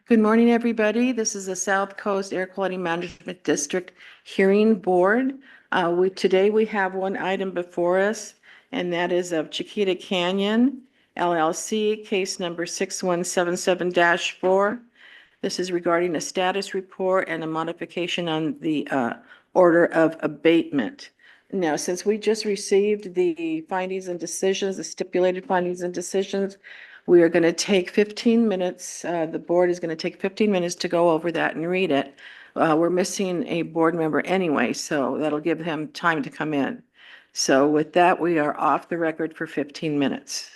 Good morning, everybody. This is the South Coast Air Quality Management District Hearing Board. Today we have one item before us, and that is of Chiquita Canyon LLC, case number 6177-4. This is regarding a status report and a modification on the order of abatement. Now, since we just received the findings and decisions, the stipulated findings and decisions, we are going to take 15 minutes. The board is going to take 15 minutes to go over that and read it. We're missing a board member anyway, so that'll give him time to come in. So with that, we are off the record for 15 minutes.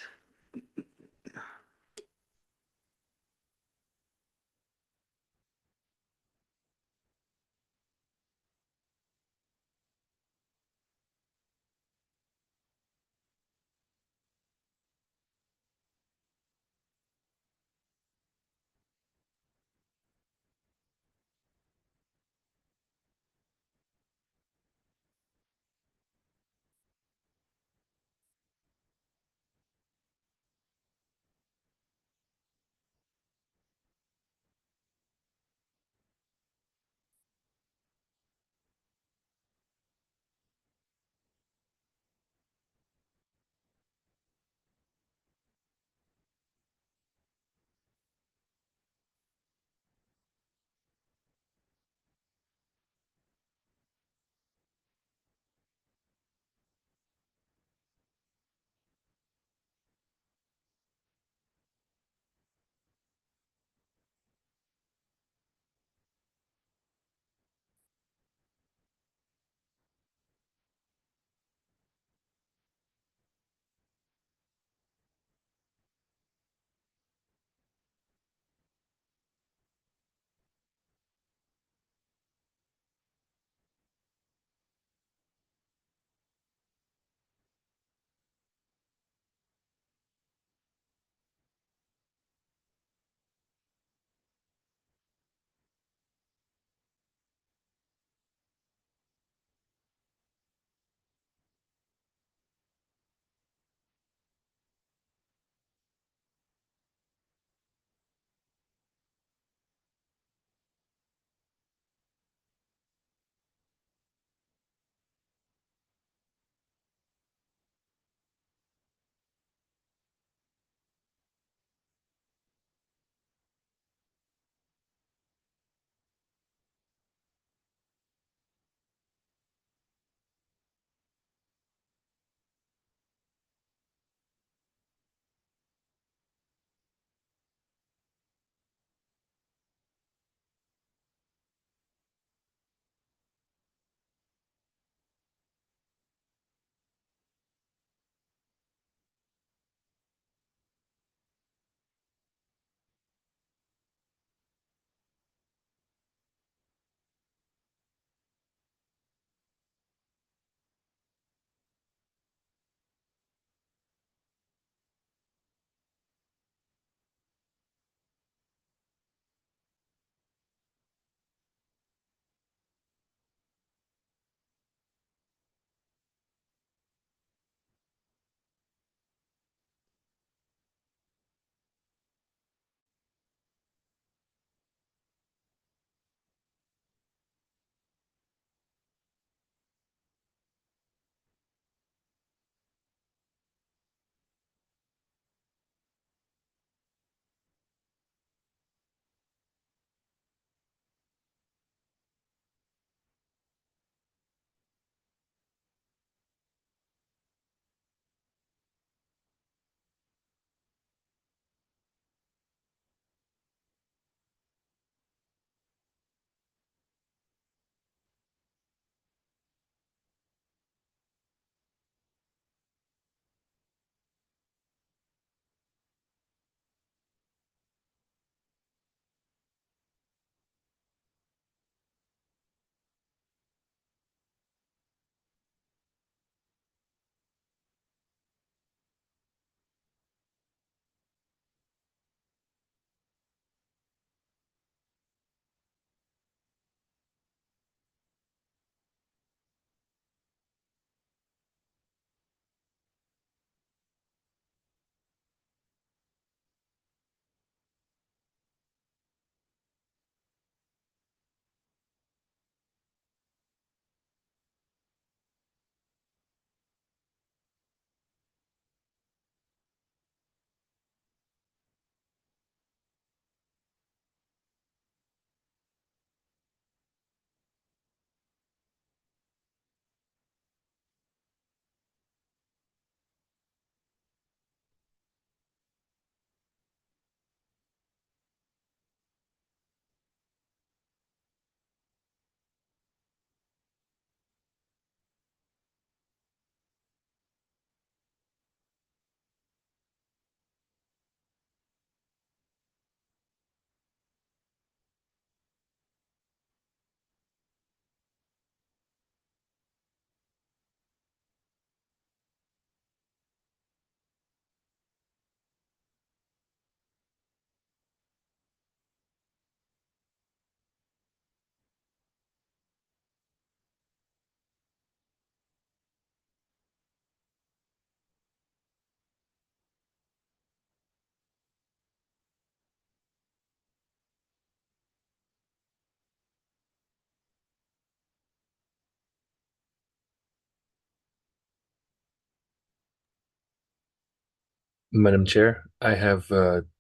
Madam Chair, I have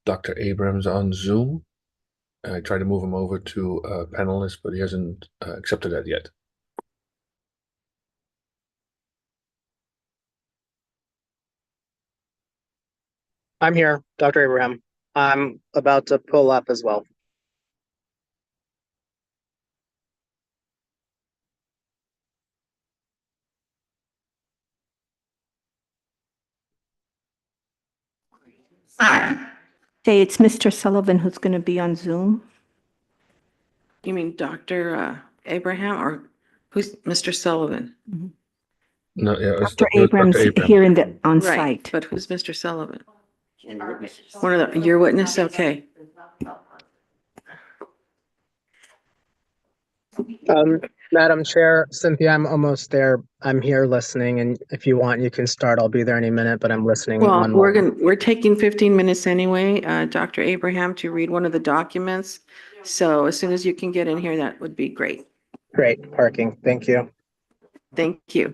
Dr. Abrams on Zoom. I tried to move him over to panelist, but he hasn't accepted that yet. I'm here, Dr. Abraham. I'm about to pull up as well. Hey, it's Mr. Sullivan who's going to be on Zoom. You mean Dr. Abraham or who's Mr. Sullivan? No, yeah, it's Dr. Dr. Abrams Abrams. here on Right, site. but who's Mr. Sullivan? One of your witness? Okay. Madam Chair, Cynthia, I'm almost there. I'm here listening, and if you want, you can start. I'll be there any minute, but I'm listening Well, one more. we're taking 15 minutes anyway, Dr. Abraham, to read one of the documents. So as soon as you can get in here, that would be great. Great, parking. Thank you. Thank you.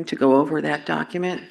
to go over that document.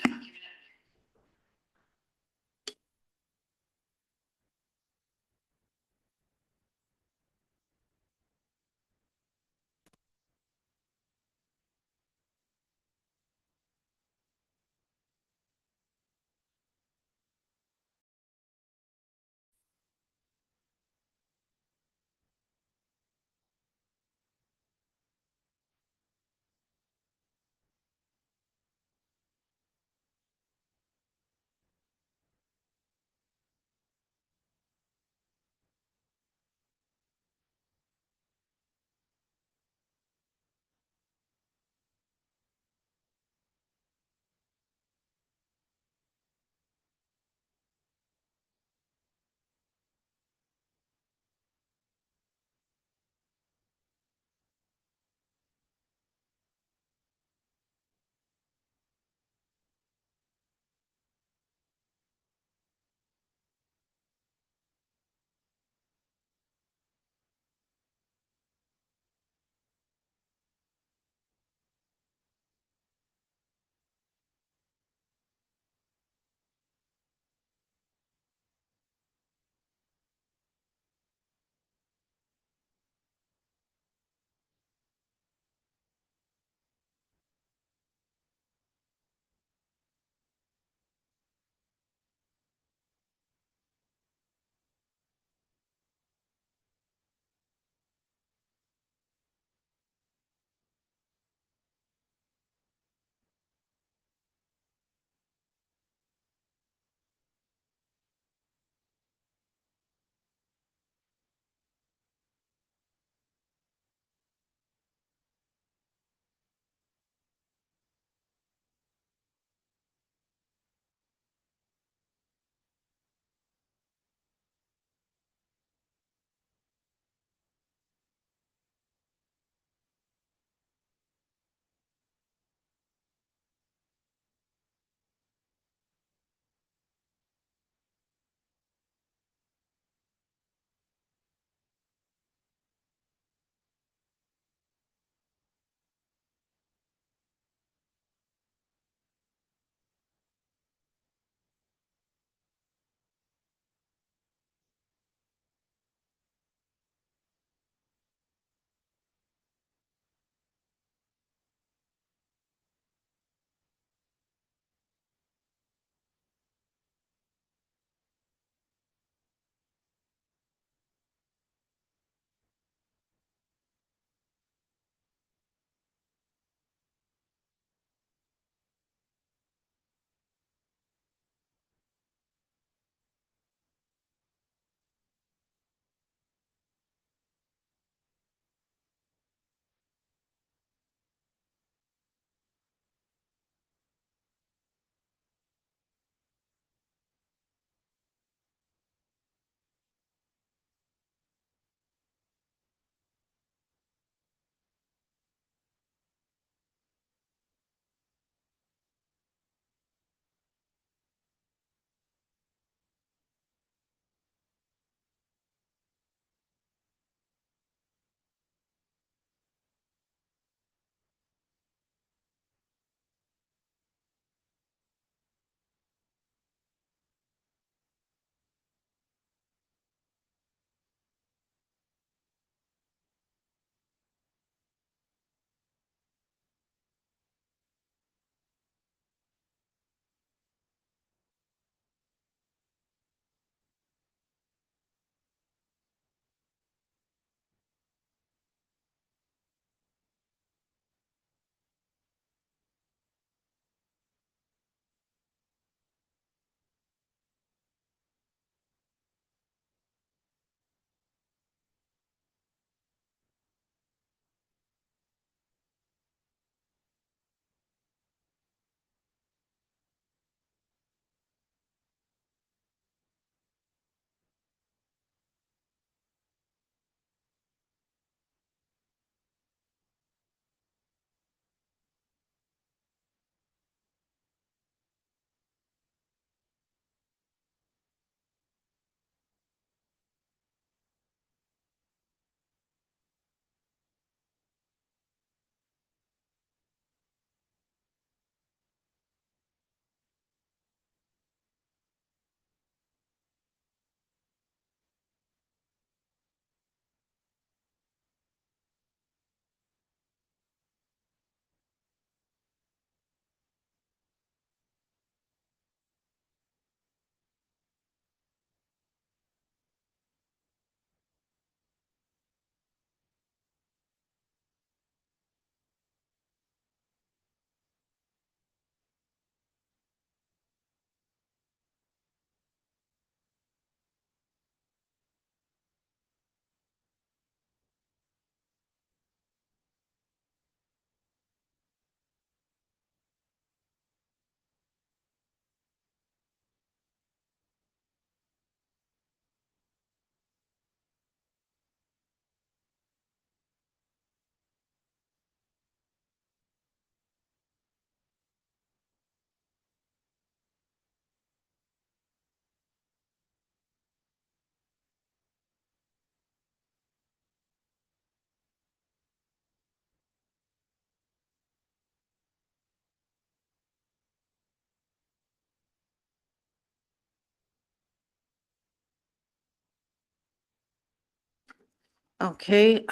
Okay,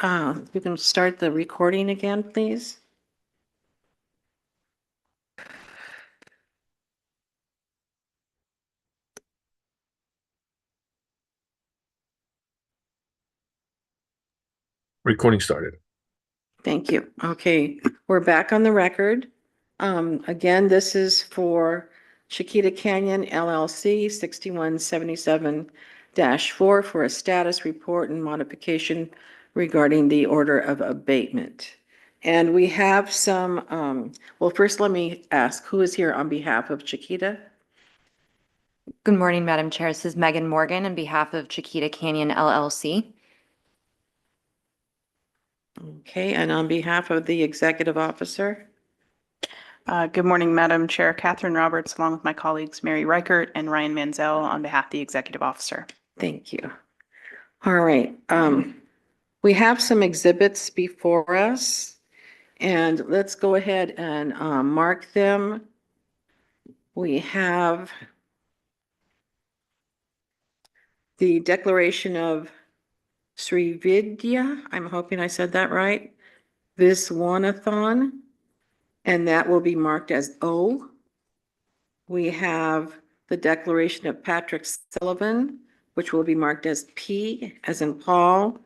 you can start the recording again, please. Recording started. Thank you. Okay, we're back on the record. Again, this is for Chiquita Canyon LLC 6177-4 for a status report and modification regarding the order of abatement. And we have some, well, first let me ask, who is here on behalf of Chiquita? Good morning, Madam Chair. This is Megan Morgan on behalf of Chiquita Canyon LLC. Okay, and on behalf of the executive officer? Good morning, Madam Chair. Catherine Roberts, along with my colleagues Mary Reichert and Ryan Manzel on behalf of the Executive Officer. Thank you. All right, we have some exhibits before us, and let's go ahead and mark them. We have the Declaration of Srividya, I'm hoping I said that right, Viswanathan, and that will be marked as O. We have the Declaration of Patrick Sullivan, which will be marked as P, as in Paul.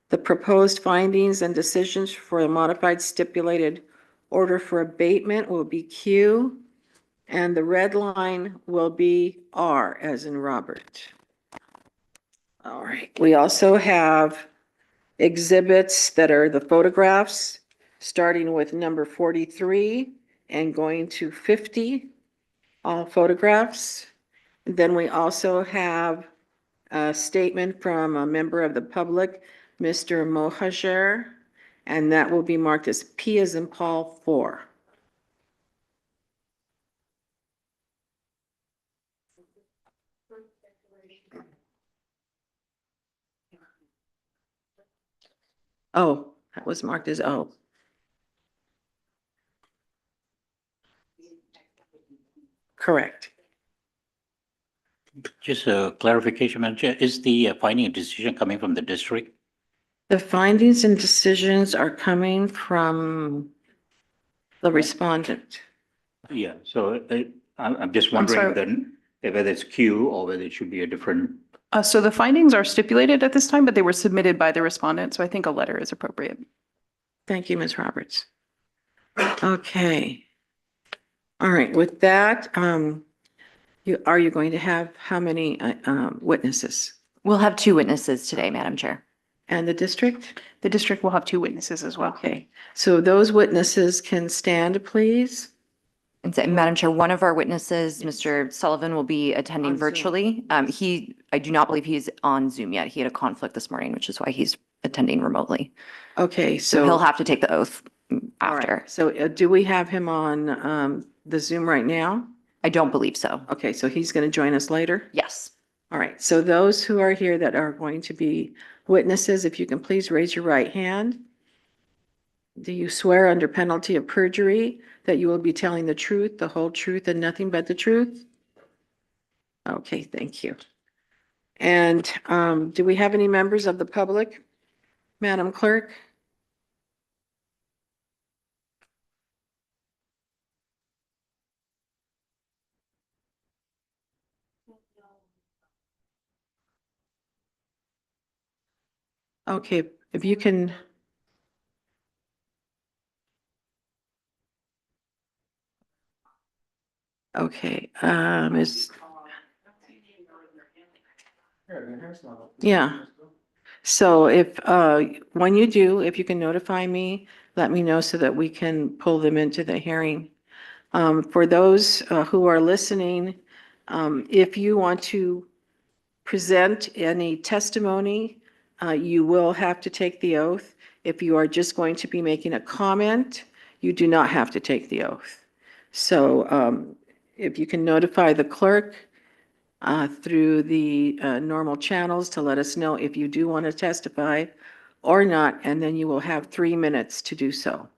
The proposed findings and decisions for the modified stipulated order for abatement will be Q, and the red line will be R, as in Robert. All right, we also have exhibits that are the photographs, starting with number 43 and going to 50, all photographs. Then we also have a statement from a member of the public, Mr. Mohajer, and that will be marked as P as in Paul 4. Oh, that was marked as O. Correct. Just a clarification, Madam Chair, is the finding a decision coming from the district? The findings and decisions are coming from the respondent. Yeah, so I'm just I'm wondering sorry. then whether it's Q or whether it should be a different. So the findings are stipulated at this time, but they were submitted by the respondent, so I think a letter is appropriate. Thank you, Ms. Roberts. Okay. All right, with that, are you going to have how many witnesses? We'll have 2 witnesses today, Madam Chair. And the district? The district will have 2 witnesses as well. Okay, so those witnesses can stand, please. And so, Madam Chair, one of our witnesses, Mr. Sullivan, will be attending On Zoom. virtually. I do not believe he's on Zoom yet. He had a conflict this morning, which is why he's attending remotely. Okay, So he'll so, have to take the oath all right. after. So do we have him on the Zoom right now? I don't believe so. Okay, so he's going to join us later? Yes. All right, so those who are here that are going to be witnesses, if you can please raise your right hand. Do you swear under penalty of perjury that you will be telling the truth, the whole truth, and nothing but the truth? Okay, thank you. And do we have any members of the public? Madam Clerk? Okay, if you can. Okay, yeah. So if, when you do, if you can notify me, let me know so that we can pull them into the hearing. For those who are listening, if you want to present any testimony, you will have to take the oath. If you are just going to be making a comment, you do not have to take the oath. So if you can notify the clerk through the normal channels to let us know if you do want to testify or not, and then you will have 3 minutes to do so.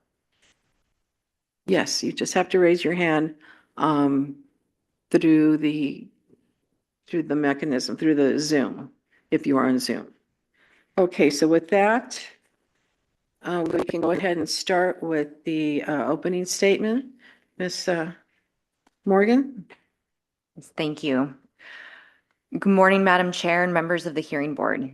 Yes, you just have to raise your hand through the mechanism, through the Zoom, if you are on Zoom. Okay, so with that, we can go ahead and start with the opening statement. Ms. Morgan? Thank you. Good morning, Madam Chair and members of the hearing board.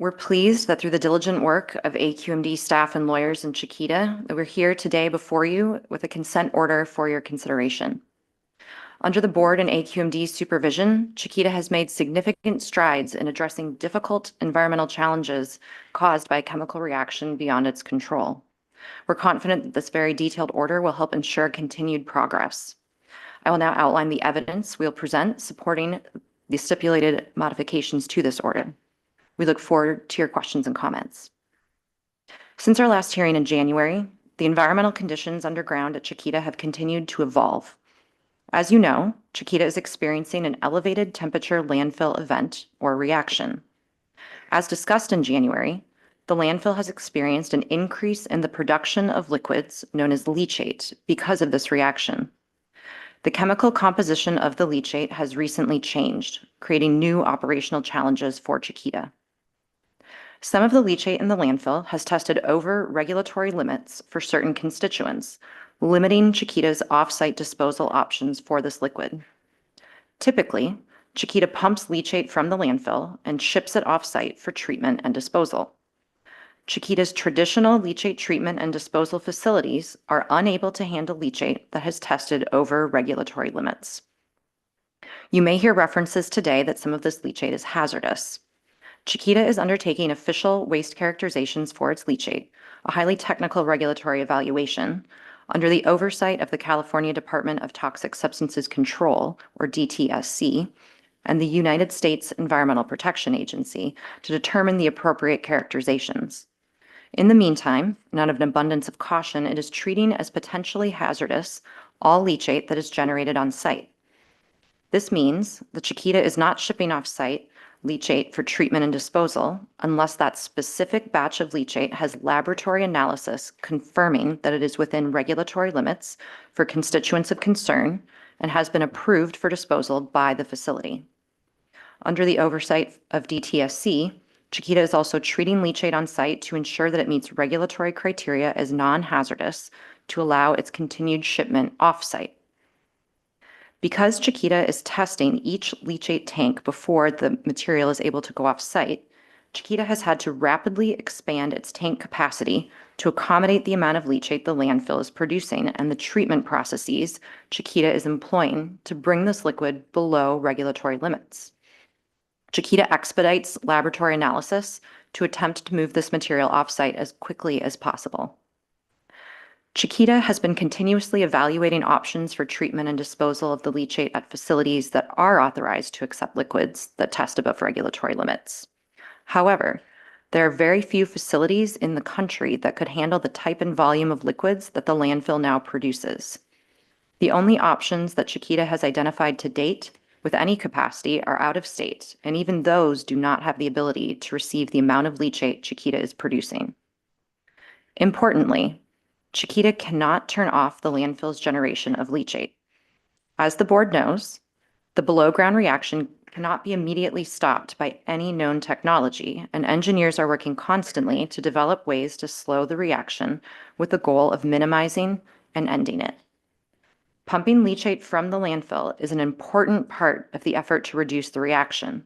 We're pleased that through the diligent work of AQMD staff and lawyers in Chiquita, that we're here today before you with a consent order for your consideration. Under the board and AQMD's supervision, Chiquita has made significant strides in addressing difficult environmental challenges caused by a chemical reaction beyond its control. We're confident that this very detailed order will help ensure continued progress. I will now outline the evidence we'll present supporting the stipulated modifications to this order. We look forward to your questions and comments. Since our last hearing in January, the environmental conditions underground at Chiquita have continued to evolve. As you know, Chiquita is experiencing an elevated temperature landfill event or reaction. As discussed in January, the landfill has experienced an increase in the production of liquids known as leachate because of this reaction. The chemical composition of the leachate has recently changed, creating new operational challenges for Chiquita. Some of the leachate in the landfill has tested over regulatory limits for certain constituents, limiting Chiquita's off-site disposal options for this liquid. Typically, Chiquita pumps leachate from the landfill and ships it off-site for treatment and disposal. Chiquita's traditional leachate treatment and disposal facilities are unable to handle leachate that has tested over regulatory limits. You may hear references today that some of this leachate is hazardous. Chiquita is undertaking official waste characterizations for its leachate, a highly technical regulatory evaluation, under the oversight of the California Department of Toxic Substances Control, or DTSC, and the United States Environmental Protection Agency to determine the appropriate characterizations. In the meantime, and out of an abundance of caution, it is treating as potentially hazardous all leachate that is generated on site. This means that Chiquita is not shipping off-site leachate for treatment and disposal unless that specific batch of leachate has laboratory analysis confirming that it is within regulatory limits for constituents of concern and has been approved for disposal by the facility. Under the oversight of DTSC, Chiquita is also treating leachate on site to ensure that it meets regulatory criteria as non-hazardous to allow its continued shipment off-site. Because Chiquita is testing each leachate tank before the material is able to go off-site, Chiquita has had to rapidly expand its tank capacity to accommodate the amount of leachate the landfill is producing and the treatment processes Chiquita is employing to bring this liquid below regulatory limits. Chiquita expedites laboratory analysis to attempt to move this material off-site as quickly as possible. Chiquita has been continuously evaluating options for treatment and disposal of the leachate at facilities that are authorized to accept liquids that test above regulatory limits. However, there are very few facilities in the country that could handle the type and volume of liquids that the landfill now produces. The only options that Chiquita has identified to date with any capacity are out of state, and even those do not have the ability to receive the amount of leachate Chiquita is producing. Importantly, Chiquita cannot turn off the landfill's generation of leachate. As the board knows, the below-ground reaction cannot be immediately stopped by any known technology, and engineers are working constantly to develop ways to slow the reaction with the goal of minimizing and ending it. Pumping leachate from the landfill is an important part of the effort to reduce the reaction.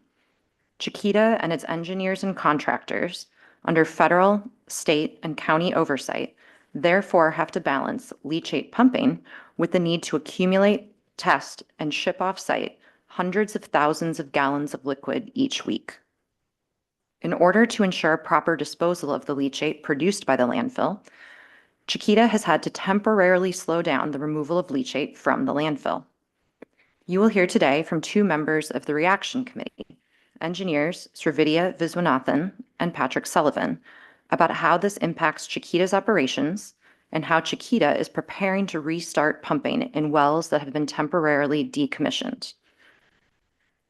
Chiquita and its engineers and contractors, under federal, state, and county oversight, therefore have to balance leachate pumping with the need to accumulate, test, and ship off-site hundreds of thousands of gallons of liquid each week. In order to ensure proper disposal of the leachate produced by the landfill, Chiquita has had to temporarily slow down the removal of leachate from the landfill. You will hear today from two members of the reaction committee, engineers Srividya Viswanathan and Patrick Sullivan, about how this impacts Chiquita's operations and how Chiquita is preparing to restart pumping in wells that have been temporarily decommissioned.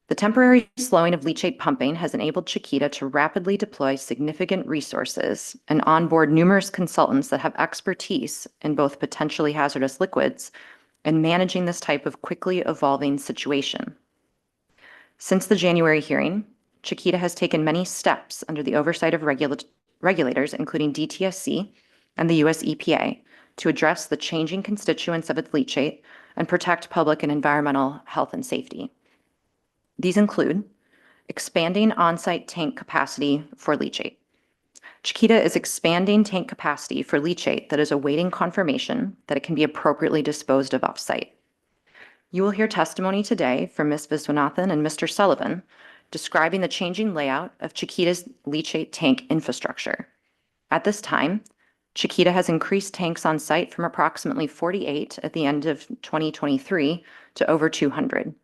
The temporary slowing of leachate pumping has enabled Chiquita to rapidly deploy significant resources and onboard numerous consultants that have expertise in both potentially hazardous liquids and managing this type of quickly evolving situation. Since the January hearing, Chiquita has taken many steps under the oversight of regulators, including DTSC and the U.S. EPA, to address the changing constituents of its leachate and protect public and environmental health and safety. These include expanding on-site tank capacity for leachate. Chiquita is expanding tank capacity for leachate that is awaiting confirmation that it can be appropriately disposed of off-site. You will hear testimony today from Ms. Viswanathan and Mr. Sullivan describing the changing layout of Chiquita's leachate tank infrastructure. At this time, Chiquita has increased tanks on site from approximately 48 at the end of 2023 to over 200.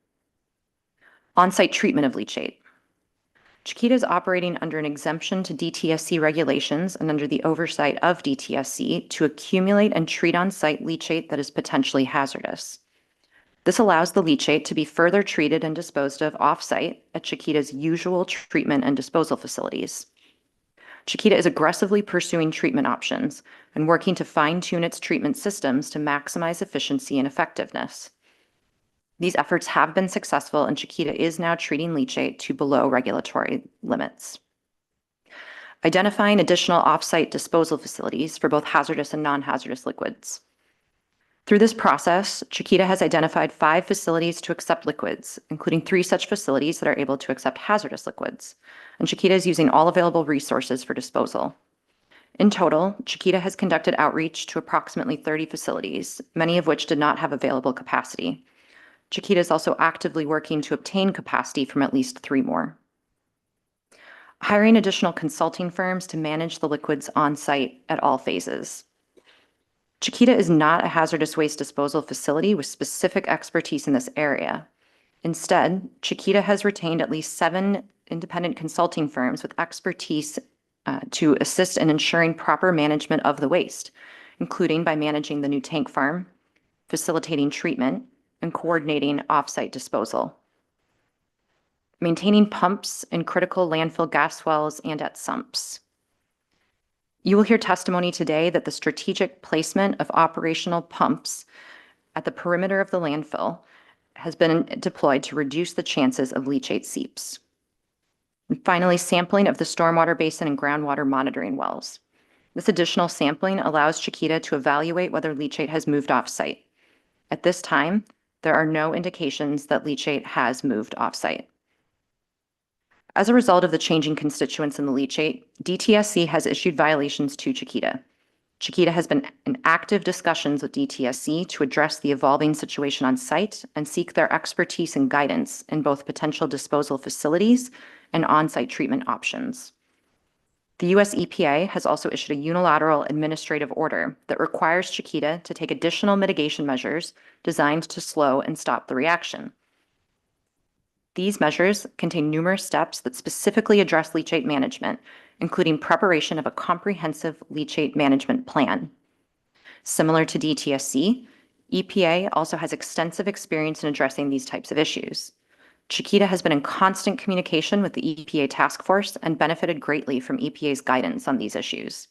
On-site treatment of leachate. Chiquita is operating under an exemption to DTSC regulations and under the oversight of DTSC to accumulate and treat on-site leachate that is potentially hazardous. This allows the leachate to be further treated and disposed of off-site at Chiquita's usual treatment and disposal facilities. Chiquita is aggressively pursuing treatment options and working to fine-tune its treatment systems to maximize efficiency and effectiveness. These efforts have been successful, and Chiquita is now treating leachate to below regulatory limits. Identifying additional off-site disposal facilities for both hazardous and non-hazardous liquids. Through this process, Chiquita has identified 5 facilities to accept liquids, including 3 such facilities that are able to accept hazardous liquids, and Chiquita is using all available resources for disposal. In total, Chiquita has conducted outreach to approximately 30 facilities, many of which did not have available capacity. Chiquita is also actively working to obtain capacity from at least 3 more. Hiring additional consulting firms to manage the liquids on site at all phases. Chiquita is not a hazardous waste disposal facility with specific expertise in this area. Instead, Chiquita has retained at least 7 independent consulting firms with expertise to assist in ensuring proper management of the waste, including by managing the new tank farm, facilitating treatment, and coordinating off-site disposal. Maintaining pumps in critical landfill gas wells and at sumps. You will hear testimony today that the strategic placement of operational pumps at the perimeter of the landfill has been deployed to reduce the chances of leachate seeps. And finally, sampling of the stormwater basin and groundwater monitoring wells. This additional sampling allows Chiquita to evaluate whether leachate has moved off-site. At this time, there are no indications that leachate has moved off-site. As a result of the changing constituents in the leachate, DTSC has issued violations to Chiquita. Chiquita has been in active discussions with DTSC to address the evolving situation on site and seek their expertise and guidance in both potential disposal facilities and on-site treatment options. The U.S. EPA has also issued a unilateral administrative order that requires Chiquita to take additional mitigation measures designed to slow and stop the reaction. These measures contain numerous steps that specifically address leachate management, including preparation of a comprehensive leachate management plan. Similar to DTSC, EPA also has extensive experience in addressing these types of issues. Chiquita has been in constant communication with the EPA task force and benefited greatly from EPA's guidance on these issues.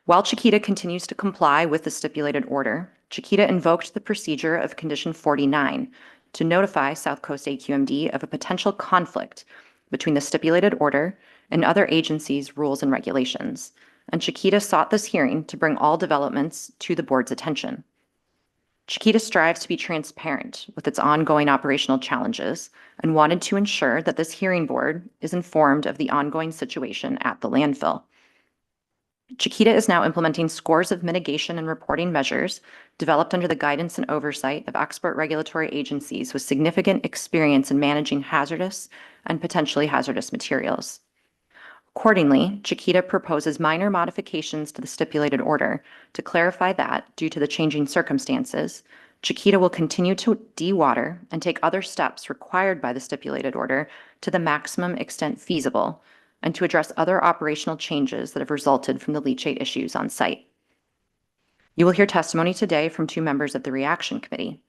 While Chiquita continues to comply with the stipulated order, Chiquita invoked the procedure of Condition 49 to notify South Coast AQMD of a potential conflict between the stipulated order and other agencies' rules and regulations, and Chiquita sought this hearing to bring all developments to the board's attention. Chiquita strives to be transparent with its ongoing operational challenges and wanted to ensure that this hearing board is informed of the ongoing situation at the landfill. Chiquita is now implementing scores of mitigation and reporting measures developed under the guidance and oversight of expert regulatory agencies with significant experience in managing hazardous and potentially hazardous materials. Accordingly, Chiquita proposes minor modifications to the stipulated order to clarify that, due to the changing circumstances, Chiquita will continue to dewater and take other steps required by the stipulated order to the maximum extent feasible, and to address other operational changes that have resulted from the leachate issues on site. You will hear testimony today from 2 members of the Reaction Committee.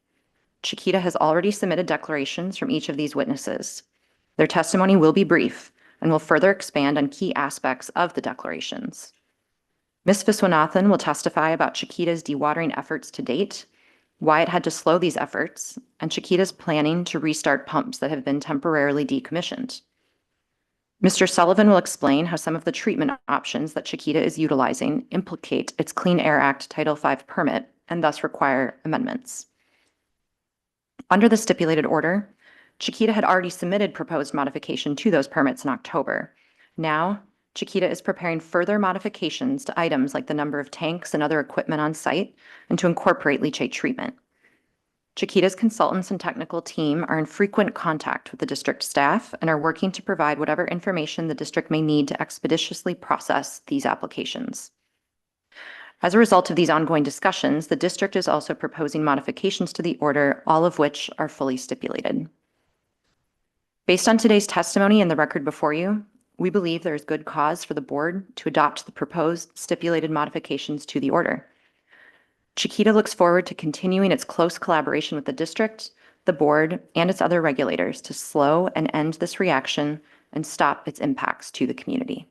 Chiquita has already submitted declarations from each of these witnesses. Their testimony will be brief and will further expand on key aspects of the declarations. Ms. Viswanathan will testify about Chiquita's dewatering efforts to date, why it had to slow these efforts, and Chiquita's planning to restart pumps that have been temporarily decommissioned. Mr. Sullivan will explain how some of the treatment options that Chiquita is utilizing implicate its Clean Air Act Title V permit and thus require amendments. Under the stipulated order, Chiquita had already submitted proposed modification to those permits in October. Now, Chiquita is preparing further modifications to items like the number of tanks and other equipment on site and to incorporate leachate treatment. Chiquita's consultants and technical team are in frequent contact with the district staff and are working to provide whatever information the district may need to expeditiously process these applications. As a result of these ongoing discussions, the district is also proposing modifications to the order, all of which are fully stipulated. Based on today's testimony and the record before you, we believe there is good cause for the board to adopt the proposed stipulated modifications to the order. Chiquita looks forward to continuing its close collaboration with the district, the board, and its other regulators to slow and end this reaction and stop its impacts to the community.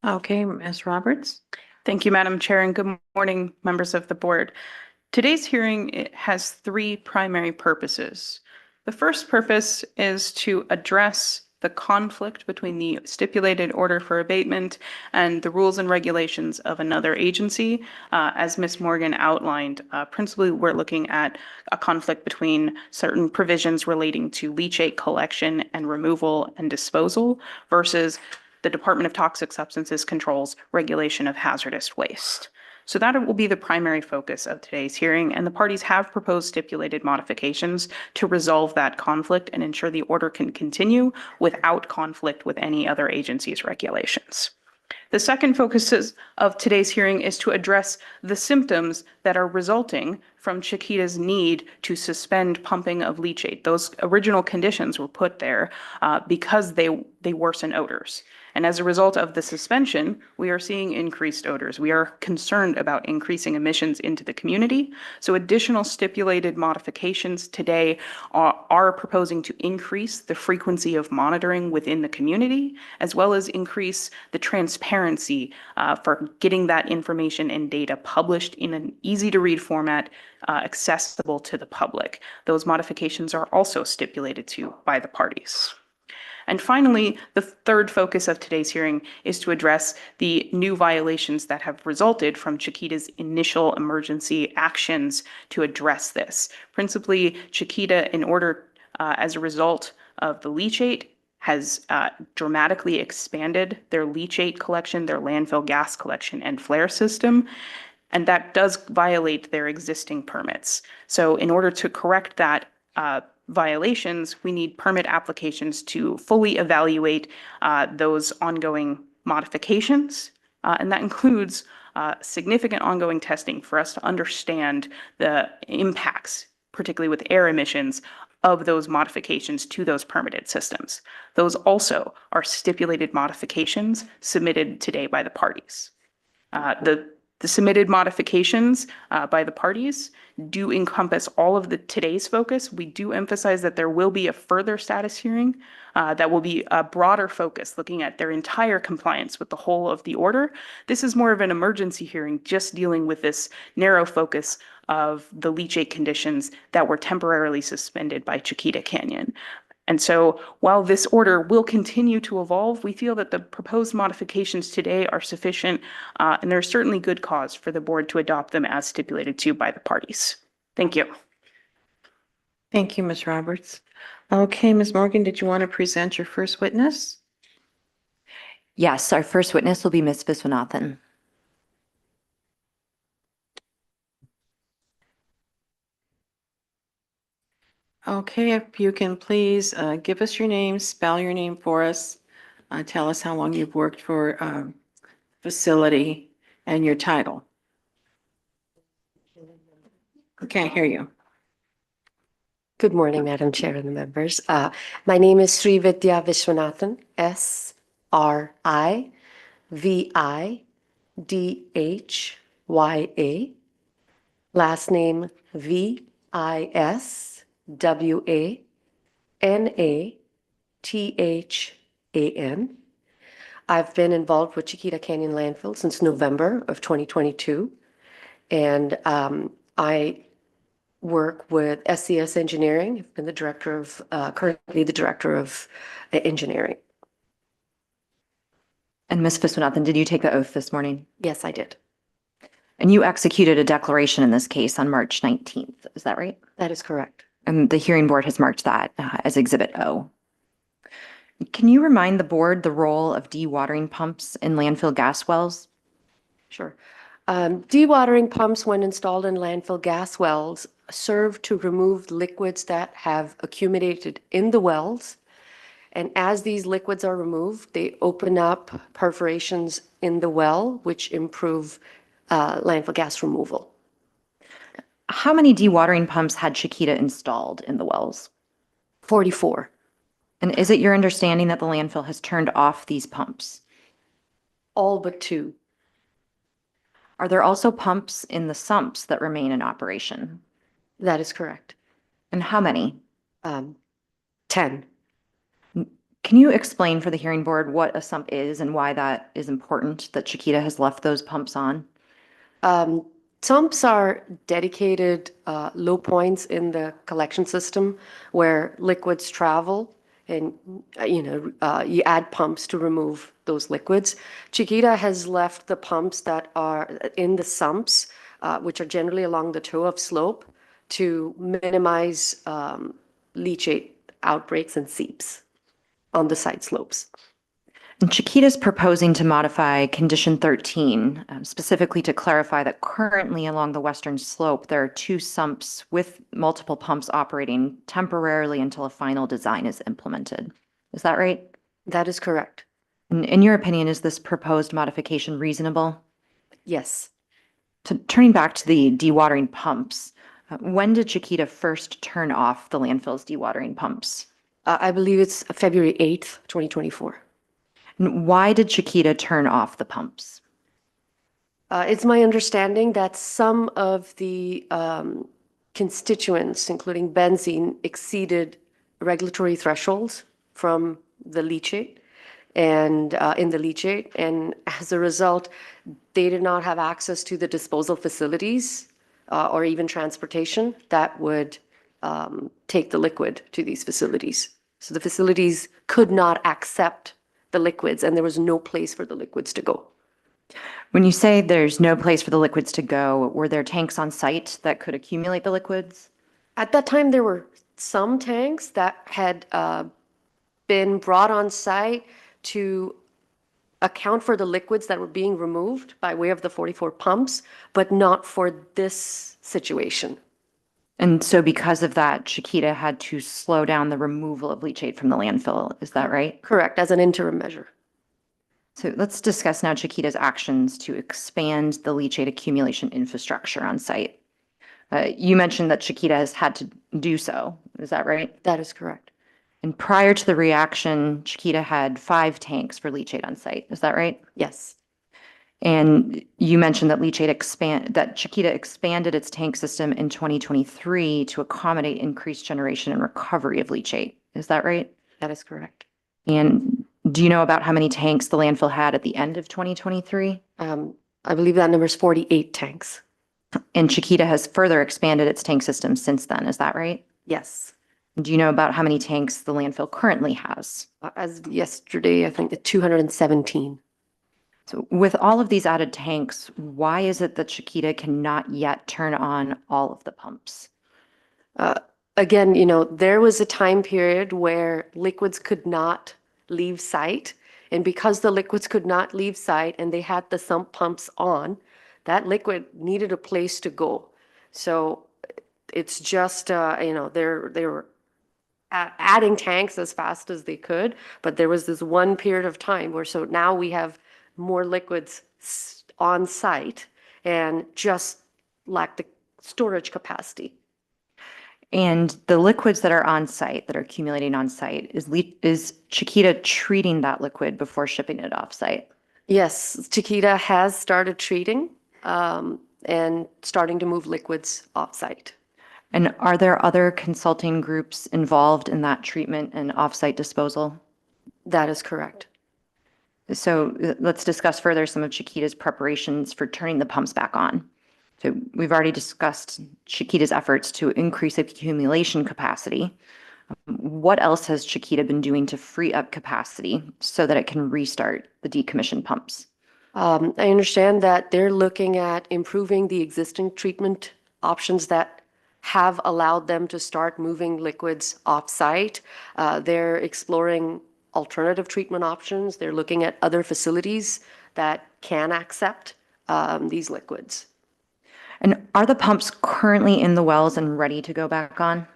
Okay, Ms. Roberts. Thank you, Madam Chair, and good morning, members of the board. Today's hearing has three primary purposes. The first purpose is to address the conflict between the stipulated order for abatement and the rules and regulations of another agency. As Ms. Morgan outlined, principally we're looking at a conflict between certain provisions relating to leachate collection and removal and disposal versus the Department of Toxic Substances Control's regulation of hazardous waste. So that will be the primary focus of today's hearing, and the parties have proposed stipulated modifications to resolve that conflict and ensure the order can continue without conflict with any other agency's regulations. The second focus of today's hearing is to address the symptoms that are resulting from Chiquita's need to suspend pumping of leachate. Those original conditions were put there because they worsen odors. And as a result of the suspension, we are seeing increased odors. We are concerned about increasing emissions into the community. So additional stipulated modifications today are proposing to increase the frequency of monitoring within the community, as well as increase the transparency for getting that information and data published in an easy-to-read format, accessible to the public. Those modifications are also stipulated to by the parties. And finally, the third focus of today's hearing is to address the new violations that have resulted from Chiquita's initial emergency actions to address this. Principally, Chiquita, in order, as a result of the leachate, has dramatically expanded their leachate collection, their landfill gas collection and flare system, and that does violate their existing permits. So in order to correct that violations, we need permit applications to fully evaluate those ongoing modifications. And that includes significant ongoing testing for us to understand the impacts, particularly with air emissions, of those modifications to those permitted systems. Those also are stipulated modifications submitted today by the parties. The submitted modifications by the parties do encompass all of today's focus. We do emphasize that there will be a further status hearing that will be a broader focus, looking at their entire compliance with the whole of the order. This is more of an emergency hearing, just dealing with this narrow focus of the leachate conditions that were temporarily suspended by Chiquita Canyon. And so while this order will continue to evolve, we feel that the proposed modifications today are sufficient, and there's certainly good cause for the board to adopt them as stipulated to by the parties. Thank you. Thank you, Ms. Roberts. Okay, Ms. Morgan, did you want to present your first witness? Yes, our first witness will be Ms. Viswanathan. Okay, if you can please give us your name, spell your name for us, tell us how long you've worked for facility and your title. I can't hear you. Good morning, Madam Chair and the members. My name is Sri Vidya Viswanathan, Srividhya. Last name Viswanathan. I've been involved with Chiquita Canyon Landfill since November of 2022. And I work with SCS Engineering. I've been the currently the director of engineering. And Ms. Viswanathan, did you take the oath this morning? Yes, I did. And you executed a declaration in this case on March 19th, is that right? That is correct. And the hearing board has marked that as Exhibit O. Can you remind the board the role of dewatering pumps in landfill gas wells? Sure. Dewatering pumps, when installed in landfill gas wells, serve to remove liquids that have accumulated in the wells. And as these liquids are removed, they open up perforations in the well, which improve landfill gas removal. How many dewatering pumps had Chiquita installed in the wells? 44. And is it your understanding that the landfill has turned off these pumps? All but 2. Are there also pumps in the sumps that remain in operation? That is correct. And how many? 10. Can you explain for the hearing board what a sump is and why that is important that Chiquita has left those pumps on? Sumps are dedicated low points in the collection system where liquids travel, and you add pumps to remove those liquids. Chiquita has left the pumps that are in the sumps, which are generally along the toe of slope, to minimize leachate outbreaks and seeps on the side slopes. And Chiquita is proposing to modify Condition 13, specifically to clarify that currently along the western slope, there are 2 sumps with multiple pumps operating temporarily until a final design is implemented. Is that right? That is correct. In your opinion, is this proposed modification reasonable? Yes. Turning back to the dewatering pumps, when did Chiquita first turn off the landfill's dewatering pumps? I believe it's February 8th, 2024. And why did Chiquita turn off the pumps? It's my understanding that some of the constituents, including benzene, exceeded regulatory thresholds from the leachate and in the leachate. And as a result, they did not have access to the disposal facilities or even transportation that would take the liquid to these facilities. So the facilities could not accept the liquids, and there was no place for the liquids to go. When you say there's no place for the liquids to go, were there tanks on site that could accumulate the liquids? At that time, there were some tanks that had been brought on site to account for the liquids that were being removed by way of the 44 pumps, but not for this situation. And so because of that, Chiquita had to slow down the removal of leachate from the landfill. Is that right? Correct, as an interim measure. So let's discuss now Chiquita's actions to expand the leachate accumulation infrastructure on site. You mentioned that Chiquita has had to do so. Is that right? That is correct. And prior to the reaction, Chiquita had 5 tanks for leachate on site. Is that right? Yes. And you mentioned that Chiquita expanded its tank system in 2023 to accommodate increased generation and recovery of leachate. Is that right? That is correct. And do you know about how many tanks the landfill had at the end of 2023? I believe that number is 48 tanks. And Chiquita has further expanded its tank system since then. Is that right? Yes. Do you know about how many tanks the landfill currently has? As of yesterday, I think 217. So with all of these added tanks, why is it that Chiquita cannot yet turn on all of the pumps? Again, there was a time period where liquids could not leave site. And because the liquids could not leave site and they had the sump pumps on, that liquid needed a place to go. So it's just, they were adding tanks as fast as they could, but there was this one period of time where, so now we have more liquids on site and just lack the storage capacity. And the liquids that are on site, that are accumulating on site, is Chiquita treating that liquid before shipping it off site? Yes, Chiquita has started treating and starting to move liquids off site. And are there other consulting groups involved in that treatment and off-site disposal? That is correct. So let's discuss further some of Chiquita's preparations for turning the pumps back on. So we've already discussed Chiquita's efforts to increase accumulation capacity. What else has Chiquita been doing to free up capacity so that it can restart the decommissioned pumps? I understand that they're looking at improving the existing treatment options that have allowed them to start moving liquids off-site. They're exploring alternative treatment options. They're looking at other facilities that can accept these liquids. And are the pumps currently in the wells and ready to go back on?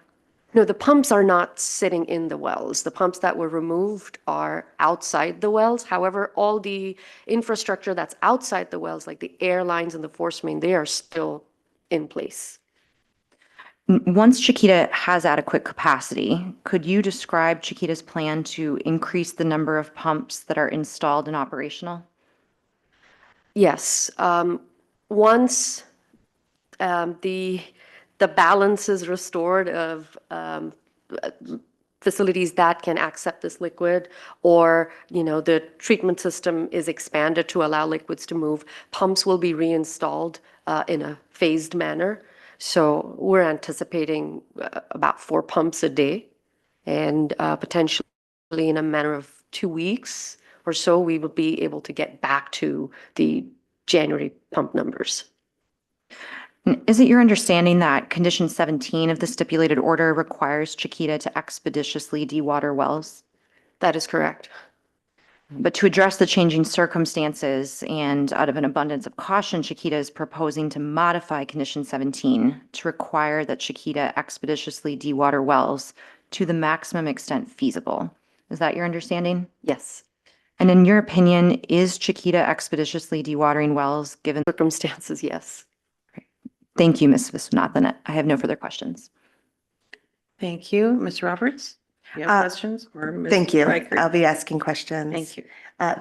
No, the pumps are not sitting in the wells. The pumps that were removed are outside the wells. However, all the infrastructure that's outside the wells, like the air lines and the force main, they are still in place. Once Chiquita has adequate capacity, could you describe Chiquita's plan to increase the number of pumps that are installed and operational? Yes. Once the balance is restored of facilities that can accept this liquid, or the treatment system is expanded to allow liquids to move, pumps will be reinstalled in a phased manner. So we're anticipating about 4 pumps a day, and potentially in a matter of 2 weeks or so, we will be able to get back to the January pump numbers. Is it your understanding that condition 17 of the stipulated order requires Chiquita to expeditiously dewater wells? That is correct. But to address the changing circumstances and out of an abundance of caution, Chiquita is proposing to modify condition 17 to require that Chiquita expeditiously dewater wells to the maximum extent feasible. Is that your understanding? Yes. And in your opinion, is Chiquita expeditiously dewatering wells given? Circumstances, yes. Thank you, Ms. Viswanathan. I have no further questions. Thank you. Ms. Roberts? You have questions? Or Ms. Thank you. Reichert? I'll be asking questions. Thank you.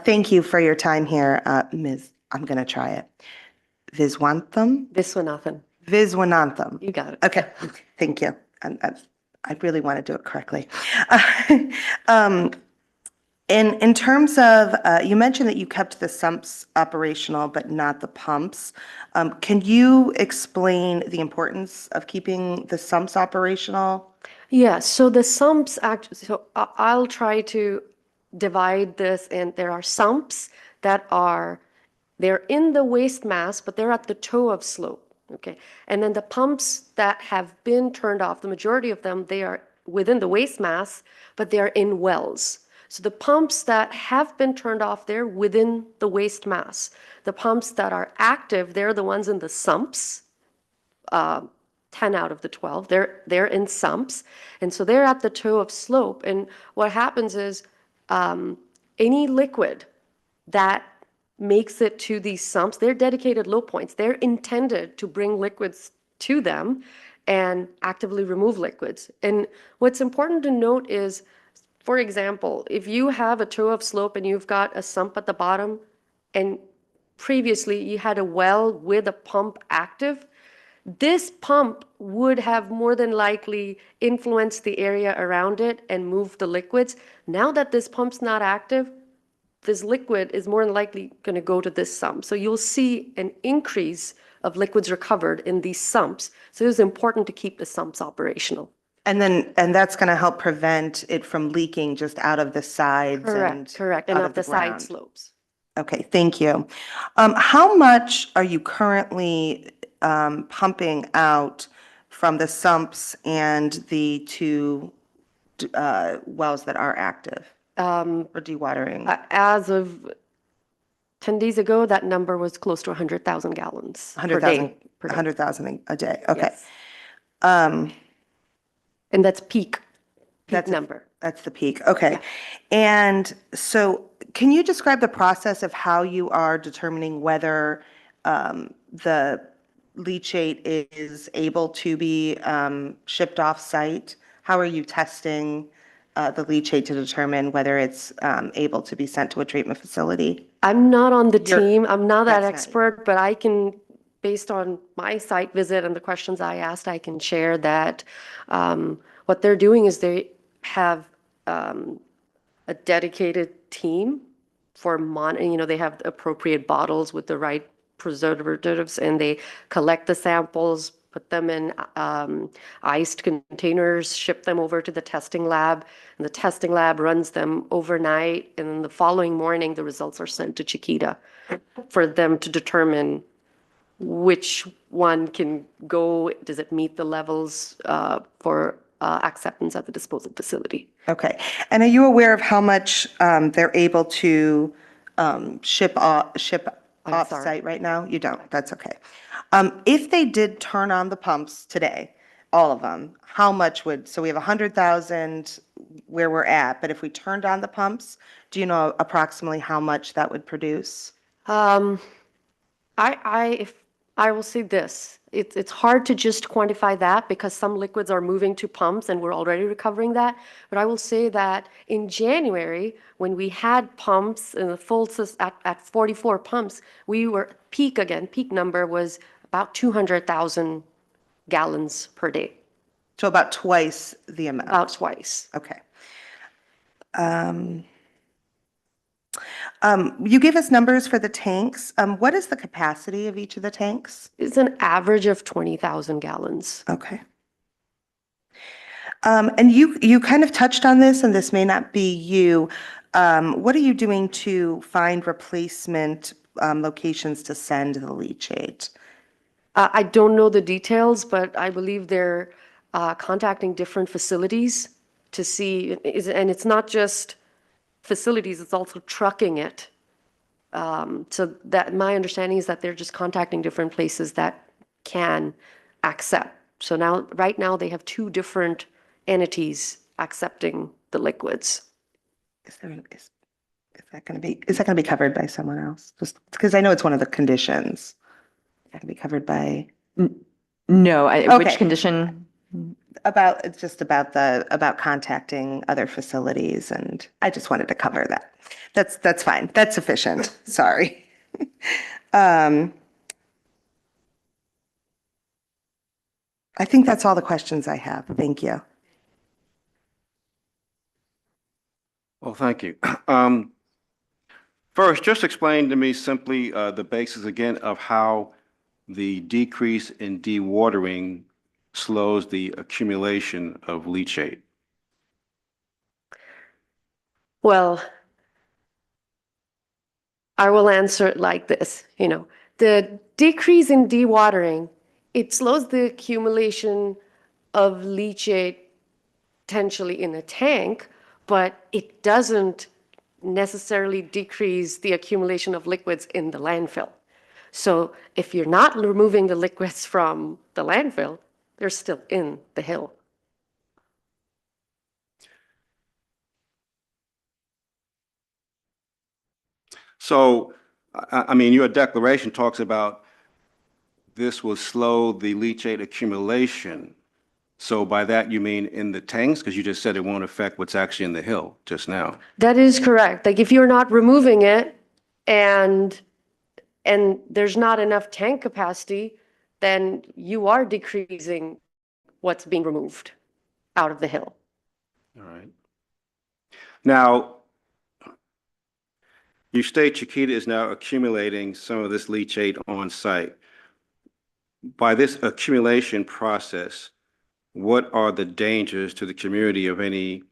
Thank you for your time here, Ms. I'm going to try it. Viswanathan? Viswanathan. Viswanathan. You got it. Okay, thank you. I really want to do it correctly. In terms of, you mentioned that you kept the sumps operational, but not the pumps. Can you explain the importance of keeping the sumps operational? Yeah, so the sumps I'll try to divide this, and there are sumps that they're in the waste mass, but they're at the toe of slope, okay? And then the pumps that have been turned off, the majority of them, they are within the waste mass, but they're in wells. So the pumps that have been turned off, they're within the waste mass. The pumps that are active, they're the ones in the sumps. 10 out of the 12, they're in sumps. And so they're at the toe of slope. And what happens is any liquid that makes it to these sumps, they're dedicated low points. They're intended to bring liquids to them and actively remove liquids. And what's important to note is, for example, if you have a toe of slope and you've got a sump at the bottom, and previously you had a well with a pump active, this pump would have more than likely influenced the area around it and moved the liquids. Now that this pump's not active, this liquid is more than likely going to go to this sump. So you'll see an increase of liquids recovered in these sumps. So it's important to keep the sumps operational. And that's going to help prevent it from leaking just out of the sides and Correct. And out of of the side ground. slopes. Okay, thank you. How much are you currently pumping out from the sumps and the 2 wells that are active for dewatering? As of 10 days ago, that number was close to 100,000 gallons per day. 100,000 a day. Okay. Yes. And that's peak number. That's the peak. Okay. Yeah. And so can you describe the process of how you are determining whether the leachate is able to be shipped off site? How are you testing the leachate to determine whether it's able to be sent to a treatment facility? I'm not on the team. I'm not that that's not- expert, but I can, based on my site visit and the questions I asked, I can share that what they're doing is they have a dedicated team for monitoring. They have appropriate bottles with the right preservatives, and they collect the samples, put them in iced containers, ship them over to the testing lab, and the testing lab runs them overnight, and then the following morning, the results are sent to Chiquita for them to determine which one can go, does it meet the levels for acceptance at the disposal facility. Okay. And are you aware of how much they're able to ship I'm sorry. off-site right now? You don't? That's okay. If they did turn on the pumps today, all of them, how much would, so we have 100,000 where we're at, but if we turned on the pumps, do you know approximately how much that would produce? I will say this, it's hard to just quantify that because some liquids are moving to pumps and we're already recovering that. But I will say that in January, when we had pumps in the full at 44 pumps, we were peak number was about 200,000 gallons per day, So about twice the amount? about twice. Okay. You gave us numbers for the tanks. What is the capacity of each of the tanks? It's an average of 20,000 gallons. Okay. And you kind of touched on this, and this may not be you. What are you doing to find replacement locations to send the leachate? I don't know the details, but I believe they're contacting different facilities to see, and it's not just facilities, it's also trucking it. So that my understanding is that they're just contacting different places that can accept. So now, right now, they have 2 different entities accepting the liquids. Is that going to be covered by someone else? Just because I know it's one of the conditions. Is that going to be covered by? No, Okay. which condition? It's just about contacting other facilities, and I just wanted to cover that. That's fine. That's sufficient. Sorry. I think that's all the questions I have. Thank you. Well, thank you. First, just explain to me simply the basis again of how the decrease in dewatering slows the accumulation of leachate. Well, I will answer it like this, the decrease in dewatering, it slows the accumulation of leachate potentially in a tank, but it doesn't necessarily decrease the accumulation of liquids in the landfill. So if you're not removing the liquids from the landfill, they're still in the hill. So, I mean, your declaration talks about this will slow the leachate accumulation. So by that, you mean in the tanks? Because you just said it won't affect what's actually in the hill just now. That is correct. Like if you're not removing it and there's not enough tank capacity, then you are decreasing what's being removed out of the hill. All right. Now, you state Chiquita is now accumulating some of this leachate on site. By this accumulation process, what are the dangers to the community of any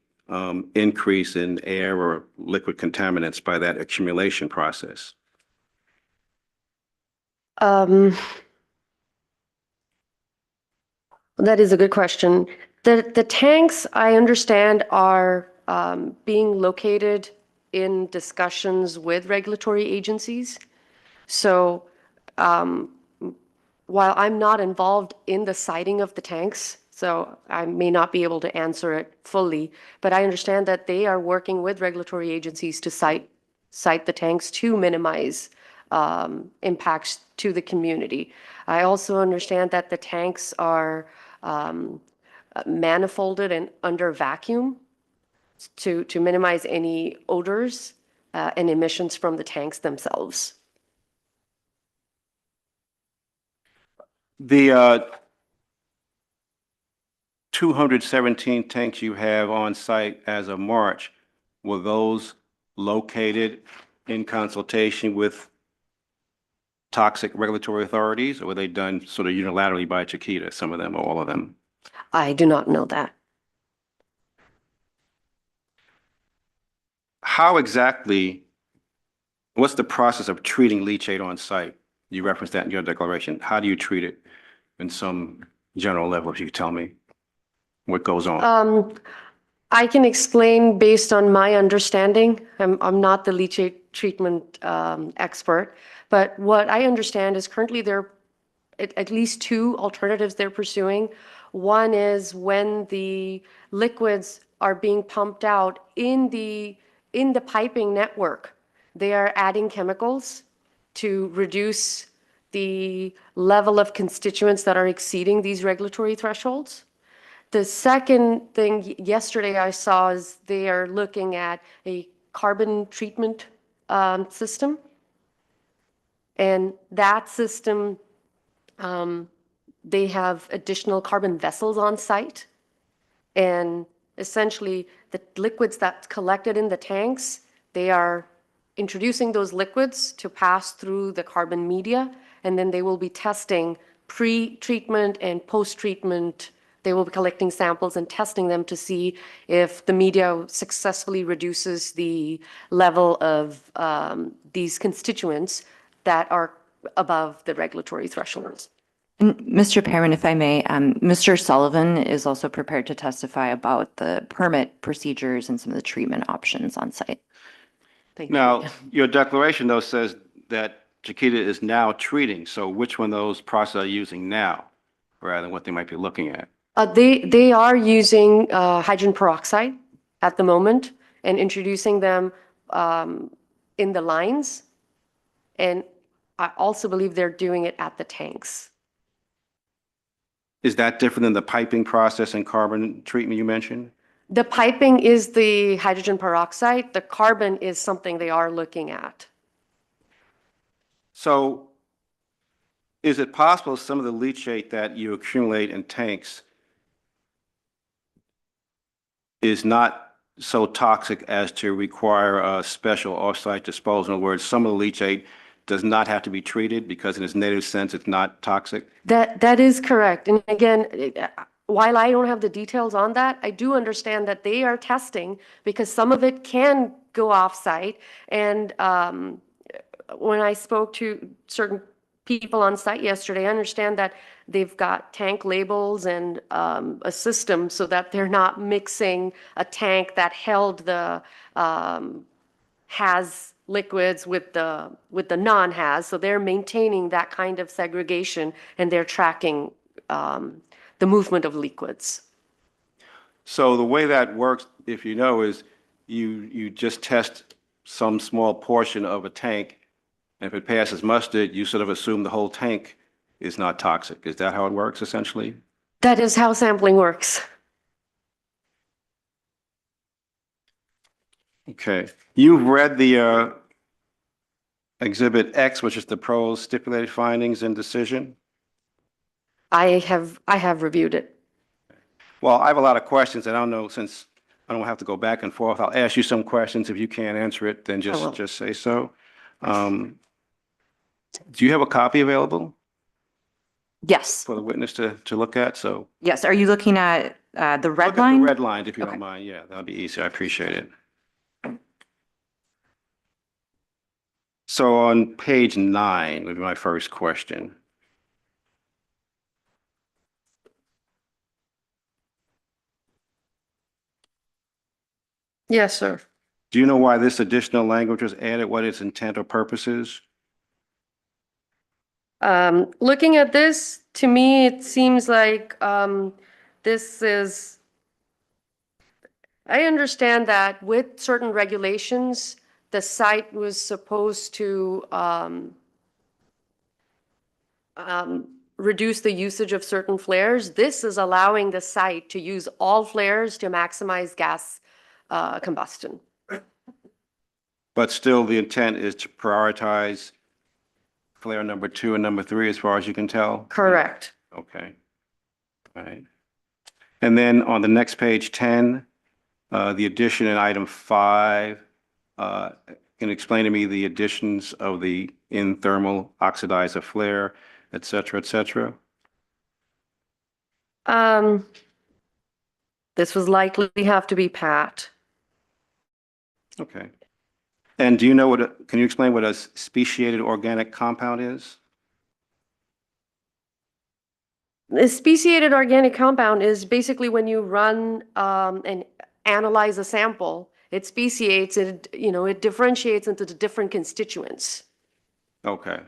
increase in air or liquid contaminants by that accumulation process? That is a good question. The tanks, I understand, are being located in discussions with regulatory agencies. So while I'm not involved in the siting of the tanks, so I may not be able to answer it fully, but I understand that they are working with regulatory agencies to site the tanks to minimize impacts to the community. I also understand that the tanks are manifolded and under vacuum to minimize any odors and emissions from the tanks themselves. The 217 tanks you have on site as of March, were those located in consultation with toxic regulatory authorities, or were they done sort of unilaterally by Chiquita, some of them or all of them? I do not know that. How exactly, what's the process of treating leachate on site? You referenced that in your declaration. How do you treat it in some general level, if you could tell me what goes on? I can explain based on my understanding. I'm not the leachate treatment expert, but what I understand is currently there are at least two alternatives they're pursuing. One is when the liquids are being pumped out in the piping network, they are adding chemicals to reduce the level of constituents that are exceeding these regulatory thresholds. The second thing yesterday I saw is they are looking at a carbon treatment system. And that system, they have additional carbon vessels on site. And essentially, the liquids that's collected in the tanks, they are introducing those liquids to pass through the carbon media, and then they will be testing pre-treatment and post-treatment. They will be collecting samples and testing them to see if the media successfully reduces the level of these constituents that are above the regulatory thresholds. And Mr. Pearman, if I may, Mr. Sullivan is also prepared to testify about the permit procedures and some of the treatment options on site. Thank you. Now, your declaration though says that Chiquita is now treating, so which one of those processes are you using now rather than what they might be looking at? They are using hydrogen peroxide at the moment and introducing them in the lines. And I also believe they're doing it at the tanks. Is that different than the piping process and carbon treatment you mentioned? The piping is the hydrogen peroxide. The carbon is something they are looking at. So is it possible some of the leachate that you accumulate in tanks is not so toxic as to require a special off-site disposal? In other words, some of the leachate does not have to be treated because in its native sense, it's not toxic? That is correct. And again, while I don't have the details on that, I do understand that they are testing because some of it can go off-site. And when I spoke to certain people on site yesterday, I understand that they've got tank labels and a system so that they're not mixing a tank that held the has liquids with the non-has. So they're maintaining that kind of segregation and they're tracking the movement of liquids. So the way that works, if you know, is you just test some small portion of a tank. And if it passes muster, you sort of assume the whole tank is not toxic. Is that how it works essentially? That is how sampling works. Okay. You've read the Exhibit X, which is the pro's stipulated findings and decision? I have reviewed it. Well, I have a lot of questions. And I don't know, since I don't have to go back and forth, I'll ask you some questions. If you can't answer it, then will. just say so. Do you have a copy available Yes, for the witness to look at? So yes. Are you looking at the red look at line? the red lines, if you Okay. don't mind. Yeah, that'll be easy. I appreciate it. So on page 9 would be my first question. Yes, sir. Do you know why this additional language was added, what its intent or purpose is? Looking at this, to me, it seems like this is, I understand that with certain regulations, the site was supposed to reduce the usage of certain flares. This is allowing the site to use all flares to maximize gas combustion. But still, the intent is to prioritize flare number 2 and number 3, as far as you can tell? Correct. Okay. All right. And then on the next page, 10, the addition in item 5, can you explain to me the additions of the in-thermal oxidizer flare, et cetera, et cetera? This was likely have to be Pat. Okay. And do you know can you explain what a speciated organic compound is? A speciated organic compound is basically when you run and analyze a sample, it speciates it, it differentiates into the different constituents. Okay.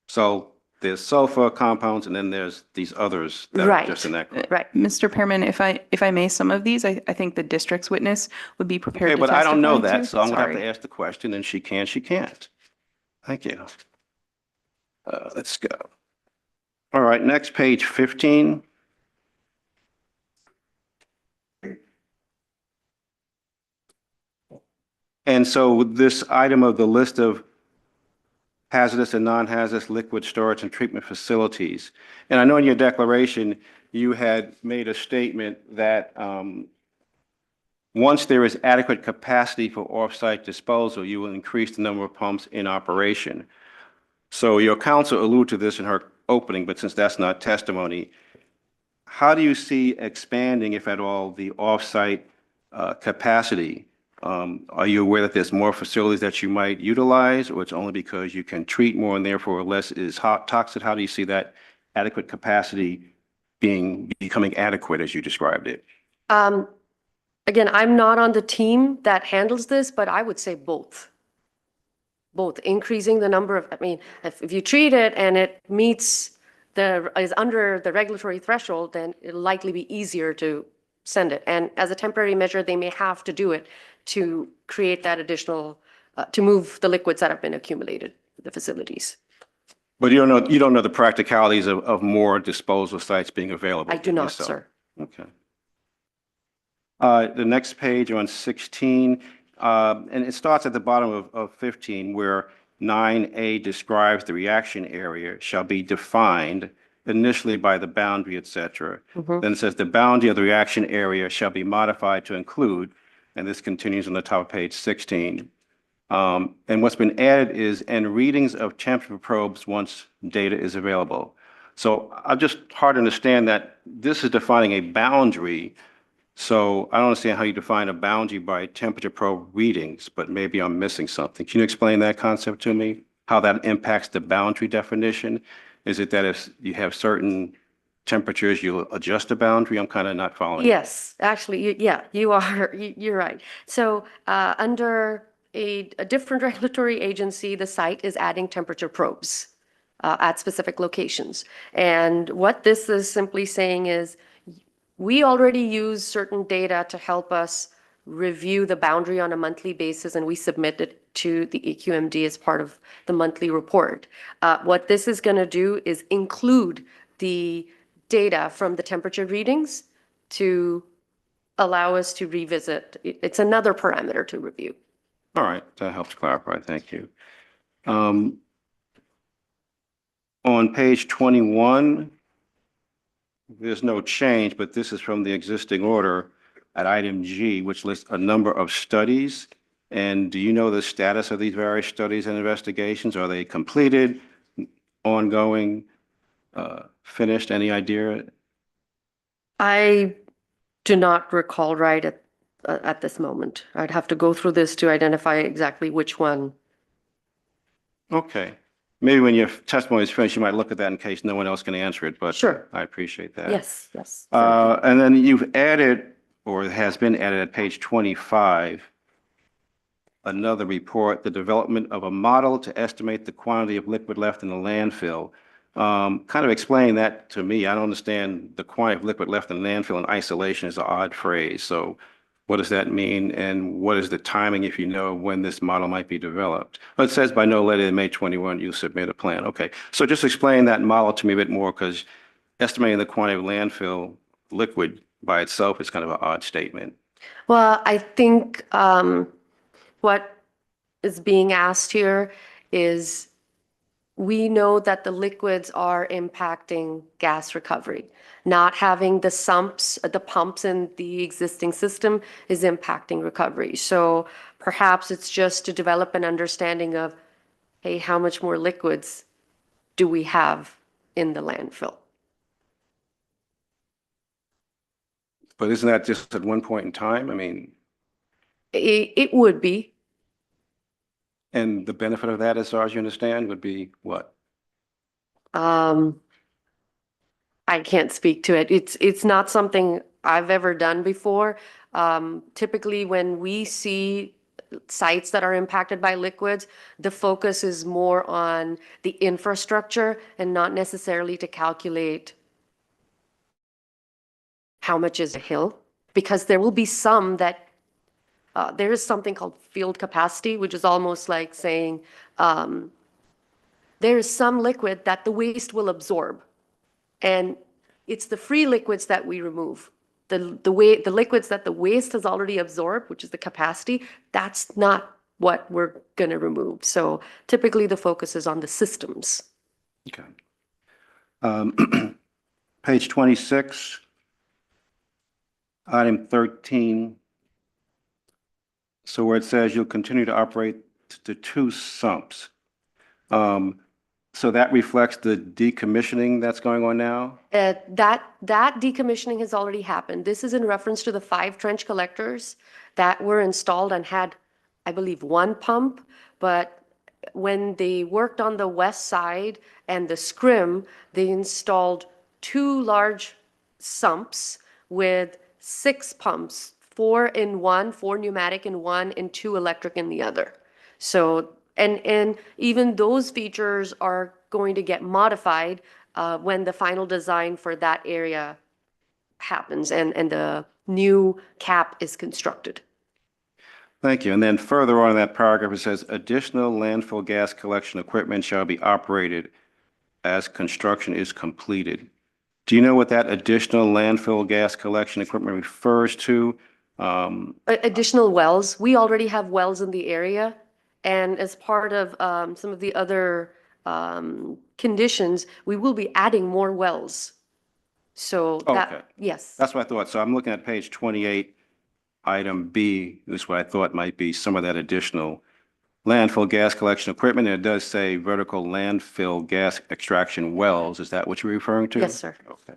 So there's sulfur compounds and then there's these others that are Right. just in that group. Right. Mr. Pearman, if I may, some of these, I think the district's witness would be prepared Okay, to but I don't know testify that, to. so I'm gonna have Sorry. to ask the question and she can, she can't. Thank you. Let's go. All right, next page 15. And so this item of the list of hazardous and non-hazardous liquid storage and treatment facilities. And I know in your declaration, you had made a statement that once there is adequate capacity for off-site disposal, you will increase the number of pumps in operation. So your counsel alluded to this in her opening, but since that's not testimony, how do you see expanding, if at all, the off-site capacity? Are you aware that there's more facilities that you might utilize, or it's only because you can treat more and therefore less is toxic? How do you see that adequate capacity becoming adequate as you described it? Again, I'm not on the team that handles this, but I would say both. Both increasing the number of, if you treat it and it meets is under the regulatory threshold, then it'll likely be easier to send it. And as a temporary measure, they may have to do it to create that additional, to move the liquids that have been accumulated at the facilities. But you don't know the practicalities of more disposal sites being available? I do not, yourself? sir. Okay. The next page on 16, and it starts at the bottom of 15, where 9A describes the reaction area shall be defined initially by the boundary, et cetera. Then it says the boundary of the reaction area shall be modified to include, and this continues on the top of page 16. And what's been added is, and readings of temperature probes once data is available. So I'm just hard to understand that this is defining a boundary. So I don't understand how you define a boundary by temperature probe readings, but maybe I'm missing something. Can you explain that concept to me? How that impacts the boundary definition? Is it that if you have certain temperatures, you'll adjust the boundary? I'm kind of not following. Yes, actually, yeah, you are, you're right. So under a different regulatory agency, the site is adding temperature probes at specific locations. And what this is simply saying is, we already use certain data to help us review the boundary on a monthly basis, and we submit it to the AQMD as part of the monthly report. What this is going to do is include the data from the temperature readings to allow us to revisit. It's another parameter to review. All right, that helps clarify. Thank you. On page 21, there's no change, but this is from the existing order at item G, which lists a number of studies. And do you know the status of these various studies and investigations? Are they completed, ongoing, finished? Any idea? I do not recall right at this moment. I'd have to go through this to identify exactly which one. Okay. Maybe when your testimony is finished, you might look at that in case no one else can answer it, but Sure. I appreciate that. Yes, yes. And then you've added, or it has been added at page 25, another report, the development of a model to estimate the quantity of liquid left in the landfill. Kind of explain that to me. I don't understand the quantity of liquid left in the landfill in isolation is an odd phrase. So what does that mean? And what is the timing, if you know, when this model might be developed? Well, it says by no later than May 21, you submit a plan. Okay. So just explain that model to me a bit more, because estimating the quantity of landfill liquid by itself is kind of an odd statement. Well, I think what is being asked here is we know that the liquids are impacting gas recovery. Not having the pumps in the existing system is impacting recovery. So perhaps it's just to develop an understanding of, hey, how much more liquids do we have in the landfill? But isn't that just at one point in time? I mean, It would be. and the benefit of that, as far as you understand, would be what? I can't speak to it. It's not something I've ever done before. Typically, when we see sites that are impacted by liquids, the focus is more on the infrastructure and not necessarily to calculate how much is a hill, because there will be some that there is something called field capacity, which is almost like saying there is some liquid that the waste will absorb. And it's the free liquids that we remove. The liquids that the waste has already absorbed, which is the capacity, that's not what we're going to remove. So typically the focus is on the systems. Okay. Page 26, item 13. So where it says you'll continue to operate the two sumps. So that reflects the decommissioning that's going on now? That decommissioning has already happened. This is in reference to the 5 trench collectors that were installed and had, I believe, 1 pump. But when they worked on the west side and the scrim, they installed 2 large sumps with 6 pumps, 4 in one, 4 pneumatic in one, and 2 electric in the other. So, and even those features are going to get modified when the final design for that area happens and the new cap is constructed. Thank you. And then further on in that paragraph, it says additional landfill gas collection equipment shall be operated as construction is completed. Do you know what that additional landfill gas collection equipment refers to? Additional wells. We already have wells in the area. And as part of some of the other conditions, we will be adding more wells. So that, Okay. yes. That's what I thought. So I'm looking at page 28, item B. This is what I thought might be some of that additional landfill gas collection equipment. And it does say vertical landfill gas extraction wells. Is that what you're referring to? Yes, sir. Okay.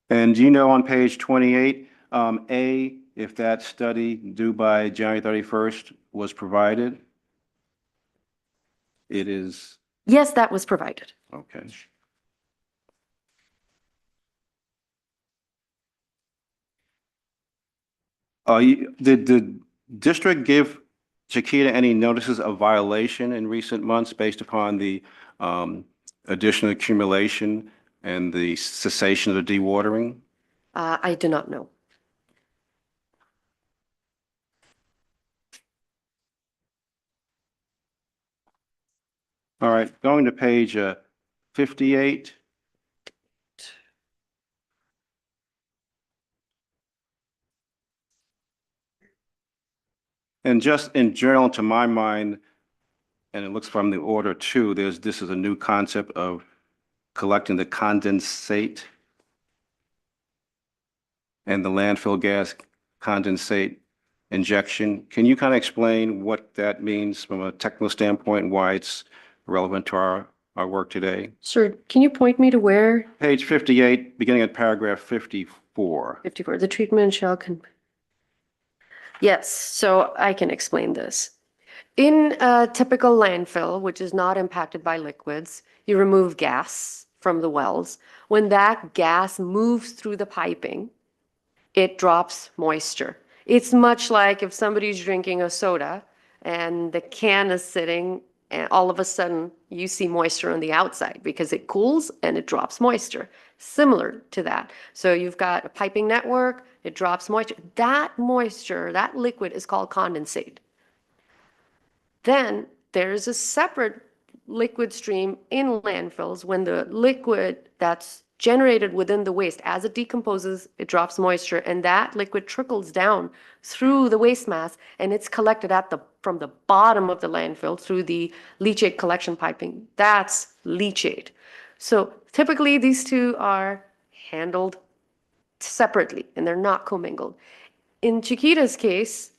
And do you know on page 28, A, if that study due by January 31st was provided? It is, Yes, that was provided. okay. Did the district give Chiquita any notices of violation in recent months based upon the additional accumulation and the cessation of the dewatering? I do not know. All right, going to page 58. And just in general, to my mind, and it looks from the order too, this is a new concept of collecting the condensate and the landfill gas condensate injection. Can you kind of explain what that means from a technical standpoint and why it's relevant to our work today? Sir, can you point me to where? Page 58, beginning at paragraph 54. 54, the treatment shall Yes, so I can explain this. In a typical landfill, which is not impacted by liquids, you remove gas from the wells. When that gas moves through the piping, it drops moisture. It's much like if somebody's drinking a soda and the can is sitting and all of a sudden you see moisture on the outside because it cools and it drops moisture. Similar to that. So you've got a piping network, it drops moisture. That moisture, that liquid is called condensate. Then there's a separate liquid stream in landfills when the liquid that's generated within the waste. As it decomposes, it drops moisture, and that liquid trickles down through the waste mass, and it's collected from the bottom of the landfill through the leachate collection piping. That's leachate. So typically, these two are handled separately, and they're not commingled. In Chiquita's case,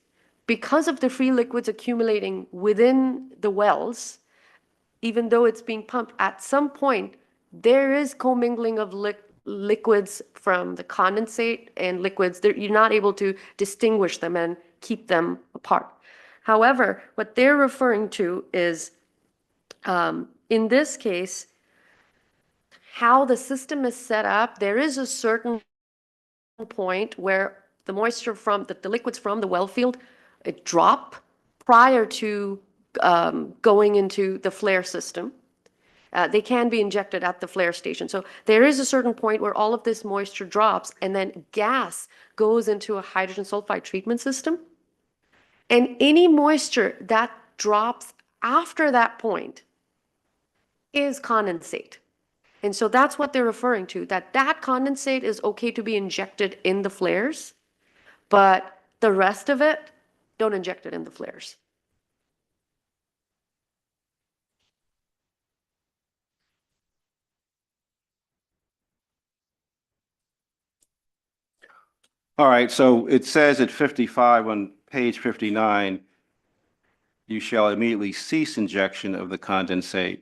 because of the free liquids accumulating within the wells, even though it's being pumped, at some point, there is commingling of liquids from the condensate and liquids. You're not able to distinguish them and keep them apart. However, what they're referring to is, in this case, how the system is set up, there is a certain point where the moisture from the liquids from the well field, it drop prior to going into the flare system. They can be injected at the flare station. So there is a certain point where all of this moisture drops, and then gas goes into a hydrogen sulfide treatment system. And any moisture that drops after that point is condensate. And so that's what they're referring to, that condensate is okay to be injected in the flares, but the rest of it, don't inject it in the flares. All right, so it says at 55 on page 59, you shall immediately cease injection of the condensate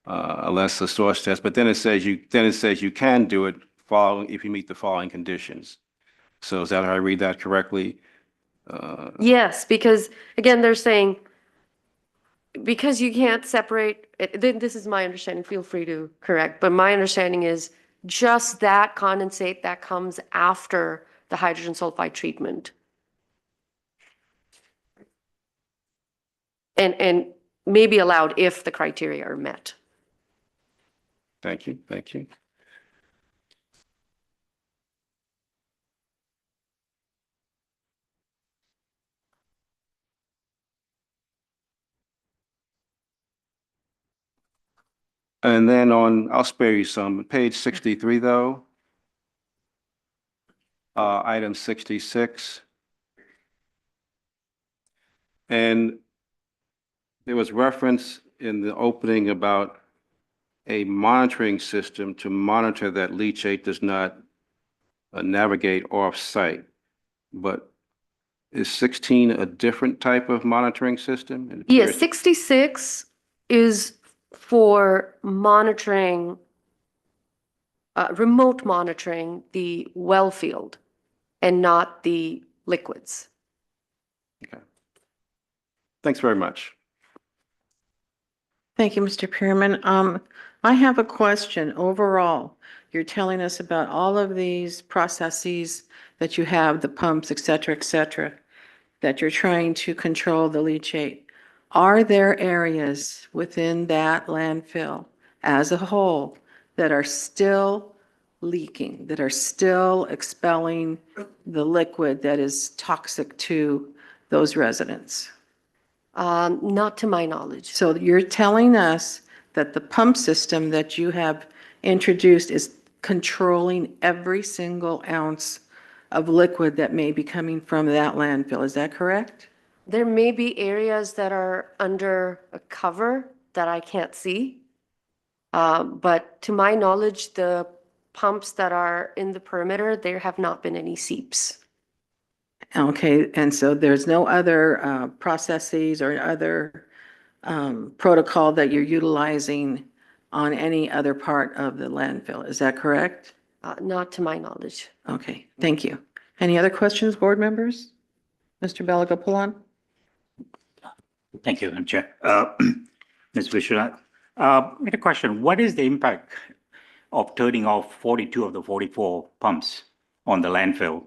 unless the source test, but then it says you can do it if you meet the following conditions. So is that how I read that correctly? Yes, because again, they're saying, because you can't separate, this is my understanding, feel free to correct, but my understanding is just that condensate that comes after the hydrogen sulfide treatment. And may be allowed if the criteria are met. Thank you, thank you. And then I'll spare you some, page 63 though, item 66. And there was reference in the opening about a monitoring system to monitor that leachate does not navigate off-site. But is 16 a different type of monitoring system? Yes, 66 is for monitoring, remote monitoring the well field and not the liquids. Okay. Thanks very much. Thank you, Mr. Pearman. I have a question. Overall, you're telling us about all of these processes that you have, the pumps, et cetera, that you're trying to control the leachate. Are there areas within that landfill as a whole that are still leaking, that are still expelling the liquid that is toxic to those residents? Not to my knowledge. So you're telling us that the pump system that you have introduced is controlling every single ounce of liquid that may be coming from that landfill. Is that correct? There may be areas that are under a cover that I can't see. But to my knowledge, the pumps that are in the perimeter, there have not been any seeps. Okay, and so there's no other processes or other protocol that you're utilizing on any other part of the landfill. Is that correct? Not to my knowledge. Okay, thank you. Any other questions, board members? Mr. Balagopalan? Thank you, Madam Chair. Ms. Vishwanath, I had a question. What is the impact of turning off 42 of the 44 pumps on the landfill,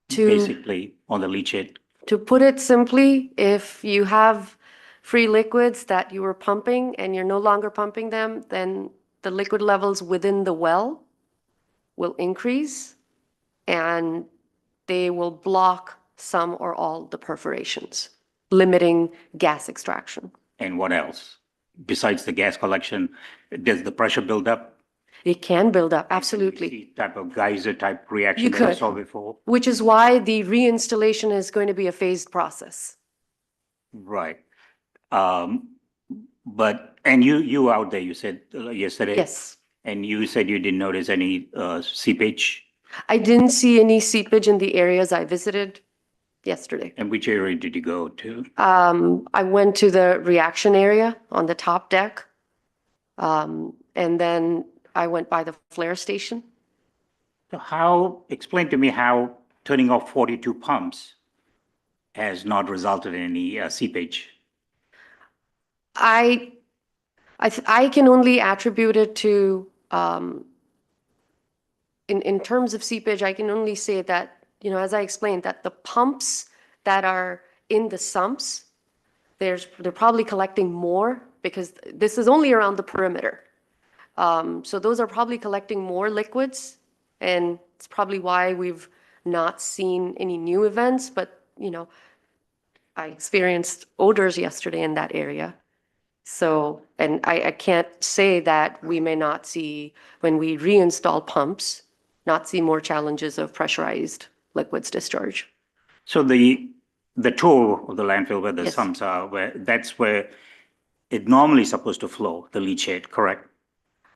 basically on the leachate? To put it simply, if you have free liquids that you were pumping and you're no longer pumping them, then the liquid levels within the well will increase and they will block some or all the perforations, limiting gas extraction. And what else? Besides the gas collection, does the pressure build up? It can build up, You absolutely, see type of geyser type reaction You that I could. saw before. which is why the reinstallation is going to be a phased process. Right. And you were out there, you said yesterday? Yes. And you said you didn't notice any seepage? I didn't see any seepage in the areas I visited yesterday. And which area did you go to? I went to the reaction area on the top deck. And then I went by the flare station. So explain to me how turning off 42 pumps has not resulted in any seepage? I can only attribute it to, in terms of seepage, I can only say that, as I explained, that the pumps that are in the sumps, they're probably collecting more because this is only around the perimeter. So those are probably collecting more liquids, and it's probably why we've not seen any new events, but, I experienced odors yesterday in that area. So, and I can't say that we may not see, when we reinstall pumps, not see more challenges of pressurized liquids discharge. So the toe of the landfill where the Yes. sumps are, that's where it normally is supposed to flow, the leachate, correct?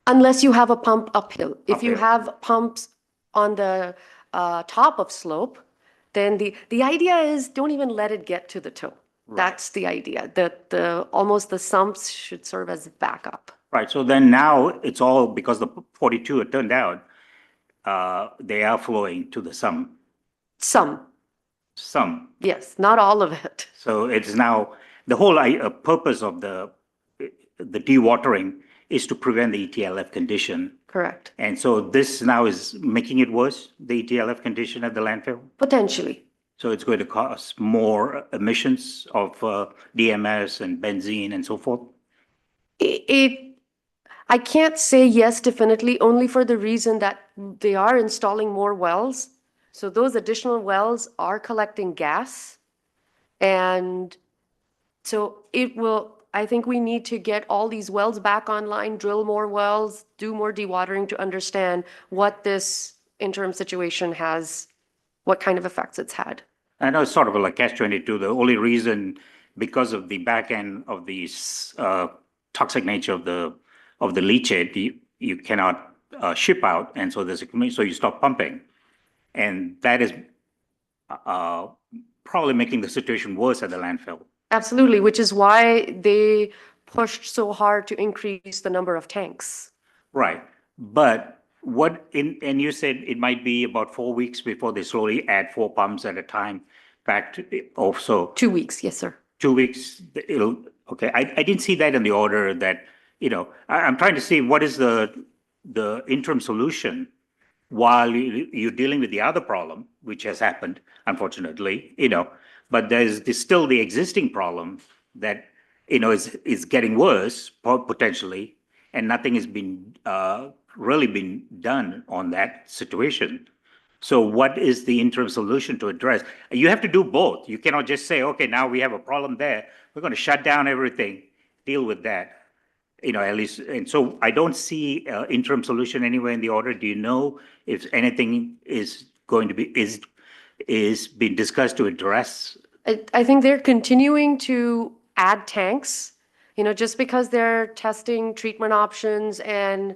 Unless you have a pump uphill. If you Uphill. have pumps on the top of slope, then the idea is don't even let it get to the toe. Right. That's the idea. Almost the sumps should serve as backup. Right, so then now it's all because the 42, it turned out, they are flowing to the sump. Some. Yes, not all of it. So it's now, the whole purpose of the dewatering is to prevent the ETLF condition. Correct. And so this now is making it worse, the ETLF condition at the landfill? Potentially. So it's going to cause more emissions of DMS and benzene and so forth? I can't say yes definitely, only for the reason that they are installing more wells. So those additional wells are collecting gas. And so I think we need to get all these wells back online, drill more wells, do more dewatering to understand what this interim situation has, what kind of effects it's had. I know it's sort of like catch-22. The only reason, because of the back end of the toxic nature of the leachate, you cannot ship out, and so so you stop pumping, and that is probably making the situation worse at the landfill. Absolutely, which is why they pushed so hard to increase the number of tanks. Right, but and you said it might be about 4 weeks before they slowly add 4 pumps at a time back to also. 2 weeks, yes, sir. 2 weeks, okay, I didn't see that in the order that, I'm trying to see what is the interim solution while you're dealing with the other problem, which has happened, unfortunately, but there's still the existing problem that, is getting worse potentially, and nothing has been really been done on that situation. So what is the interim solution to address? You have to do both. You cannot just say, okay, now we have a problem there. We're going to shut down everything, deal with that, at least. And so I don't see interim solution anywhere in the order. Do you know if anything is going to be, is being discussed to address? I think they're continuing to add tanks, just because they're testing treatment options and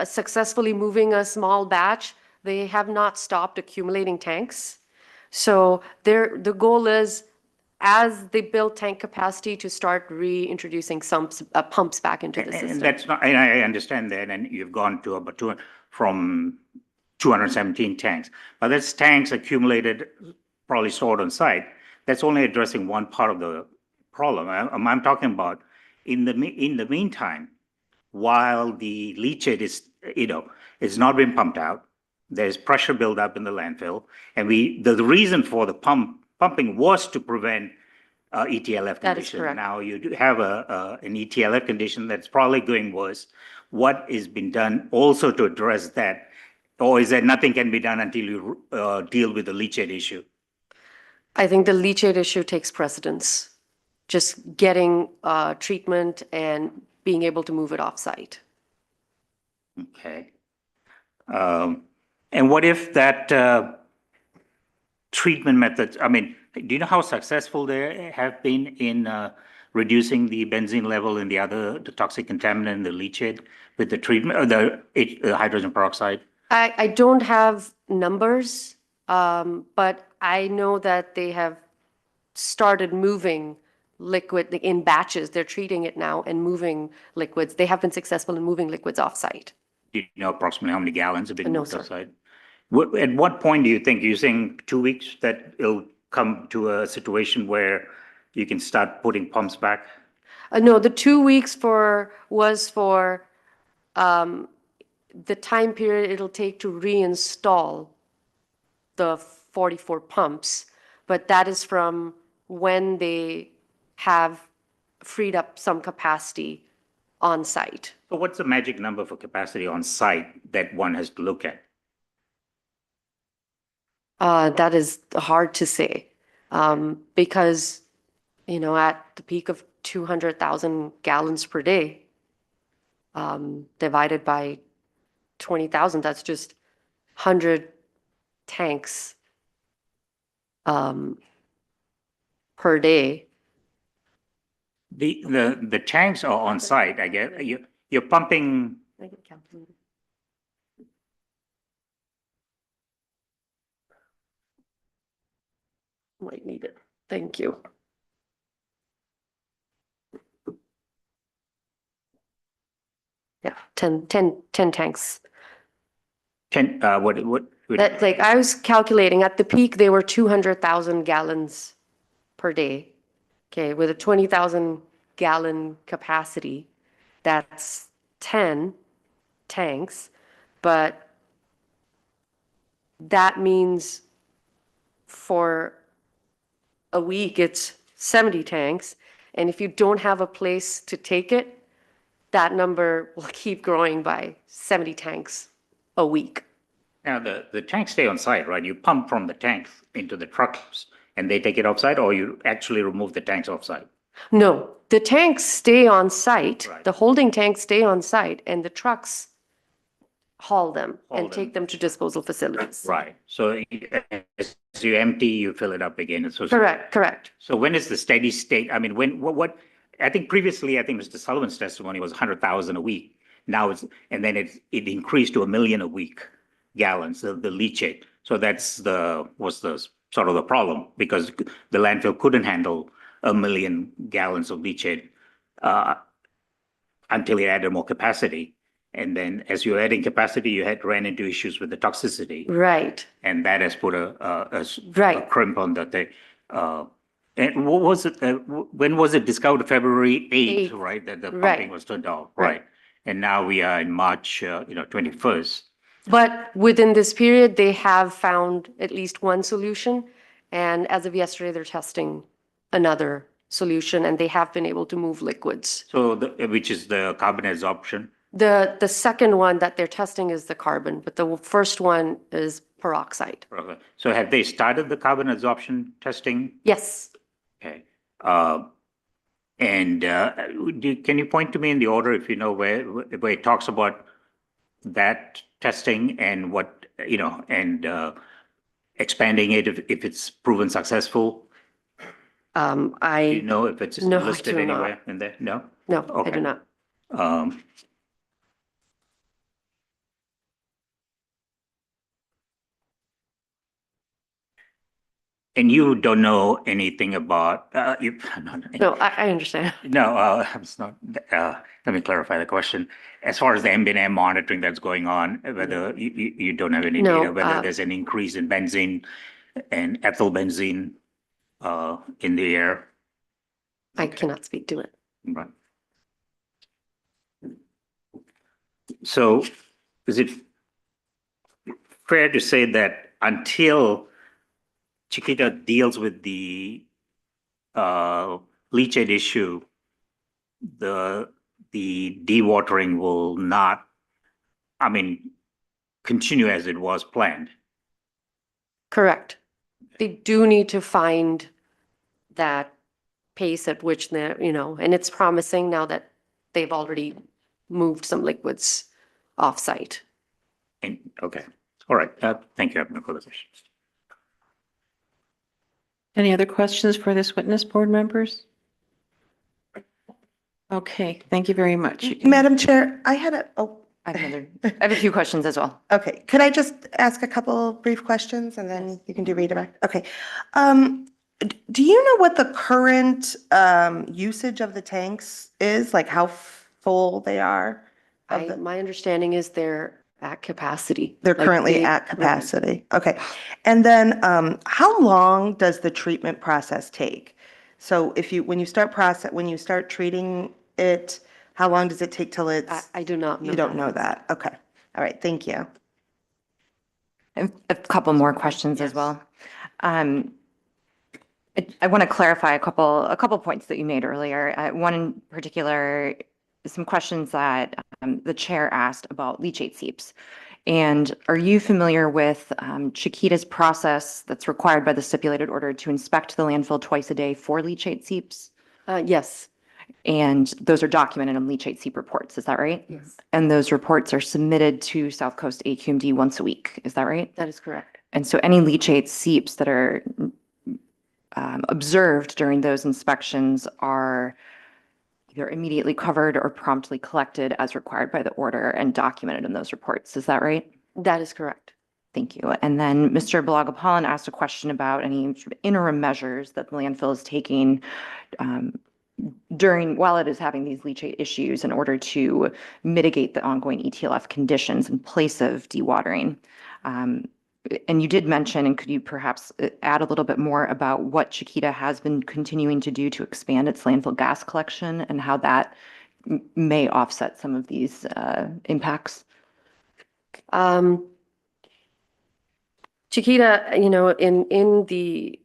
successfully moving a small batch, they have not stopped accumulating tanks. So the goal is, as they build tank capacity, to start reintroducing some pumps back into the system. And that's not, and I understand that, and you've gone to about from 217 tanks, but that's tanks accumulated, probably stored on site. That's only addressing one part of the problem. I'm talking about in the meantime, while the leachate is, it's not been pumped out, there's pressure buildup in the landfill, and the reason for the pumping was to prevent ETLF condition. That is correct. Now you do have an ETLF condition that's probably going worse. What is being done also to address that, or is there nothing can be done until you deal with the leachate issue? I think the leachate issue takes precedence. Just getting treatment and being able to move it off-site. Okay. And what if that treatment method, I mean, do you know how successful they have been in reducing the benzene level in the toxic contaminant in the leachate with the treatment, or the hydrogen peroxide? I don't have numbers, but I know that they have started moving liquid in batches. They're treating it now and moving liquids. They have been successful in moving liquids off-site. Do you know approximately how many gallons have been No, moved sir. outside? At what point do you think, using 2 weeks, that it'll come to a situation where you can start putting pumps back? No, the 2 weeks was for the time period it'll take to reinstall the 44 pumps, but that is from when they have freed up some capacity on site. So what's the magic number for capacity on site that one has to look at? That is hard to say, because, at the peak of 200,000 gallons per day, divided by 20,000, that's just 100 tanks per day. The tanks are on site, I guess. You're pumping, Might need it. Thank you. Yeah, 10 tanks. 10, what? That's like, I was calculating, at the peak, they were 200,000 gallons per day. Okay, with a 20,000 gallon capacity, that's 10 tanks, but that means for a week, it's 70 tanks. And if you don't have a place to take it, that number will keep growing by 70 tanks a week. Now, the tanks stay on site, right? You pump from the tanks into the trucks and they take it offsite, or you actually remove the tanks offsite? No, the tanks stay on site. Right. The holding tanks stay on site, and the trucks haul them Haul and them. take them to disposal facilities. Right. So as you empty, you fill it up again. So Correct. So when is the steady state? I mean, what, I think previously, I think Mr. Sullivan's testimony was 100,000 a week. Now and then it increased to 1 million a week gallons, the leachate. So was the sort of the problem, because the landfill couldn't handle 1 million gallons of leachate until it added more capacity. And then as you're adding capacity, you ran into issues with the toxicity. Right. And that has put a Right. crimp on the thing. And what was it, when was it discovered? February 8th, 8th. right? That the Right. pumping was turned off, Right. right? And now we are in March, 21st. But within this period, they have found at least one solution. And as of yesterday, they're testing another solution, and they have been able to move liquids. So which is the carbon adsorption? The second one that they're testing is the carbon, but the first one is peroxide. So have they started the carbon adsorption testing? Yes. Okay. And can you point to me in the order, if you know, where it talks about that testing and what, and expanding it if it's proven successful? Do you know if it's No, I listed do not. anywhere in there? No? No, I Okay. do not. And you don't know anything about, No, I understand. No, it's not, let me clarify the question. As far as the M&M monitoring that's going on, whether you don't have any No, data, whether there's an increase in benzene and ethyl benzene in the air? I cannot speak to it. Right. So is it fair to say that until Chiquita deals with the leachate issue, the dewatering will not, continue as it was planned? Correct. They do need to find that pace at which they're, and it's promising now that they've already moved some liquids off-site. Okay, all right, thank you. I have no further questions. Any other questions for this witness, board members? Okay, thank you very much. Madam Chair, I had I have a few questions as well. okay, could I just ask a couple brief questions and then you can do redirect? Okay. Do you know what the current usage of the tanks is, like how full they are? My understanding is they're at capacity. They're Like currently they- at capacity. Okay. And then how long does the treatment process take? So when you start treating it, how long does it take till it's? I do not know. You don't know that. Okay. All right. Thank you. I have a couple more questions as well. I want to clarify a couple points that you made earlier. One in particular, some questions that the chair asked about leachate seeps. And are you familiar with Chiquita's process that's required by the stipulated order to inspect the landfill twice a day for leachate seeps? Yes. And those are documented in leachate seep reports, is that right? Yes. And those reports are submitted to South Coast AQMD once a week, is that right? That is correct. And so any leachate seeps that are observed during those inspections are either immediately covered or promptly collected as required by the order and documented in those reports. Is that right? That is correct. Thank you. And then Mr. Balagapalan asked a question about any sort of interim measures that the landfill is taking while it is having these leachate issues in order to mitigate the ongoing ETLF conditions in place of dewatering. And you did mention, and could you perhaps add a little bit more about what Chiquita has been continuing to do to expand its landfill gas collection and how that may offset some of these impacts? Chiquita, in the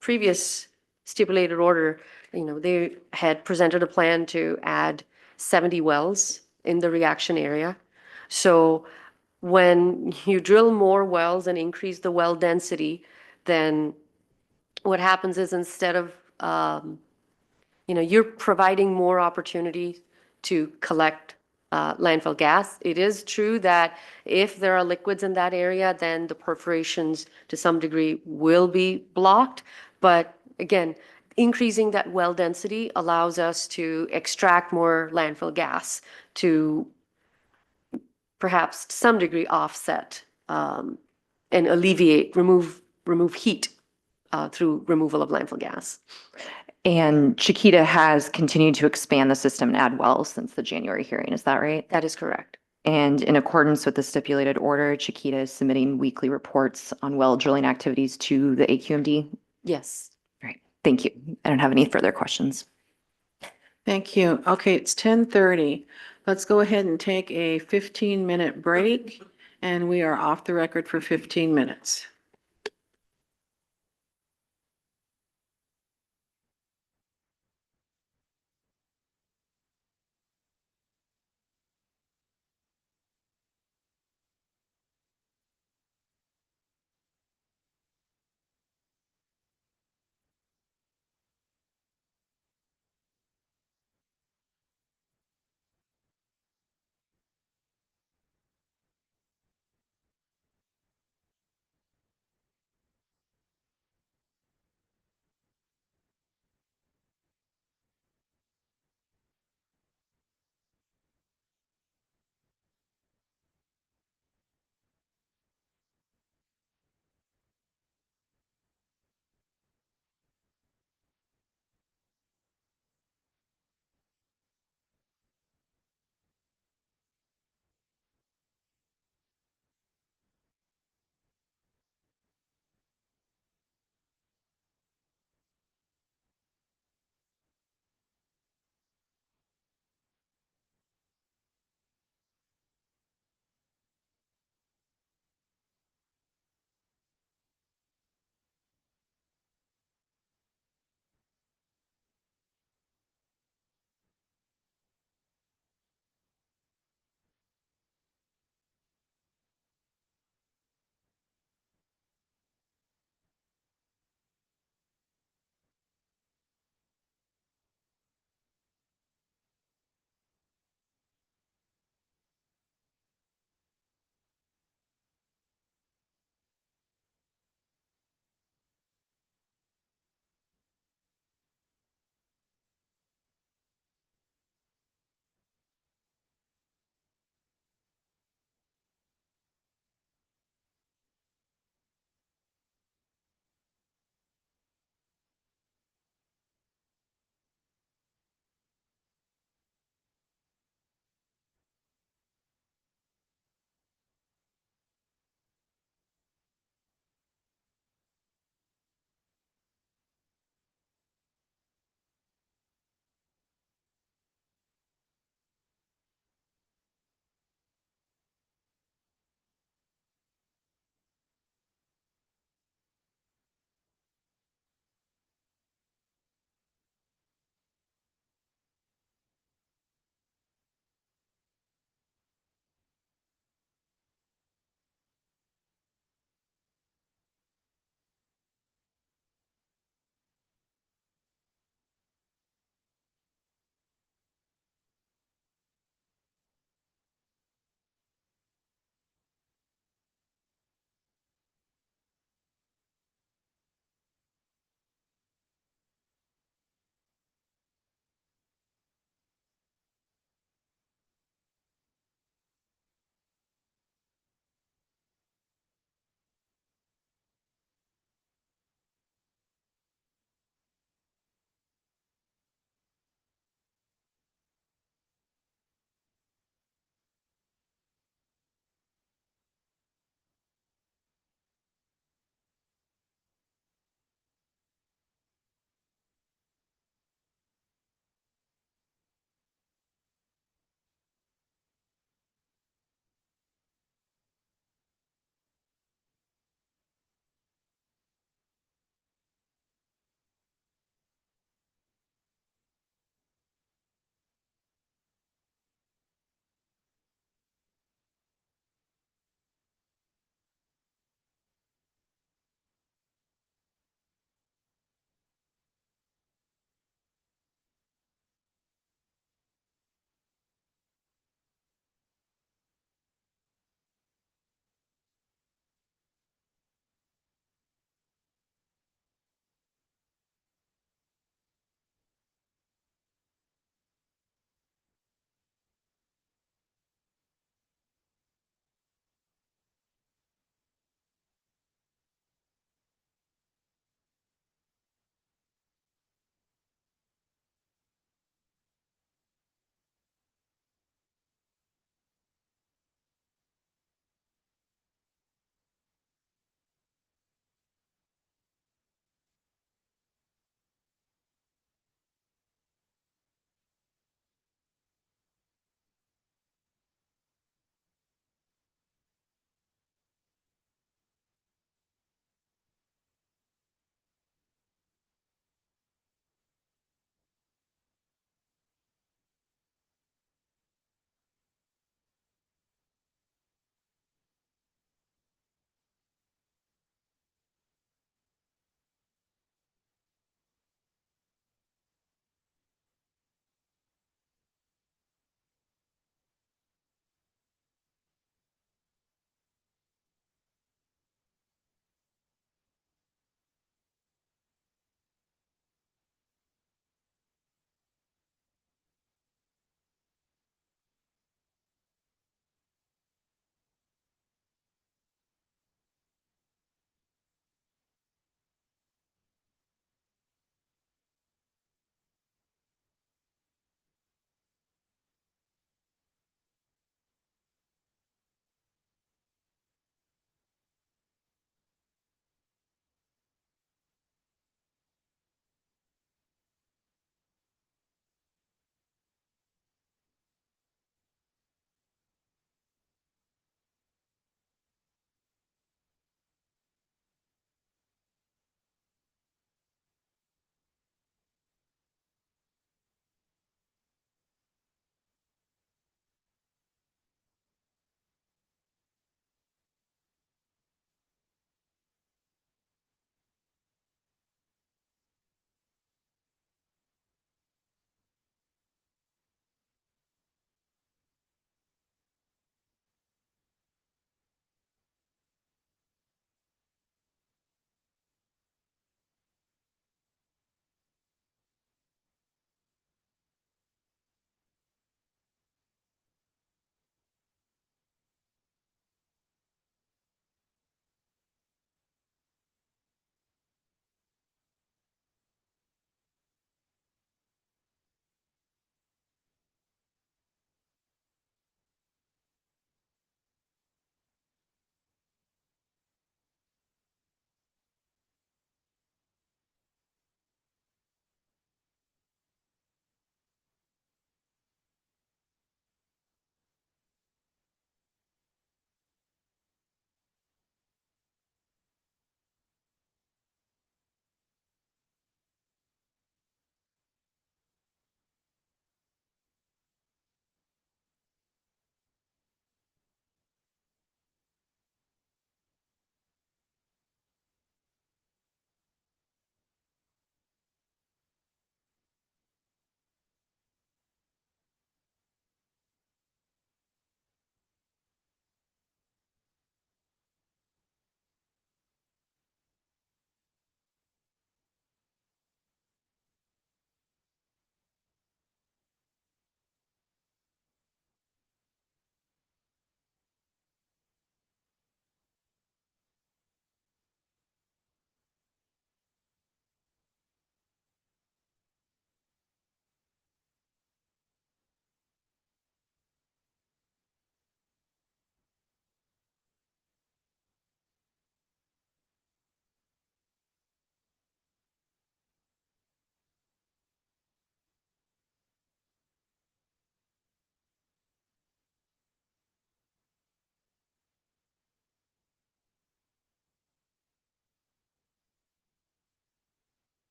previous stipulated order, they had presented a plan to add 70 wells in the reaction area. So when you drill more wells and increase the well density, then what happens is instead of, you're providing more opportunity to collect landfill gas. It is true that if there are liquids in that area, then the perforations to some degree will be blocked. But again, increasing that well density allows us to extract more landfill gas to perhaps to some degree offset and alleviate, remove heat through removal of landfill gas. And Chiquita has continued to expand the system and add wells since the January hearing. Is that right? That is correct. And in accordance with the stipulated order, Chiquita is submitting weekly reports on well drilling activities to the AQMD? Yes. All right. Thank you. I don't have any further questions. Thank you. Okay, it's 10:30. Let's go ahead and take a 15-minute break, and we are off the record for 15 minutes.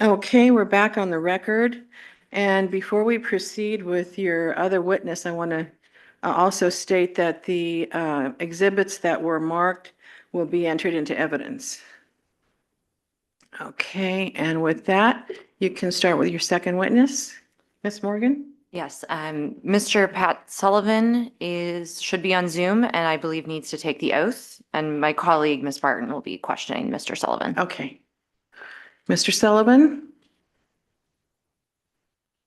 Okay, we're back on the record. And before we proceed with your other witness, I want to also state that the exhibits that were marked will be entered into evidence. Okay, and with that, you can start with your second witness, Ms. Morgan. Yes, Mr. Pat Sullivan should be on Zoom and I believe needs to take the oath. And my colleague, Ms. Barton, will be questioning Mr. Sullivan. Okay. Mr. Sullivan?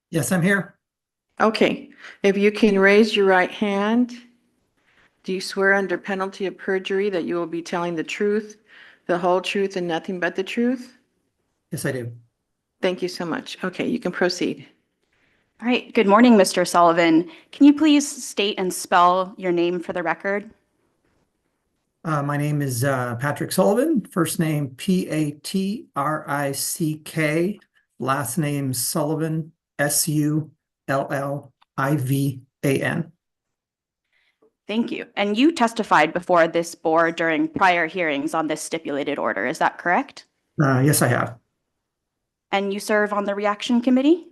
Yes, I'm here. Okay, if you can raise your right hand, do you swear under penalty of perjury that you will be telling the truth, the whole truth, and nothing but the truth? Yes, I do. Thank you so much. Okay, you can proceed. All right. Good morning, Mr. Sullivan. Can you please state and spell your name for the record? My name is Patrick Sullivan. First name Patrick, last name Sullivan, Sullivan. Thank you. And you testified before this board during prior hearings on this stipulated order. Is that correct? Yes, I have. And you serve on the reaction committee?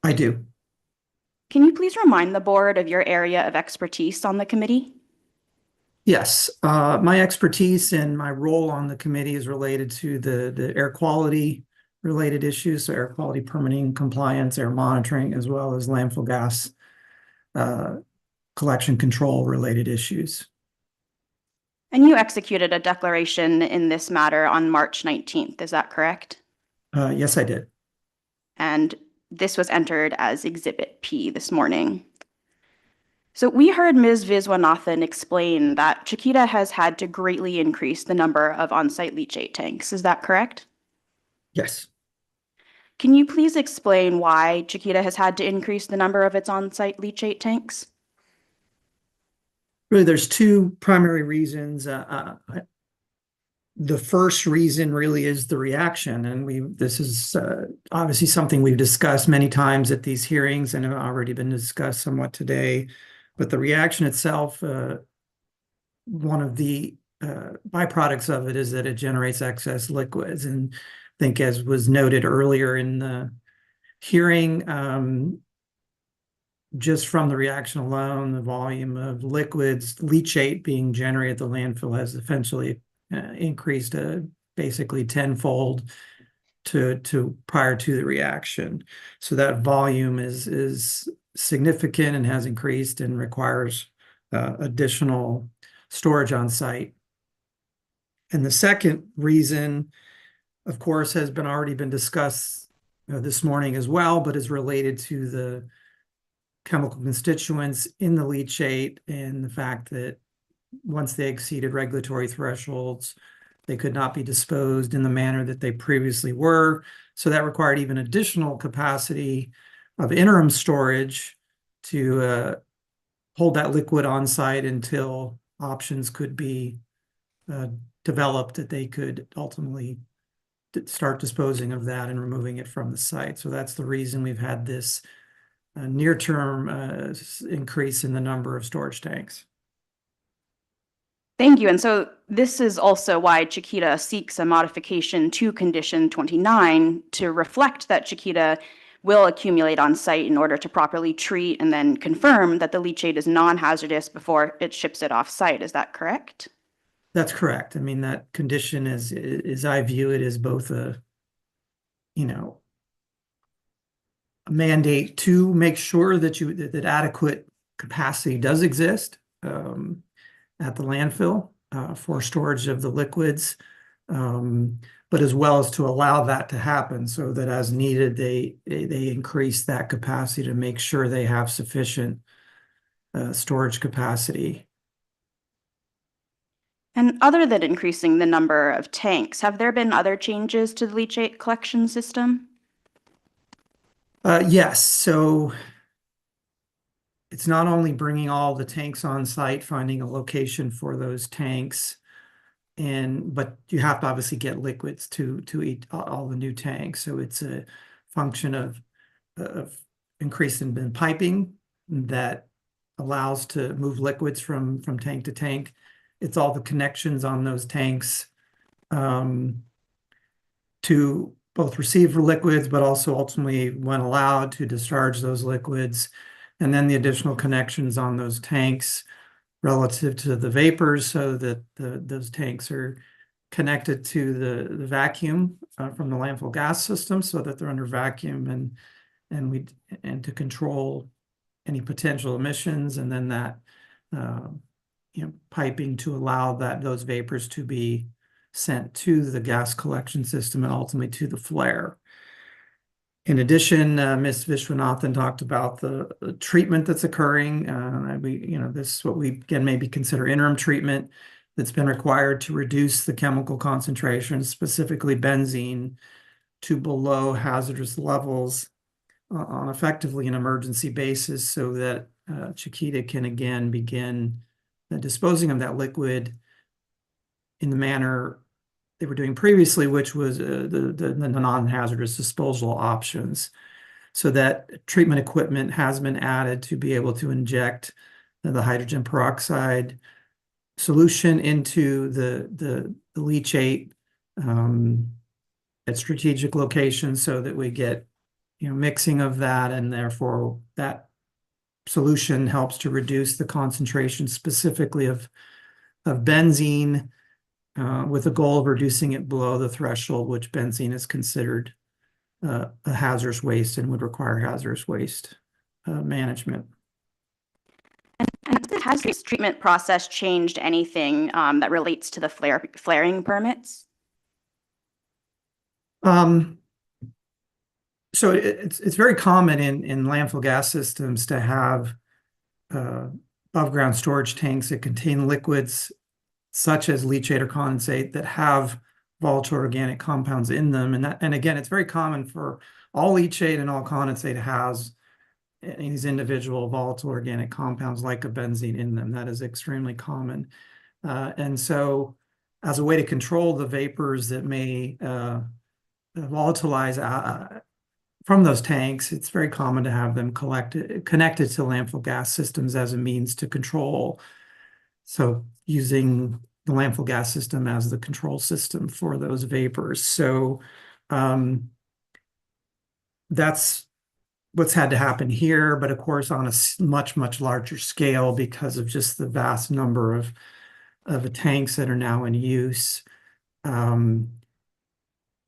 I do. Can you please remind the board of your area of expertise on the committee? Yes, my expertise and my role on the committee is related to the air quality related issues, so air quality permitting, compliance, air monitoring, as well as landfill gas collection control related issues. And you executed a declaration in this matter on March 19th. Is that correct? Yes, I did. And this was entered as Exhibit P this morning. So we heard Ms. Viswanathan explain that Chiquita has had to greatly increase the number of on-site leachate tanks. Is that correct? Yes. Can you please explain why Chiquita has had to increase the number of its on-site leachate tanks? Really, there's two primary reasons. The first reason really is the reaction, and this is obviously something we've discussed many times at these hearings and have already been discussed somewhat today. But the reaction itself, one of the byproducts of it is that it generates excess liquids. And I think, as was noted earlier in the hearing, just from the reaction alone, the volume of liquids, leachate being generated at the landfill has essentially increased basically tenfold to prior to the reaction. So that volume is significant and has increased and requires additional storage on site. And the second reason, of course, has already been discussed this morning as well, but is related to the chemical constituents in the leachate and the fact that once they exceeded regulatory thresholds, they could not be disposed in the manner that they previously were. So that required even additional capacity of interim storage to hold that liquid on site until options could be developed that they could ultimately start disposing of that and removing it from the site. So that's the reason we've had this near-term increase in the number of storage tanks. Thank you. And so this is also why Chiquita seeks a modification to Condition 29 to reflect that Chiquita will accumulate on site in order to properly treat and then confirm that the leachate is non-hazardous before it ships it off site. Is that correct? That's correct. I mean, that condition is I view it as both a mandate to make sure that adequate capacity does exist at the landfill for storage of the liquids, but as well as to allow that to happen so that as needed, they increase that capacity to make sure they have sufficient storage capacity. And other than increasing the number of tanks, have there been other changes to the leachate collection system? Yes. So it's not only bringing all the tanks on site, finding a location for those tanks, but you have to obviously get liquids to eat all the new tanks. So it's a function of increase in piping that allows to move liquids from tank to tank. It's all the connections on those tanks. to both receive liquids, but also ultimately, when allowed, to discharge those liquids. And then the additional connections on those tanks relative to the vapors, so that those tanks are connected to the vacuum from the landfill gas system, so that they're under vacuum, and to control any potential emissions, and then that piping to allow those vapors to be sent to the gas collection system and ultimately to the flare. In addition, Ms. Vishwanathan talked about the treatment that's occurring. This is what we again maybe consider interim treatment that's been required to reduce the chemical concentration, specifically benzene, to below hazardous levels on effectively an emergency basis, so that Chiquita can again begin disposing of that liquid in the manner they were doing previously, which was the non-hazardous disposal options. So that treatment equipment has been added to be able to inject the hydrogen peroxide solution into the leachate at strategic locations, so that we get mixing of that, and therefore that solution helps to reduce the concentration specifically of benzene, with the goal of reducing it below the threshold, which benzene is considered a hazardous waste and would require hazardous waste management. And has this treatment process changed anything that relates to the flaring permits? So it's very common in landfill gas systems to have above ground storage tanks that contain liquids such as leachate or condensate that have volatile organic compounds in them. And again, it's very common for all leachate and all condensate has these individual volatile organic compounds like a benzene in them. That is extremely common. And so as a way to control the vapors that may volatilize from those tanks, it's very common to have them connected to landfill gas systems as a means to control. So using the landfill gas system as the control system for those vapors. So that's what's had to happen here, but of course on a much, much larger scale because of just the vast number of tanks that are now in use.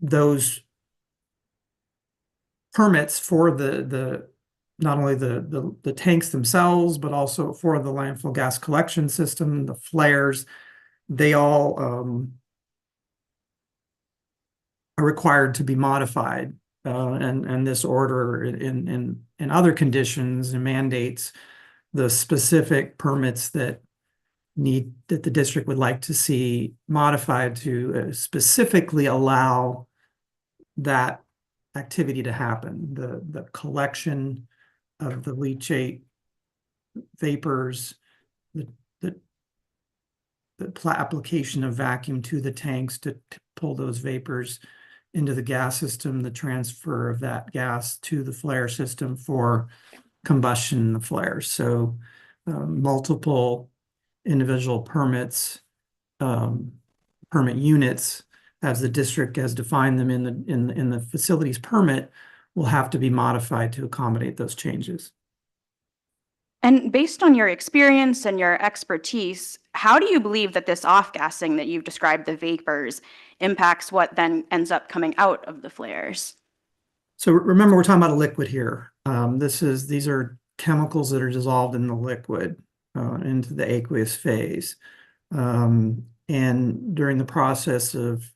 Those permits for not only the tanks themselves, but also for the landfill gas collection system, the flares, they all are required to be modified. And this order in other conditions and mandates the specific permits that the district would like to see modified to specifically allow that activity to happen, the collection of the leachate vapors, the application of vacuum to the tanks to pull those vapors into the gas system, the transfer of that gas to the flare system for combustion in the flares. So multiple individual permits, permit units, as the district has defined them in the facilities permit, will have to be modified to accommodate those changes. And based on your experience and your expertise, how do you believe that this off-gassing that you've described, the vapors, impacts what then ends up coming out of the flares? So remember, we're talking about a liquid here. These are chemicals that are dissolved in the liquid into the aqueous phase. And during the process of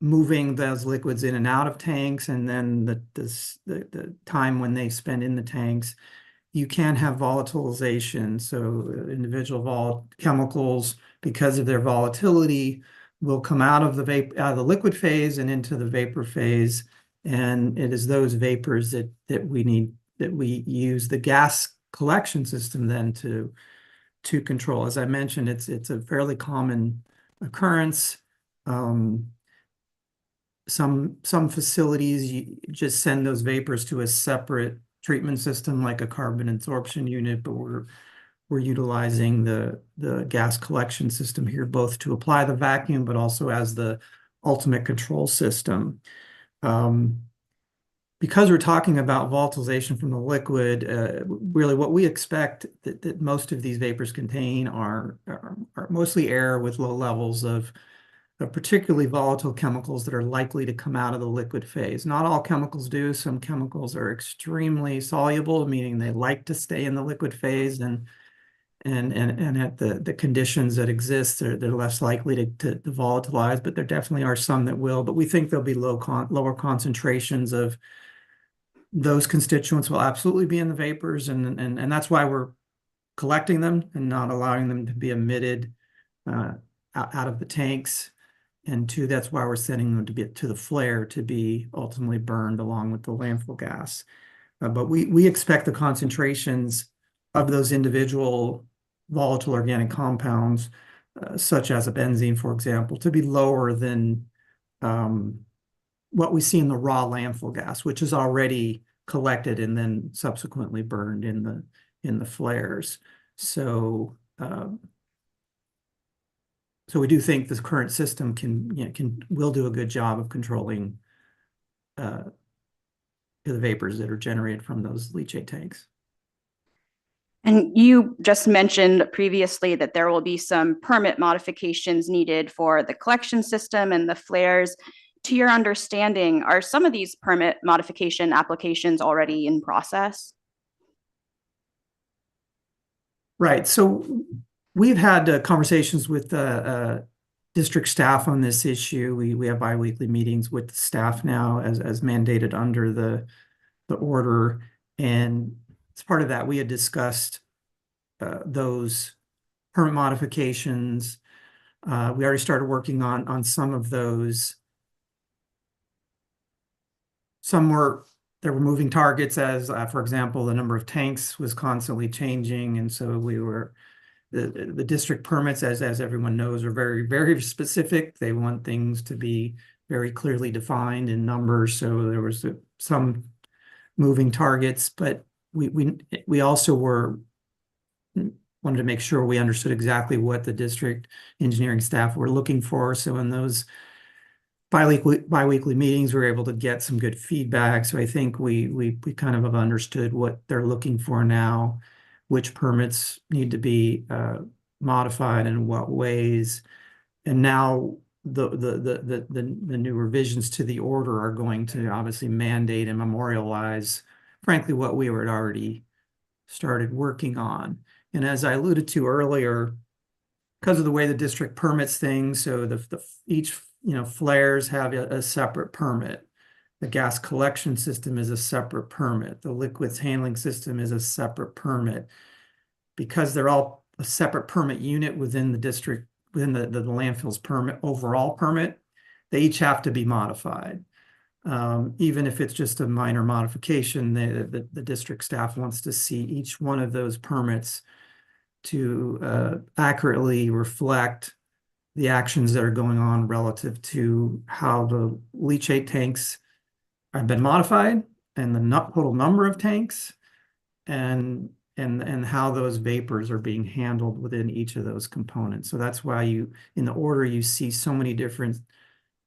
moving those liquids in and out of tanks, and then the time when they spend in the tanks, you can have volatilization. So individual chemicals, because of their volatility, will come out of the liquid phase and into the vapor phase. And it is those vapors that we use the gas collection system then to control. As I mentioned, it's a fairly common occurrence. Some facilities just send those vapors to a separate treatment system like a carbon absorption unit, but we're we're utilizing the gas collection system here, both to apply the vacuum, but also as the ultimate control system. Because we're talking about volatilization from the liquid, really what we expect that most of these vapors contain are mostly air with low levels of particularly volatile chemicals that are likely to come out of the liquid phase. Not all chemicals do. Some chemicals are extremely soluble, meaning they like to stay in the liquid phase, and at the conditions that exist, they're less likely to volatilize, but there definitely are some that will. But we think there'll be lower concentrations of those constituents will absolutely be in the vapors, and that's why we're collecting them and not allowing them to be emitted out of the tanks. And two, that's why we're sending them to the flare to be ultimately burned along with the landfill gas. But we expect the concentrations of those individual volatile organic compounds, such as a benzene, for example, to be lower than what we see in the raw landfill gas, which is already collected and then subsequently burned in the flares. So we do think this current system will do a good job of controlling the vapors that are generated from those leachate tanks. And you just mentioned previously that there will be some permit modifications needed for the collection system and the flares. To your understanding, are some of these permit modification applications already in process? Right. So we've had conversations with district staff on this issue. We have biweekly meetings with the staff now as mandated under the order. And as part of that, we had discussed those permit modifications. We already started working on some of those. Some there were moving targets, as for example, the number of tanks was constantly changing, and so the district permits, as everyone knows, are very, very specific. They want things to be very clearly defined in numbers, so there was some moving targets, but we also wanted to make sure we understood exactly what the district engineering staff were looking for. So in those biweekly meetings, we were able to get some good feedback. So I think we kind of have understood what they're looking for now, which permits need to be modified in what ways. And now the new revisions to the order are going to obviously mandate and memorialize, frankly, what we had already started working on. And as I alluded to earlier, because of the way the district permits things, so each flares have a separate permit. The gas collection system is a separate permit. The liquids handling system is a separate permit. Because they're all a separate permit unit within the district, within the landfill's overall permit, they each have to be modified. Even if it's just a minor modification, the district staff wants to see each one of those permits to accurately reflect the actions that are going on relative to how the leachate tanks have been modified and the total number of tanks and how those vapors are being handled within each of those components. So that's why in the order, you see so many different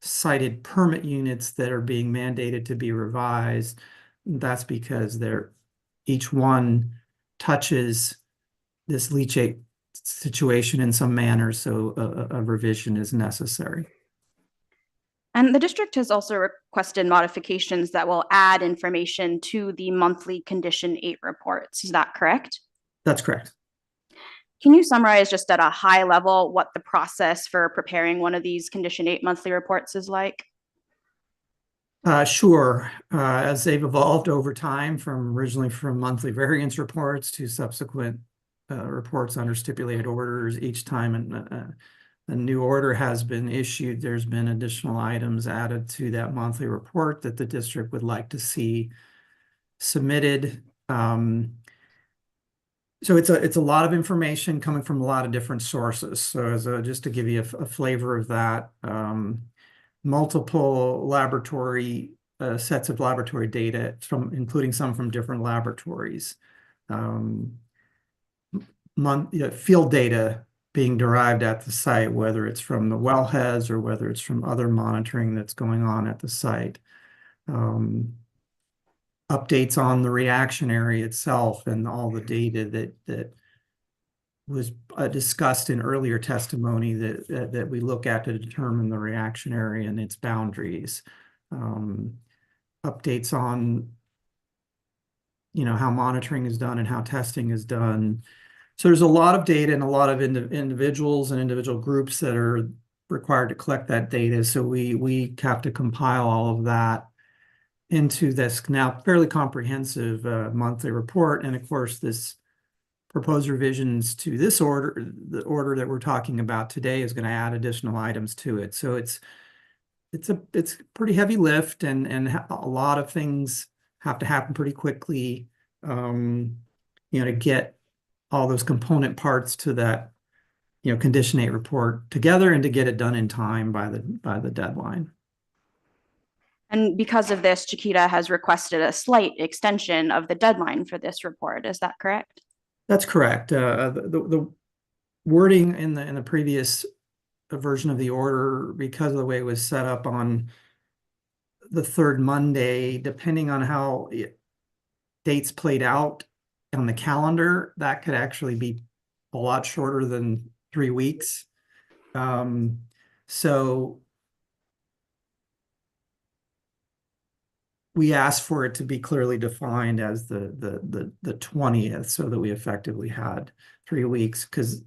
cited permit units that are being mandated to be revised. That's because each one touches this leachate situation in some manner, so a revision is necessary. And the district has also requested modifications that will add information to the monthly Condition 8 reports. Is that correct? That's correct. Can you summarize just at a high level what the process for preparing one of these Condition 8 monthly reports is like? Sure. As they've evolved over time, originally from monthly variance reports to subsequent reports under stipulated orders, each time a new order has been issued, there's been additional items added to that monthly report that the district would like to see submitted. So it's a lot of information coming from a lot of different sources. So just to give you a flavor of that, multiple laboratory sets of laboratory data including some from different laboratories. field data being derived at the site, whether it's from the wellheads or whether it's from other monitoring that's going on at the site. Updates on the reaction area itself and all the data that was discussed in earlier testimony that we look at to determine the reaction area and its boundaries. Updates on, how monitoring is done and how testing is done. So there's a lot of data and a lot of individuals and individual groups that are required to collect that data. So we have to compile all of that into this now fairly comprehensive monthly report. And of course, this proposed revisions to this order, the order that we're talking about today, is going to add additional items to it. So it's a pretty heavy lift, and a lot of things have to happen pretty quickly, to get all those component parts to that, condition 8 report together and to get it done in time by the deadline. And because of this, Chiquita has requested a slight extension of the deadline for this report. Is that correct? That's correct. The wording in the previous version of the order, because of the way it was set up on the third Monday, depending on how dates played out on the calendar, that could actually be a lot shorter than 3 weeks. So we asked for it to be clearly defined as the 20th, so that we effectively had 3 weeks, because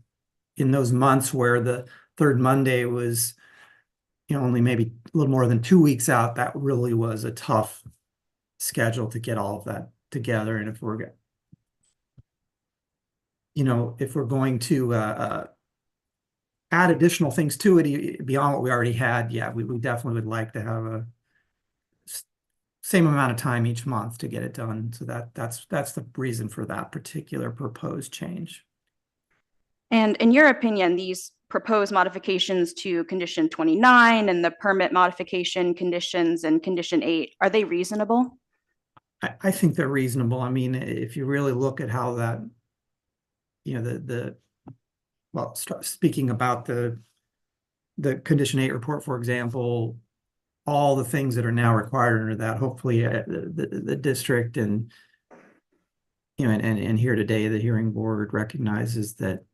in those months where the third Monday was, only maybe a little more than 2 weeks out, that really was a tough schedule to get all of that together. And if we're going to add additional things to it beyond what we already had, yeah, we definitely would like to have a same amount of time each month to get it done. So that's the reason for that particular proposed change. And in your opinion, these proposed modifications to condition 29 and the permit modification conditions and condition 8, are they reasonable? I think they're reasonable. I mean, if you really look at how that, speaking about the condition 8 report, for example, all the things that are now required under that, hopefully the district and here today, the hearing board recognizes that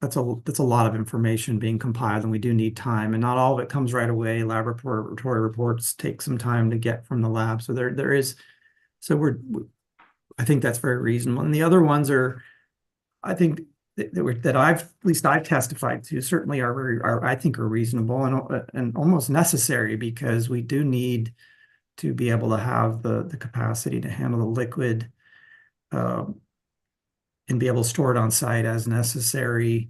that's a lot of information being compiled, and we do need time, and not all of it comes right away. Laboratory reports take some time to get from the lab. So there is, so I think that's very reasonable. And the other ones are, I think that I've testified to, certainly I think are reasonable and almost necessary, because we do need to be able to have the capacity to handle the liquid and be able to store it on site as necessary.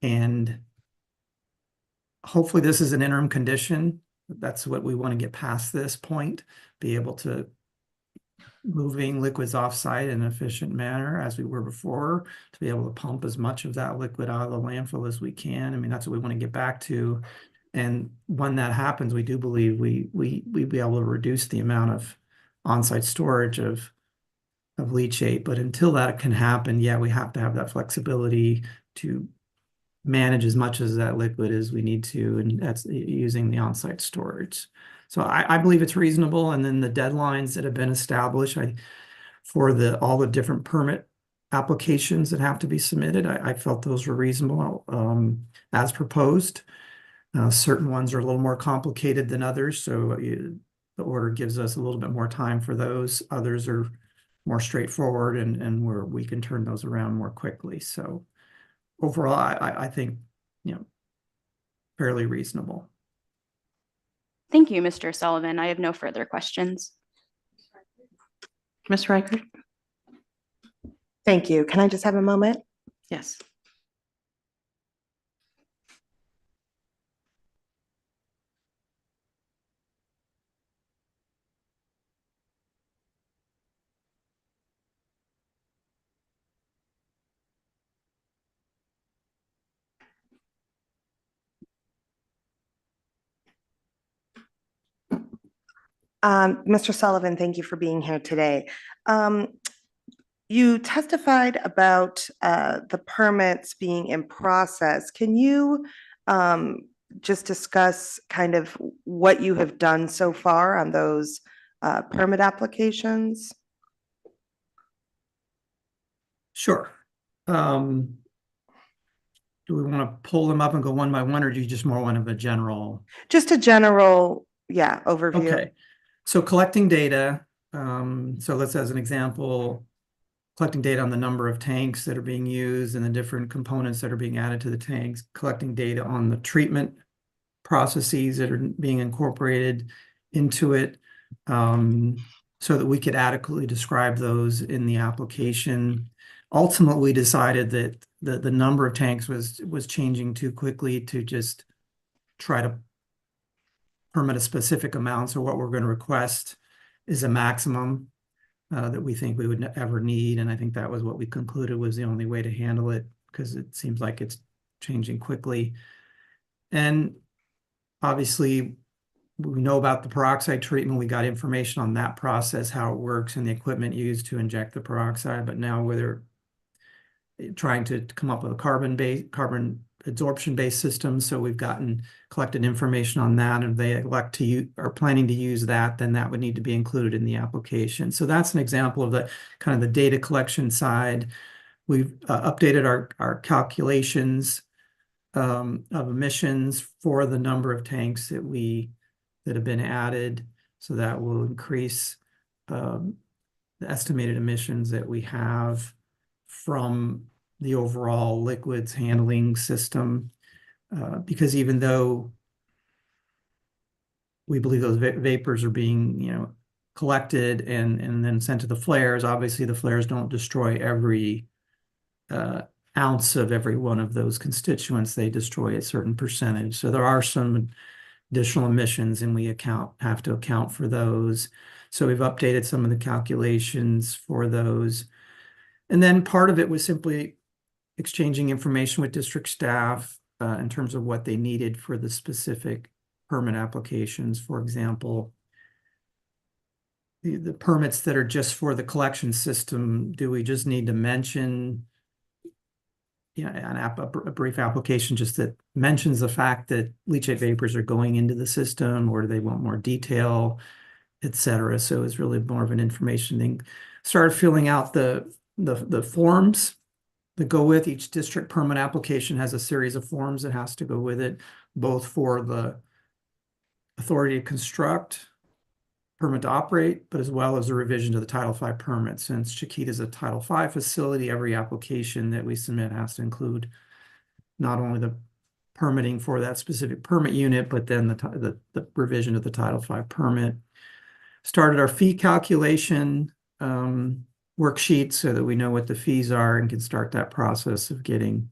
And hopefully this is an interim condition. That's what we want to get past this point, be able to moving liquids off-site in an efficient manner as we were before, to be able to pump as much of that liquid out of the landfill as we can. I mean, that's what we want to get back to. And when that happens, we do believe we'd be able to reduce the amount of on-site storage of leachate. But until that can happen, yeah, we have to have that flexibility to manage as much of that liquid as we need to, and that's using the on-site storage. So I believe it's reasonable. And then the deadlines that have been established for all the different permit applications that have to be submitted, I felt those were reasonable as proposed. Certain ones are a little more complicated than others, so the order gives us a little bit more time for those. Others are more straightforward, and where we can turn those around more quickly. So overall, I think, fairly reasonable. Thank you, Mr. Sullivan. I have no further questions. Ms. Reichert? Thank you. Can I just have a moment? Yes. Mr. Sullivan, thank you for being here today. You testified about the permits being in process. Can you just discuss kind of what you have done so far on those permit applications? Sure. Do we want to pull them up and go one by one, or do you just more want of a general? Just a general, yeah, overview. Okay, so collecting data. So let's, as an example, collecting data on the number of tanks that are being used and the different components that are being added to the tanks, collecting data on the treatment processes that are being incorporated into it, so that we could adequately describe those in the application. Ultimately, we decided that the number of tanks was changing too quickly to just try to permit a specific amount. So what we're going to request is a maximum that we think we would ever need. And I think that was what we concluded was the only way to handle it, because it seems like it's changing quickly. And obviously, we know about the peroxide treatment. We got information on that process, how it works, and the equipment used to inject the peroxide. But now they're trying to come up with a carbon absorption-based system. So we've collected information on that. And if they elect to are planning to use that, then that would need to be included in the application. So that's an example of the kind of the data collection side. We've updated our calculations of emissions for the number of tanks that have been added. So that will increase the estimated emissions that we have from the overall liquids handling system. Because even though we believe those vapors are being, collected and then sent to the flares, obviously the flares don't destroy every ounce of every one of those constituents. They destroy a certain percentage. So there are some additional emissions, and we have to account for those. So we've updated some of the calculations for those. And then part of it was simply exchanging information with district staff in terms of what they needed for the specific permit applications. For example, the permits that are just for the collection system, do we just need to mention a brief application just that mentions the fact that leachate vapors are going into the system, or do they want more detail, et cetera? So it's really more of an information thing. Started filling out the forms that go with each district permit application. Has a series of forms that has to go with it, both for the authority to construct, permit to operate, but as well as a revision to the Title V permit. Since Chiquita is a Title V facility, every application that we submit has to include not only the permitting for that specific permit unit, but then the revision of the Title V permit. Started our fee calculation worksheet so that we know what the fees are and can start that process of being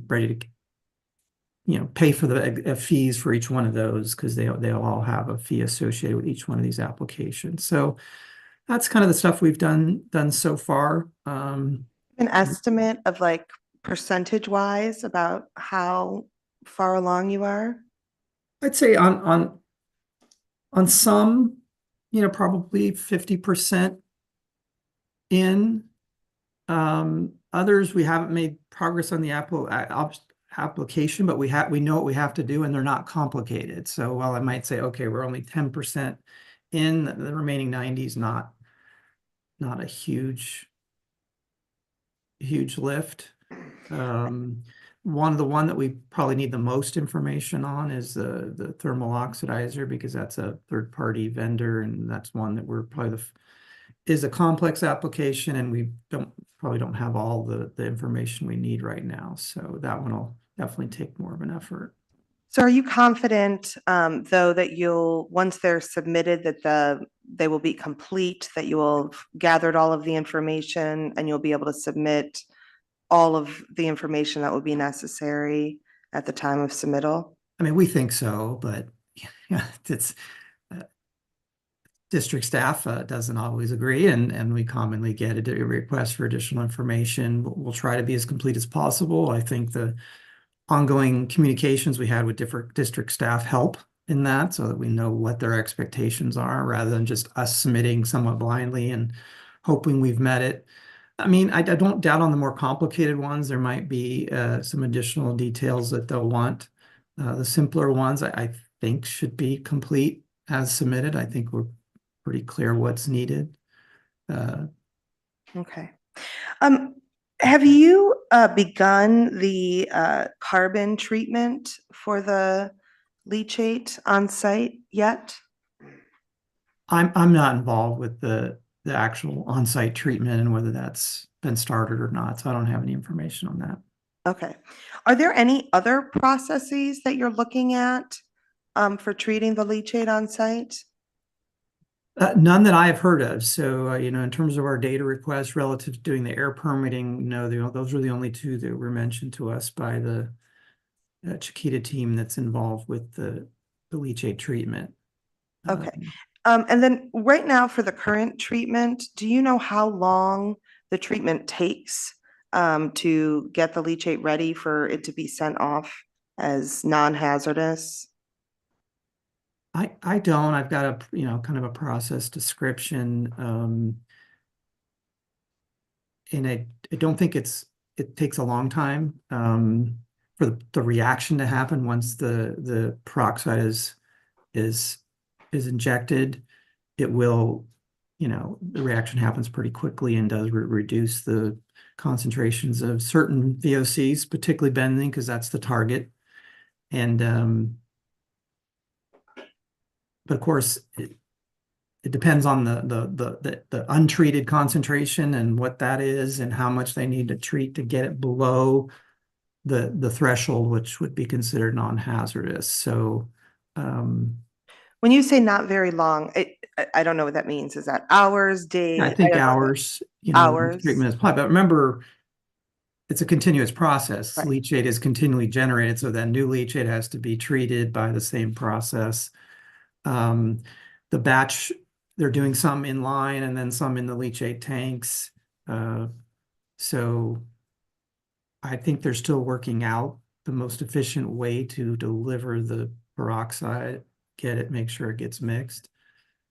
ready to pay for the fees for each one of those, because they'll all have a fee associated with each one of these applications. So that's kind of the stuff we've done so far. An estimate of like percentage wise about how far along you are? I'd say on some, probably 50% in. Others, we haven't made progress on the application, but we know what we have to do, and they're not complicated. So while I might say, okay, we're only 10% in, the remaining 90 is not a huge lift. One that we probably need the most information on is the thermal oxidizer, because that's a third-party vendor, and that's one that we're probably is a complex application, and we probably don't have all the information we need right now. So that one will definitely take more of an effort. So are you confident, though, that once they're submitted, that they will be complete, that you will have gathered all of the information and you'll be able to submit all of the information that would be necessary at the time of submittal? I mean, we think so, but it's district staff doesn't always agree, and we commonly get a request for additional information. We'll try to be as complete as possible. I think the ongoing communications we had with different district staff help in that, so that we know what their expectations are, rather than just us submitting somewhat blindly and hoping we've met it. I mean, I don't doubt on the more complicated ones, there might be some additional details that they'll want. The simpler ones, I think should be complete as submitted. I think we're pretty clear what's needed. Okay. Have you begun the carbon treatment for the leachate on site yet? I'm not involved with the actual on-site treatment and whether that's been started or not, so I don't have any information on that. Okay. Are there any other processes that you're looking at for treating the leachate on site? None that I have heard of. So, you know, in terms of our data requests relative to doing the air permitting, no, those were the only two that were mentioned to us by the Chiquita team that's involved with the leachate treatment. Okay. And then right now for the current treatment, do you know how long the treatment takes to get the leachate ready for it to be sent off as non-hazardous? I don't. I've got a, you know, kind of a process description. And I don't think it takes a long time for the reaction to happen once the peroxide is injected. It will, you know, the reaction happens pretty quickly and does reduce the concentrations of certain VOCs, particularly benzene, because that's the target. And but of course, it depends on the untreated concentration and what that is and how much they need to treat to get it below the threshold, which would be considered non-hazardous. So when you say not very long, I don't know what that means. Is that hours, days? I think hours, you know, hours. treatment is applied. But remember, it's a continuous process. Right. Leachate is continually generated, so that new leachate has to be treated by the same process. The batch, they're doing some in line and then some in the leachate tanks. So I think they're still working out the most efficient way to deliver the peroxide, get it, make sure it gets mixed.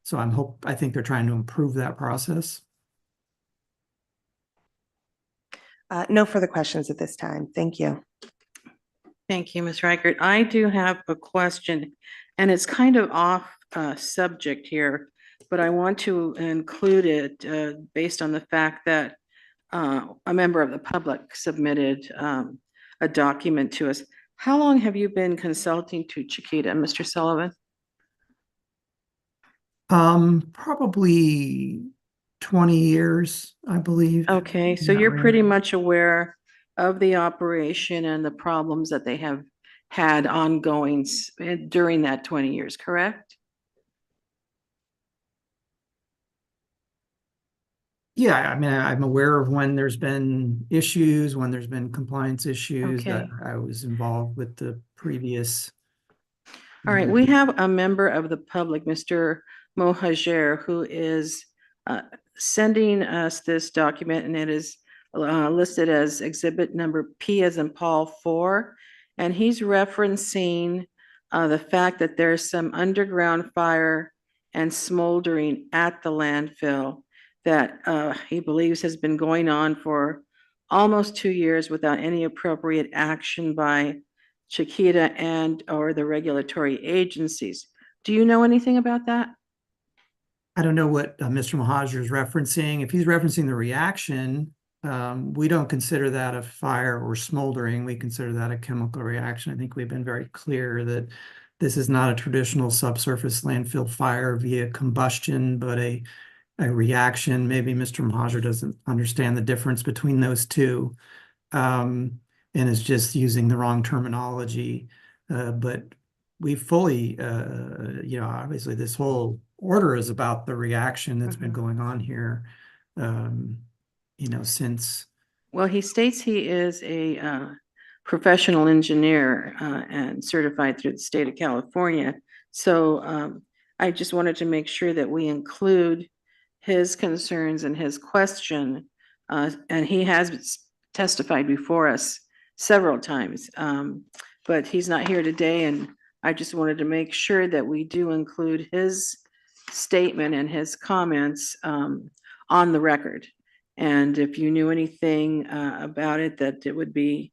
So I think they're trying to improve that process. No further questions at this time. Thank you. Thank you, Ms. Reichert. I do have a question, and it's kind of off subject here, but I want to include it based on the fact that a member of the public submitted a document to us. How long have you been consulting to Chiquita, Mr. Sullivan? Probably 20 years, I believe. Okay, so in that you're pretty range. much aware of the operation and the problems that they have had ongoing during that 20 years, correct? Yeah, I mean, I'm aware of when there's been issues, when there's been compliance issues that Okay. I was involved with the previous. All right, we have a member of the public, Mr. Mohajer, who is sending us this document, and it is listed as exhibit number P as in Paul 4. And he's referencing the fact that there's some underground fire and smoldering at the landfill that he believes has been going on for almost 2 years without any appropriate action by Chiquita and or the regulatory agencies. Do you know anything about that? I don't know what Mr. Mohajer is referencing. If he's referencing the reaction, we don't consider that a fire or smoldering. We consider that a chemical reaction. I think we've been very clear that this is not a traditional subsurface landfill fire via combustion, but a reaction. Maybe Mr. Mohajer doesn't understand the difference between those two and is just using the wrong terminology. But we fully, you know, obviously this whole order is about the reaction that's been going on here, you know, since. Well, he states he is a professional engineer and certified through the state of California. So I just wanted to make sure that we include his concerns and his question. And he has testified before us several times, but he's not here today. And I just wanted to make sure that we do include his statement and his comments on the record. And if you knew anything about it, that it would be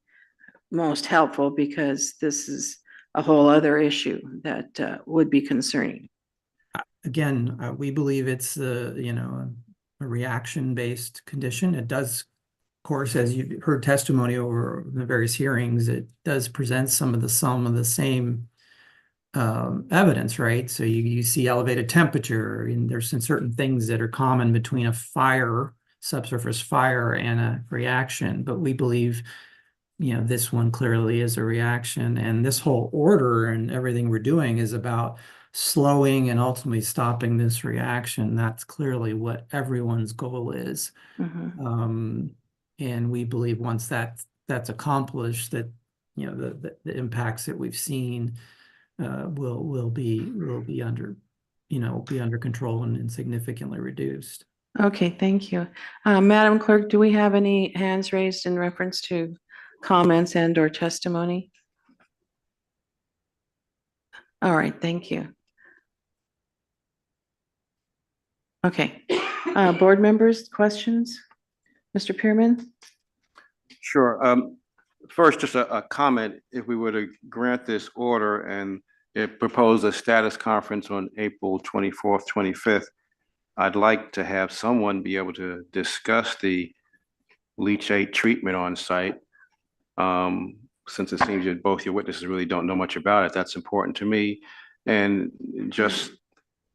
most helpful, because this is a whole other issue that would be concerning. Again, we believe it's a reaction-based condition. It does, of course, as you've heard testimony over the various hearings, it does present some of the same evidence, right? So you see elevated temperature, and there's some certain things that are common between a subsurface fire and a reaction. But we believe, this one clearly is a reaction, and this whole order and everything we're doing is about slowing and ultimately stopping this reaction. That's clearly what everyone's goal is. Mhm. And we believe once that's accomplished, that the impacts that we've seen will be under control and significantly reduced. Okay, thank you. Madam Clerk, do we have any hands raised in reference to comments and or testimony? All right, thank you. Okay, board members, questions? Mr. Pearman? Sure. First, just a comment. If we were to grant this order and it proposed a status conference on April 24th, 25th, I'd like to have someone be able to discuss the leachate treatment on site. Since it seems that both your witnesses really don't know much about it, that's important to me. And just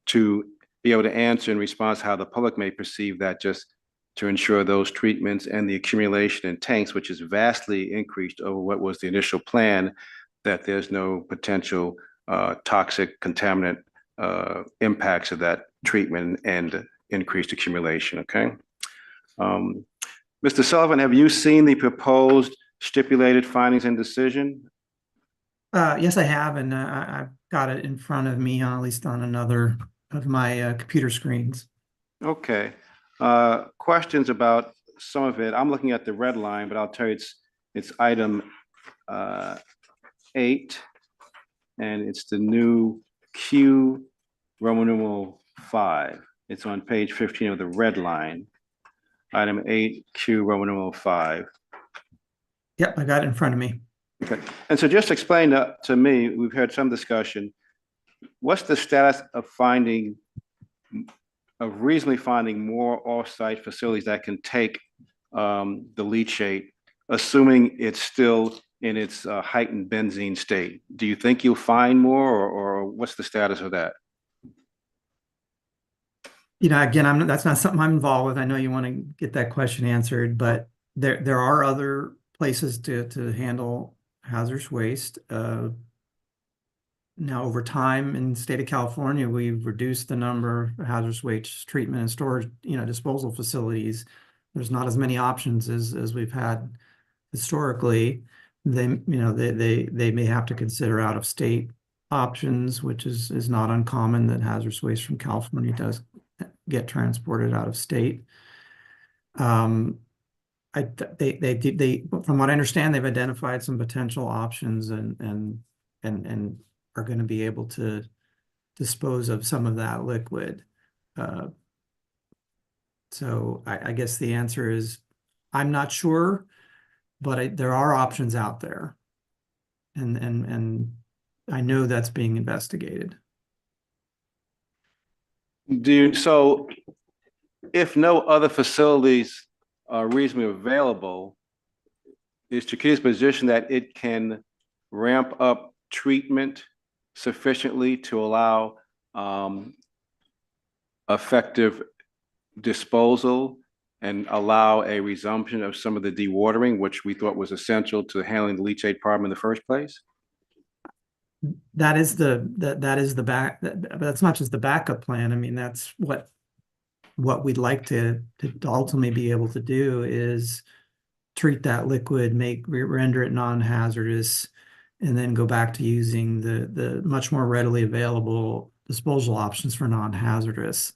to be able to answer in response how the public may perceive that, just to ensure those treatments and the accumulation in tanks, which is vastly increased over what was the initial plan, that there's no potential toxic contaminant impacts of that treatment and increased accumulation, okay? Mr. Sullivan, have you seen the proposed stipulated findings and decision? Yes, I have, and I've got it in front of me, at least on another of my computer screens. Okay. Questions about some of it. I'm looking at the red line, but I'll tell you it's item 8, and it's the new Q Roman numeral 5. It's on page 15 of the red line. Item 8, Q Roman numeral 5. Yep, I got it in front of me. Okay. And so just explain to me, we've had some discussion. What's the status of reasonably finding more off-site facilities that can take the leachate, assuming it's still in its heightened benzene state? Do you think you'll find more, or what's the status of that? Again, that's not something I'm involved with. I know you want to get that question answered, but there are other places to handle hazardous waste. Now, over time in the state of California, we've reduced the number of hazardous waste treatment and storage, disposal facilities. There's not as many options as we've had historically. They may have to consider out of state options, which is not uncommon, that hazardous waste from California does get transported out of state. From what I understand, they've identified some potential options and are going to be able to dispose of some of that liquid. So I guess the answer is, I'm not sure, but there are options out there. And I know that's being investigated. So if no other facilities are reasonably available, is Chiquita's position that it can ramp up treatment sufficiently to allow effective disposal and allow a resumption of some of the dewatering, which we thought was essential to handling the leachate problem in the first place? That's not just the backup plan. I mean, that's what we'd like to ultimately be able to do, is treat that liquid, render it non-hazardous, and then go back to using the much more readily available disposal options for non-hazardous.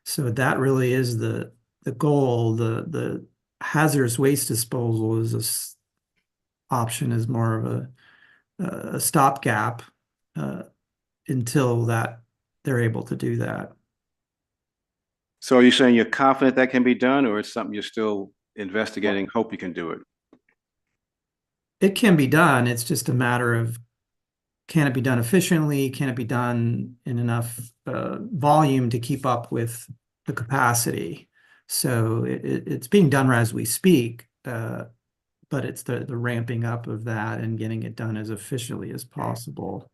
So that really is the goal. The hazardous waste disposal option is more of a stopgap until they're able to do that. So are you saying you're confident that can be done, or it's something you're still investigating, hope you can do it? It can be done. It's just a matter of, can it be done efficiently? Can it be done in enough volume to keep up with the capacity? So it's being done as we speak, but it's the ramping up of that and getting it done as efficiently as possible.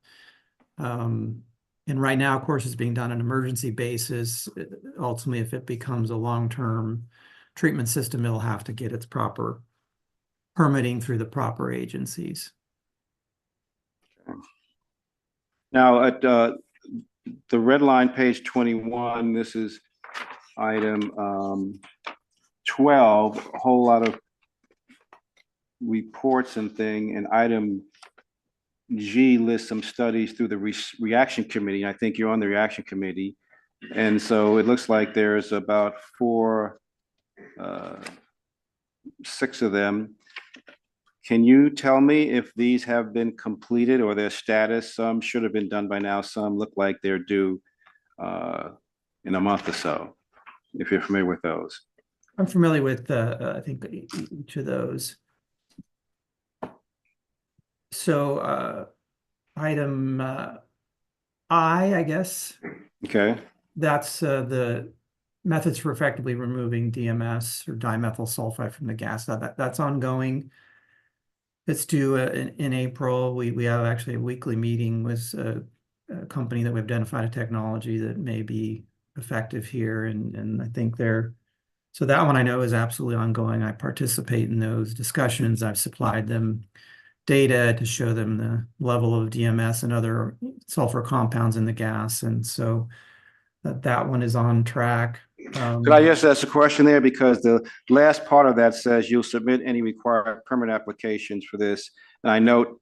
And right now, of course, it's being done on an emergency basis. Ultimately, if it becomes a long-term treatment system, it'll have to get its proper permitting through the proper agencies. Now, at the red line, page 21, this is item 12, a whole lot of reports and thing, and item G lists some studies through the reaction committee. I think you're on the reaction committee. And so it looks like there's about 6 of them. Can you tell me if these have been completed or their status? Some should have been done by now. Some look like they're due in a month or so, if you're familiar with those. I'm familiar with, I think, each of those. So item I guess. Okay. That's the methods for effectively removing DMS or dimethyl sulfide from the gas. That's ongoing. It's due in April. We have actually a weekly meeting with a company that we've identified a technology that may be effective here. And I think so that one I know is absolutely ongoing. I participate in those discussions. I've supplied them data to show them the level of DMS and other sulfur compounds in the gas. And so that one is on track. Could I just ask a question there? Because the last part of that says you'll submit any required permit applications for this. And I note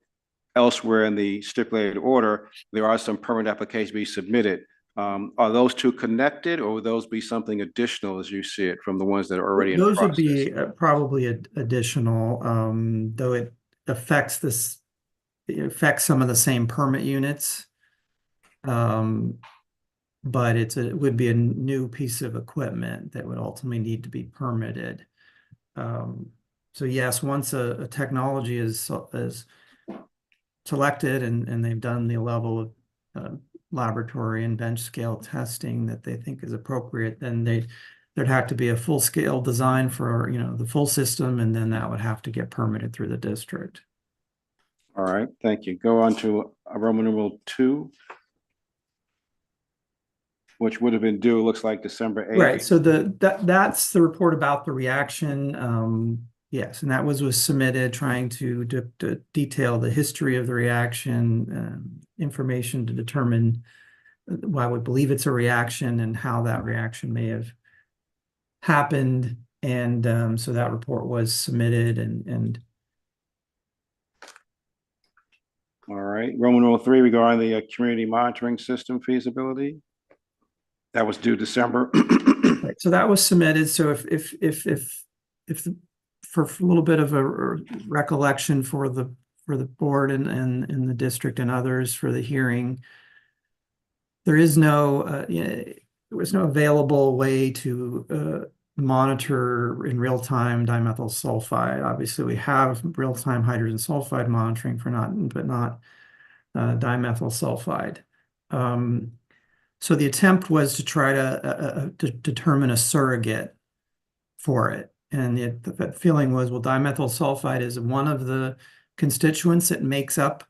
elsewhere in the stipulated order, there are some permit applications being submitted. Are those two connected, or will those be something additional as you see it from the ones that are already in process? Those would be probably additional, though it affects some of the same permit units. But it would be a new piece of equipment that would ultimately need to be permitted. So yes, once a technology is selected and they've done the level of laboratory and bench scale testing that they think is appropriate, then there'd have to be a full scale design for the full system, and then that would have to get permitted through the district. All right, thank you. Go on to Roman numeral 2. Which would have been due, looks like December 8th. Right, so that's the report about the reaction. Yes, and that was submitted trying to detail the history of the reaction, information to determine why I would believe it's a reaction and how that reaction may have happened. And so that report was submitted and All right, Roman numeral 3 regarding the community monitoring system feasibility. That was due December. Right, so that was submitted. So if for a little bit of a recollection for the board and the district and others for the hearing, there was no available way to monitor in real time dimethyl sulfide. Obviously, we have real time hydrogen sulfide monitoring but not dimethyl sulfide. So the attempt was to try to determine a surrogate for it. And the feeling was, well, dimethyl sulfide is one of the constituents that makes up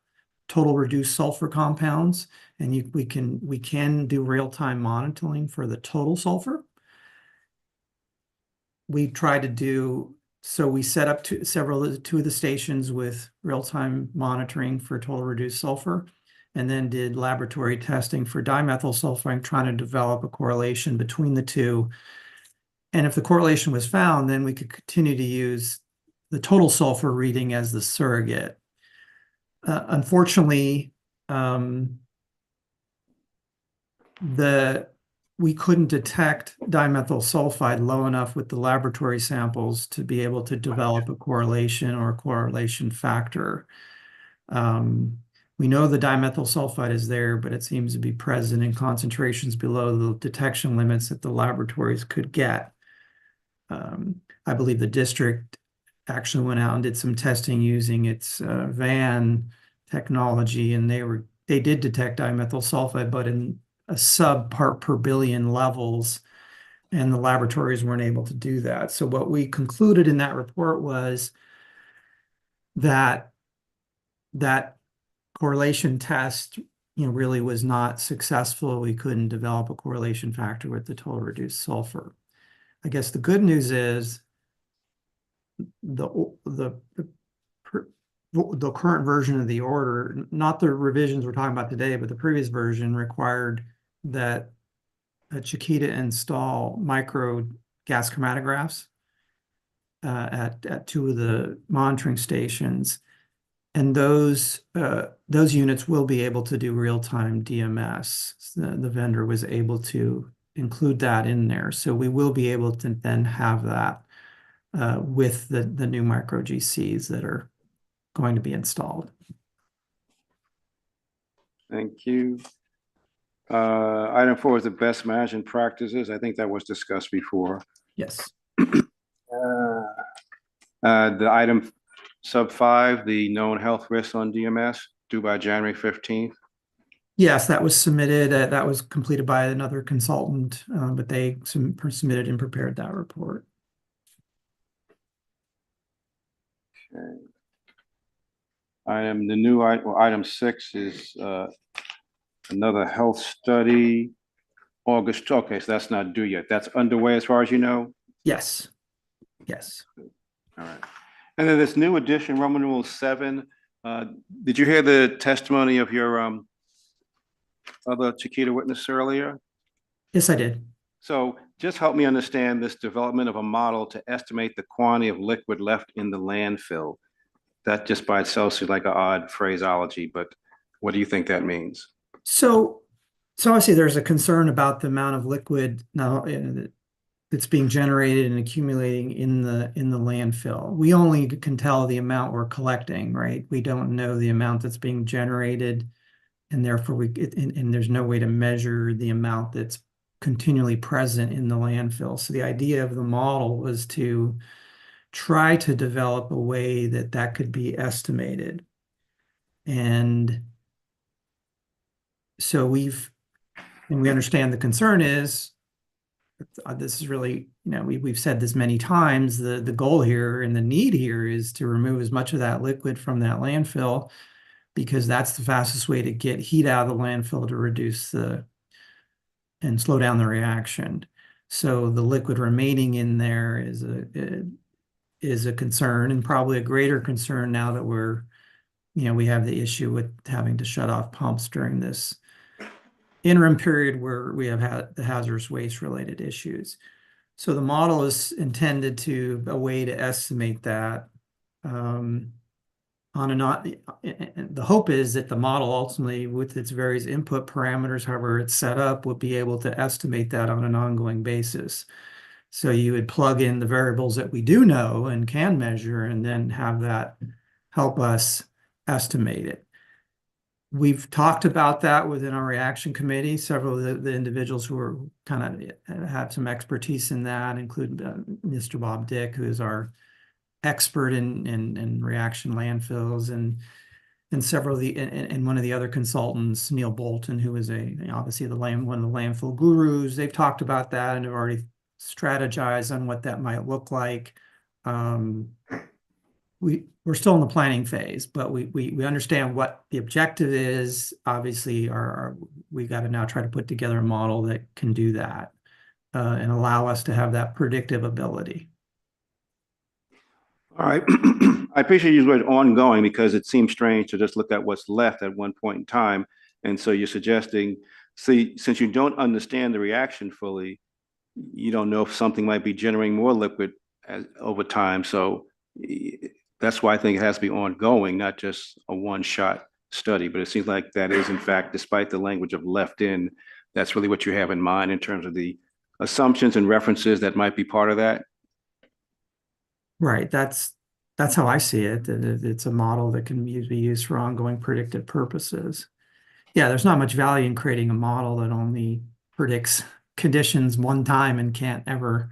total reduced sulfur compounds. And we can do real-time monitoring for the total sulfur. We tried to do, so we set up two of the stations with real-time monitoring for total reduced sulfur, and then did laboratory testing for dimethyl sulfide, trying to develop a correlation between the two. And if the correlation was found, then we could continue to use the total sulfur reading as the surrogate. Unfortunately, we couldn't detect dimethyl sulfide low enough with the laboratory samples to be able to develop a correlation or a correlation factor. We know the dimethyl sulfide is there, but it seems to be present in concentrations below the detection limits that the laboratories could get. I believe the district actually went out and did some testing using its VAN technology, and they did detect dimethyl sulfide, but in a sub part per billion levels, and the laboratories weren't able to do that. So what we concluded in that report was that correlation test, really was not successful. We couldn't develop a correlation factor with the total reduced sulfur. I guess the good news is the current version of the order, not the revisions we're talking about today, but the previous version required that Chiquita install micro gas chromatographs at 2 of the monitoring stations. And those units will be able to do real-time DMS. The vendor was able to include that in there. So we will be able to then have that with the new micro GCs that are going to be installed. Thank you. Item 4 is the best management practices. I think that was discussed before. Yes. The item sub 5, the known health risks on DMS, due by January 15th. Yes, that was submitted. That was completed by another consultant, but they submitted and prepared that report. Okay. Item 6 is another health study, August. Okay, so that's not due yet. That's underway as far as you know? Yes. Yes. All right. And then this new edition, Roman numeral 7, did you hear the testimony of your other Chiquita witness earlier? Yes, I did. So just help me understand this development of a model to estimate the quantity of liquid left in the landfill. That just by itself seems like an odd phraseology, but what do you think that means? So obviously there's a concern about the amount of liquid now that's being generated and accumulating in the landfill. We only can tell the amount we're collecting, right? We don't know the amount that's being generated, and therefore and there's no way to measure the amount that's continually present in the landfill. So the idea of the model was to try to develop a way that could be estimated. And so we understand the concern is, this is really, we've said this many times, the goal here and the need here is to remove as much of that liquid from that landfill, because that's the fastest way to get heat out of the landfill to reduce and slow down the reaction. So the liquid remaining in there is a concern, and probably a greater concern now that we have the issue with having to shut off pumps during this interim period where we have had the hazardous waste related issues. So the model is intended to a way to estimate that the hope is that the model ultimately, with its various input parameters, however it's set up, would be able to estimate that on an ongoing basis. So you would plug in the variables that we do know and can measure, and then have that help us estimate it. We've talked about that within our reaction committee. Several of the individuals who are kind of have some expertise in that include Mr. Bob Dick, who is our expert in reaction landfills, and several of and one of the other consultants, Neil Bolton, who is obviously one of the landfill gurus. They've talked about that and have already strategized on what that might look like. We're still in the planning phase, but we understand what the objective is. Obviously, we got to now try to put together a model that can do that and allow us to have that predictive ability. All right. I appreciate you using ongoing, because it seems strange to just look at what's left at one point in time. And so you're suggesting, since you don't understand the reaction fully, you don't know if something might be generating more liquid over time. So that's why I think it has to be ongoing, not just a one-shot study. But it seems like that is, in fact, despite the language of left in, that's really what you have in mind in terms of the assumptions and references that might be part of that. Right. That's That's how I see it, that it's a model that can be used for ongoing predictive purposes. Yeah, there's not much value in creating a model that only predicts conditions one time and can't ever,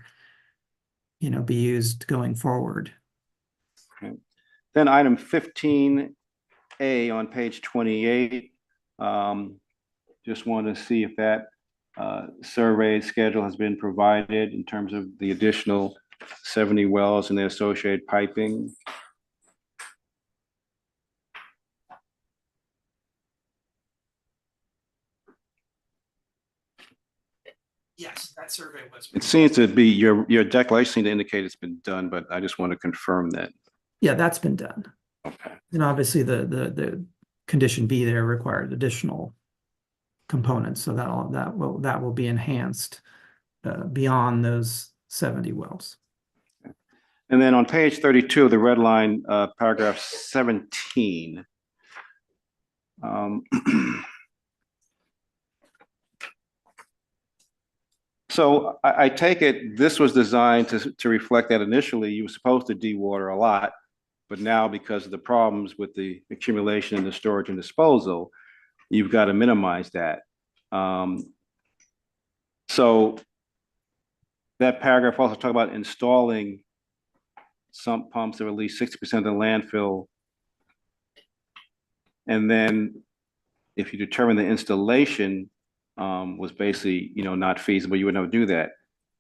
be used going forward. Okay. Then item 15A on page 28. Just want to see if that survey schedule has been provided in terms of the additional 70 wells and the associated piping. Yes, that survey was. It seems to be, your declaration seemed to indicate it's been done, but I just want to confirm that. Yeah, that's been done. Okay. And obviously the condition B there required additional components, so that will be enhanced beyond those 70 wells. And then on page 32 of the red line, paragraph 17. So I take it this was designed to reflect that initially you were supposed to dewater a lot, but now because of the problems with the accumulation and the storage and disposal, you've got to minimize that. So that paragraph also talks about installing sump pumps of at least 60% of the landfill. And then if you determine the installation was basically, not feasible, you would never do that.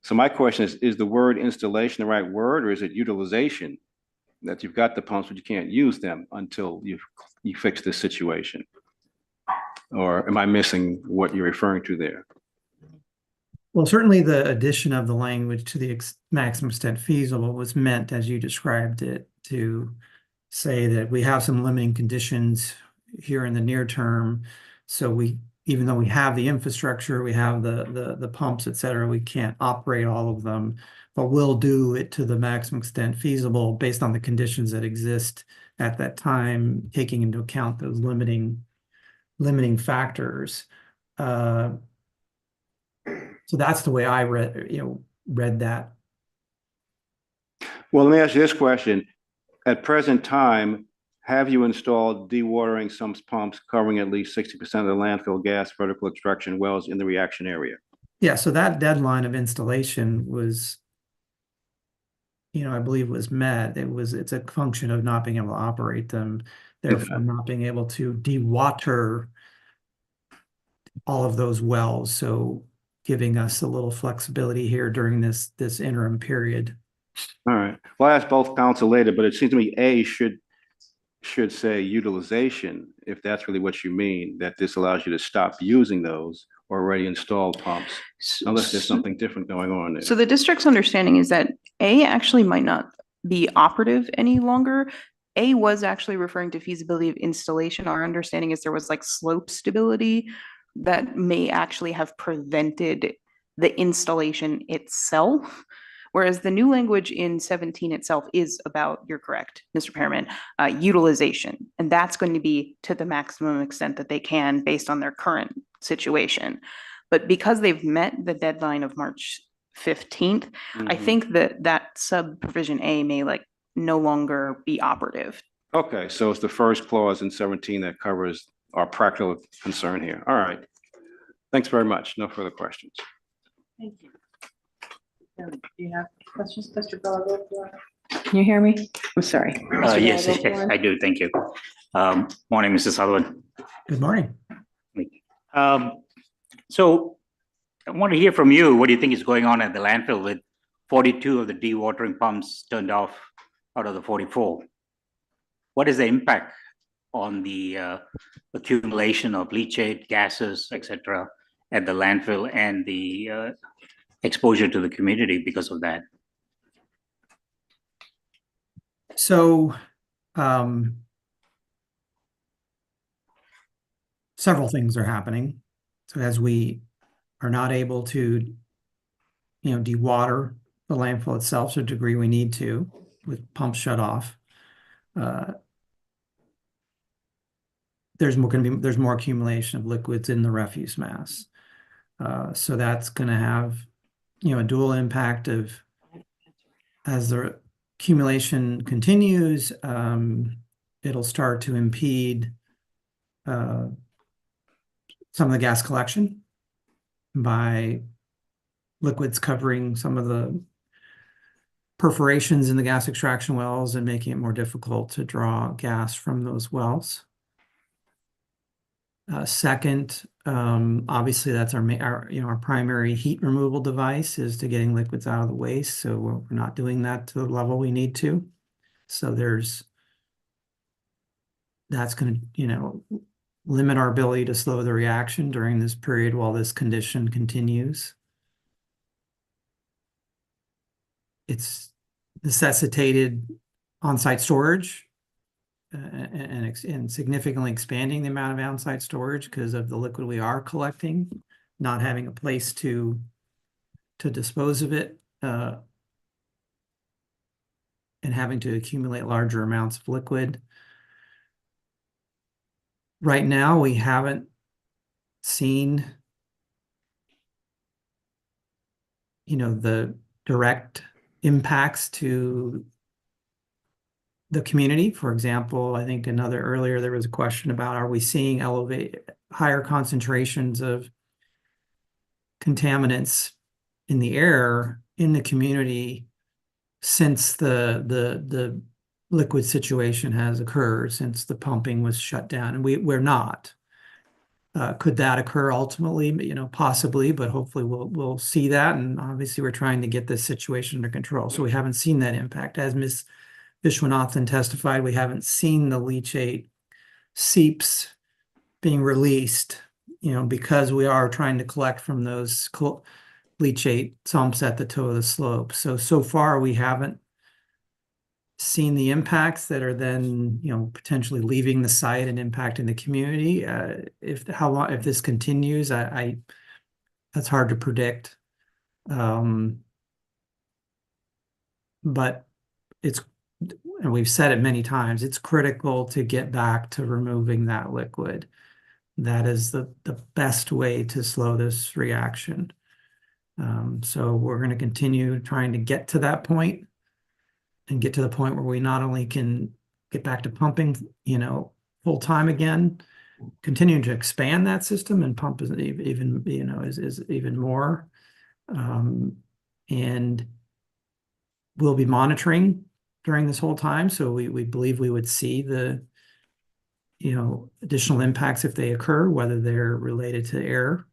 So my question is the word installation the right word, or is it utilization? That you've got the pumps, but you can't use them until you fix this situation? Or am I missing what you're referring to there? Well, certainly the addition of the language to the maximum extent feasible was meant, as you described it, to say that we have some limiting conditions here in the near term. So even though we have the infrastructure, we have the pumps, et cetera, we can't operate all of them, but we'll do it to the maximum extent feasible based on the conditions that exist at that time, taking into account those limiting factors. So that's the way I read that. Well, let me ask you this question. At present time, have you installed dewatering sump pumps covering at least 60% of the landfill gas vertical extraction wells in the reaction area? Yeah, so that deadline of installation was, I believe was met. It's a function of not being able to operate them, therefore not being able to dewater all of those wells. So giving us a little flexibility here during this interim period. All right. Well, I asked both counsel later, but it seems to me A should say utilization, if that's really what you mean, that this allows you to stop using those already installed pumps, unless there's something different going on there. So the district's understanding is that A actually might not be operative any longer. A was actually referring to feasibility of installation. Our understanding is there was like slope stability that may actually have prevented the installation itself. Whereas the new language in 17 itself is about, you're correct, Mr. Pearman, utilization. And that's going to be to the maximum extent that they can based on their current situation. But because they've met the deadline of March 15th, I think that sub provision A may no longer be operative. Okay, so it's the first clause in 17 that covers our practical concern here. All right. Thanks very much. No further questions. Thank you. Do you have questions, Mr. Bellwood? Can you hear me? I'm sorry. Yes, I do. Thank you. Morning, Mr. Sullivan. Good morning. So I want to hear from you. What do you think is going on at the landfill with 42 of the dewatering pumps turned off out of the 44? What is the impact on the accumulation of leachate, gases, etc., at the landfill and the exposure to the community because of that? So several things are happening. So as we are not able to, dewater the landfill itself to the degree we need to with pumps shut off, there's more accumulation of liquids in the refuse mass. So that's going to have, a dual impact of as the accumulation continues, it'll start to impede some of the gas collection by liquids covering some of the perforations in the gas extraction wells and making it more difficult to draw gas from those wells. Second, obviously that's our primary heat removal device is to getting liquids out of the waste. So we're not doing that to the level we need to. So that's going to, limit our ability to slow the reaction during this period while this condition continues. It's necessitated on-site storage and significantly expanding the amount of on-site storage because of the liquid we are collecting, not having a place to dispose of it, and having to accumulate larger amounts of liquid. Right now, we haven't seen, the direct impacts to the community. For example, I think earlier there was a question about, are we seeing higher concentrations of contaminants in the air in the community since the liquid situation has occurred, since the pumping was shut down? And we're not. Could that occur ultimately? Possibly, but hopefully we'll see that. And obviously we're trying to get this situation under control. So we haven't seen that impact. As Ms. Vishwanathan testified, we haven't seen the leachate seeps being released, because we are trying to collect from those leachate sumps at the toe of the slope. So far we haven't seen the impacts that are then, potentially leaving the site and impacting the community. If this continues, that's hard to predict. But and we've said it many times, it's critical to get back to removing that liquid. That is the best way to slow this reaction. So we're going to continue trying to get to that point and get to the point where we not only can get back to pumping, full time again, continuing to expand that system and pump is even more. And we'll be monitoring during this whole time. So we believe we would see the, additional impacts if they occur, whether they're related to air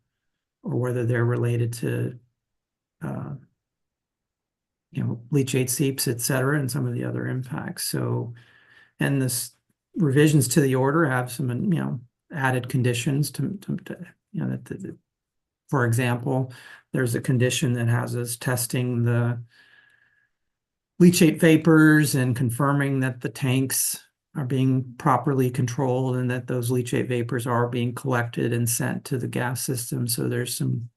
or whether they're related to, leachate seeps, et cetera, and some of the other impacts. So, and this revisions to the order have some, added conditions to for example, there's a condition that has us testing the leachate vapors and confirming that the tanks are being properly controlled and that those leachate vapors are being collected and sent to the gas system. So there's some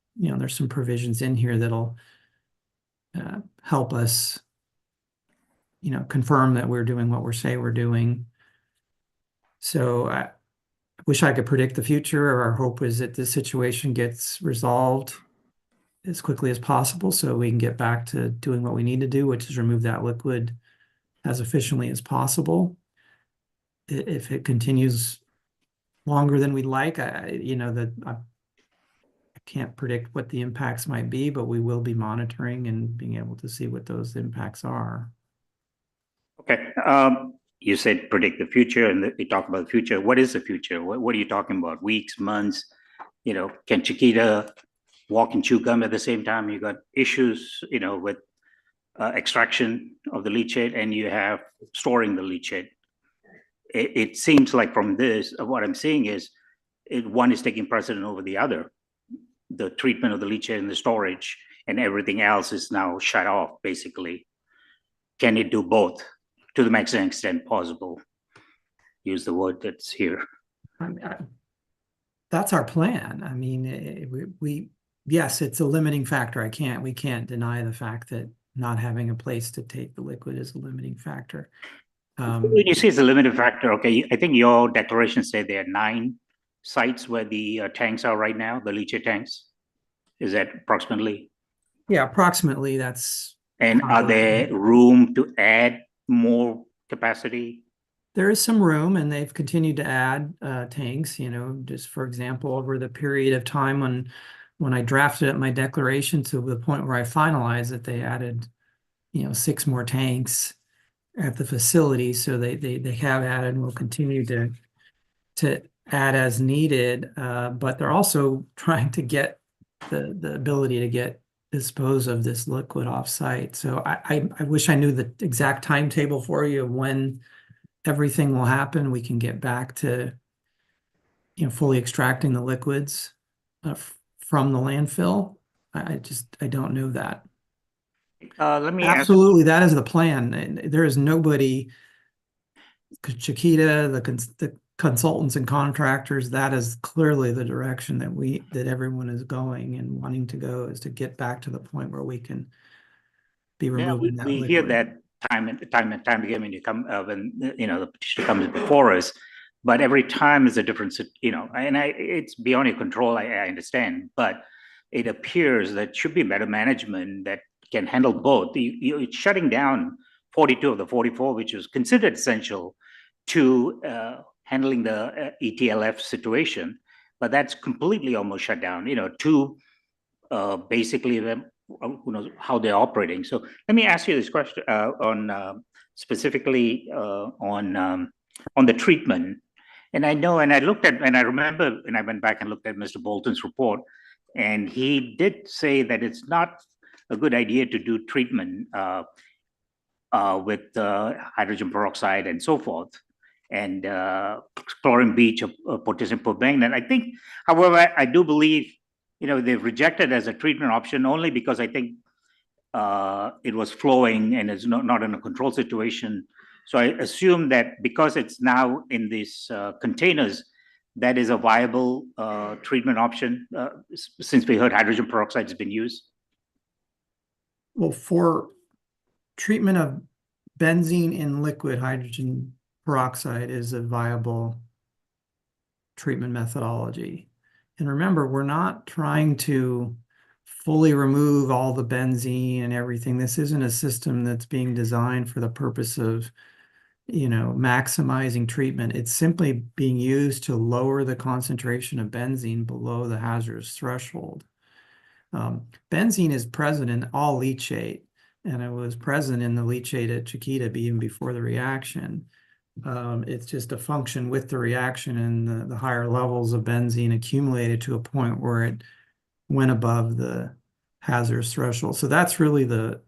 provisions in here that'll help us, confirm that we're doing what we're doing. So I wish I could predict the future. Our hope is that this situation gets resolved as quickly as possible so we can get back to doing what we need to do, which is remove that liquid as efficiently as possible. If it continues longer than we'd like, I can't predict what the impacts might be, but we will be monitoring and being able to see what those impacts are. Okay. You said predict the future, and you talk about the future. What is the future? What are you talking about? Weeks, months? Can Chiquita walk and chew gum at the same time? You got issues, with extraction of the leachate, and you have storing the leachate. It seems like from this, what I'm seeing is one is taking precedent over the other. The treatment of the leachate and the storage, and everything else is now shut off, basically. Can it do both to the maximum extent possible? Use the word that's here. That's our plan. I mean, yes, it's a limiting factor. We can't deny the fact that not having a place to take the liquid is a limiting factor. When you say it's a limiting factor, okay, I think your declaration said there are 9 sites where the tanks are right now, the leachate tanks. Is that approximately? Yeah, approximately. That's And are there room to add more capacity? There is some room, and they've continued to add tanks, just for example, over the period of time when I drafted up my declaration to the point where I finalized it, they added, 6 more tanks at the facility. So they have added and will continue to add as needed. But they're also trying to get the ability to dispose of this liquid off-site. So I wish I knew the exact timetable for you of when everything will happen. We can get back to, fully extracting the liquids from the landfill. I don't know that. Let me Absolutely, that is the plan. And there is nobody, Chiquita, the consultants and contractors, that is clearly the direction that everyone is going and wanting to go, is to get back to the point where we can be removing that we liquid. hear that time and time again when the petition comes before us, but every time is a different, and it's beyond your control. I understand, but it appears that should be better management that can handle both. It's shutting down 42 of the 44, which was considered essential to handling the ETLF situation, but that's completely almost shut down. Two basically who knows how they're operating. So let me ask you this question on specifically on the treatment. And I know, and I remember, and I went back and looked at Mr. Bolton's report, and he did say that it's not a good idea to do treatment with hydrogen peroxide and so forth, and chlorine bleach or potassium permanganate. I think, however, I do believe, they've rejected as a treatment option only because I think it was flowing and it's not in a control situation. So I assume that because it's now in these containers, that is a viable treatment option since we heard hydrogen peroxide has been used. Well, for treatment of benzene in liquid, hydrogen peroxide is a viable treatment methodology. And remember, we're not trying to fully remove all the benzene and everything. This isn't a system that's being designed for the purpose of, maximizing treatment. It's simply being used to lower the concentration of benzene below the hazardous threshold. Benzene is present in all leachate, and it was present in the leachate at Chiquita even before the reaction. It's just a function with the reaction, and the higher levels of benzene accumulated to a point where it went above the hazardous threshold. So that's really the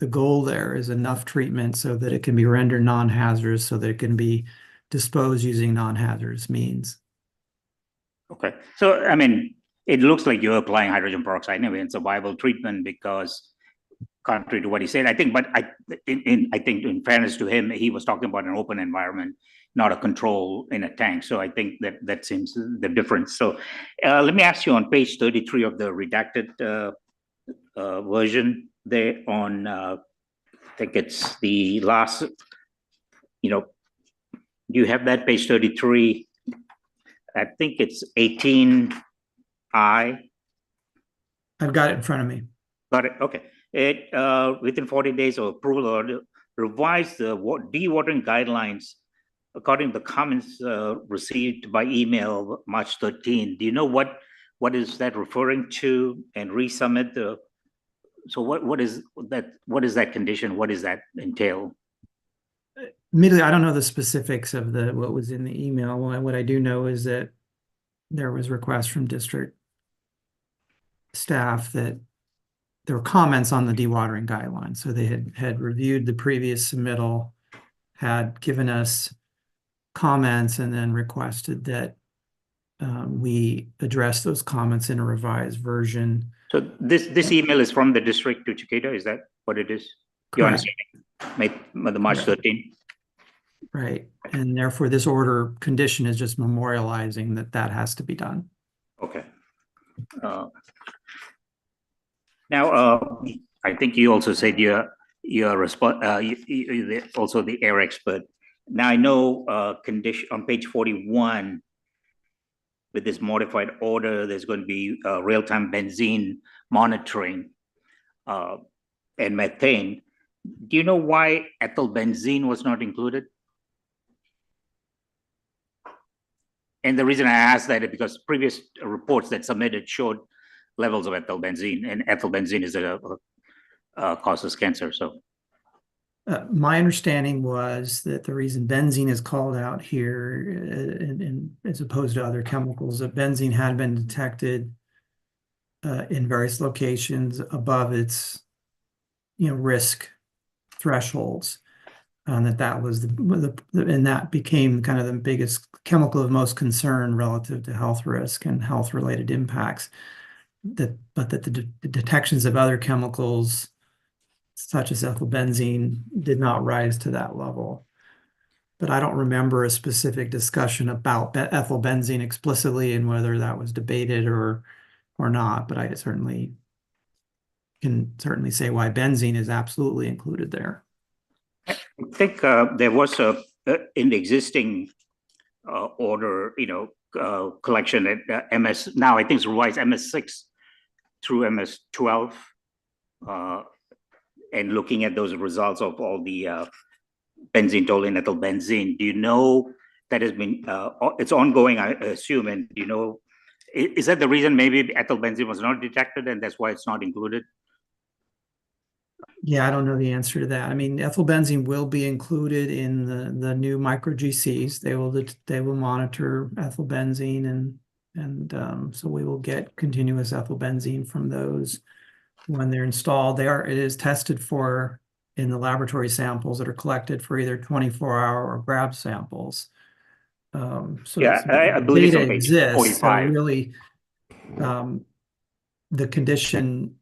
goal there, is enough treatment so that it can be rendered non-hazardous, so that it can be disposed using non-hazardous means. Okay. So, I mean, it looks like you're applying hydrogen peroxide anyway. It's a viable treatment because, contrary to what he said, I think, but I think in fairness to him, he was talking about an open environment, not a control in a tank. So I think that seems the difference. So let me ask you, on page 33 of the redacted version there on, I think it's the last, do you have that page 33? I think it's 18I. I've got it in front of me. Got it. Okay. It within 40 days of approval, or revise the dewatering guidelines according to the comments received by email March 13. Do you know what is that referring to, and resubmit the? So what is that? What is that condition? What does that entail? Immediately, I don't know the specifics of what was in the email. What I do know is that there was requests from district staff that there were comments on the dewatering guidelines. So they had reviewed the previous submittal, had given us comments, and then requested that we address those comments in a revised version. So this email is from the district to Chiquita. Is that what it is? Your understanding? The March 13. Right. And therefore, this order condition is just memorializing that has to be done. Okay. Now, I think you also said you're also the air expert. Now, I know condition on page 41, with this modified order, there's going to be real-time benzene monitoring. and methane. Do you know why ethylbenzene was not included? And the reason I asked that is because previous reports that submitted showed levels of ethylbenzene, and ethylbenzene is causes cancer. So My understanding was that the reason benzene is called out here, as opposed to other chemicals, that benzene had been detected in various locations above its, risk thresholds, and that was and that became kind of the biggest chemical of most concern relative to health risk and health related impacts. But that the detections of other chemicals, such as ethylbenzene, did not rise to that level. But I don't remember a specific discussion about ethylbenzene explicitly and whether that was debated or not. But I can certainly say why benzene is absolutely included there. I think there was in the existing order, collection at MS. Now I think it's revised MS6 through MS12, and looking at those results of all the benzene, toluene, ethylbenzene. Do you know that has been it's ongoing, I assume, and do you know, is that the reason maybe ethylbenzene was not detected and that's why it's not included? Yeah, I don't know the answer to that. I mean, ethylbenzene will be included in the new micro GCs. They will monitor ethylbenzene, and so we will get continuous ethylbenzene from those when they're installed. It is tested for in the laboratory samples that are collected for either 24-hour or grab samples. So yeah, I believe data on page exists. 45. So really, the condition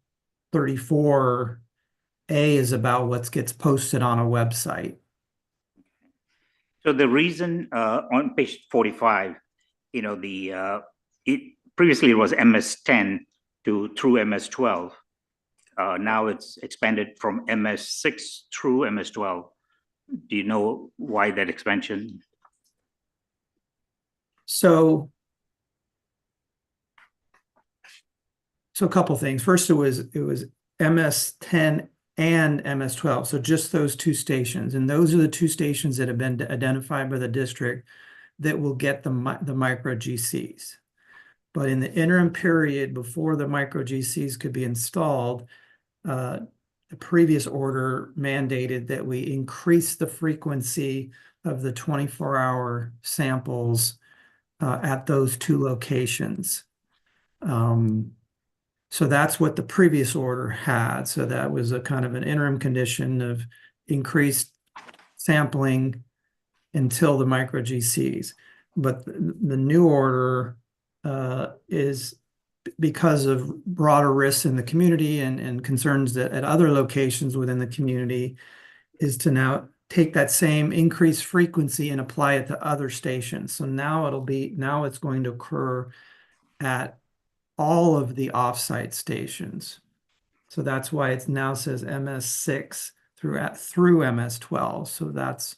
34A is about what gets posted on a website. So the reason on page 45, it previously it was MS10 through MS12. Now it's expanded from MS6 through MS12. Do you know why that expansion? So a couple things. First, it was MS10 and MS12. So just those two stations. And those are the two stations that have been identified by the district that will get the micro GCs. But in the interim period before the micro GCs could be installed, the previous order mandated that we increase the frequency of the 24-hour samples at those two locations. So that's what the previous order had. So that was a kind of an interim condition of increased sampling until the micro GCs. But the new order is because of broader risks in the community and concerns that at other locations within the community, is to now take that same increased frequency and apply it to other stations. So now it's going to occur at all of the offsite stations. So that's why it now says MS6 through MS12. So that's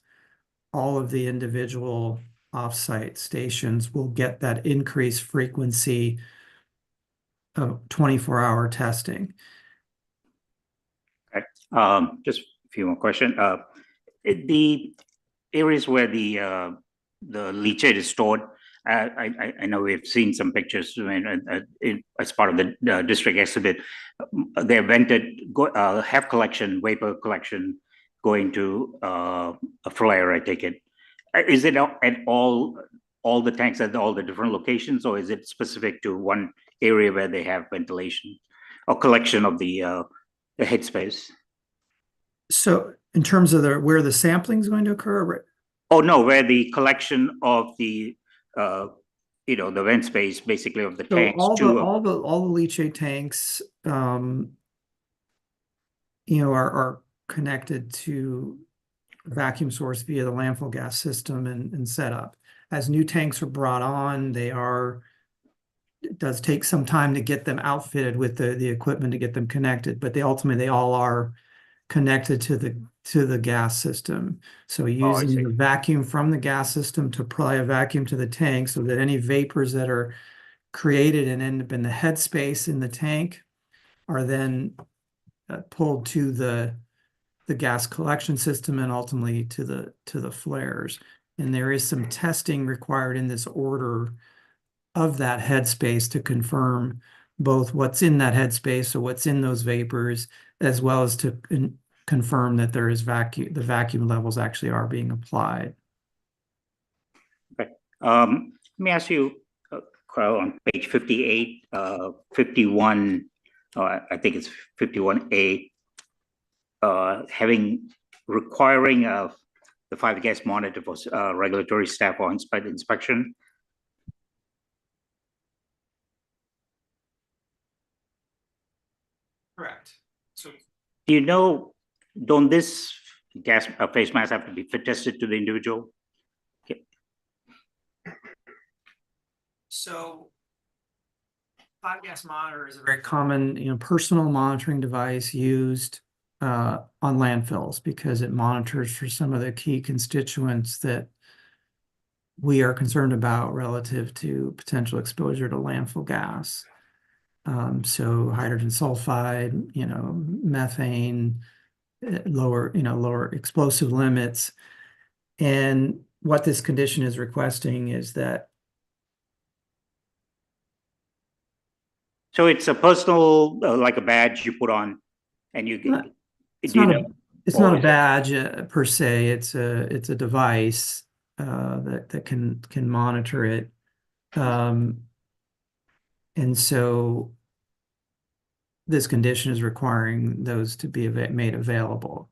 all of the individual offsite stations will get that increased frequency of 24-hour testing. Okay. Just a few more questions. The areas where the leachate is stored, I know we've seen some pictures as part of the district exhibit. They're vented, have collection, vapor collection, going to a flare, I take it. Is it at all the tanks at all the different locations, or is it specific to one area where they have ventilation or collection of the headspace? So in terms of where the sampling is going to occur? Oh, no, where the collection of the the vent space, basically, of the tanks. All the leachate tanks, are connected to vacuum source via the landfill gas system and set up. As new tanks are brought on, it does take some time to get them outfitted with the equipment to get them connected, but they all are connected to the gas system. So using the vacuum from the gas system to apply a vacuum to the tank so that any vapors that are created and end up in the headspace in the tank are then pulled to the gas collection system and ultimately to the flares. And there is some testing required in this order of that headspace to confirm both what's in that headspace or what's in those vapors, as well as to confirm that there is the vacuum levels actually are being applied. Okay. Let me ask you, Carl, on page 58, 51, I think it's 51A, requiring the 5-gas monitor for regulatory staff or inspection. Correct. So, Do you know, don't this gas face mask have to be fit tested to the individual? Okay. So 5-gas monitor is a very common, personal monitoring device used on landfills because it monitors for some of the key constituents that we are concerned about relative to potential exposure to landfill gas. So hydrogen sulfide, methane, lower explosive limits. And what this condition is requesting is that. So it's a personal, like a badge you put on, and you get. It's not a badge per se. It's a device that can monitor it, and so this condition is requiring those to be made available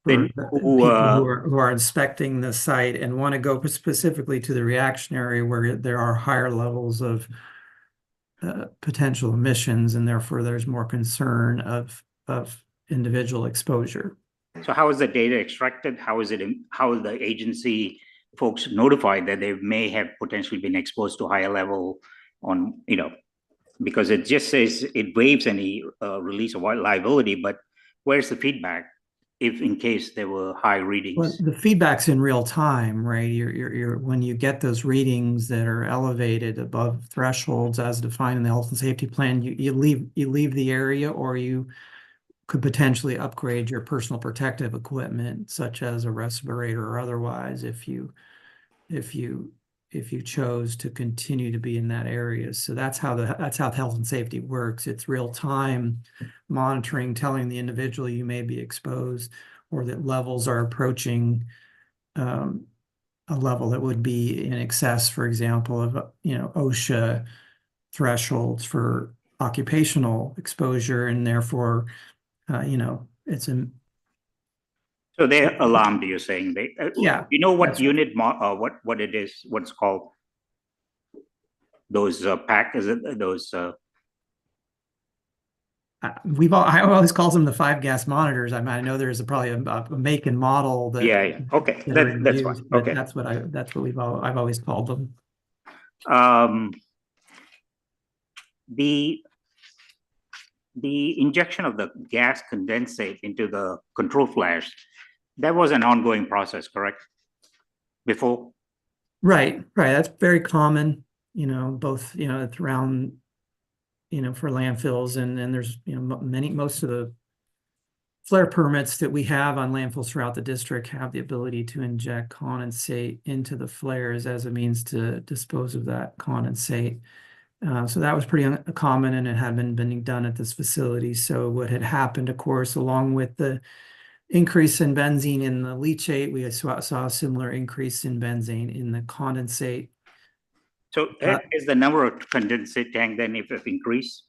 for people who are inspecting the site and want to go specifically to the reaction area where there are higher levels of potential emissions, and therefore there's more concern of individual exposure. So how is the data extracted? How is the agency folks notified that they may have potentially been exposed to higher level on, because it just says it waives any release of liability, but where's the feedback if in case there were high readings? Well, the feedback's in real time, right? You're when you get those readings that are elevated above thresholds as defined in the health and safety plan, you leave the area, or you could potentially upgrade your personal protective equipment, such as a respirator or otherwise, if you chose to continue to be in that area. So that's how health and safety works. It's real time monitoring, telling the individual you may be exposed or that levels are approaching a level that would be in excess, for example, of OSHA thresholds for occupational exposure, and therefore it's a. So they're alarmed, you're saying? Yeah. You know what unit, what it is, what's called? Those is it those? I always call them the 5-gas monitors. I mean, I know there's probably a make and model that. Yeah. Okay, that's fine. Okay. That's what I've always called them. The injection of the gas condensate into the control flash, that was an ongoing process, correct? Before? Right. That's very common, both, it's around, for landfills, and there's, most of the flare permits that we have on landfills throughout the district have the ability to inject condensate into the flares as a means to dispose of that condensate. So that was pretty common, and it had been being done at this facility. So what had happened, of course, along with the increase in benzene in the leachate, we saw a similar increase in benzene in the condensate. So is the number of condensate tank then if it increased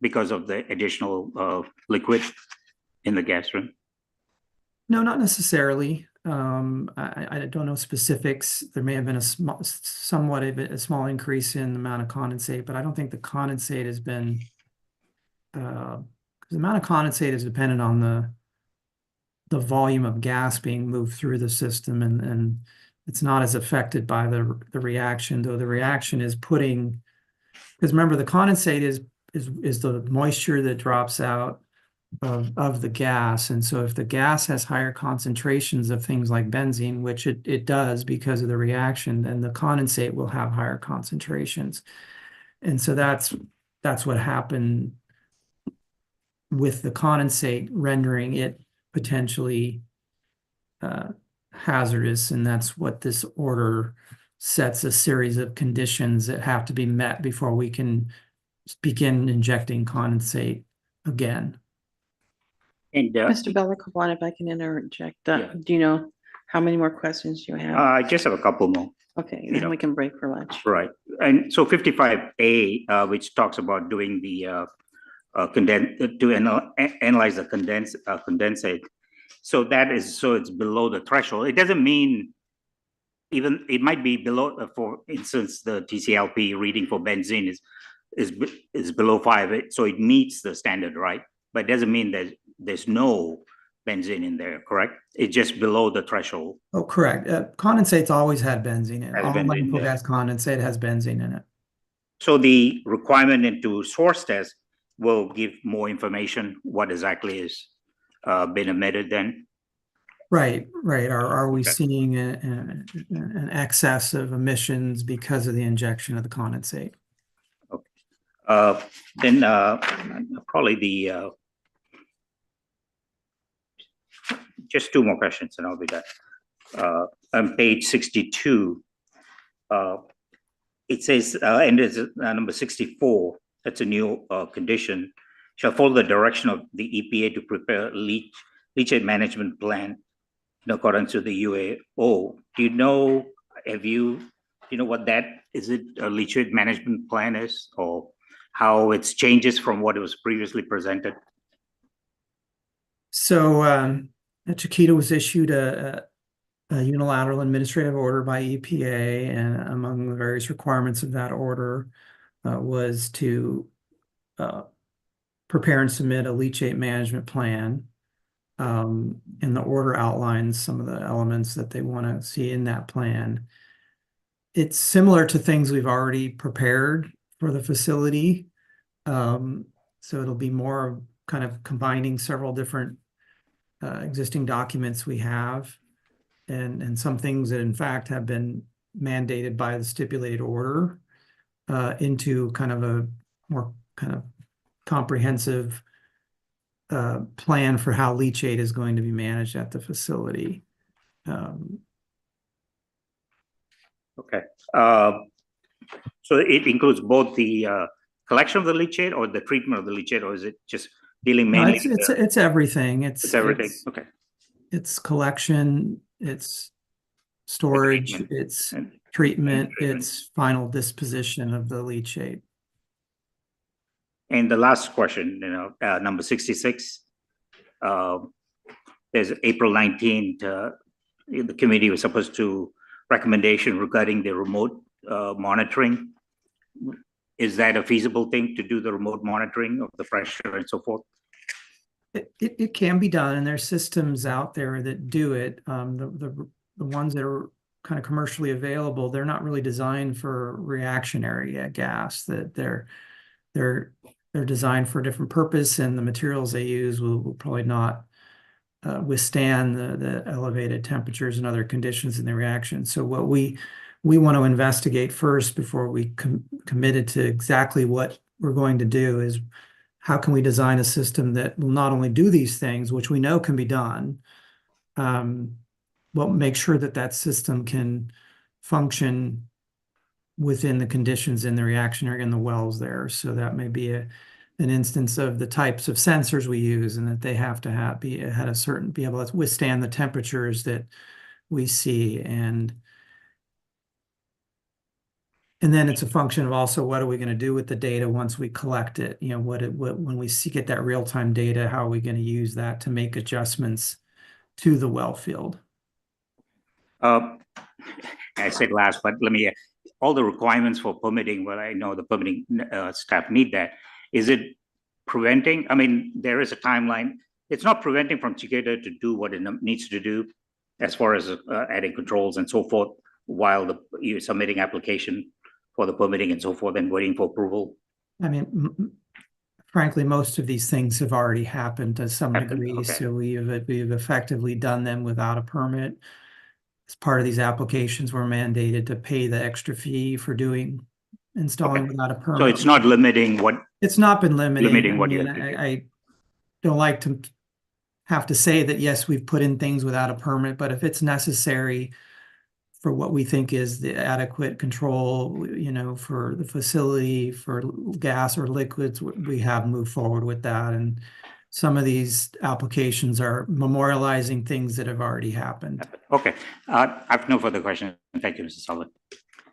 because of the additional liquid in the gas room? No, not necessarily. I don't know specifics. There may have been somewhat of a small increase in the amount of condensate, but I don't think the condensate has been, because the amount of condensate is dependent on the volume of gas being moved through the system, and it's not as affected by the reaction, though the reaction is because remember, the condensate is the moisture that drops out of the gas. And so if the gas has higher concentrations of things like benzene, which it does because of the reaction, then the condensate will have higher concentrations. And so that's what happened with the condensate, rendering it potentially hazardous, and that's what this order sets, a series of conditions that have to be met before we can begin injecting condensate again. And Mr. Bella, if I can interject, Yeah. do you know how many more questions you have? I just have a couple more. Okay, then we can break for lunch. Right. And so 55A, which talks about doing the analyze the condensate. So that is, so it's below the threshold. It doesn't mean even, it might be below, for instance, the TCLP reading for benzene is below 5, so it meets the standard, right? But it doesn't mean that there's no benzene in there, correct? It's just below the threshold. Oh, correct. Condensate's always had benzene in it. Has All benzene, landfill yeah. gas condensate has benzene in it. So the requirement into source test will give more information what exactly is been emitted then? Right. Are we Okay. seeing an excess of emissions because of the injection of the condensate? Then probably the just two more questions and I'll be done. On page 62, it says, and it's number 64, that's a new condition, shall follow the direction of the EPA to prepare leachate management plan in accordance to the UAO. Do you know, what that, is it a leachate management plan is, or how it's changes from what it was previously presented? So Chiquita was issued a unilateral administrative order by EPA, and among the various requirements of that order was to prepare and submit a leachate management plan. And the order outlines some of the elements that they want to see in that plan. It's similar to things we've already prepared for the facility. So it'll be more kind of combining several different existing documents we have, and some things that in fact have been mandated by the stipulated order into kind of a more kind of comprehensive plan for how leachate is going to be managed at the facility. Okay. So it includes both the collection of the leachate or the treatment of the leachate, or is it just dealing No, mainly? it's everything. It's everything. Okay. It's collection, it's storage, treatment. it's And treatment, treatment. it's final disposition of the leachate. And the last question, number 66, there's April 19th, the committee was supposed to recommendation regarding the remote monitoring. Is that a feasible thing to do, the remote monitoring of the pressure and so forth? It can be done, and there's systems out there that do it. The ones that are kind of commercially available, they're not really designed for reactionary gas. That they're designed for a different purpose, and the materials they use will probably not withstand the elevated temperatures and other conditions in the reaction. So what we want to investigate first before we committed to exactly what we're going to do is how can we design a system that will not only do these things, which we know can be done, but make sure that that system can function within the conditions in the reactionary and the wells there. So that may be an instance of the types of sensors we use, and that they have to be able to withstand the temperatures that we see, and then it's a function of also what are we going to do with the data once we collect it? When we get that real-time data, how are we going to use that to make adjustments to the well field? I said last, but let me, all the requirements for permitting, well, I know the permitting staff need that. Is it preventing, I mean, there is a timeline. It's not preventing from Chiquita to do what it needs to do as far as adding controls and so forth while you're submitting application for the permitting and so forth and waiting for approval? I mean, frankly, most of these things have already happened to some degree. Okay. So we've effectively done them without a permit. As part of these applications, we're mandated to pay the extra fee for installing without a permit. So it's not limiting what? It's not been limiting. Limiting I what you mean, have to do. don't like to have to say that, yes, we've put in things without a permit, but if it's necessary for what we think is the adequate control, you know, for the facility, for gas or liquids, we have moved forward with that. And some of these applications are memorializing things that have already happened. Okay, I have no further questions. Thank you, Mr. Sullivan.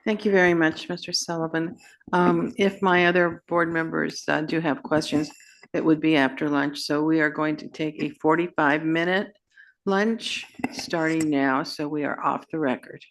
Thank you very much, Mr. Sullivan. If my other board members do have questions, it would be after lunch. So we are going to take a 45-minute lunch starting now. So we are off the record.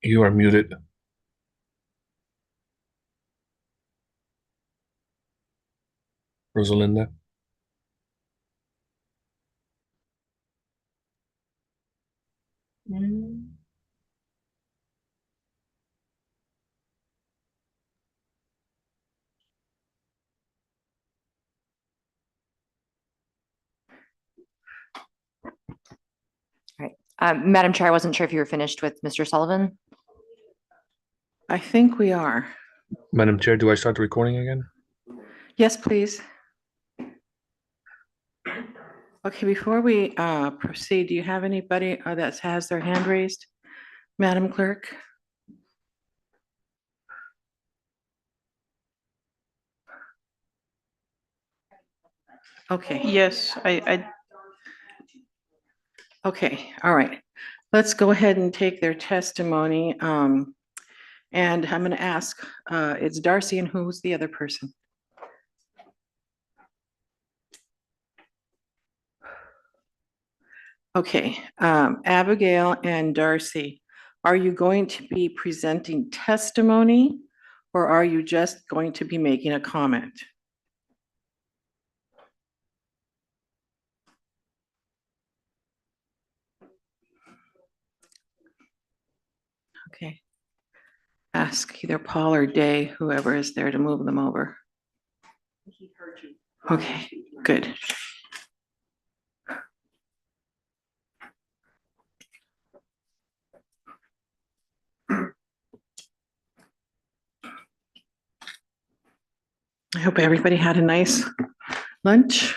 You are muted. Rosalinda? Right. Madam Chair, I wasn't sure if you were finished with Mr. Sullivan. I think we are. Madam Chair, do I start the recording again? Yes, please. Okay, before we proceed, do you have anybody that has their hand raised? Madam Clerk? Okay. Yes, Okay, all right. Let's go ahead and take their testimony. And I'm going to ask, it's Darcy and who's the other person? Okay, Abigail and Darcy, are you going to be presenting testimony or are you just going to be making a comment? Okay. Ask either Paul or Day, whoever is there, to move them over. Okay, good. I hope everybody had a nice lunch.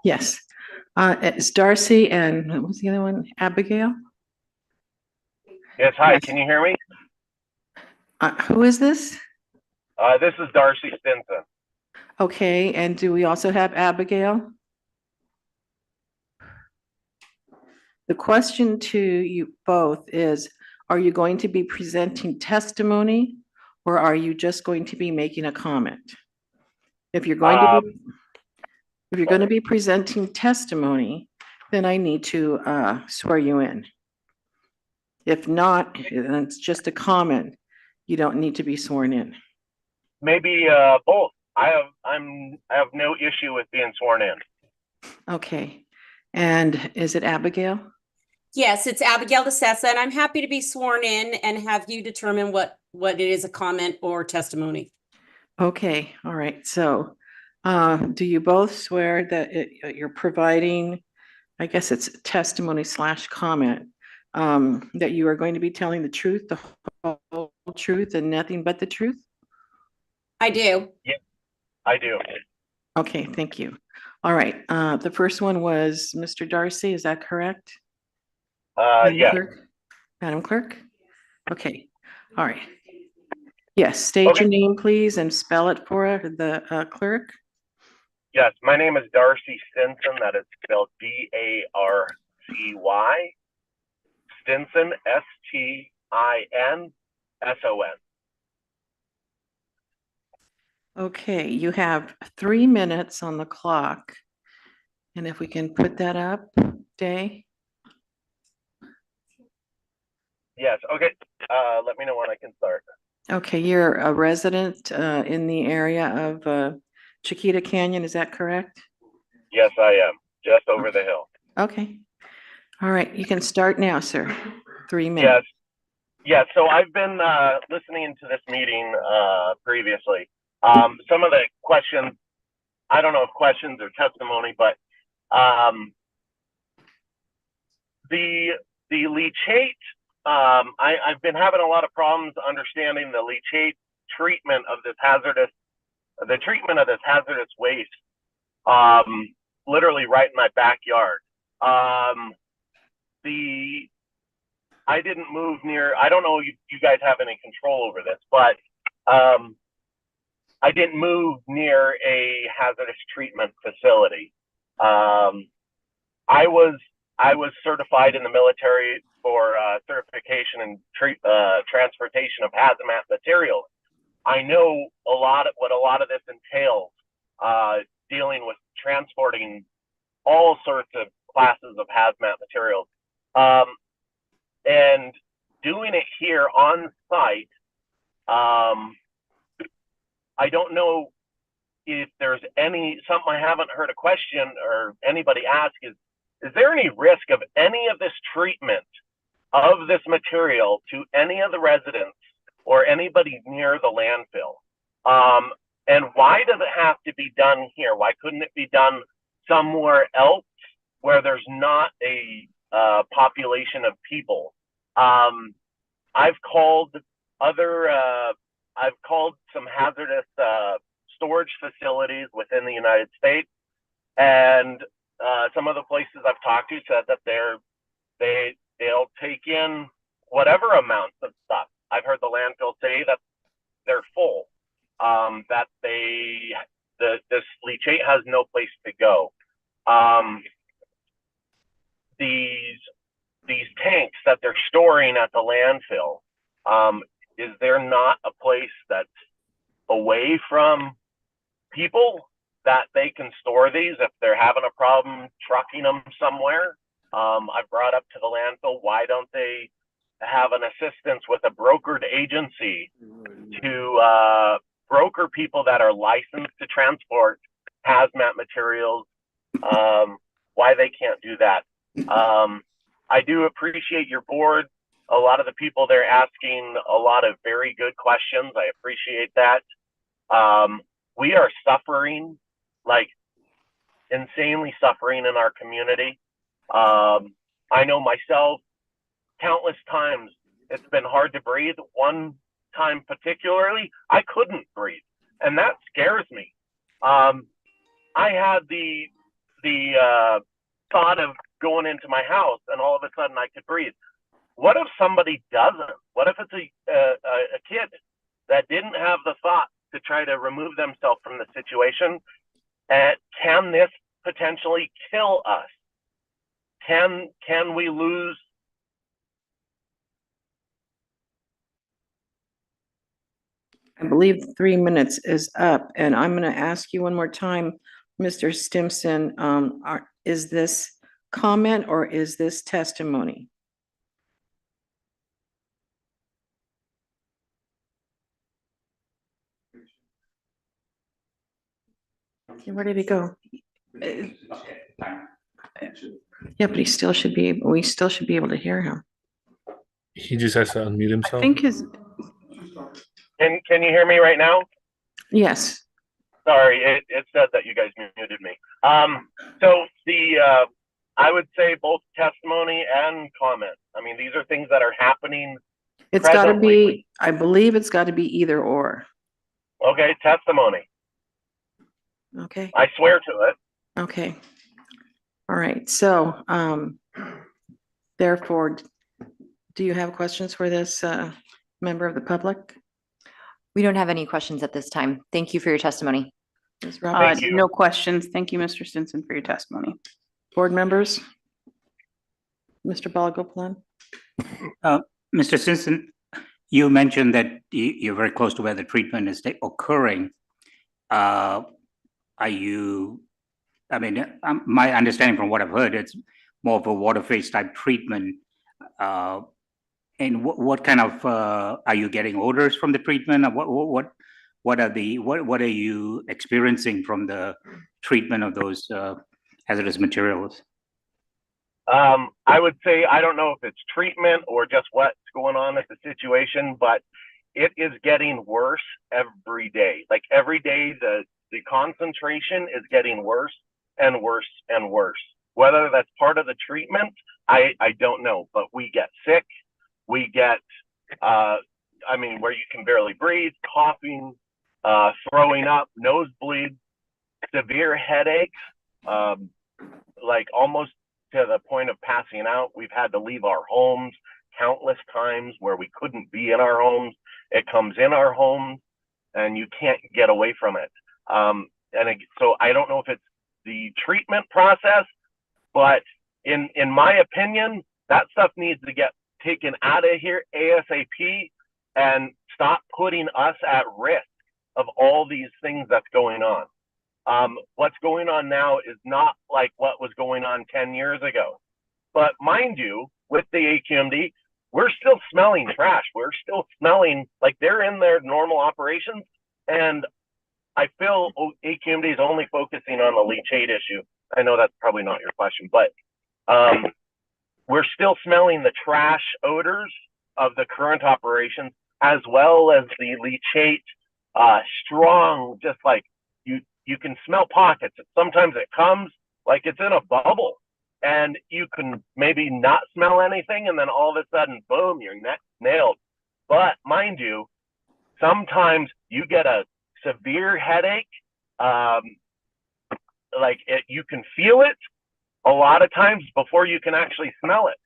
Yes, it's Darcy and what was the other one? Abigail? Yes, hi, Yes. can you hear me? Who is this? This is Darcy Stinson. Okay, and do we also have Abigail? The question to you both is, are you going to be presenting testimony or are you just going to be making a comment? If you're going to be presenting testimony, then I need to swear you in. If not, then it's just a comment. You don't need to be sworn in. Maybe both. I have no issue with being sworn in. Okay, and is it Abigail? Yes, it's Abigail DeSessa, and I'm happy to be sworn in and have you determine what it is, a comment or testimony. Okay, all right. So, do you both swear that you're providing, I guess it's testimony / comment, that you are going to be telling the truth, the whole truth, and nothing but the truth? I do. Yeah, I do. Okay, thank you. All right. The first one was Mr. Darcy. Is that correct? Madam Yes. Clerk? Madam Clerk? Okay. All right. Yes, state your name, please, and spell it for the clerk. Yes, my name is Darcy Stinson. That is spelled D-A-R-C-Y. Stinson, S-T-I-N-S-O-N. Okay, you have 3 minutes on the clock. And if we can put that up, Day? Yes, okay. Let me know when I can start. Okay, you're a resident in the area of Chiquita Canyon, is that correct? Yes, I am. Just over the hill. Okay. All right, you can start now, sir. 3 minutes. Yes. Yeah, so I've been listening to this meeting previously. Some of the questions, I don't know if questions or testimony, but the leachate, I've been having a lot of problems understanding the leachate treatment of this hazardous waste, literally right in my backyard. I didn't move near, I don't know if you guys have any control over this, but I didn't move near a hazardous treatment facility. I was certified in the military for certification and transportation of hazmat materials. I know what a lot of this entails, dealing with transporting all sorts of classes of hazmat materials. And doing it here on site, I don't know if there's something I haven't heard a question or anybody ask is there any risk of any of this treatment of this material to any of the residents or anybody near the landfill? And why does it have to be done here? Why couldn't it be done somewhere else where there's not a population of people? I've called some hazardous storage facilities within the United States, and some of the places I've talked to said that they'll take in whatever amounts of stuff. I've heard the landfill say that they're full, that this leachate has no place to go. These tanks that they're storing at the landfill, is there not a place that's away from people that they can store these if they're having a problem trucking them somewhere? I brought up to the landfill, why don't they have an assistance with a brokered agency to broker people that are licensed to transport hazmat materials? Why they can't do that? I do appreciate your board. A lot of the people there asking a lot of very good questions. I appreciate that. We are suffering, like insanely suffering in our community. I know myself, countless times it's been hard to breathe. One time particularly, I couldn't breathe, and that scares me. I had the thought of going into my house and all of a sudden I could breathe. What if somebody doesn't? What if it's a kid that didn't have the thought to try to remove themselves from the situation? And can this potentially kill us? Can we lose? I believe 3 minutes is up, and I'm going to ask you one more time, Mr. Stimson, is this comment or is this testimony? Where did he go? Yeah, but we still should be able to hear him. He just has to unmute I himself. think Can you hear me right now? Yes. Sorry, it said that you guys muted me. So I would say both testimony and comment. I mean, these are things that are happening. It's got to be, I believe it's got to be either or. Okay, testimony. Okay. I swear to it. Okay. All right. So, therefore, do you have questions for this member of the public? We don't have any questions at this time. Thank you for your testimony. Ms. Roberts? no questions. Thank you, Mr. Stinson, for your testimony. Board members? Mr. Balagopalan? Mr. Simpson, you mentioned that you're very close to where the treatment is occurring. My understanding from what I've heard, it's more of a water phase type treatment. And what kind of are you getting odors from the treatment? What are you experiencing from the treatment of those hazardous materials? I would say I don't know if it's treatment or just what's going on at the situation, but it is getting worse every day. Like every day, the concentration is getting worse and worse and worse. Whether that's part of the treatment, I don't know, but we get sick. We get, where you can barely breathe, coughing, throwing up, nosebleeds, severe headaches, like almost to the point of passing out. We've had to leave our homes countless times where we couldn't be in our homes. It comes in our homes and you can't get away from it. So I don't know if it's the treatment process, but in my opinion, that stuff needs to get taken out of here ASAP and stop putting us at risk of all these things that's going on. What's going on now is not like what was going on 10 years ago. But mind you, with the AQMD, we're still smelling trash. We're still smelling like they're in their normal operations. And I feel AQMD is only focusing on the leachate issue. I know that's probably not your question, but we're still smelling the trash odors of the current operations, as well as the leachate, strong, just like you can smell pockets. Sometimes it comes like it's in a bubble, and you can maybe not smell anything, and then all of a sudden, boom, you're nailed. But mind you, sometimes you get a severe headache, you can feel it a lot of times before you can actually smell it.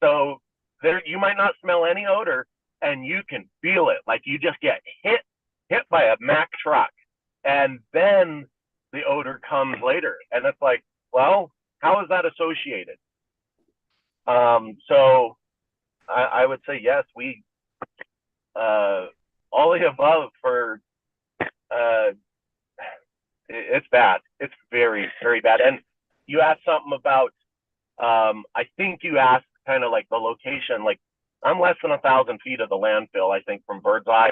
So there, you might not smell any odor, and you can feel it, like you just get hit by a Mack truck, and then the odor comes later, and it's like, well, how is that associated? So I would say yes, we all the above for it's bad. It's very, very bad. And you asked something about I think you asked kind of like the location. Like, I'm less than 1,000 feet of the landfill, I think, from Birdseye,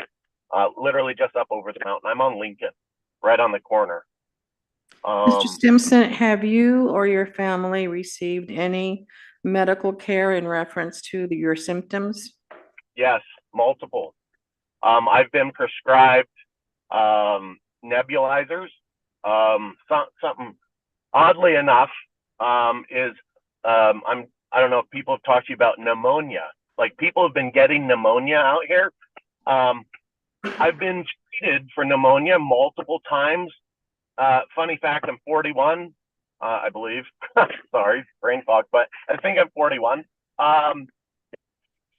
literally just up over the mountain. I'm on Lincoln, right on the corner. Mr. Stimson, have you or your family received any medical care in reference to your symptoms? Yes, multiple. I've been prescribed nebulizers. Something oddly enough is I don't know if people have talked to you about pneumonia. Like, people have been getting pneumonia out here. I've been treated for pneumonia multiple times. Funny fact, I'm 41, I believe. Sorry, brain fog, but I think I'm 41.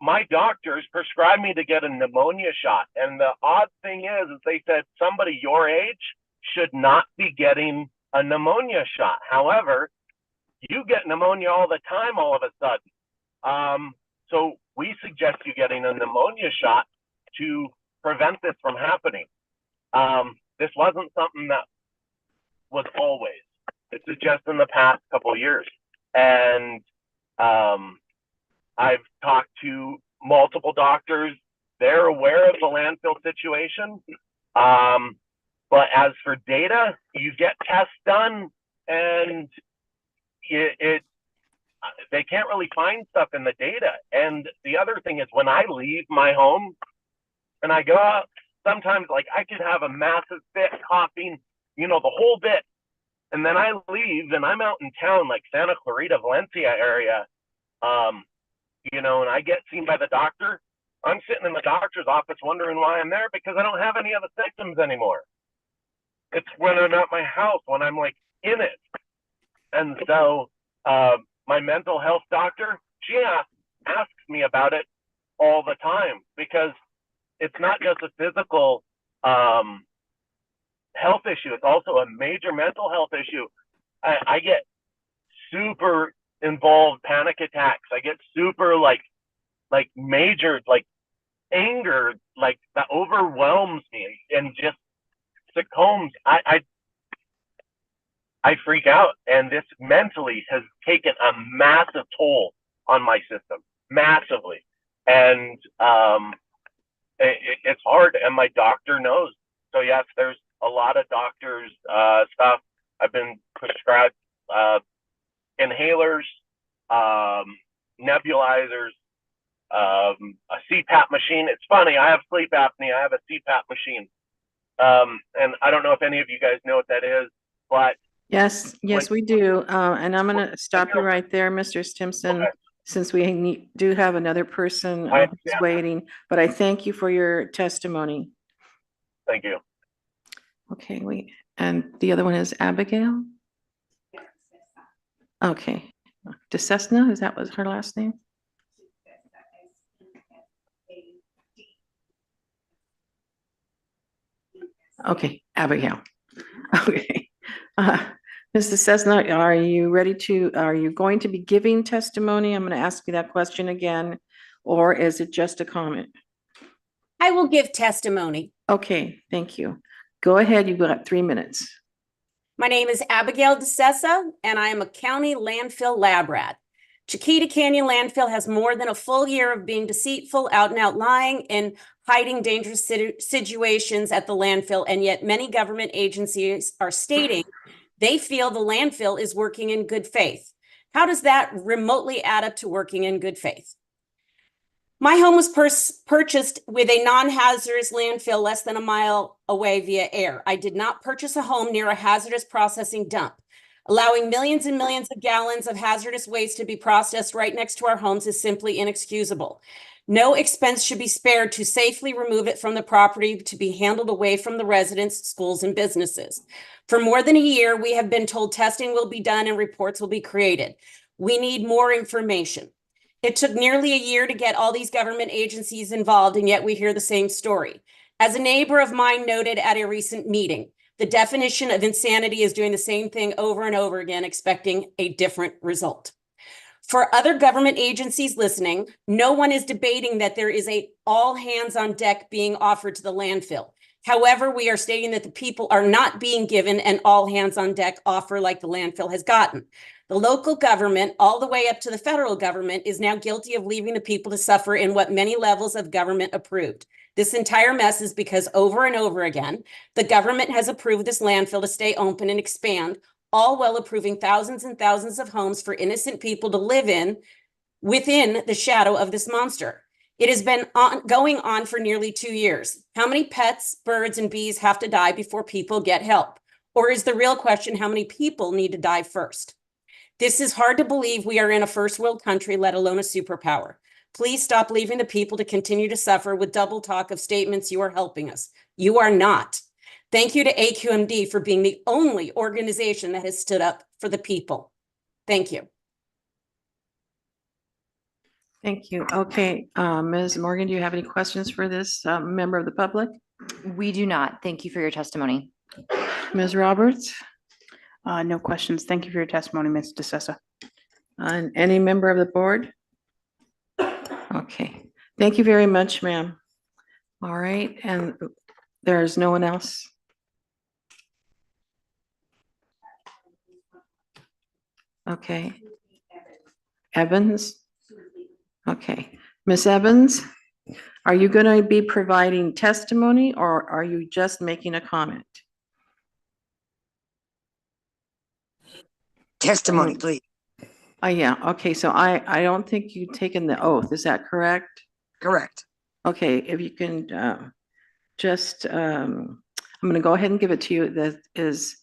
My doctors prescribed me to get a pneumonia shot. And the odd thing is they said somebody your age should not be getting a pneumonia shot. However, you get pneumonia all the time all of a sudden. So we suggest you getting a pneumonia shot to prevent this from happening. This wasn't something that was always. This is just in the past couple of years. And I've talked to multiple doctors. They're aware of the landfill situation. But as for data, you get tests done, and they can't really find stuff in the data. And the other thing is, when I leave my home and I go out, sometimes like I could have a massive fit, coughing, the whole bit. And then I leave and I'm out in town, like Santa Clarita, Valencia area, and I get seen by the doctor. I'm sitting in the doctor's office wondering why I'm there, because I don't have any of the symptoms anymore. It's when I'm at my house, when I'm like in it. And so my mental health doctor, she asks me about it all the time, because it's not just a physical health issue. It's also a major mental health issue. I get super involved panic attacks. I get super like major anger, that overwhelms me and just succumbs. I freak out, and this mentally has taken a massive toll on my system, massively. And it's hard, and my doctor knows. So yes, there's a lot of doctors stuff. I've been prescribed inhalers, nebulizers, a CPAP machine. It's funny, I have sleep apnea. I have a CPAP machine. And I don't know if any of you guys know what that is, but Yes, we do. And I'm going to stop you right there, Mr. Stimson, okay, since we do have another person who's waiting. But I thank you for your testimony. Thank you. Okay, and the other one is Abigail? Okay. DeCessna, is that was her last name? Okay, Abigail. Okay. Mr. Cessna, are you going to be giving testimony? I'm going to ask you that question again, or is it just a comment? I will give testimony. Okay, thank you. Go ahead, you've got 3 minutes. My name is Abigail DeSessa, and I am a county landfill lab rat. Chiquita Canyon Landfill has more than a full year of being deceitful, out and out lying, and hiding dangerous situations at the landfill, and yet many government agencies are stating they feel the landfill is working in good faith. How does that remotely add up to working in good faith? My home was purchased with a non-hazardous landfill less than a mile away via air. I did not purchase a home near a hazardous processing dump. Allowing millions and millions of gallons of hazardous waste to be processed right next to our homes is simply inexcusable. No expense should be spared to safely remove it from the property to be handled away from the residents, schools, and businesses. For more than a year, we have been told testing will be done and reports will be created. We need more information. It took nearly a year to get all these government agencies involved, and yet we hear the same story. As a neighbor of mine noted at a recent meeting, the definition of insanity is doing the same thing over and over again, expecting a different result. For other government agencies listening, no one is debating that there is a all hands on deck being offered to the landfill. However, we are stating that the people are not being given an all hands on deck offer like the landfill has gotten. The local government, all the way up to the federal government, is now guilty of leaving the people to suffer in what many levels of government approved. This entire mess is because over and over again, the government has approved this landfill to stay open and expand, all while approving thousands and thousands of homes for innocent people to live in within the shadow of this monster. It has been going on for nearly 2 years. How many pets, birds, and bees have to die before people get help? Or is the real question how many people need to die first? This is hard to believe we are in a first world country, let alone a superpower. Please stop leaving the people to continue to suffer with double talk of statements you are helping us. You are not. Thank you to AQMD for being the only organization that has stood up for the people. Thank you. Thank you. Okay, Ms. Morgan, do you have any questions for this member of the public? We do not. Thank you for your testimony. Ms. Roberts? No questions. Thank you for your testimony, Ms. DeSessa. And any member of the board? Okay, thank you very much, ma'am. All right, and there's no one else? Okay. Evans? Okay, Ms. Evans, are you going to be providing testimony or are you just making a comment? Testimony, please. Oh, yeah. Okay, so I don't think you've taken the oath. Is that correct? Correct. Okay, if you can I'm going to go ahead and give it to you. That is,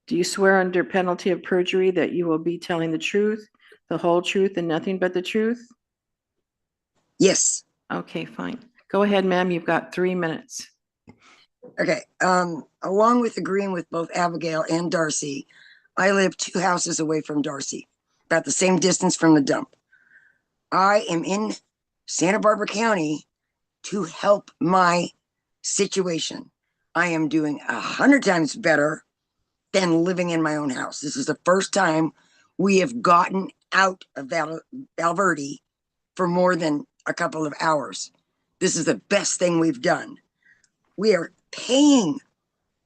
do you swear under penalty of perjury that you will be telling the truth, the whole truth, and nothing but the truth? Yes. Okay, fine. Go ahead, ma'am. You've got 3 minutes. Okay. Along with agreeing with both Abigail and Darcy, I live 2 houses away from Darcy, about the same distance from the dump. I am in Santa Barbara County to help my situation. I am doing 100 times better than living in my own house. This is the first time we have gotten out of Valverde for more than a couple of hours. This is the best thing we've done. We are paying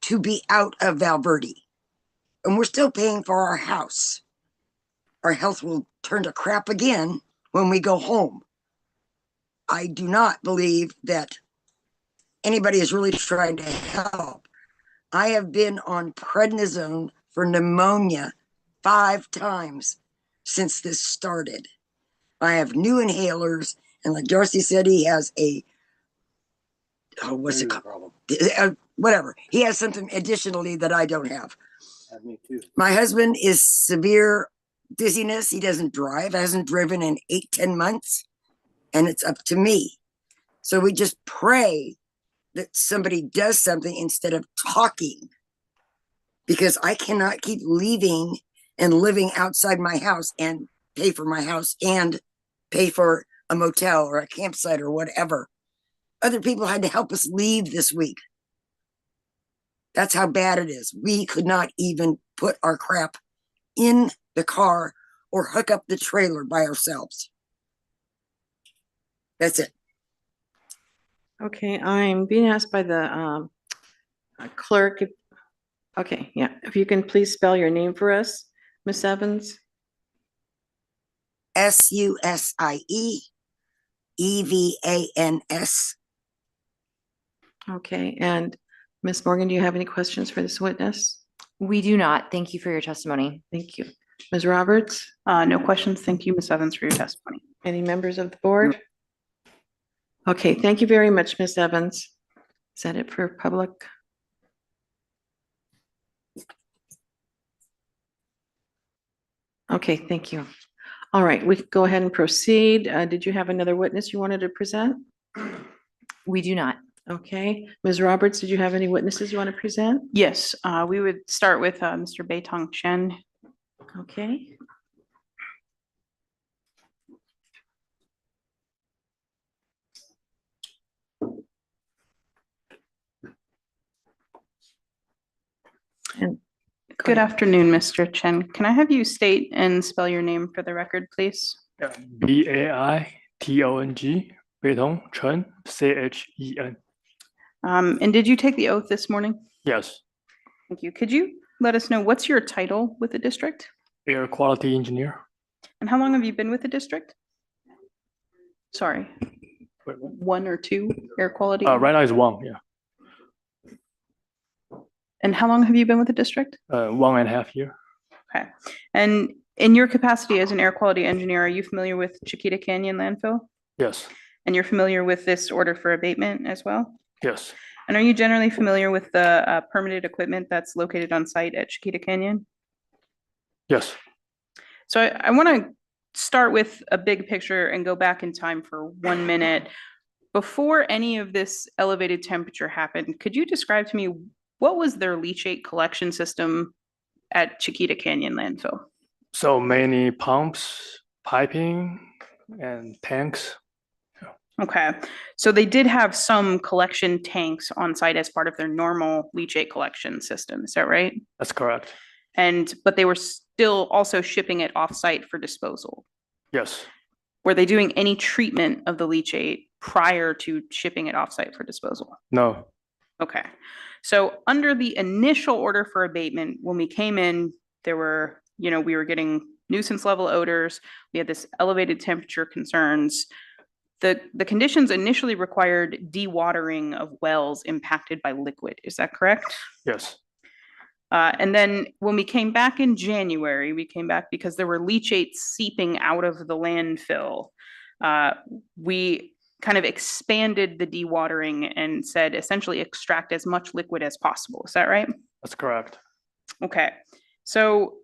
to be out of Valverde, and we're still paying for our house. Our health will turn to crap again when we go home. I do not believe that anybody is really trying to help. I have been on prednisone for pneumonia 5 times since this started. I have new inhalers, and like Darcy said, he has what's it called? Whatever. He has something additionally that I don't have. Me too. My husband is severe dizziness. He doesn't drive, hasn't driven in 8-10 months, and it's up to me. So we just pray that somebody does something instead of talking, because I cannot keep leaving and living outside my house and pay for my house and pay for a motel or a campsite or whatever. Other people had to help us leave this week. That's how bad it is. We could not even put our crap in the car or hook up the trailer by ourselves. That's it. Okay, I'm being asked by the clerk Okay, yeah. If you can please spell your name for us, Miss Evans. SUSIE EVANS. Okay, and Miss Morgan, do you have any questions for this witness? We do not. Thank you for your testimony. Thank you. Ms. Roberts, No questions. Thank you, Ms. Evans, for your testimony. any members of the board? Okay, thank you very much, Miss Evans. Is that it for public? Okay, thank you. All right, we can go ahead and proceed. Did you have another witness you wanted to present? We do not. Okay, Ms. Roberts, did you have any witnesses you want to present? Yes, we would start with Mr. Beitong Chen. Okay. And Good afternoon, Mr. Chen. Can I have you state and spell your name for the record, please? BAITONG, Beitong Chen, CHEN. And did you take the oath this morning? Yes, Thank you. Could you let us know what's your title with the district? air quality engineer. And how long have you been with the district? Sorry, one or two air quality? Right now is one, yeah. And how long have you been with the district? 1.5 years. Okay. And in your capacity as an air quality engineer, are you familiar with Chiquita Canyon landfill? Yes, And you're familiar with this order for abatement as well? yes, And are you generally familiar with the permitted equipment that's located on site at Chiquita Canyon? yes. So I want to start with a big picture and go back in time for 1 minute. Before any of this elevated temperature happened, could you describe to me what was their leachate collection system at Chiquita Canyon landfill? So many pumps, piping, and tanks. Okay, so they did have some collection tanks on site as part of their normal leachate collection system, is that right? That's correct. But they were still also shipping it off-site for disposal. Yes, Were they doing any treatment of the leachate prior to shipping it off-site for disposal? no, Okay, so under the initial order for abatement, when we came in, there were, we were getting nuisance level odors. We had this elevated temperature concerns. The conditions initially required dewatering of wells impacted by liquid. Is that correct? yes, And then when we came back in January, we came back because there were leachates seeping out of the landfill. We kind of expanded the dewatering and said essentially extract as much liquid as possible. Is that right? that's correct. Okay. So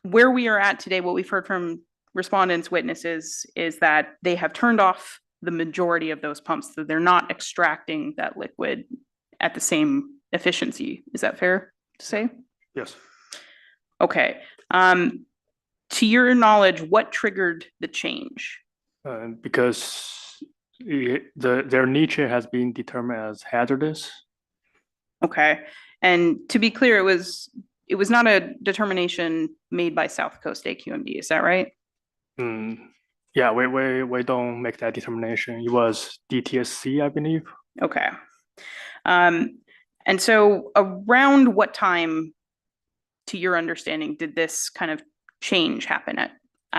where we are at today, what we've heard from respondents, witnesses, is that they have turned off the majority of those pumps, so they're not extracting that liquid at the same efficiency. Is that fair to say? Yes. Okay. To your knowledge, what triggered the change? Because their nature has been determined as hazardous. Okay. And to be clear, it was not a determination made by South Coast AQMD. Is that right? Yeah, we don't make that determination. It was DTSC, I believe. Okay. And so around what time, to your understanding, did this kind of change happen at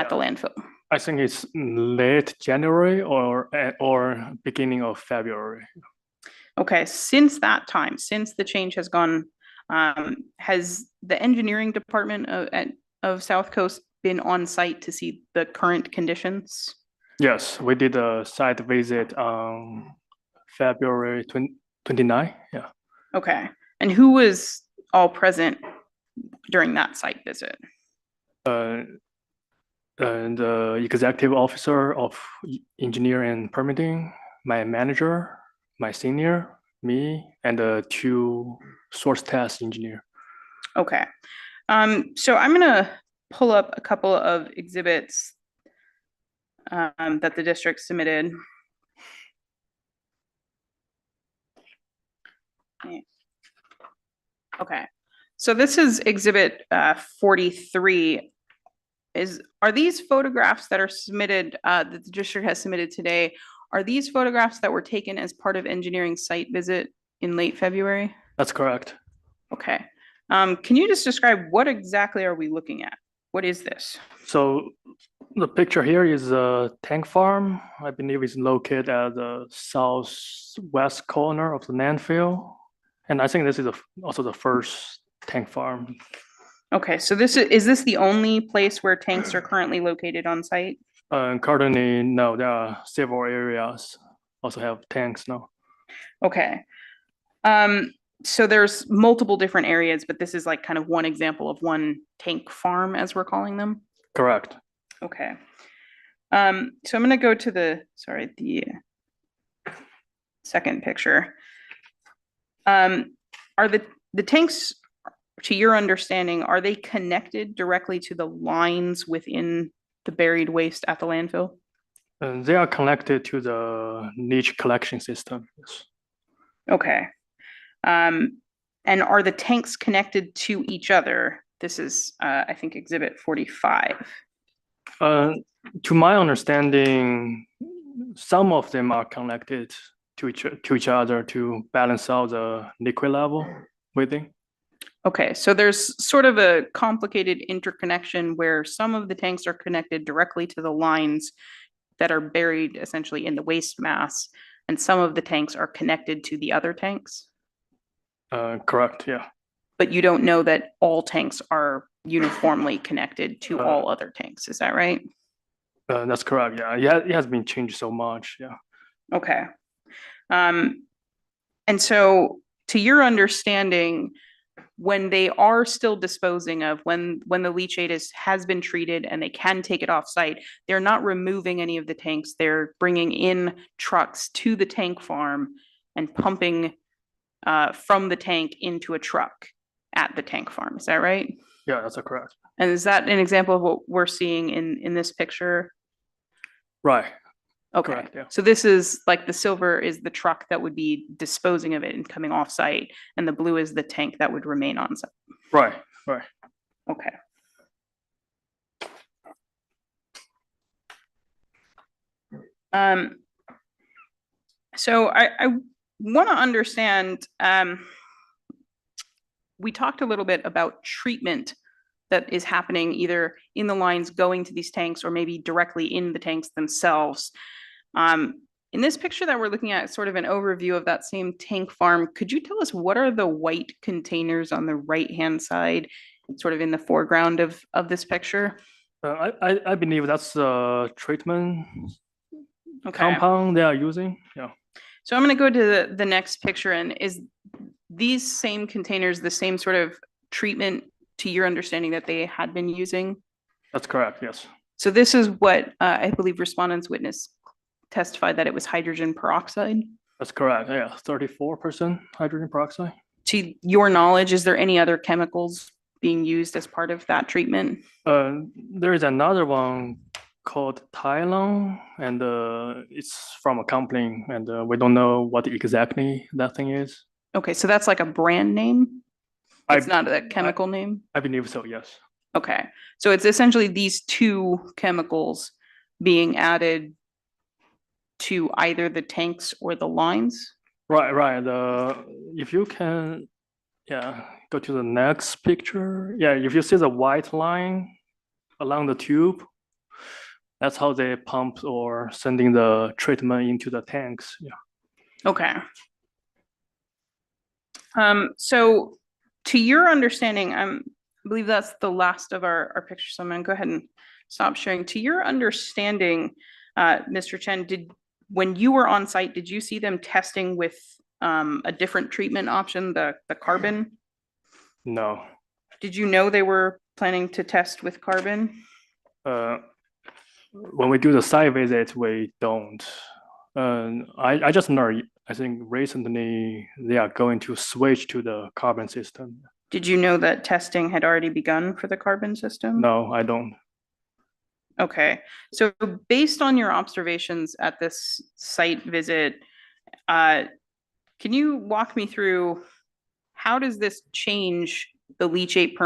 the landfill? I think it's late January or beginning of February. Okay, since that time, since the change has gone, has the engineering department of South Coast been on site to see the current conditions? Yes, we did a site visit on February 29. Yeah. Okay, and who was all present during that site visit? And the executive officer of engineering and permitting, my manager, my senior, me, and the 2 source test engineer. Okay. So I'm gonna pull up a couple of exhibits that the district submitted. Okay, so this is exhibit 43. Are these photographs that are submitted, that the district has submitted today, are these photographs that were taken as part of engineering site visit in late February? That's correct. Okay. Can you just describe what exactly are we looking at? What is this? So the picture here is a tank farm. I believe it's located at the southwest corner of the landfill. And I think this is also the first tank farm. Okay, so is this the only place where tanks are currently located on site? Currently, no, there are several areas also have tanks now. Okay. So there's multiple different areas, but this is like kind of one example of one tank farm, as we're calling them. Correct. Okay. So I'm going to go to the second picture. Are the tanks, to your understanding, are they connected directly to the lines within the buried waste at the landfill? They are connected to the leach collection system. Yes. Okay. And are the tanks connected to each other? This is, I think, Exhibit 45. To my understanding, some of them are connected to each other to balance out the liquid level within. Okay, so there's sort of a complicated interconnection where some of the tanks are connected directly to the lines that are buried essentially in the waste mass, and some of the tanks are connected to the other tanks. Correct, yeah. But you don't know that all tanks are uniformly connected to all other tanks, is that right? That's correct, yeah. It has been changed so much, yeah. Okay. And so to your understanding, when they are still disposing of, when the leachate has been treated and they can take it off site, they're not removing any of the tanks. They're bringing in trucks to the tank farm and pumping from the tank into a truck at the tank farm. Is that right? Yeah, that's correct. And is that an example of what we're seeing in this picture? Right. Okay. Correct, yeah. So this is like the silver is the truck that would be disposing of it and coming off site, and the blue is the tank that would remain on site. Right, right. Okay. So I want to understand, we talked a little bit about treatment that is happening either in the lines going to these tanks or maybe directly in the tanks themselves. In this picture that we're looking at, sort of an overview of that same tank farm, could you tell us what are the white containers on the right-hand side, sort of in the foreground of this picture? I believe that's the treatment Okay. compound they are using, yeah. So I'm going to go to the next picture, and is these same containers the same sort of treatment to your understanding that they had been using? That's correct, yes. So this is what I believe respondents witness testified that it was hydrogen peroxide. That's correct, yeah, 34% hydrogen peroxide. To your knowledge, is there any other chemicals being used as part of that treatment? There is another one called Tylon, and it's from a company, and we don't know what exactly that thing is. Okay, so that's like a brand name? It's not a chemical name? I believe so, yes. Okay, so it's essentially these two chemicals being added to either the tanks or the lines? Right. If you can, yeah, go to the next picture. Yeah, if you see the white line along the tube, that's how they pump or sending the treatment into the tanks. Yeah. Okay. So to your understanding, I believe that's the last of our pictures. So I'm going to go ahead and stop sharing. To your understanding, Mr. Chen, when you were on site, did you see them testing with a different treatment option, the carbon? No. Did you know they were planning to test with carbon? When we do the site visit, we don't. I just know, I think recently they are going to switch to the carbon system. Did you know that testing had already begun for the carbon system? No, I don't. Okay, so based on your observations at this site visit, can you walk me through how does this change the leachate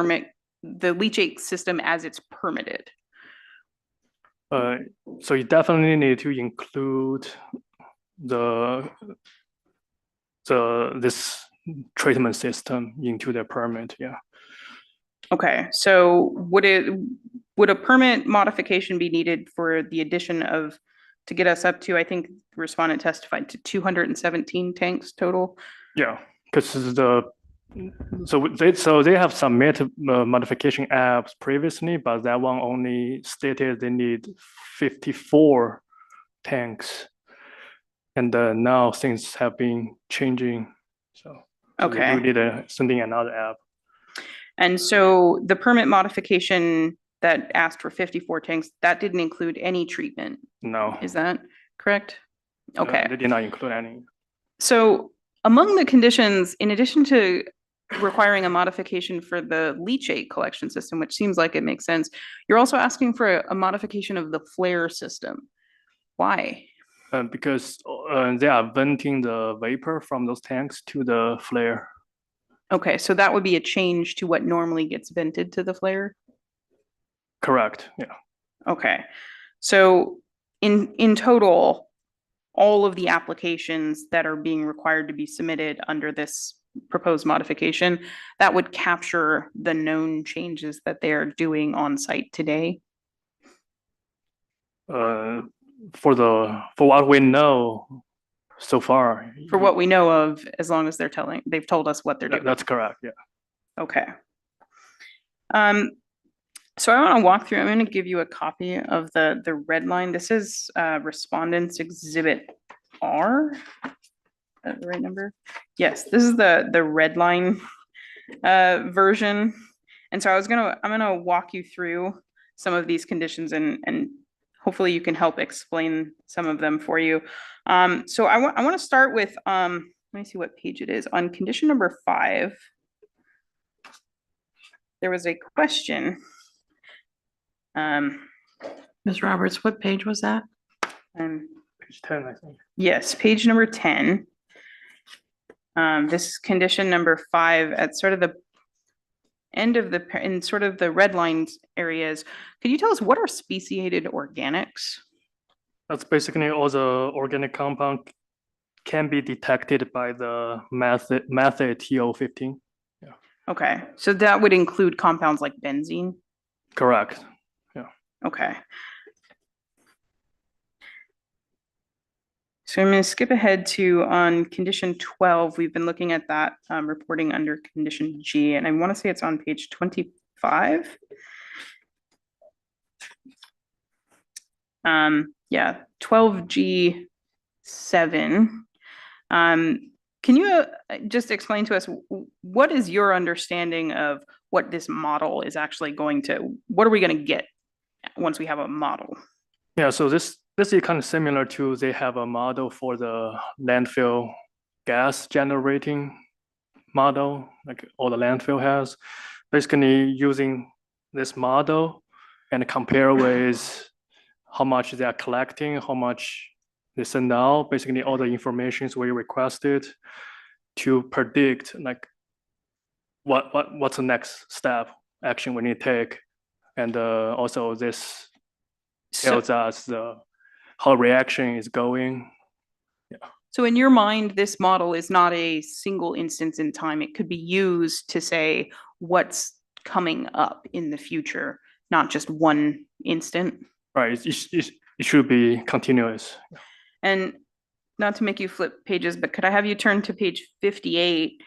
system as it's permitted? So you definitely need to include this treatment system into the permit, yeah. Okay, so would a permit modification be needed for the addition of, to get us up to, I think respondent testified to 217 tanks total? Yeah, because so they have submitted modification apps previously, but that one only stated they need 54 tanks, and now things have been changing. So they do Okay. need sending another app. And so the permit modification that asked for 54 tanks, that didn't include any treatment. No, Is that correct? Okay. they did not include any. So among the conditions, in addition to requiring a modification for the leachate collection system, which seems like it makes sense, you're also asking for a modification of the flare system. Why? Because they are venting the vapor from those tanks to the flare. Okay, so that would be a change to what normally gets vented to the flare? Correct, yeah. Okay, so in total, all of the applications that are being required to be submitted under this proposed modification, that would capture the known changes that they are doing on site today? For what we know so far. For what we know of, as long as they've told us what they're doing. That's correct, yeah. Okay. So I want to walk through, I'm going to give you a copy of the red line. This is Respondents Exhibit R. Is that the right number? Yes, this is the red line version. And so I'm gonna walk you through some of these conditions and hopefully you can help explain some of them for you. So I want to start with, let me see what page it is. On condition number 5, there was a question. Ms. Roberts, what page was that? Page 10, I think. Yes, page number 10. This is condition number 5 at sort of the end of in sort of the red lines areas. Could you tell us what are speciated organics? That's basically all the organic compound can be detected by the method TO15. Yeah. Okay, so that would include compounds like benzene? Correct. Yeah. Okay. So I'm going to skip ahead to on condition 12. We've been looking at that reporting under condition G, and I want to say it's on page 25. Yeah, 12G7. Can you just explain to us what is your understanding of what this model is actually going to, what are we going to get once we have a model? Yeah, so this is kind of similar to they have a model for the landfill gas generating model, like all the landfill has. Basically using this model and compare with how much they are collecting, how much they send out, basically all the information we requested to predict like what's the next step action we need to take. And also this tells us how reaction is going. Yeah. So in your mind, this model is not a single instance in time. It could be used to say what's coming up in the future, not just one instant. Right, it should be continuous. And not to make you flip pages, but could I have you turn to page 58?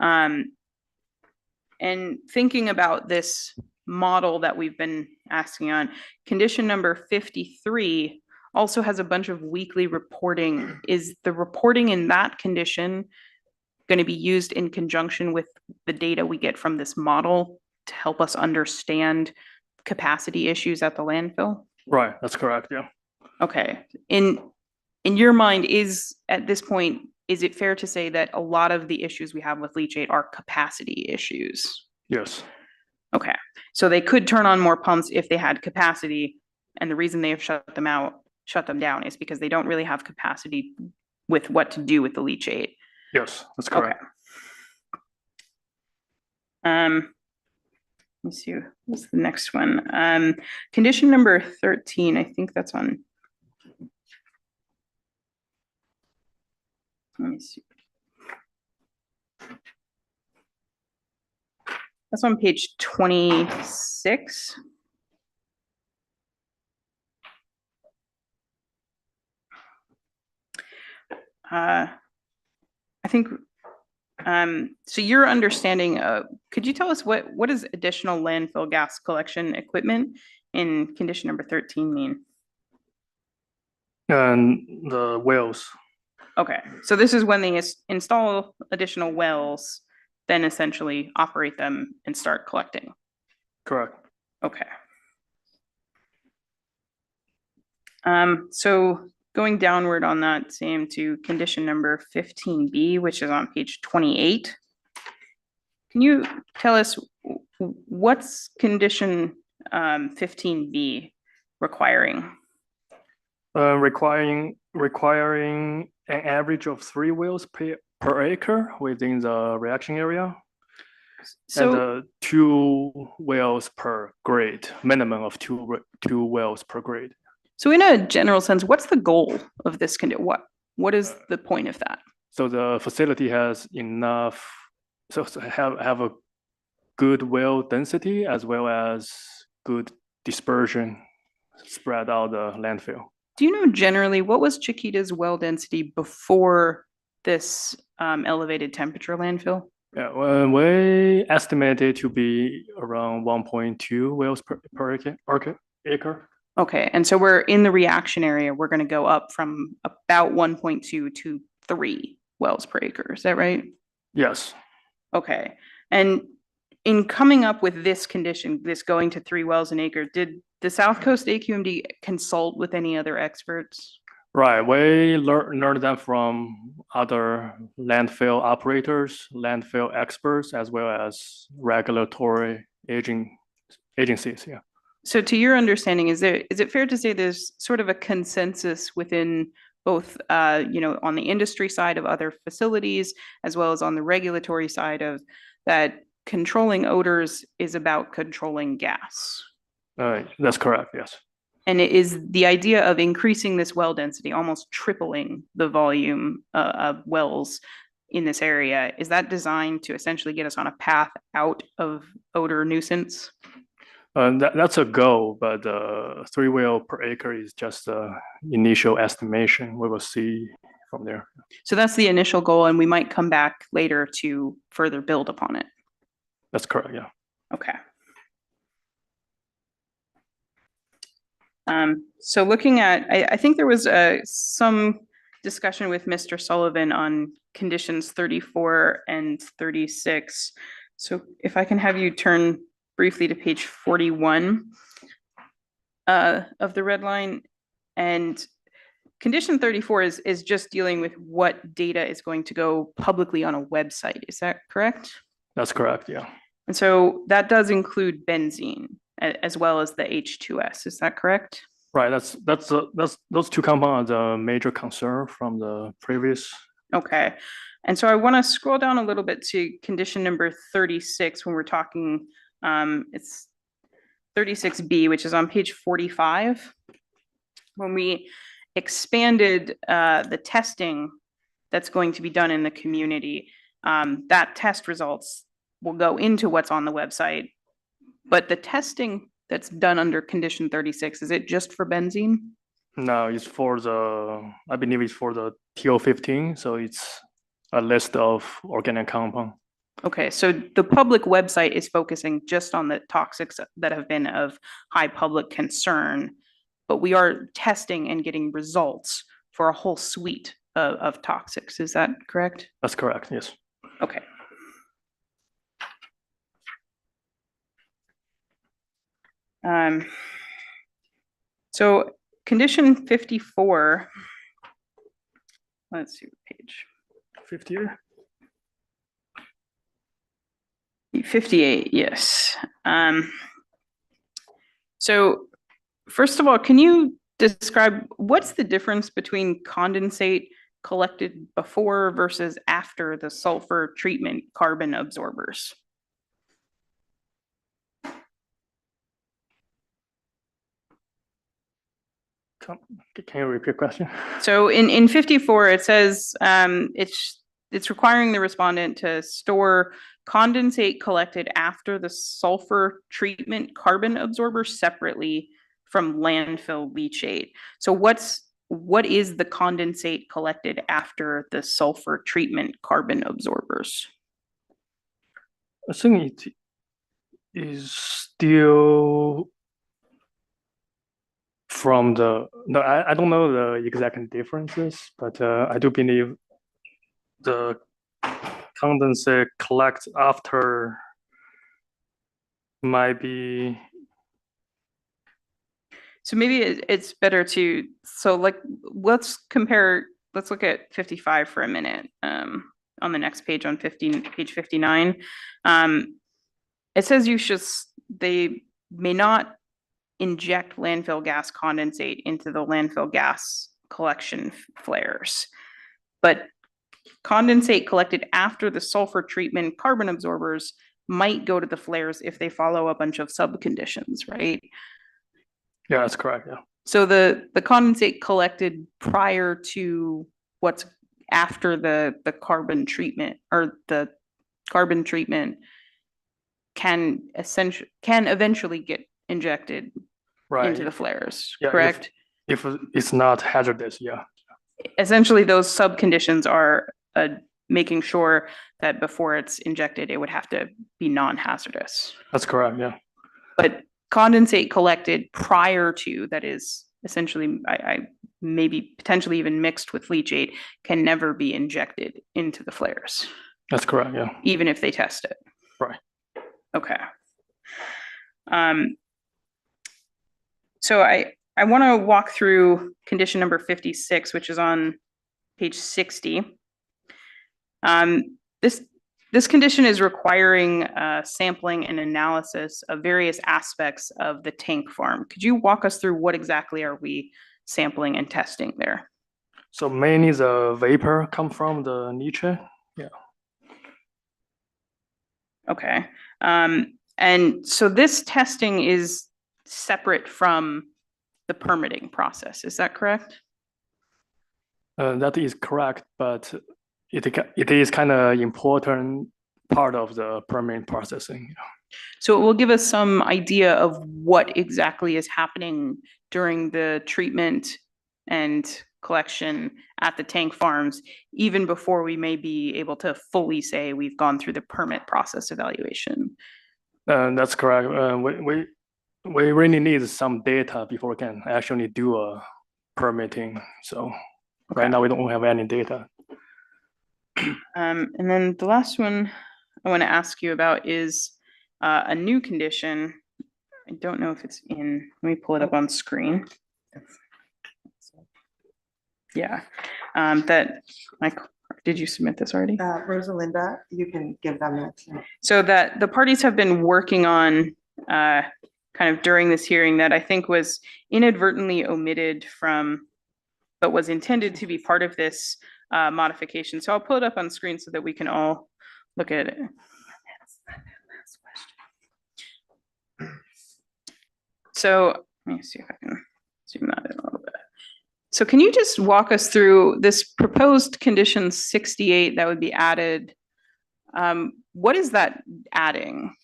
And thinking about this model that we've been asking on, condition number 53 also has a bunch of weekly reporting. Is the reporting in that condition going to be used in conjunction with the data we get from this model to help us understand capacity issues at the landfill? Right, that's correct, yeah. Okay. In your mind, at this point, is it fair to say that a lot of the issues we have with leachate are capacity issues? Yes. Okay. So they could turn on more pumps if they had capacity, and the reason they have shut them down is because they don't really have capacity with what to do with the leachate. Yes, that's correct. Okay. Let's see, what's the next one? Condition number 13, I think that's on. Let me see. That's on page 26. I think, so your understanding of, could you tell us what does additional landfill gas collection equipment in condition number 13 mean? And the wells. Okay, so this is when they install additional wells, then essentially operate them and start collecting. Correct. Okay. So going downward on that same to condition number 15B, which is on page 28. Can you tell us what's condition 15B requiring? Requiring an average of 3 wells per acre within the reaction area. So And 2 wells per grade, minimum of two wells per grade. so in a general sense, what's the goal of this what is the point of that? So the facility has enough, so have a good well density as well as good dispersion spread out the landfill. Do you know generally what was Chiquita's well density before this elevated temperature landfill? Yeah, well, we estimated to be around 1.2 wells per acre. Okay, and so we're in the reaction area, we're going to go up from about 1.2 to 3 wells per acre. Is that right? Yes. Okay, and in coming up with this condition, this going to 3 wells an acre, did the South Coast AQMD consult with any other experts? Right, we learned that from other landfill operators, landfill experts, as well as regulatory agencies. Yeah. So to your understanding, is it fair to say there's sort of a consensus within both, on the industry side of other facilities, as well as on the regulatory side of that controlling odors is about controlling gas? That's correct, yes. And it is the idea of increasing this well density, almost tripling the volume of wells in this area, is that designed to essentially get us on a path out of odor nuisance? That's a goal, but 3 well per acre is just the initial estimation. We will see from there. So that's the initial goal, and we might come back later to further build upon it. That's correct, yeah. Okay. So looking at, I think there was some discussion with Mr. Sullivan on conditions 34 and 36. So if I can have you turn briefly to page 41 of the red line. And condition 34 is just dealing with what data is going to go publicly on a website. Is that correct? That's correct, yeah. And so that does include benzene as well as the H2S. Is that correct? Right. That's those 2 compounds are a major concern from the previous. Okay. And so I want to scroll down a little bit to condition number 36 when we're talking, it's 36B, which is on page 45. When we expanded the testing that's going to be done in the community, that test results will go into what's on the website. But the testing that's done under condition 36, is it just for benzene? No, it's for I believe it's for the TO15. So it's a list of organic compound. Okay, so the public website is focusing just on the toxics that have been of high public concern, but we are testing and getting results for a whole suite of toxics. Is that correct? That's correct, yes. Okay. So condition 54, let's see what page. 58, yes. So first of all, can you describe what's the difference between condensate collected before versus after the sulfur treatment carbon absorbers? Can you repeat your question? So in 54, it says it's requiring the respondent to store condensate collected after the sulfur treatment carbon absorber separately from landfill leachate. So what is the condensate collected after the sulfur treatment carbon absorbers? I think it is still from I don't know the exact differences, but I do believe the condensate collect after might be. So maybe it's better to, so like, let's look at 55 for a minute. On the next page on page 59. It says they may not inject landfill gas condensate into the landfill gas collection flares. But condensate collected after the sulfur treatment carbon absorbers might go to the flares if they follow a bunch of subconditions, right? Yeah, that's correct. Yeah. So the condensate collected prior to what's after the carbon treatment, or the carbon treatment, can eventually get injected into the flares, Yeah, correct? If it's not hazardous, yeah. Essentially, those subconditions are making sure that before it's injected, it would have to be non-hazardous. That's correct, yeah. But condensate collected prior to, that is essentially, I maybe potentially even mixed with leachate, can never be injected into the flares. That's correct, yeah. Even if they test it. Right. Okay. So I want to walk through condition number 56, which is on page 60. This condition is requiring sampling and analysis of various aspects of the tank farm. Could you walk us through what exactly are we sampling and testing there? So mainly the vapor come from the niche. Yeah. Okay. And so this testing is separate from the permitting process. Is that correct? That is correct, but it is kind of important part of the permitting processing. So it will give us some idea of what exactly is happening during the treatment and collection at the tank farms, even before we may be able to fully say we've gone through the permit process evaluation. That's correct. We really need some data before we can actually do a permitting. So right now we don't have any data. And then the last one I want to ask you about is a new condition. I don't know if it's in, let me pull it up on screen. Yeah, did you submit this already? Rosalinda, you can give them that. So that the parties have been working on kind of during this hearing that I think was inadvertently omitted from, but was intended to be part of this modification. So I'll pull it up on screen so that we can all look at it. So let me see if I can zoom that in a little bit. So can you just walk us through this proposed condition 68 that would be added? What is that adding?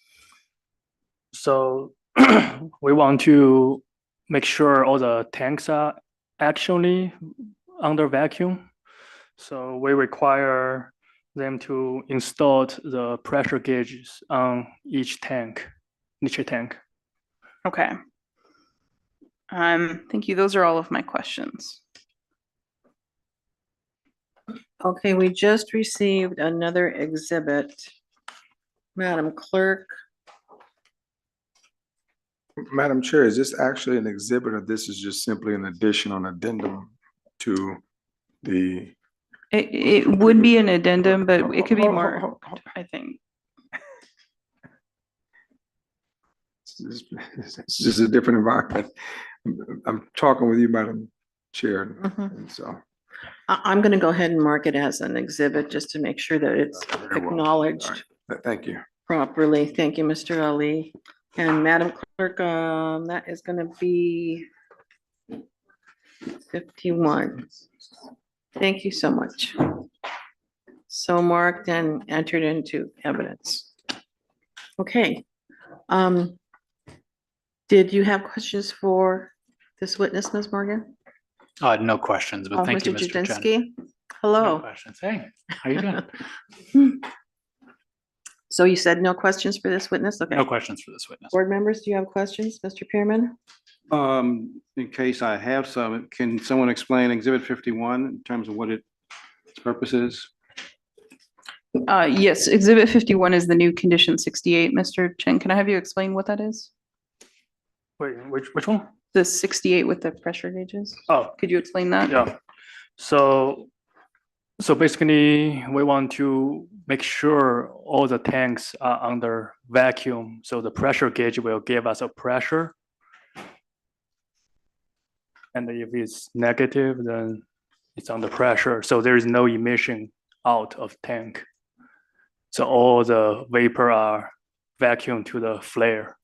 So we want to make sure all the tanks are actually under vacuum. So we require them to install the pressure gauges on each tank, niche tank. Okay. Thank you. Those are all of my questions. Okay, we just received another exhibit. Madam Clerk. Madam Chair, is this actually an exhibit or this is just simply an addition on addendum to the? It would be an addendum, but it could be more, I think. This is a different environment. I'm talking with you, Madam Chair, and so. I'm going to go ahead and mark it as an exhibit just to make sure that it's acknowledged Thank you. properly. Thank you, Mr. Ali. And Madam Clerk, that is going to be 51. Thank you so much. So marked and entered into evidence. Okay. Did you have questions for this witness, Ms. Morgan? No questions, but thank you, Mr. Mr. Chen. Jasinski? No Hello. questions. Hey, how you doing? So you said no questions for this witness? Okay. No questions for this witness. Board members, do you have questions, Mr. Pearman? In case I have some, can someone explain Exhibit 51 in terms of what its purpose is? Yes, Exhibit 51 is the new Condition 68. Mr. Chen, can I have you explain what that is? Wait, which one? The 68 with the pressure gauges? Oh, Could you explain that? yeah. So basically, we want to make sure all the tanks are under vacuum. So the pressure gauge will give us a pressure. And if it's negative, then it's under pressure. So there is no emission out of tank. So all the vapor are vacuum to the flare.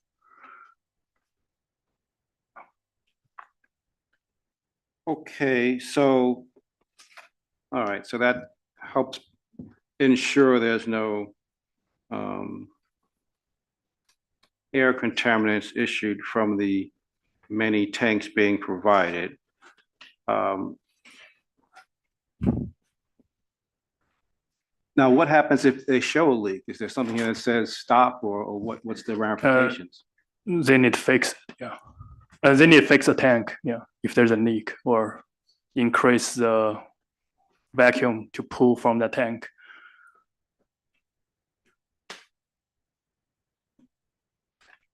Okay, so, all right, so that helps ensure there's no air contaminants issued from the many tanks being provided. Now, what happens if they show a leak? Is there something here that says stop, or what's the ramifications? They need to fix it, yeah. They need to fix the tank, yeah, if there's a leak, or increase the vacuum to pull from the tank.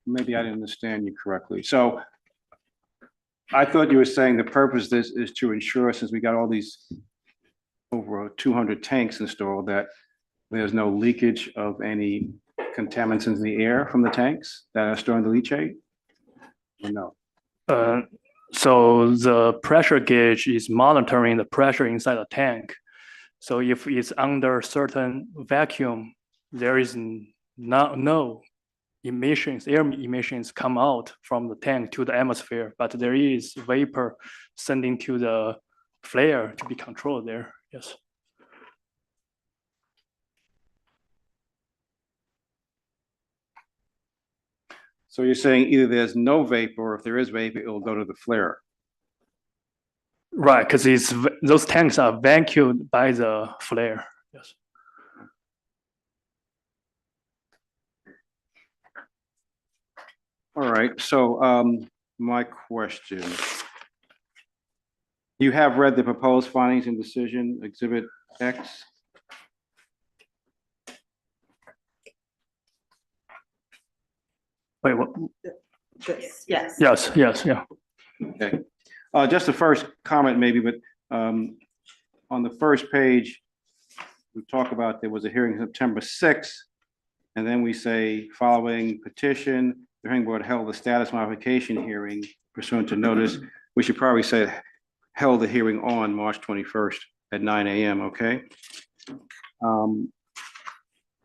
Maybe I didn't understand you correctly. So I thought you were saying the purpose of this is to ensure, since we got all these over 200 tanks installed, that there's no leakage of any contaminants in the air from the tanks that are storing the leachate? Or no? So the pressure gauge is monitoring the pressure inside the tank. So if it's under certain vacuum, there is no emissions, air emissions come out from the tank to the atmosphere, but there is vapor sending to the flare to be controlled there, yes. So you're saying either there's no vapor, or if there is vapor, it'll go to the flare. Right, because those tanks are vacuumed by the flare, yes. All right, so my question. You have read the proposed findings and decision, Exhibit X? Wait, what? Yes. Yes, yeah. Okay. Just the first comment maybe, but on the first page, we talk about there was a hearing September 6th, and then we say following petition, the hearing board held the status modification hearing pursuant to notice. We should probably say held the hearing on March 21st at 9 a.m., okay?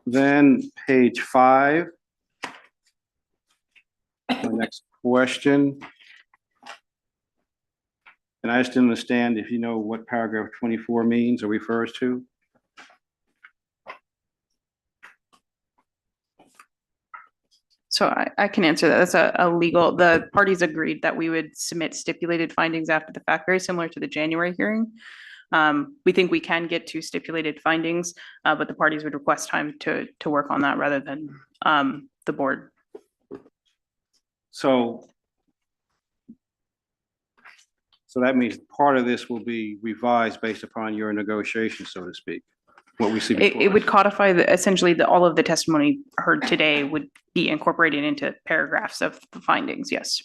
Then page 5. My next question. And I just didn't understand if you know what paragraph 24 means or refers to. So I can answer that. That's a legal, the parties agreed that we would submit stipulated findings after the fact, very similar to the January hearing. We think we can get to stipulated findings, but the parties would request time to work on that rather than the board. So that means part of this will be revised based upon your negotiation, so to speak. What we see before It would us. codify essentially all of the testimony heard today would be incorporated into paragraphs of the findings, yes.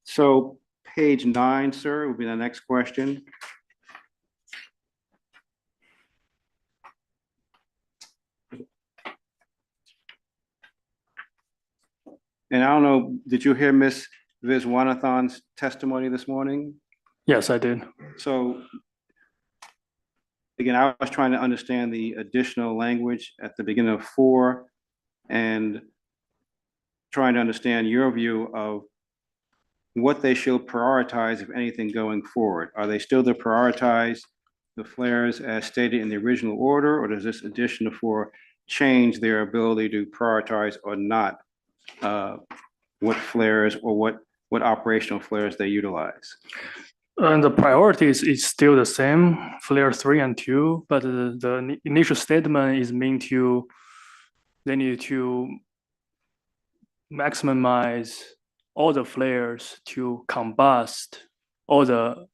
So page 9, sir, will be the next question. And I don't know, did you hear Ms. Viswanathan's testimony this morning? Yes, I did. So again, I was trying to understand the additional language at the beginning of 4 and trying to understand your view of what they should prioritize, if anything, going forward. Are they still to prioritize the flares as stated in the original order, or does this addition of 4 change their ability to prioritize or not what flares or what operational flares they utilize? And the priorities is still the same, flare 3 and 2, but the initial statement is meant to, they need to maximize all the flares to combust all the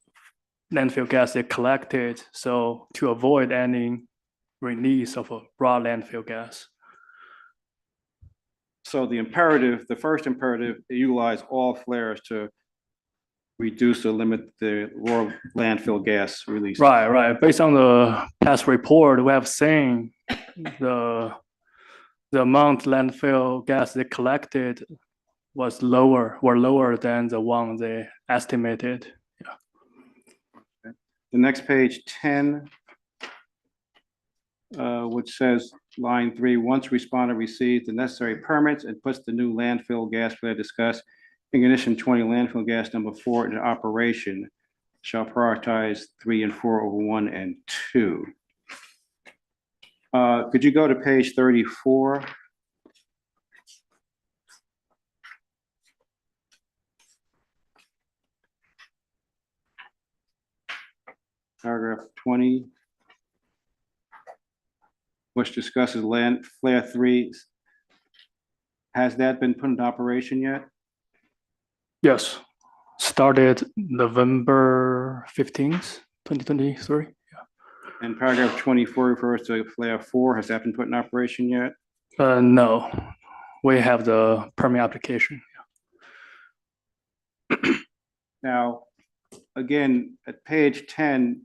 landfill gas they collected, so to avoid any release of a raw landfill gas. So the first imperative, utilize all flares to reduce or limit the raw landfill gas release. Right. Based on the past report, we have seen the amount landfill gas they collected were lower than the one they estimated. Yeah. The next page 10, which says line 3, once responder receives the necessary permits and puts the new landfill gas flare discussed in condition 20 landfill gas number 4 in operation, shall prioritize 3 and 4 over 1 and 2. Could you go to page 34? Paragraph 20, which discusses flare 3. Has that been put into operation yet? Yes, started November 15th, 2023. Yeah. And paragraph 24 refers to flare 4. Has that been put in operation yet? No, we have the permit application. Now, again, at page 10,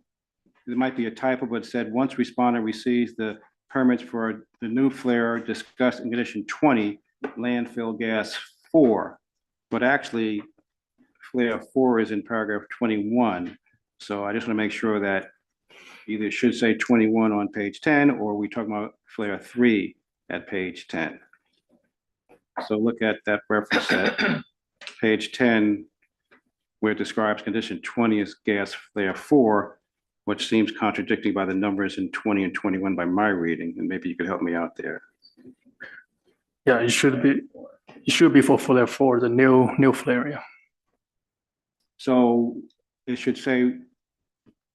there might be a typo, but it said once responder receives the permits for the new flare discussed in condition 20, landfill gas 4. But actually, flare 4 is in paragraph 21. So I just want to make sure that either it should say 21 on page 10, or we talking about flare 3 at page 10. So look at that reference at page 10, where it describes condition 20 as gas flare 4, which seems contradicting by the numbers in 20 and 21 by my reading, and maybe you could help me out there. Yeah, it should be for flare 4, the new flare. Yeah. So it should say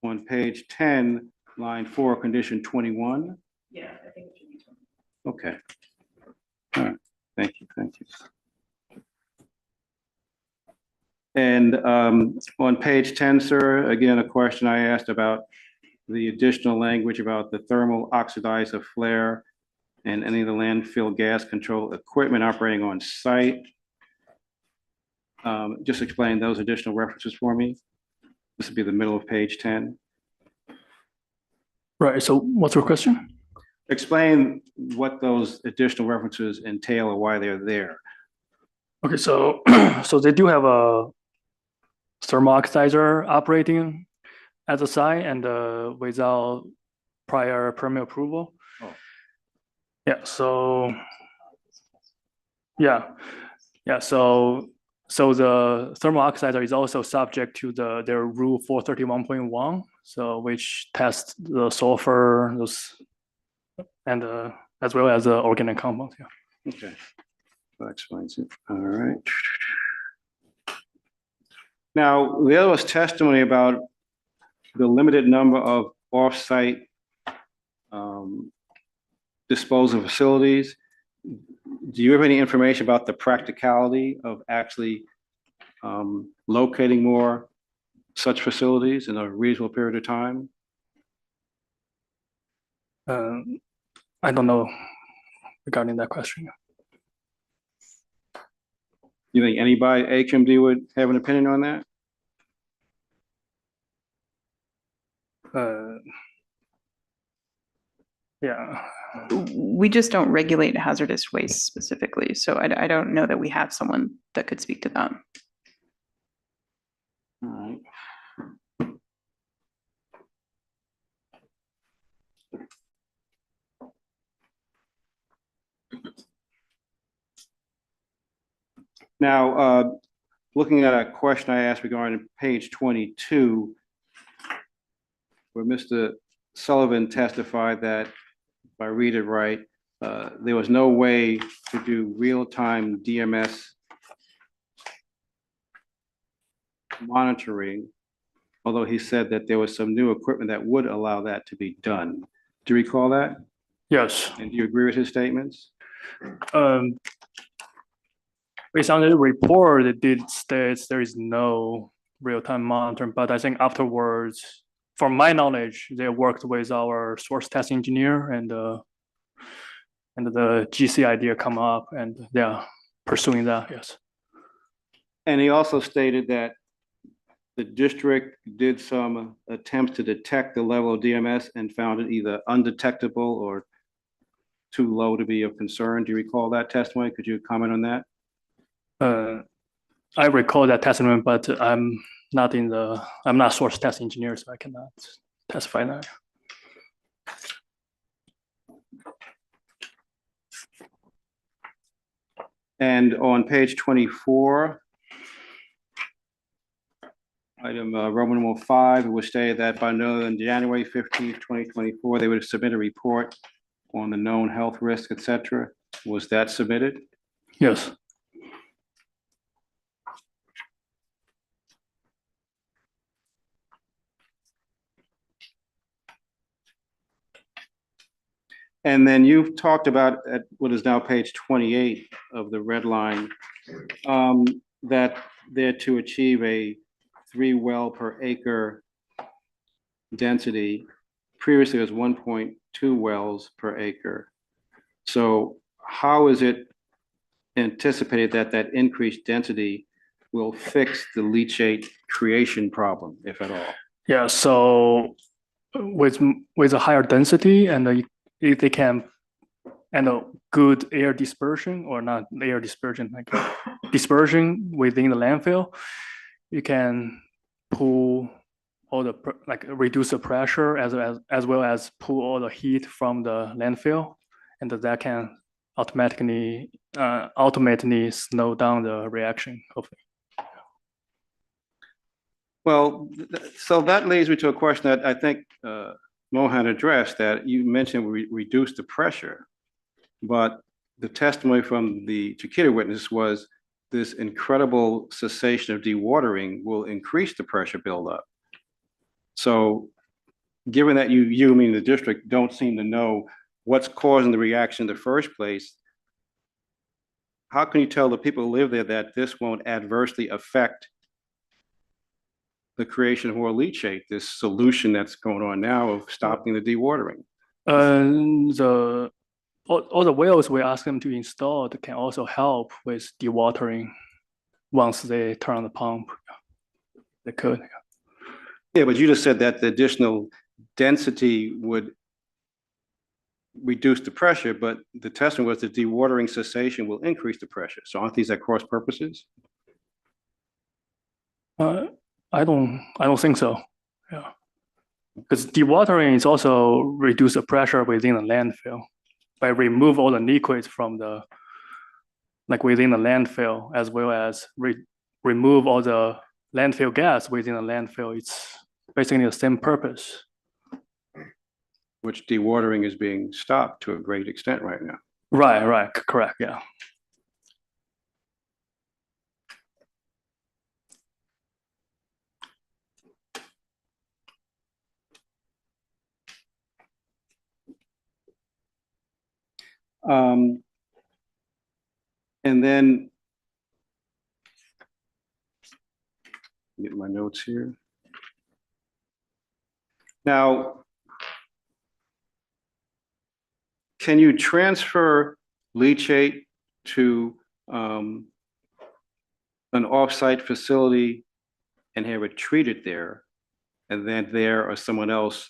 on page 10, line 4, condition 21. Yeah, I think it should be 20. Okay. All right. Thank you. And on page 10, sir, again, a question I asked about the additional language about the thermal oxidizer flare and any of the landfill gas control equipment operating on site. Just explain those additional references for me. This would be the middle of page 10. Right, so what's your question? Explain what those additional references entail or why they're there. Okay, so they do have a thermal oxidizer operating at the site and without prior permit approval. Oh. Yeah, so so the thermal oxidizer is also subject to their rule 431.1, so which tests the sulfur, those, and as well as the organic compounds. Yeah. Okay, that explains it. All right. Now, there was testimony about the limited number of off-site disposal facilities. Do you have any information about the practicality of actually locating more such facilities in a reasonable period of time? I don't know regarding that question. You think anybody at AQMD would have an opinion on that? Yeah. We just don't regulate hazardous waste specifically, so I don't know that we have someone that could speak to that. All right. Now, looking at a question I asked regarding page 22, where Mr. Sullivan testified that, if I read it right, there was no way to do real-time DMS monitoring, although he said that there was some new equipment that would allow that to be done. Do you recall that? Yes. And do you agree with his statements? Based on the report, it did states there is no real-time monitoring, but I think afterwards, from my knowledge, they worked with our source test engineer and the GC idea come up and they're pursuing that, yes. And he also stated that the district did some attempts to detect the level of DMS and found it either undetectable or too low to be of concern. Do you recall that testimony? Could you comment on that? I recall that testimony, but I'm not source test engineer, so I cannot testify that. And on page 24, item Roman numeral 5, it was stated that by January 15th, 2024, they would submit a report on the known health risks, et cetera. Was that submitted? Yes. And then you've talked about at what is now page 28 of the red line, that they're to achieve a 3 well per acre density. Previously, it was 1.2 wells per acre. So how is it anticipated that that increased density will fix the leachate creation problem, if at all? Yeah, so with a higher density and if they can and a good air dispersion or not air dispersion, like dispersion within the landfill, you can pull all the reduce the pressure as well as pull all the heat from the landfill, and that can ultimately slow down the reaction, hopefully. Well, so that leads me to a question that I think Mohan addressed, that you mentioned we reduce the pressure, but the testimony from the Chiquita witness was this incredible cessation of dewatering will increase the pressure buildup. So given that you meaning the district don't seem to know what's causing the reaction in the first place, how can you tell the people who live there that this won't adversely affect the creation of more leachate, this solution that's going on now of stopping the dewatering? All the wells we ask them to install can also help with dewatering once they turn on the pump. They could. Yeah, but you just said that the additional density would reduce the pressure, but the testing was the dewatering cessation will increase the pressure. So aren't these at cross purposes? I don't think so. Yeah, because dewatering is also reduce the pressure within the landfill by remove all the liquids from within the landfill, as well as remove all the landfill gas within the landfill. It's basically the same purpose. Which dewatering is being stopped to a great extent right now. Right, correct, yeah. And then get my notes here. Now, can you transfer leachate to an offsite facility and have it treated there, and then there or someone else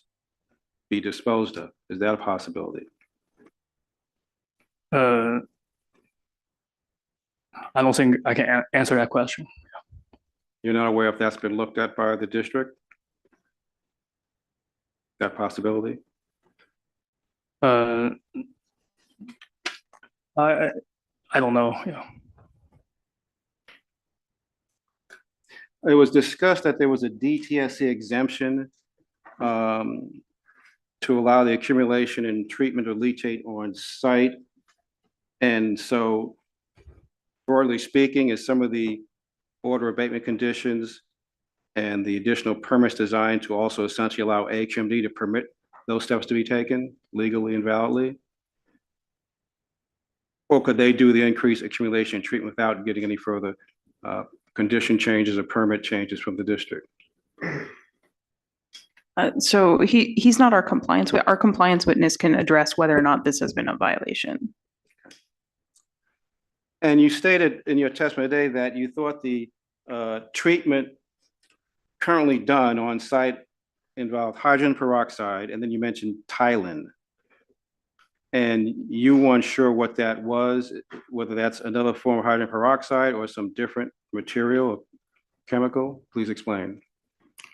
be disposed of? Is that a possibility? I don't think I can answer that question. You're not aware if that's been looked at by the district? That possibility? I don't know. Yeah. It was discussed that there was a DTSC exemption to allow the accumulation and treatment of leachate on site. And so broadly speaking, is some of the order abatement conditions and the additional permits designed to also essentially allow AQMD to permit those steps to be taken legally and validly? Or could they do the increased accumulation and treatment without getting any further condition changes or permit changes from the district? So he's not our compliance. Our compliance witness can address whether or not this has been a violation. And you stated in your testimony today that you thought the treatment currently done on site involved hydrogen peroxide, and then you mentioned Tylen. And you weren't sure what that was, whether that's another form of hydrogen peroxide or some different material or chemical? Please explain.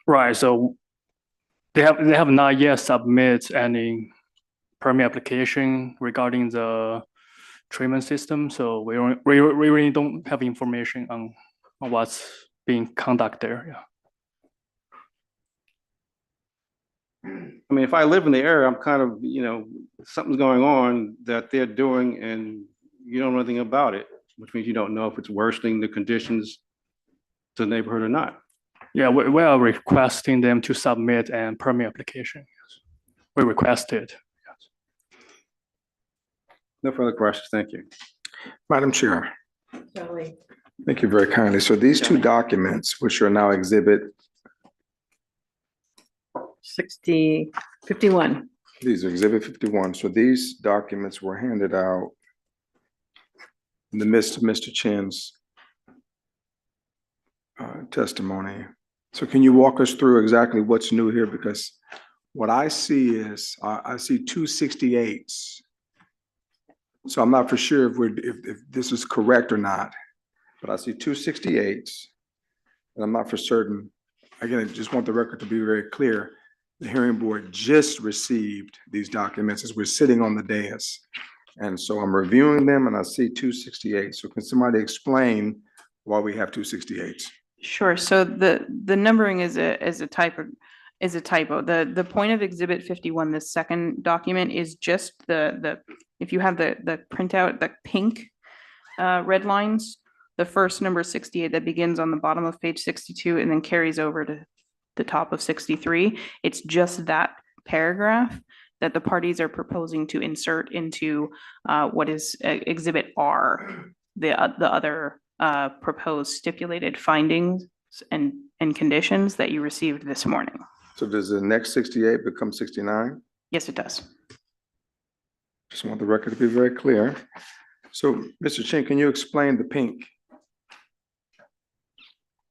Right. So they have not yet submitted any permit application regarding the treatment system. So we really don't have information on what's being conducted there. Yeah. I mean, if I live in the area, I'm kind of, something's going on that they're doing and you don't know anything about it, which means you don't know if it's worsening the conditions to the neighborhood or not. Yeah, we are requesting them to submit a permit application. Yes. We requested. Yes. No further questions. Thank you. Madam Chair. Shelley. Thank you very kindly. So these two documents, which are now exhibit 51. These are exhibit 51. So these documents were handed out in the midst of Mr. Chen's testimony. So can you walk us through exactly what's new here? Because what I see is, I see 268s. So I'm not for sure if this is correct or not, but I see 268s, and I'm not for certain. Again, I just want the record to be very clear. The hearing board just received these documents as we're sitting on the dais. And so I'm reviewing them and I see 268. So can somebody explain why we have 268s? Sure. So the numbering is a typo. The point of Exhibit 51, the second document, is just the if you have the printout, the pink red lines, the first number 68 that begins on the bottom of page 62 and then carries over to the top of 63. It's just that paragraph that the parties are proposing to insert into what is Exhibit R, the other proposed stipulated findings and conditions that you received this morning. So does the next 68 become 69? Yes, it does. Just want the record to be very clear. So, Mr. Chen, can you explain the pink?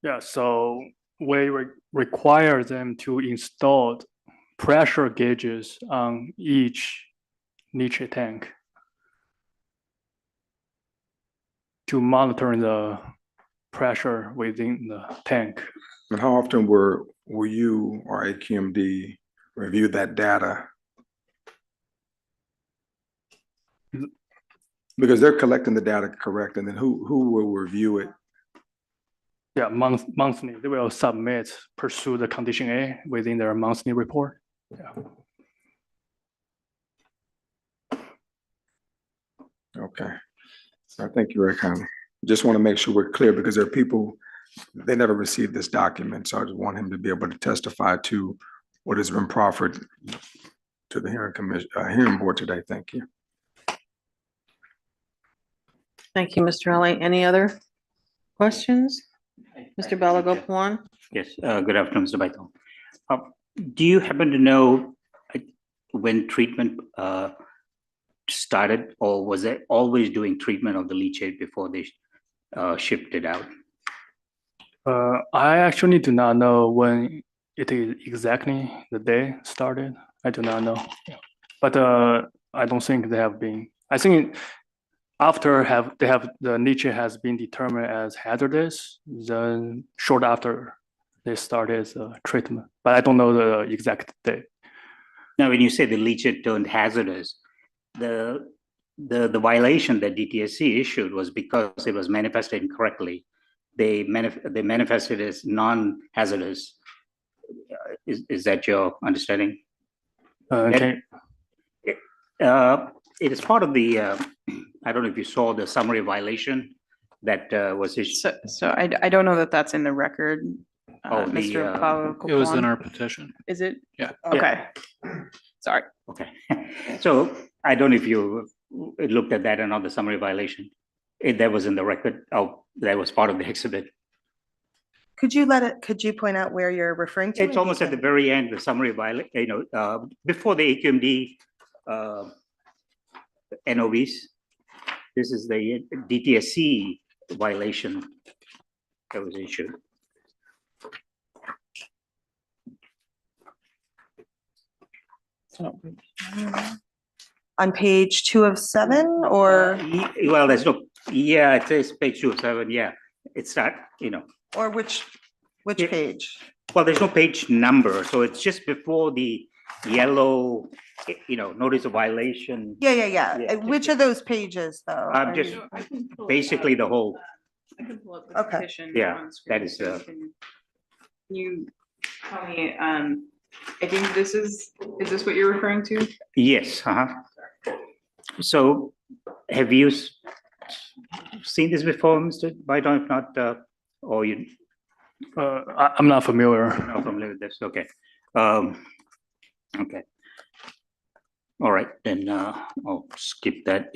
Yeah, so we require them to install pressure gauges on each leachate tank to monitor the pressure within the tank. And how often will you or AQMD review that data? Because they're collecting the data, correct? And then who will review it? Yeah, monthly. They will pursue the condition A within their monthly report. Yeah. Okay. So thank you very kindly. Just want to make sure we're clear because there are people, they never received this document. So I just want him to be able to testify to what has been proffered to the hearing board today. Thank you. Thank you, Mr. Ali. Any other questions? Mr. Balagopuan? Yes, good afternoon, Mr. Baito. Do you happen to know when treatment started, or was it always doing treatment of the leachate before they shipped it out? I actually do not know when it is exactly the day started. I do not know. Yeah. But I don't think they have been. I think after the leachate has been determined as hazardous, then short after they started treatment. But I don't know the exact date. Now, when you say the leachate turned hazardous, the violation that DTSC issued was because it was manifested incorrectly. They manifested as non-hazardous Is that your understanding? Okay. It is part of the, I don't know if you saw the summary violation that was issued. So I don't know that that's in the record. Mr. Pablo It was in Copan. our petition. Is it? Yeah. Okay. Sorry. Okay. So I don't know if you looked at that and not the summary violation. That was in the record. Oh, that was part of the exhibit. Could you point out where you're referring to? It's almost at the very end, the summary violation, before the AQMD NOVs. This is the DTSC violation that was issued. On page 2 of 7, or? Well, there's no, yeah, it says page 2 of 7, yeah. It's not, Or which page? Well, there's no page number, so it's just before the yellow, notice of violation. Yeah. Which of those pages, though? I'm just basically the whole. I can pull up the Okay. petition. Yeah, on screen that is, so can you tell me, I think is this what you're referring to? Yes, So have you seen this before, Mr. Bidon? If not, or you? I'm not familiar. Not familiar with this, okay. Okay. All right, then I'll skip that,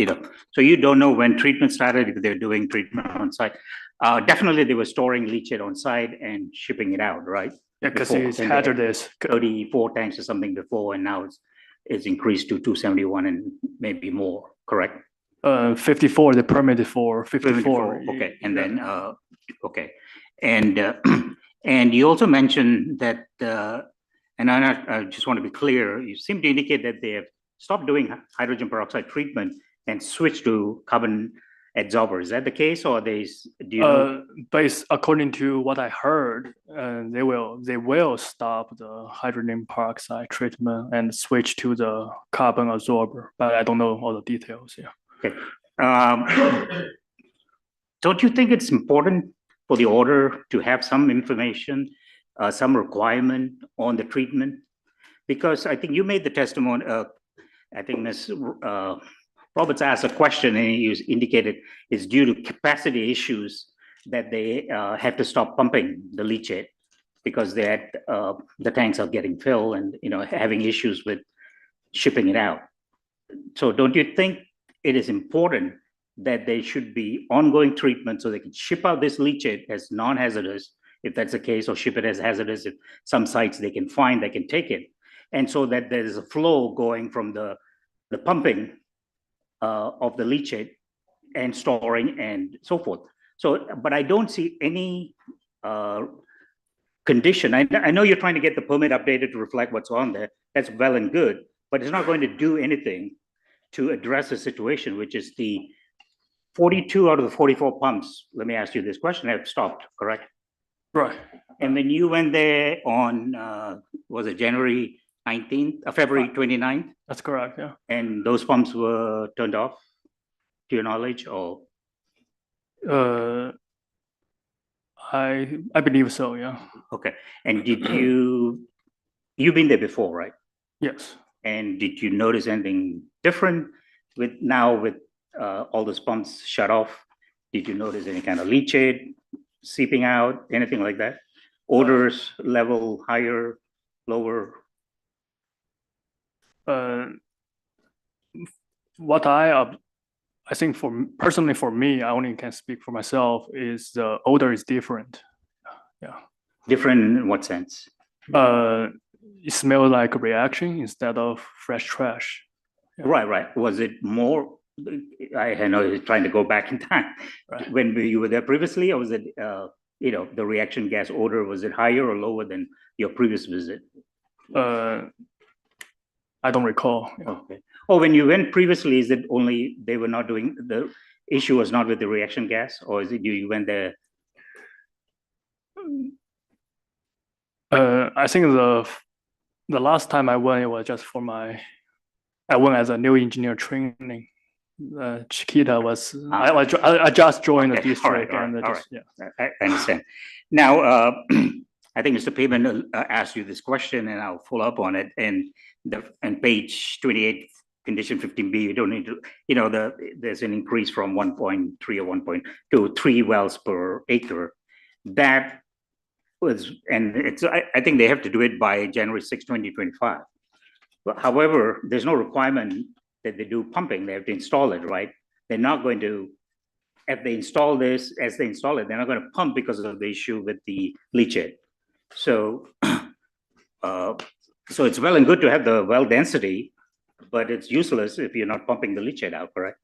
So you don't know when treatment started, if they're doing treatment on site. Definitely they were storing leachate on site and shipping it out, right? Yeah, because Before. it's Then they had hazardous. 34 tanks or something before, and now it's increased to 271 and maybe more, correct? 54, the permit is for 54. Okay, and then, okay. And you also mentioned that, and I just want to be clear, you seem to indicate that they have stopped doing hydrogen peroxide treatment and switched to carbon adsorber. Is that the case, or do you know? Based according to what I heard, they will stop the hydrogen peroxide treatment and switch to the carbon absorber, but I don't know all the details. Yeah. Okay. Don't you think it's important for the order to have some information, some requirement on the treatment? Because I think you made the testimony, I think Ms. Roberts asked a question and he indicated it's due to capacity issues that they had to stop pumping the leachate because they had, the tanks are getting filled and having issues with shipping it out. So don't you think it is important that there should be ongoing treatment so they can ship out this leachate as non-hazardous, if that's the case, or ship it as hazardous if some sites they can find, they can take it. And so that there is a flow going from the pumping of the leachate and storing and so forth. So, but I don't see any condition. I know you're trying to get the permit updated to reflect what's on there. That's well and good, but it's not going to do anything to address the situation, which is the 42 out of the 44 pumps, let me ask you this question, have stopped, correct? Right. And when you went there on, was it January 19th, February 29th? That's correct, yeah. And those pumps were turned off, to your knowledge, or? I believe so, yeah. Okay, and did you've been there before, right? Yes. And did you notice anything different with all those pumps shut off? Did you notice any kind of leachate seeping out, anything like that? Odors level higher, lower? What I think personally for me, I only can speak for myself, is the odor is different. Yeah. Different in what sense? It smells like a reaction instead of fresh trash. Yeah. Right. Was it more? I know you're trying to go back in time. Right. When you were there previously, or was it, the reaction gas odor, was it higher or lower than your previous visit? I don't recall. Yeah. Okay. Oh, when you went previously, is it only they were not doing, the issue was not with the reaction gas, or is it you went there? I think the last time I went, it was just for I went as a new engineer training. Chiquita was, I just joined the district. All right. Yeah. I understand. Now, I think Mr. Payman asked you this question, and I'll follow up on it. And page 28, condition 15B, you don't need to, there's an increase from 1.3 or 1.2, 3 wells per acre. That was, and I think they have to do it by January 6, 2025. But however, there's no requirement that they do pumping. They have to install it, right? They're not going to, if they install this, as they install it, they're not going to pump because of the issue with the leachate. So, so it's well and good to have the well density, but it's useless if you're not pumping the leachate out, correct?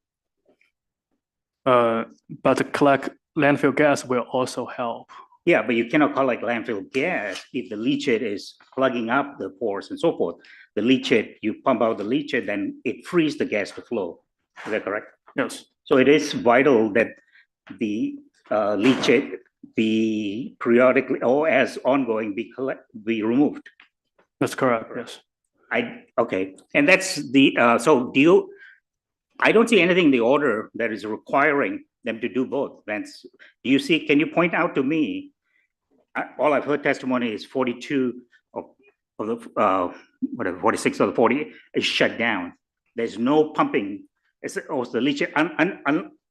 But to collect landfill gas will also help. Yeah, but you cannot collect landfill gas if the leachate is plugging up the pores and so forth. The leachate, you pump out the leachate, then it frees the gas to flow. Is that correct? Yes. So it is vital that the leachate be periodically or as ongoing be removed. That's correct. Yes. Okay, and that's the so I don't see anything in the order that is requiring them to do both. Vance, do you see? Can you point out to me? All I've heard testimony is 42 of the whatever 46 of the 40 is shut down. There's no pumping. It's also the leachate,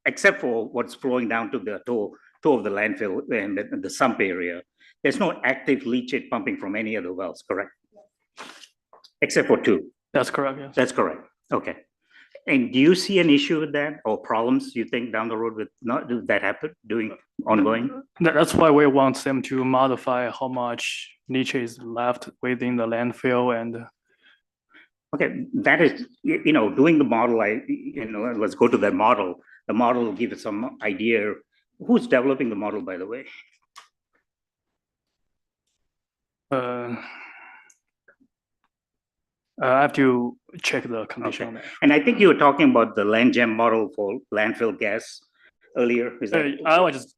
except for what's flowing down to the toe of the landfill and the sump area. There's no active leachate pumping from any of the wells, correct? Except for 2. That's correct, yes. That's correct. Okay. And do you see an issue with that or problems you think down the road with not do that happen doing ongoing? That's why we want them to modify how much leachate is left within the landfill and. Okay, that is, doing the model, let's go to that model. The model will give us some idea. Who's developing the model, by the way? I have to check the condition on that. And I think you were talking about the land gem model for landfill gas earlier. Is that? I will just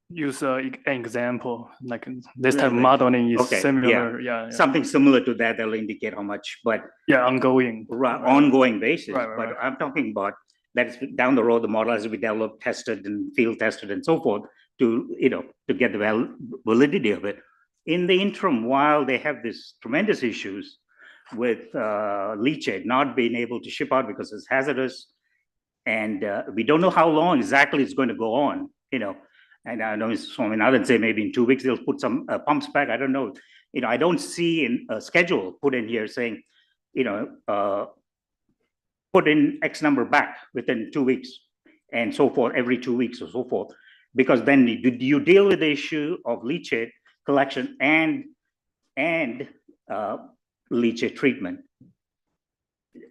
use an example, like this type of modeling is similar. Yeah. Something similar to that will indicate how much, but ongoing. Ongoing basis. Right. But I'm talking about that's down the road, the model has to be developed, tested, and field tested, and so forth to get the validity of it. In the interim, while they have this tremendous issues with leachate not being able to ship out because it's hazardous, and we don't know how long exactly it's going to go on. And I know Swaminathan say maybe in 2 weeks they'll put some pumps back. I don't know. I don't see a schedule put in here saying, put in X number back within 2 weaks and so forth, every 2 weeks or so forth. Because then you deal with the issue of leachate collection and leachate treatment.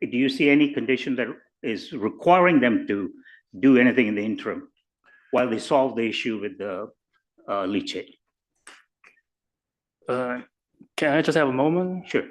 Do you see any condition that is requiring them to do anything in the interim while they solve the issue with the leachate? Can I just have a moment? Sure.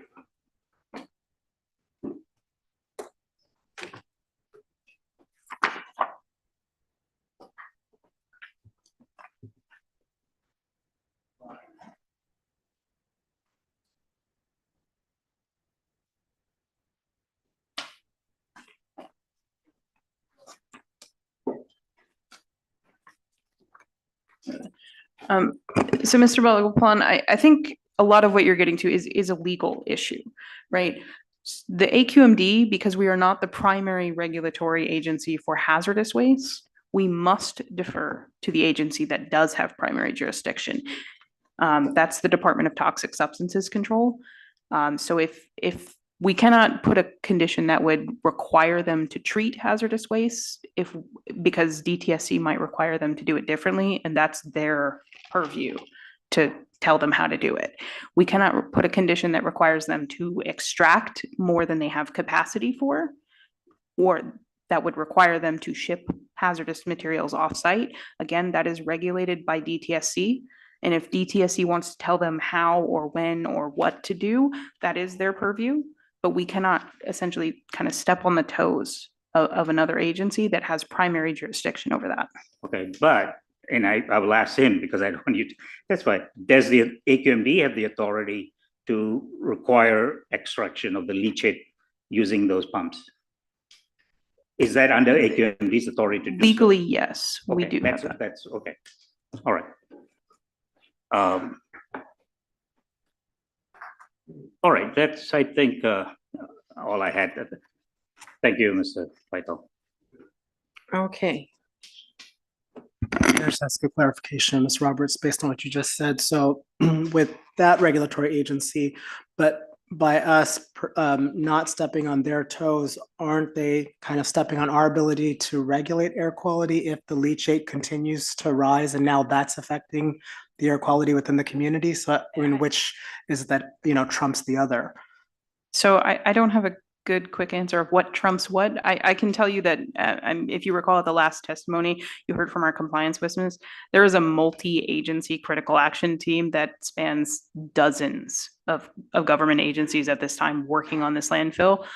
So Mr. Balagopalan, I think a lot of what you're getting to is a legal issue, right? The AQMD, because we are not the primary regulatory agency for hazardous waste, we must defer to the agency that does have primary jurisdiction. That's the Department of Toxic Substances Control. So if we cannot put a condition that would require them to treat hazardous waste because DTSC might require them to do it differently, and that's their purview to tell them how to do it. We cannot put a condition that requires them to extract more than they have capacity for, or that would require them to ship hazardous materials off-site. Again, that is regulated by DTSC. And if DTSC wants to tell them how or when or what to do, that is their purview. But we cannot essentially kind of step on the toes of another agency that has primary jurisdiction over that. Okay, and I will ask him because I don't want you to, that's fine. Does the AQMD have the authority to require extraction of the leachate using those pumps? Is that under AQMD's authority to do legally? So? Yes, we do have that. That's okay. All right. All right, that's, I think, all I had. Thank you, Mr. Vital. Okay. Just ask a clarification, Ms. Roberts, based on what you just said. So with that regulatory agency, but by us not stepping on their toes, aren't they kind of stepping on our ability to regulate air quality if the leachate continues to rise and now that's affecting the air quality within the community? So in which is that, trumps the other? So I don't have a good quick answer of what trumps what. I can tell you that if you recall at the last testimony you heard from our compliance witness, there is a multi-agency critical action team that spans dozens of government agencies at this time working on this landfill.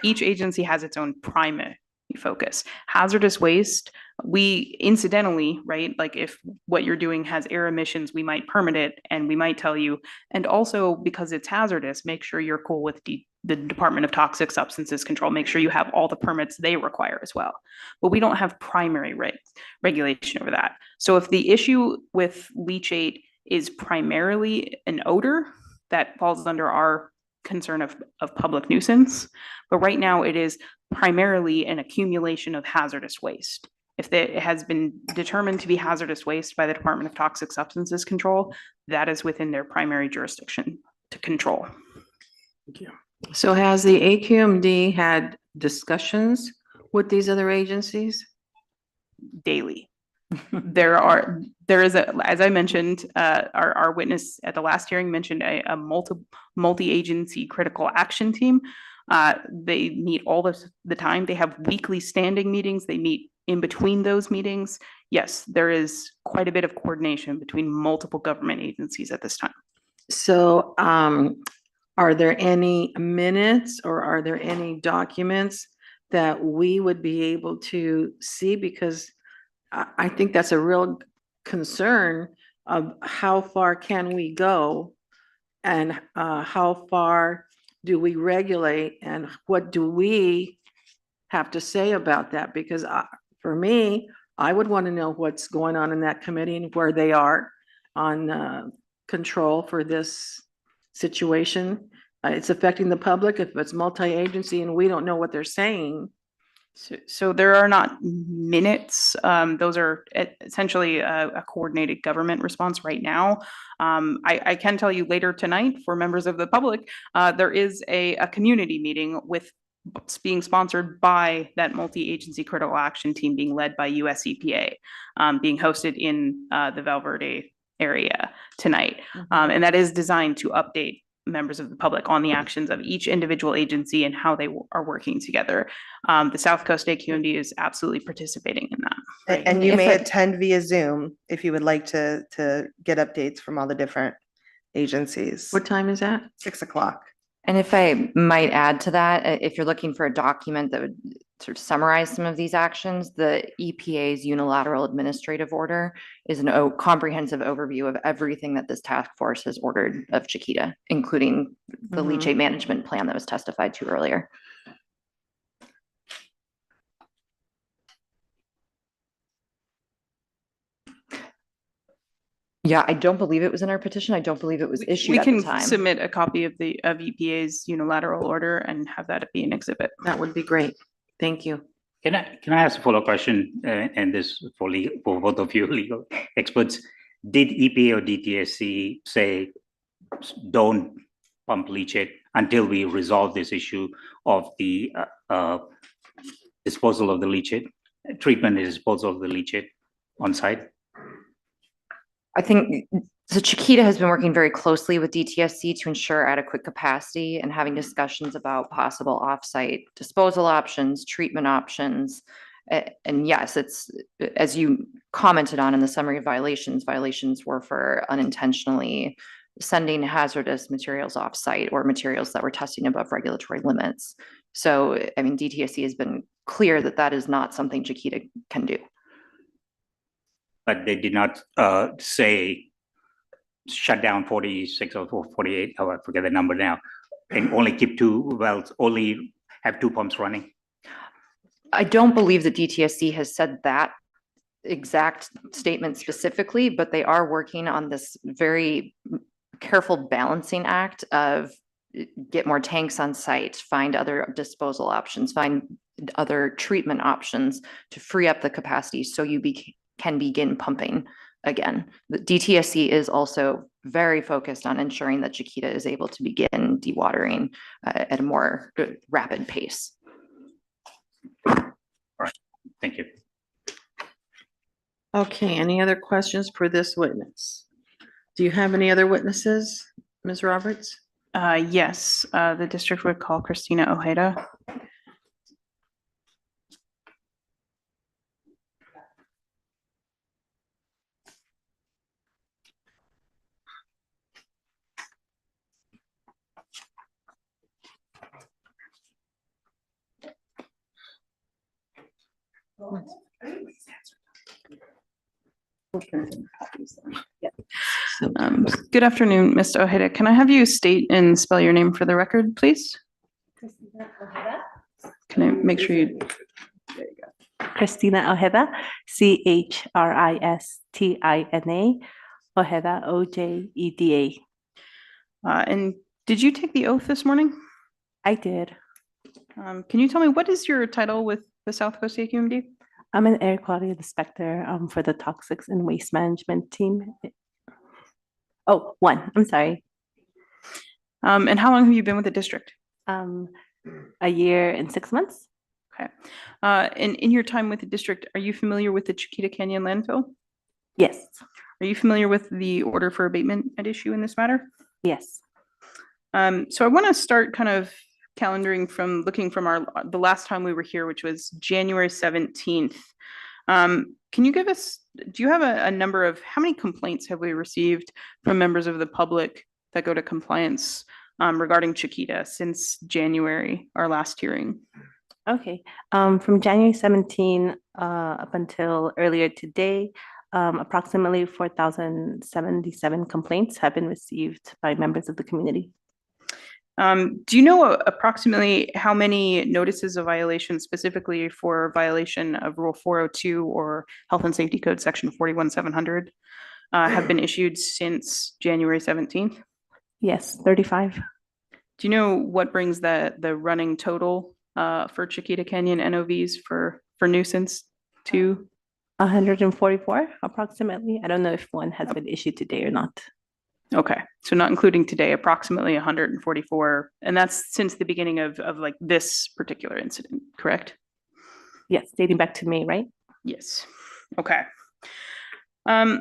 Each agency has its own primary focus. Hazardous waste, we incidentally, right, like if what you're doing has air emissions, we might permit it and we might tell you. And also because it's hazardous, make sure you're cool with the Department of Toxic Substances Control. Make sure you have all the permits they require as well. But we don't have primary regulation over that. So if the issue with leachate is primarily an odor, that falls under our concern of public nuisance. But right now it is primarily an accumulation of hazardous waste. If it has been determined to be hazardous waste by the Department of Toxic Substances Control, that is within their primary jurisdiction to control. Thank you. So has the AQMD had discussions with these other agencies? Daily. There is as I mentioned, our witness at the last hearing mentioned a multi-agency critical action team. They meet all the time. They have weekly standing meetings. They meet in between those meetings. Yes, there is quite a bit of coordination between multiple government agencies at this time. So, are there any minutes or are there any documents that we would be able to see? Because I think that's a real concern of how far can we go and how far do we regulate and what do we have to say about that? Because for me, I would want to know what's going on in that committee and where they are on control for this situation. It's affecting the public if it's multi-agency and we don't know what they're saying. So there are not minutes. Those are essentially a coordinated government response right now. I can tell you later tonight for members of the public, there is a community meeting with being sponsored by that multi-agency critical action team being led by US EPA, being hosted in the Val Verde area tonight. And that is designed to update members of the public on the actions of each individual agency and how they are working together. The South Coast AQMD is absolutely participating in that. And And you if may it- attend via Zoom if you would like to get updates from all the different agencies. What time is that? 6 o'clock. And if I might add to that, if you're looking for a document that would sort of summarize some of these actions, the EPA's unilateral administrative order is a comprehensive overview of everything that this task force has ordered of Chiquita, including the leachate management plan that was testified to earlier. Yeah, I don't believe it was in our petition. I don't believe it was issued We at the can time. submit a copy of EPA's unilateral order and have that be an exhibit. That would be great. Thank you. Can I ask a follow-up question, and this for both of you legal experts? Did EPA or DTSC say don't pump leachate until we resolve this issue of the disposal of the leachate, treatment and disposal of the leachate on site? I think so. Chiquita has been working very closely with DTSC to ensure adequate capacity and having discussions about possible offsite disposal options, treatment options. And yes, it's as you commented on in the summary of violations. Violations were for unintentionally sending hazardous materials offsite or materials that were testing above regulatory limits. So, I mean, DTSC has been clear that that is not something Chiquita can do. But they did not say shut down 46 or 48, I forget the number now, and only keep two wells, only have two pumps running. I don't believe that DTSC has said that exact statement specifically, but they are working on this very careful balancing act of get more tanks on site, find other disposal options, find other treatment options to free up the capacity so you can begin pumping again. The DTSC is also very focused on ensuring that Chiquita is able to begin dewatering at a more rapid pace. All right, thank you. Okay, any other questions for this witness? Do you have any other witnesses, Ms. Roberts? Yes, the district would call Christina Ojeda. Good afternoon, Ms. Ojeda. Can I have you state and spell your name for the record, please? Can I make sure you? Christina Ojeda, Christina, Ojeda, Ojeda. And did you take the oath this morning? I did. Can you tell me what is your title with the South Coast AQMD? I'm an air quality inspector for the toxics and waste management team. Oh, one, I'm sorry. And how long have you been with the district? A year and 6 months. Okay. And in your time with the district, are you familiar with the Chiquita Canyon landfill? Yes. Are you familiar with the order for abatement at issue in this matter? Yes. So I want to start kind of calendaring from looking from the last time we were here, which was January 17th. Can you give us, do you have a number of how many complaints have we received from members of the public that go to compliance regarding Chiquita since January, our last hearing? Okay. From January 17 up until earlier today, approximately 4,077 complaints have been received by members of the community. Do you know approximately how many notices of violation, specifically for violation of Rule 402 or Health and Safety Code Section 41700, have been issued since January 17th? Yes, 35. Do you know what brings the running total for Chiquita Canyon NOVs for nuisance to? 144 approximately. I don't know if one has been issued today or not. Okay, so not including today, approximately 144, and that's since the beginning of like this particular incident, correct? Yes, dating back to May, right? Yes. Okay. I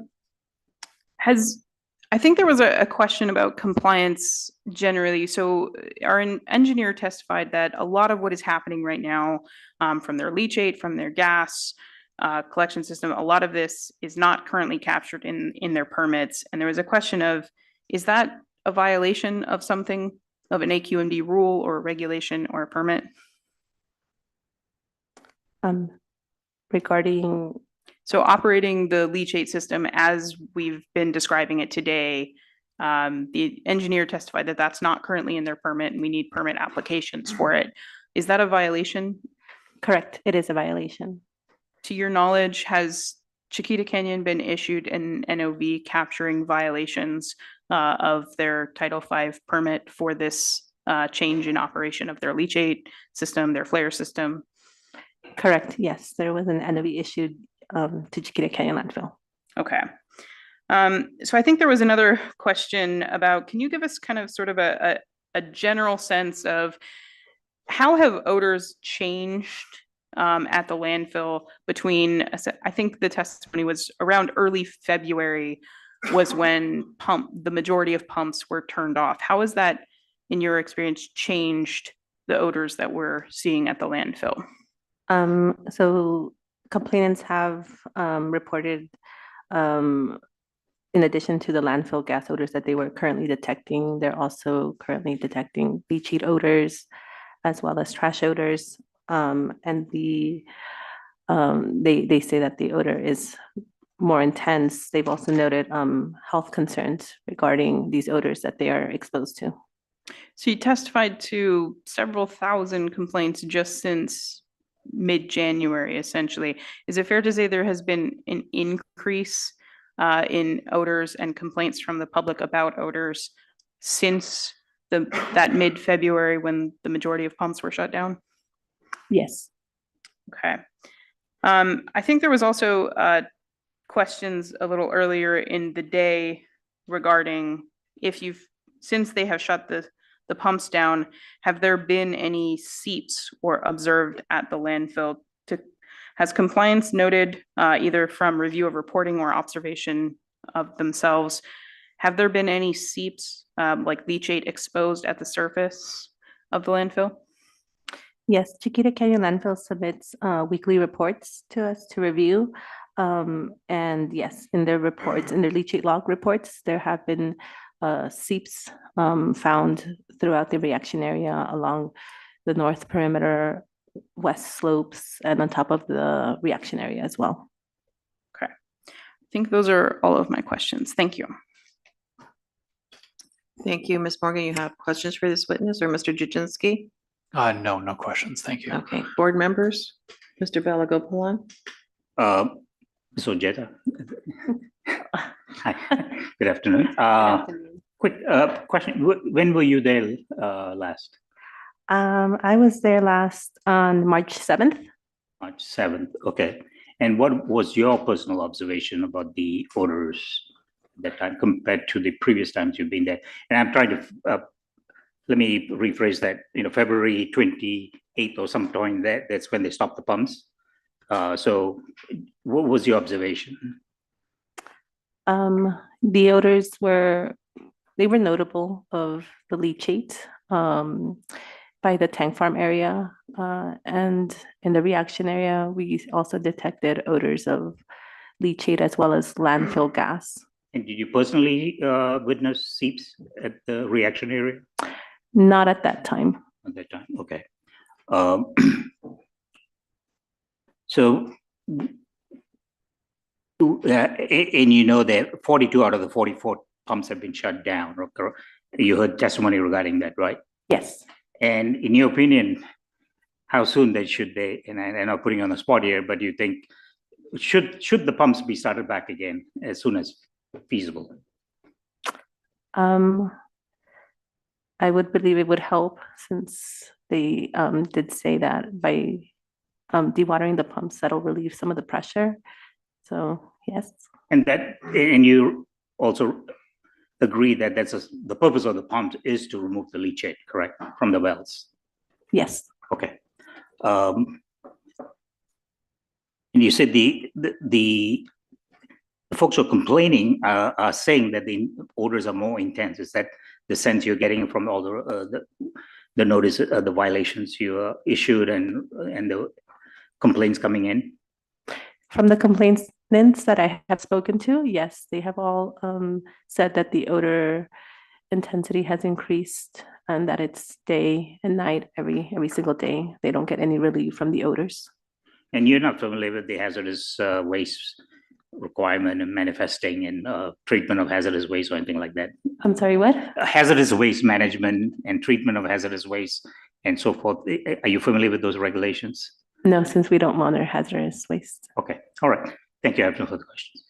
think there was a question about compliance generally. So our engineer testified that a lot of what is happening right now from their leachate, from their gas collection system, a lot of this is not currently captured in their permits. And there was a question of, is that a violation of something, of an AQMD rule or a regulation or a permit? Regarding? So operating the leachate system as we've been describing it today, the engineer testified that that's not currently in their permit and we need permit applications for it. Is that a violation? Correct, it is a violation. To your knowledge, has Chiquita Canyon been issued an NOV capturing violations of their Title V permit for this change in operation of their leachate system, their flare system? Correct, yes, there was an NOV issued to Chiquita Canyon landfill. Okay. So I think there was another question about, can you give us kind of sort of a general sense of how have odors changed at the landfill between, I think the testimony was around early February was when the majority of pumps were turned off. How has that, in your experience, changed the odors that we're seeing at the landfill? So complainants have reported, in addition to the landfill gas odors that they were currently detecting, they're also currently detecting leachate odors as well as trash odors. And they say that the odor is more intense. They've also noted health concerns regarding these odors that they are exposed to. So you testified to several thousand complaints just since mid-January, essentially. Is it fair to say there has been an increase in odors and complaints from the public about odors since that mid-February when the majority of pumps were shut down? Yes. Okay. I think there was also questions a little earlier in the day regarding since they have shut the pumps down, have there been any seeps or observed at the landfill? Has compliance noted either from review of reporting or observation of themselves, have there been any seeps like leachate exposed at the surface of the landfill? Yes, Chiquita Canyon Landfill submits weekly reports to us to review. And yes, in their reports, in their leachate log reports, there have been seeps found throughout the reaction area along the north perimeter, west slopes, and on top of the reaction area as well. Okay. I think those are all of my questions. Thank you. Thank you, Ms. Morgan. You have questions for this witness or Mr. Jaczynski? No, no questions. Thank you. Okay, board members, Mr. Balagopalan. Ms. Ojeda. Hi, good afternoon. Quick question. When were you there last? I was there last on March 7th. March 7th, okay. And what was your personal observation about the odors at that time compared to the previous times you've been there? And I'm trying to, let me rephrase that, February 28th or sometime that's when they stopped the pumps. So what was your observation? The odors were notable of the leachate by the tank farm area. And in the reaction area, we also detected odors of leachate as well as landfill gas. And did you personally witness seeps at the reaction area? Not at that time. At that time, okay. So, and that 42 out of the 44 pumps have been shut down. You heard testimony regarding that, right? Yes. And in your opinion, how soon should they, and I'm not putting you on the spot here, but do you think, should the pumps be started back again as soon as feasible? I would believe it would help since they did say that by dewatering the pumps, that'll relieve some of the pressure. So, yes. And you also agree that the purpose of the pump is to remove the leachate, correct, from the wells? Yes. Okay. And you said the folks who are complaining are saying that the odors are more intense. Is that the sense you're getting from all the notice, the violations you issued and the complaints coming in? From the complaints that I have spoken to, yes, they have all said that the odor intensity has increased and that it's day and night every single day. They don't get any relief from the odors. And you're not familiar with the hazardous waste requirement and manifesting and treatment of hazardous waste or anything like that? I'm sorry, what? Hazardous waste management and treatment of hazardous waste and so forth. Are you familiar with those regulations? No, since we don't monitor hazardous waste. Okay, all right. Thank you. I have no further questions.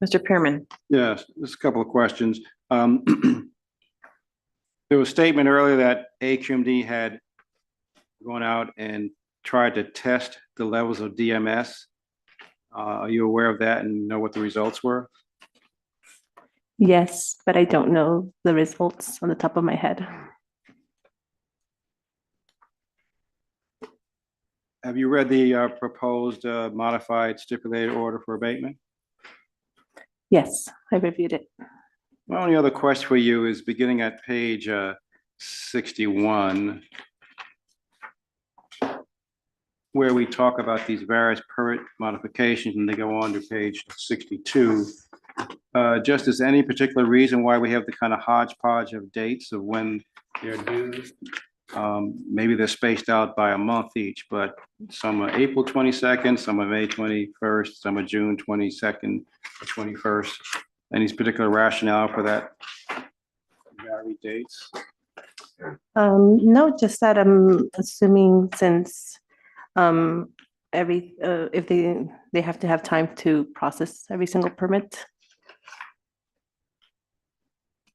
Mr. Pearman. Yes, just a couple of questions. There was a statement earlier that AQMD had gone out and tried to test the levels of DMS. Are you aware of that and know what the results were? Yes, but I don't know the results on the top of my head. Have you read the proposed modified stipulated order for abatement? Yes, I reviewed it. My only other question for you is beginning at page 61, where we talk about these various permit modifications, and they go on to page 62. Just as any particular reason why we have the kind of hodgepodge of dates of when they're due? Maybe they're spaced out by a month each, but some are April 22nd, some are May 21st, some are June 22nd, 21st. Any particular rationale for that varied dates? No, just that I'm assuming since if they have to have time to process every single permit.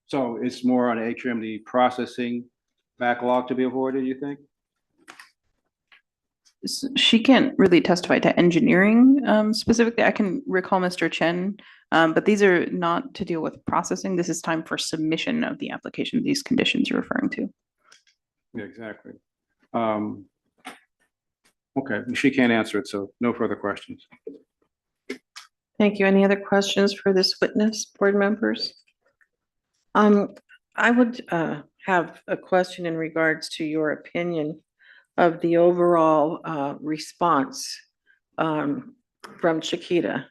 So it's more on AQMD processing backlog to be avoided, you think? She can't really testify to engineering specifically. I can recall Mr. Chen, but these are not to deal with processing. This is time for submission of the application, these conditions you're referring to. Yeah, exactly. Okay, she can't answer it, so no further questions. Thank you. Any other questions for this witness, board members? I would have a question in regards to your opinion of the overall response from Chiquita.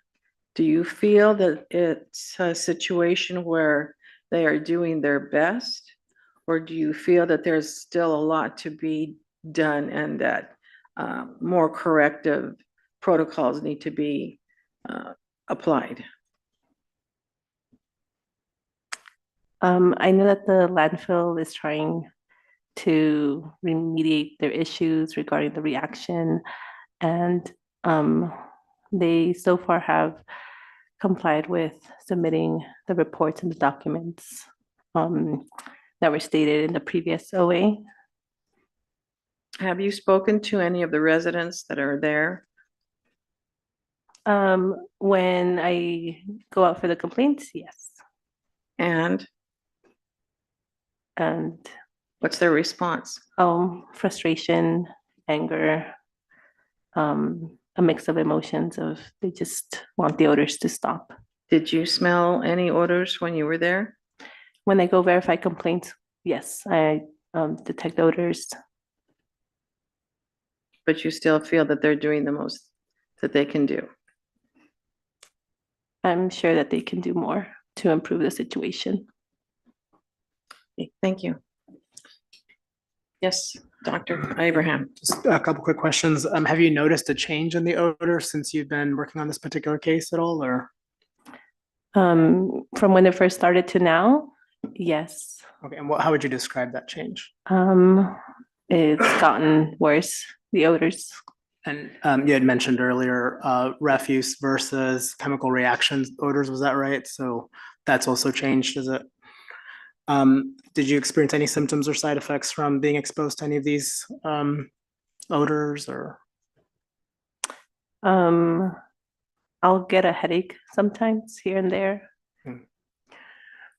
Do you feel that it's a situation where they are doing their best? Or do you feel that there's still a lot to be done and that more corrective protocols need to be applied? I know that the landfill is trying to remediate their issues regarding the reaction, and they so far have complied with submitting the reports and the documents that were stated in the previous OA. Have you spoken to any of the residents that are there? When I go out for the complaints, yes. And what's their response? Frustration, anger, a mix of emotions of they just want the odors to stop. Did you smell any odors when you were there? When I go verify complaints, yes, I detect odors. But you still feel that they're doing the most that they can do? I'm sure that they can do more to improve the situation. Okay, thank you. Yes, Dr. Abraham. Just a couple quick questions. Have you noticed a change in the odor since you've been working on this particular case at all, or? From when it first started to now, yes. Okay, and how would you describe that change? It's gotten worse, the odors. And you had mentioned earlier refuse versus chemical reactions odors, was that right? So that's also changed, is it? Did you experience any symptoms or side effects from being exposed to any of these odors or? I'll get a headache sometimes here and there.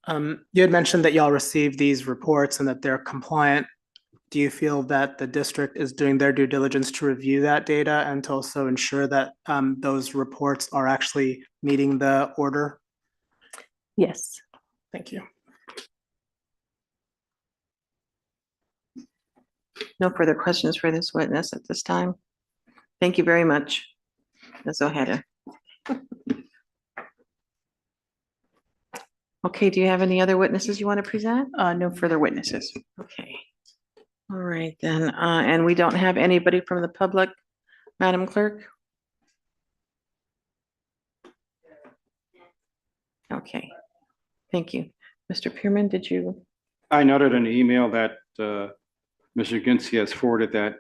You had mentioned that y'all received these reports and that they're compliant. Do you feel that the district is doing their due diligence to review that data and to also ensure that those reports are actually meeting the order? Yes. Thank you. No further questions for this witness at this time. Thank you very much, Ms. Ojeda. Okay, do you have any other witnesses you want to present? No further witnesses. Okay. All right then, and we don't have anybody from the public, Madam Clerk? Okay, thank you. Mr. Pearman, did you? I noted in the email that Mr. Gincy has forwarded that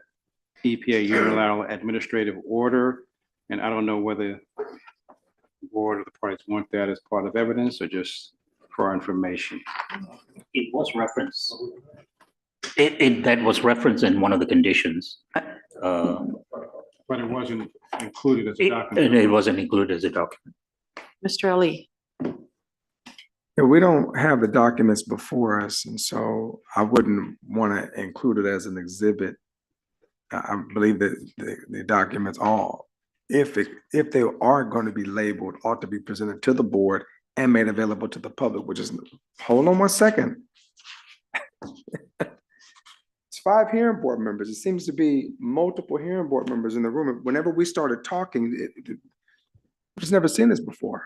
EPA unilateral administrative order, and I don't know whether the board or the parties want that as part of evidence or just for our information. It was referenced. That was referenced in one of the conditions. But it wasn't included as a document. And it wasn't included as a document. Mr. Ali? Yeah, we don't have the documents before us, and so I wouldn't want to include it as an exhibit. I believe that the documents all, if they are going to be labeled, ought to be presented to the board and made available to the public, which is, hold on one second. It's 5 hearing board members. It seems to be multiple hearing board members in the room. Whenever we started talking, we've just never seen this before.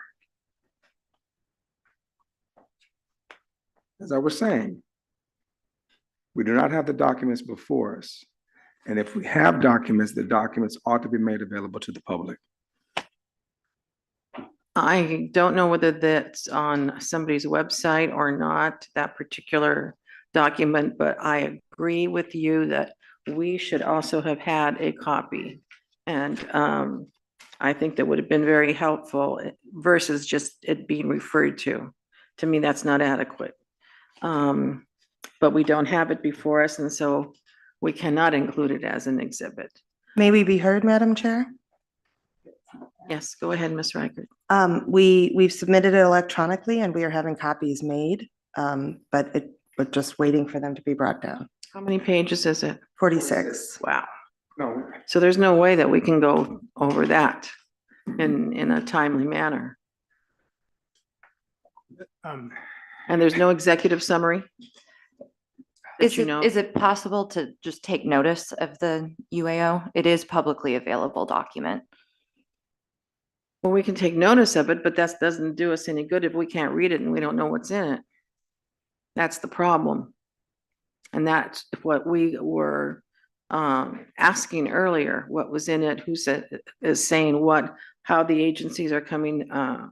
As I was saying, we do not have the documents before us. And if we have documents, the documents ought to be made available to the public. I don't know whether that's on somebody's website or not, that particular document, but I agree with you that we should also have had a copy. And I think that would have been very helpful versus just it being referred to. To me, that's not adequate. But we don't have it before us, and so we cannot include it as an exhibit. May we be heard, Madam Chair? Yes, go ahead, Ms. Reichert. We've submitted it electronically and we are having copies made, but we're just waiting for them to be brought down. How many pages is it? 46. Wow. No. So there's no way that we can go over that in a timely manner. And there's no executive summary? Is it possible to just take notice of the UAO? It is publicly available document. Well, we can take notice of it, but that doesn't do us any good if we can't read it and we don't know what's in it. That's the problem. And that's what we were asking earlier, what was in it, who is saying what, how the agencies are coming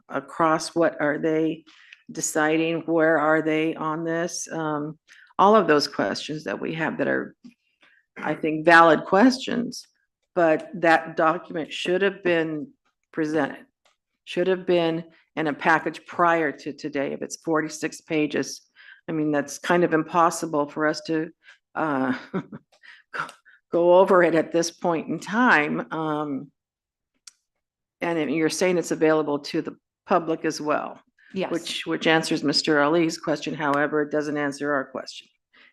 across, what are they deciding, where are they on this? All of those questions that we have that are, I think, valid questions, but that document should have been presented, should have been in a package prior to today. If it's 46 pages, I mean, that's kind of impossible for us to go over it at this point in time. And you're saying it's available to the public as well. Yes. Which answers Mr. Ali's question. However, it doesn't answer our question.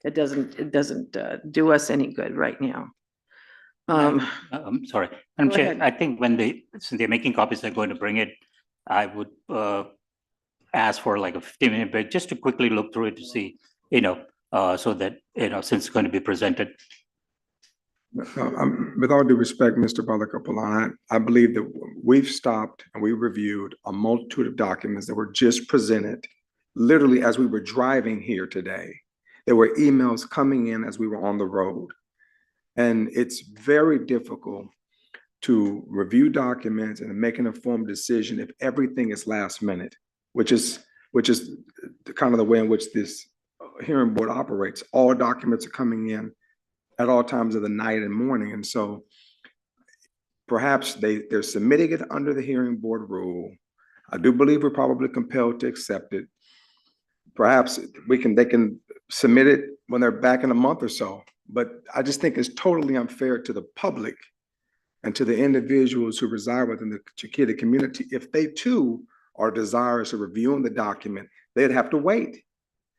It doesn't do us any good right now. I'm sorry, Madam Go Chair, ahead. I think since they're making copies, they're going to bring it. I would ask for like a 15-minute break just to quickly look through it to see, so that, since it's going to be presented. With all due respect, Mr. Balakapalan, I believe that we've stopped and we reviewed a multitude of documents that were just presented literally as we were driving here today. There were emails coming in as we were on the road. And it's very difficult to review documents and make an informed decision if everything is last minute, which is kind of the way in which this hearing board operates. All documents are coming in at all times of the night and morning. And so perhaps they're submitting it under the hearing board rule. I do believe we're probably compelled to accept it. Perhaps they can submit it when they're back in a month or so. But I just think it's totally unfair to the public and to the individuals who reside within the Chiquita community. If they too are desirous of reviewing the document, they'd have to wait.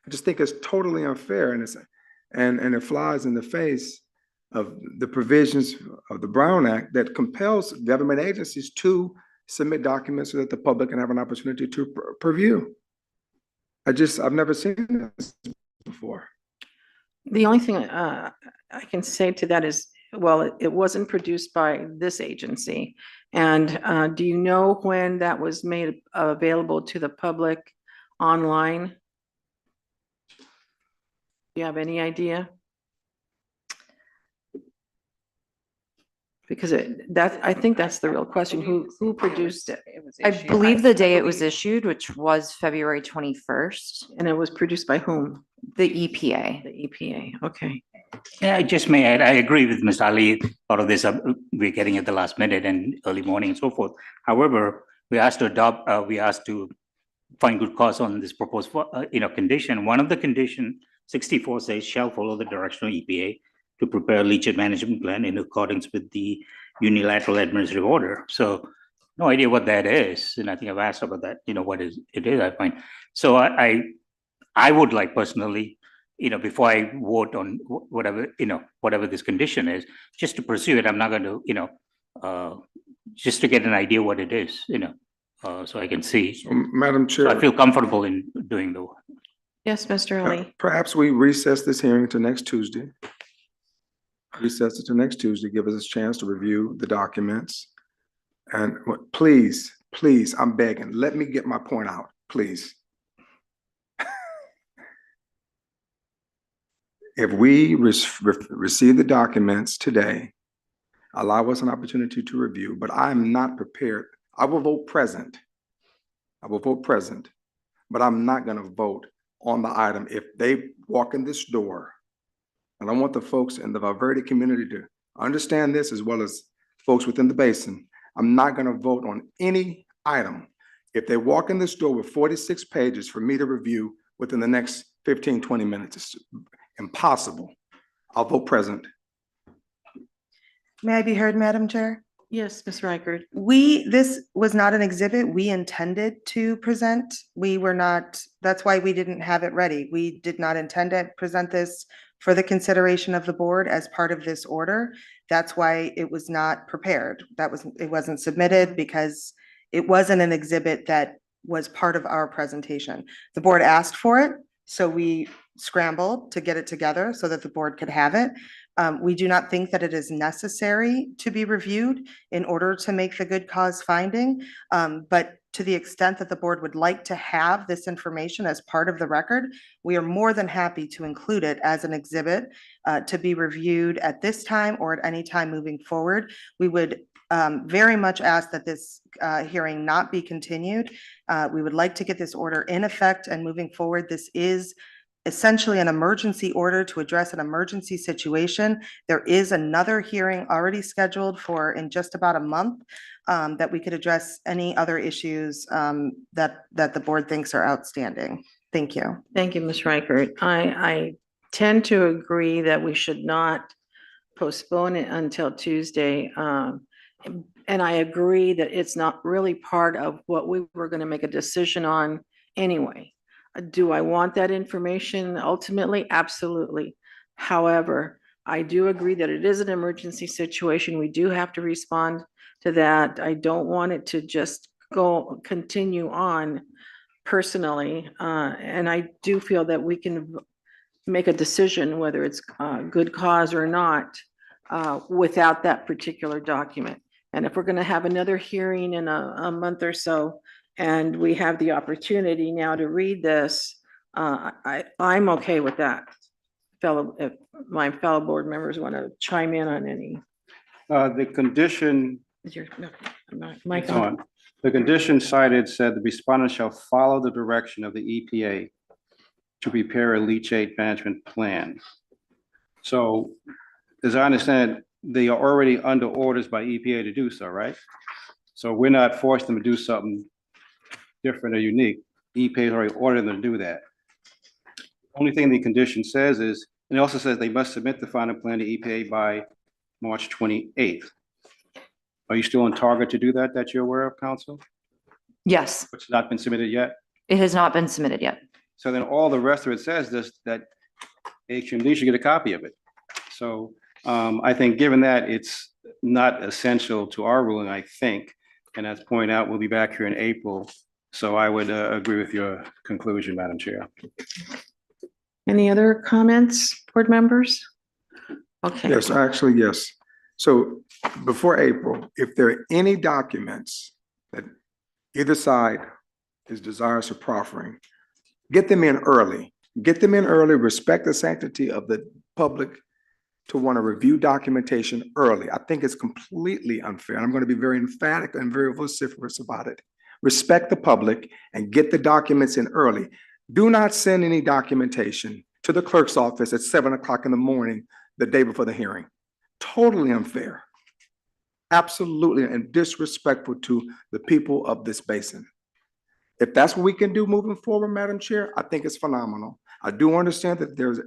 I just think it's totally unfair, and it flies in the face of the provisions of the Brown Act that compels government agencies to submit documents so that the public can have an opportunity to review. I've never seen this before. The only thing I can say to that is, well, it wasn't produced by this agency. And do you know when that was made available to the public online? Do you have any idea? Because I think that's the real question. Who produced it? I believe the day it was issued, which was February 21st. And it was produced by whom? The EPA. The EPA, okay. Yeah, I just may add, I agree with Ms. Ali. A lot of this, we're getting at the last minute and early morning and so forth. However, we asked to find good cause on this proposed, condition. One of the condition, 64 says shall follow the direction of EPA to prepare a leachate management plan in accordance with the unilateral administrative order. So no idea what that is. And I think I've asked about that, what it is, I find. So I would like personally, before I vote on whatever this condition is, just to pursue it. I'm not going to, just to get an idea what it is, so I can see. So, Madam Chair. So I feel comfortable in doing the. Yes, Mr. Ali. Perhaps we recess this hearing to next Tuesday. Recess it to next Tuesday, give us a chance to review the documents. And please, I'm begging, let me get my point out, please. If we receive the documents today, allow us an opportunity to review, but I'm not prepared. I will vote present. But I'm not going to vote on the item. If they walk in this door, and I want the folks in the Valverde community to understand this, as well as folks within the basin, I'm not going to vote on any item if they walk in this door with 46 pages for me to review within the next 15, 20 minutes. It's impossible. I'll vote present. May I be heard, Madam Chair? Yes, Ms. Reichert. This was not an exhibit we intended to present. We were not, that's why we didn't have it ready. We did not intend to present this for the consideration of the board as part of this order. That's why it was not prepared. It wasn't submitted because it wasn't an exhibit that was part of our presentation. The board asked for it, so we scrambled to get it together so that the board could have it. We do not think that it is necessary to be reviewed in order to make the good cause finding. But to the extent that the board would like to have this information as part of the record, we are more than happy to include it as an exhibit to be reviewed at this time or at any time moving forward. We would very much ask that this hearing not be continued. We would like to get this order in effect and moving forward. This is essentially an emergency order to address an emergency situation. There is another hearing already scheduled for in just about a month that we could address any other issues that the board thinks are outstanding. Thank you. Thank you, Ms. Reichert. I tend to agree that we should not postpone it until Tuesday. And I agree that it's not really part of what we were going to make a decision on anyway. Do I want that information ultimately? Absolutely. However, I do agree that it is an emergency situation. We do have to respond to that. I don't want it to just continue on personally. And I do feel that we can make a decision whether it's good cause or not without that particular document. And if we're going to have another hearing in a month or so, and we have the opportunity now to read this, I'm okay with that. If my fellow board members want to chime in on any. The condition. Mic on. The condition cited said the respondent shall follow the direction of the EPA to prepare a leachate management plan. So, as I understand it, they are already under orders by EPA to do so, right? So we're not forcing them to do something different or unique. EPA has already ordered them to do that. Only thing the condition says is, and it also says they must submit the final plan to EPA by March 28th. Are you still on target to do that you're aware of, Council? Yes, It's not been submitted yet? it has not been submitted yet. So then all the rest of it says that AQMD should get a copy of it. So I think given that it's not essential to our ruling, I think, and as pointed out, we'll be back here in April. So I would agree with your conclusion, Madam Chair. Any other comments, board members? Okay. Yes, actually, yes. So before April, if there are any documents that either side is desirous of proffering, get them in early. Get them in early, respect the sanctity of the public to want to review documentation early. I think it's completely unfair. And I'm going to be very emphatic and very vociferous about it. Respect the public and get the documents in early. Do not send any documentation to the clerk's office at 7 o'clock in the morning the day before the hearing. Totally unfair. Absolutely and disrespectful to the people of this basin. If that's what we can do moving forward, Madam Chair, I think it's phenomenal. I do understand that there's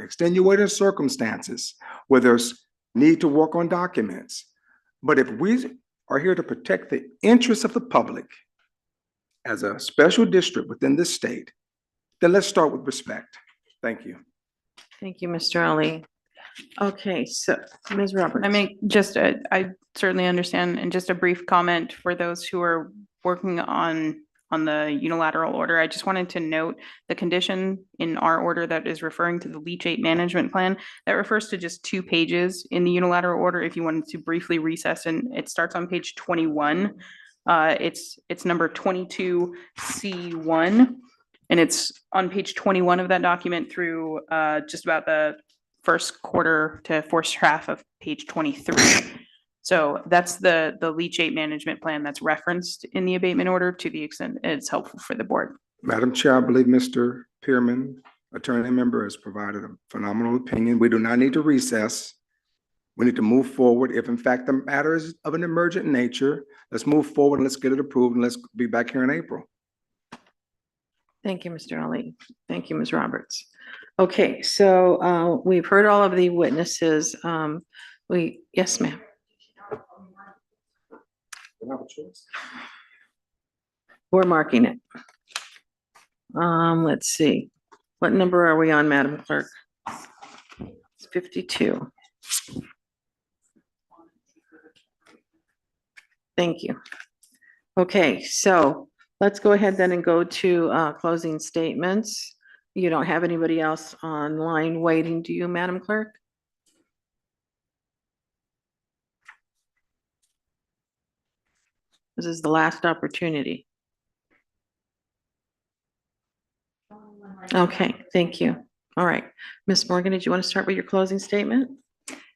extenuating circumstances where there's need to work on documents. But if we are here to protect the interests of the public as a special district within this state, then let's start with respect. Thank you. Thank you, Mr. Ali. Okay, so Ms. Roberts. I certainly understand, and just a brief comment for those who are working on the unilateral order. I just wanted to note the condition in our order that is referring to the leachate management plan that refers to just 2 pages in the unilateral order. If you wanted to briefly recess, and it starts on page 21. It's number 22C1, and it's on page 21 of that document through just about the first quarter to first half of page 23. So that's the leachate management plan that's referenced in the abatement order to the extent it's helpful for the board. Madam Chair, I believe Mr. Pearman, attorney member, has provided a phenomenal opinion. We do not need to recess. We need to move forward. If in fact the matter is of an emergent nature, let's move forward and let's get it approved and let's be back here in April. Thank you, Mr. Ali. Thank you, Ms. Roberts. Okay, so we've heard all of the witnesses. Yes, ma'am. We're marking it. Let's see. What number are we on, Madam Clerk? It's 52. Thank you. Okay, so let's go ahead then and go to closing statements. You don't have anybody else online waiting, do you, Madam Clerk? This is the last opportunity. Okay, thank you. All right. Ms. Morgan, did you want to start with your closing statement?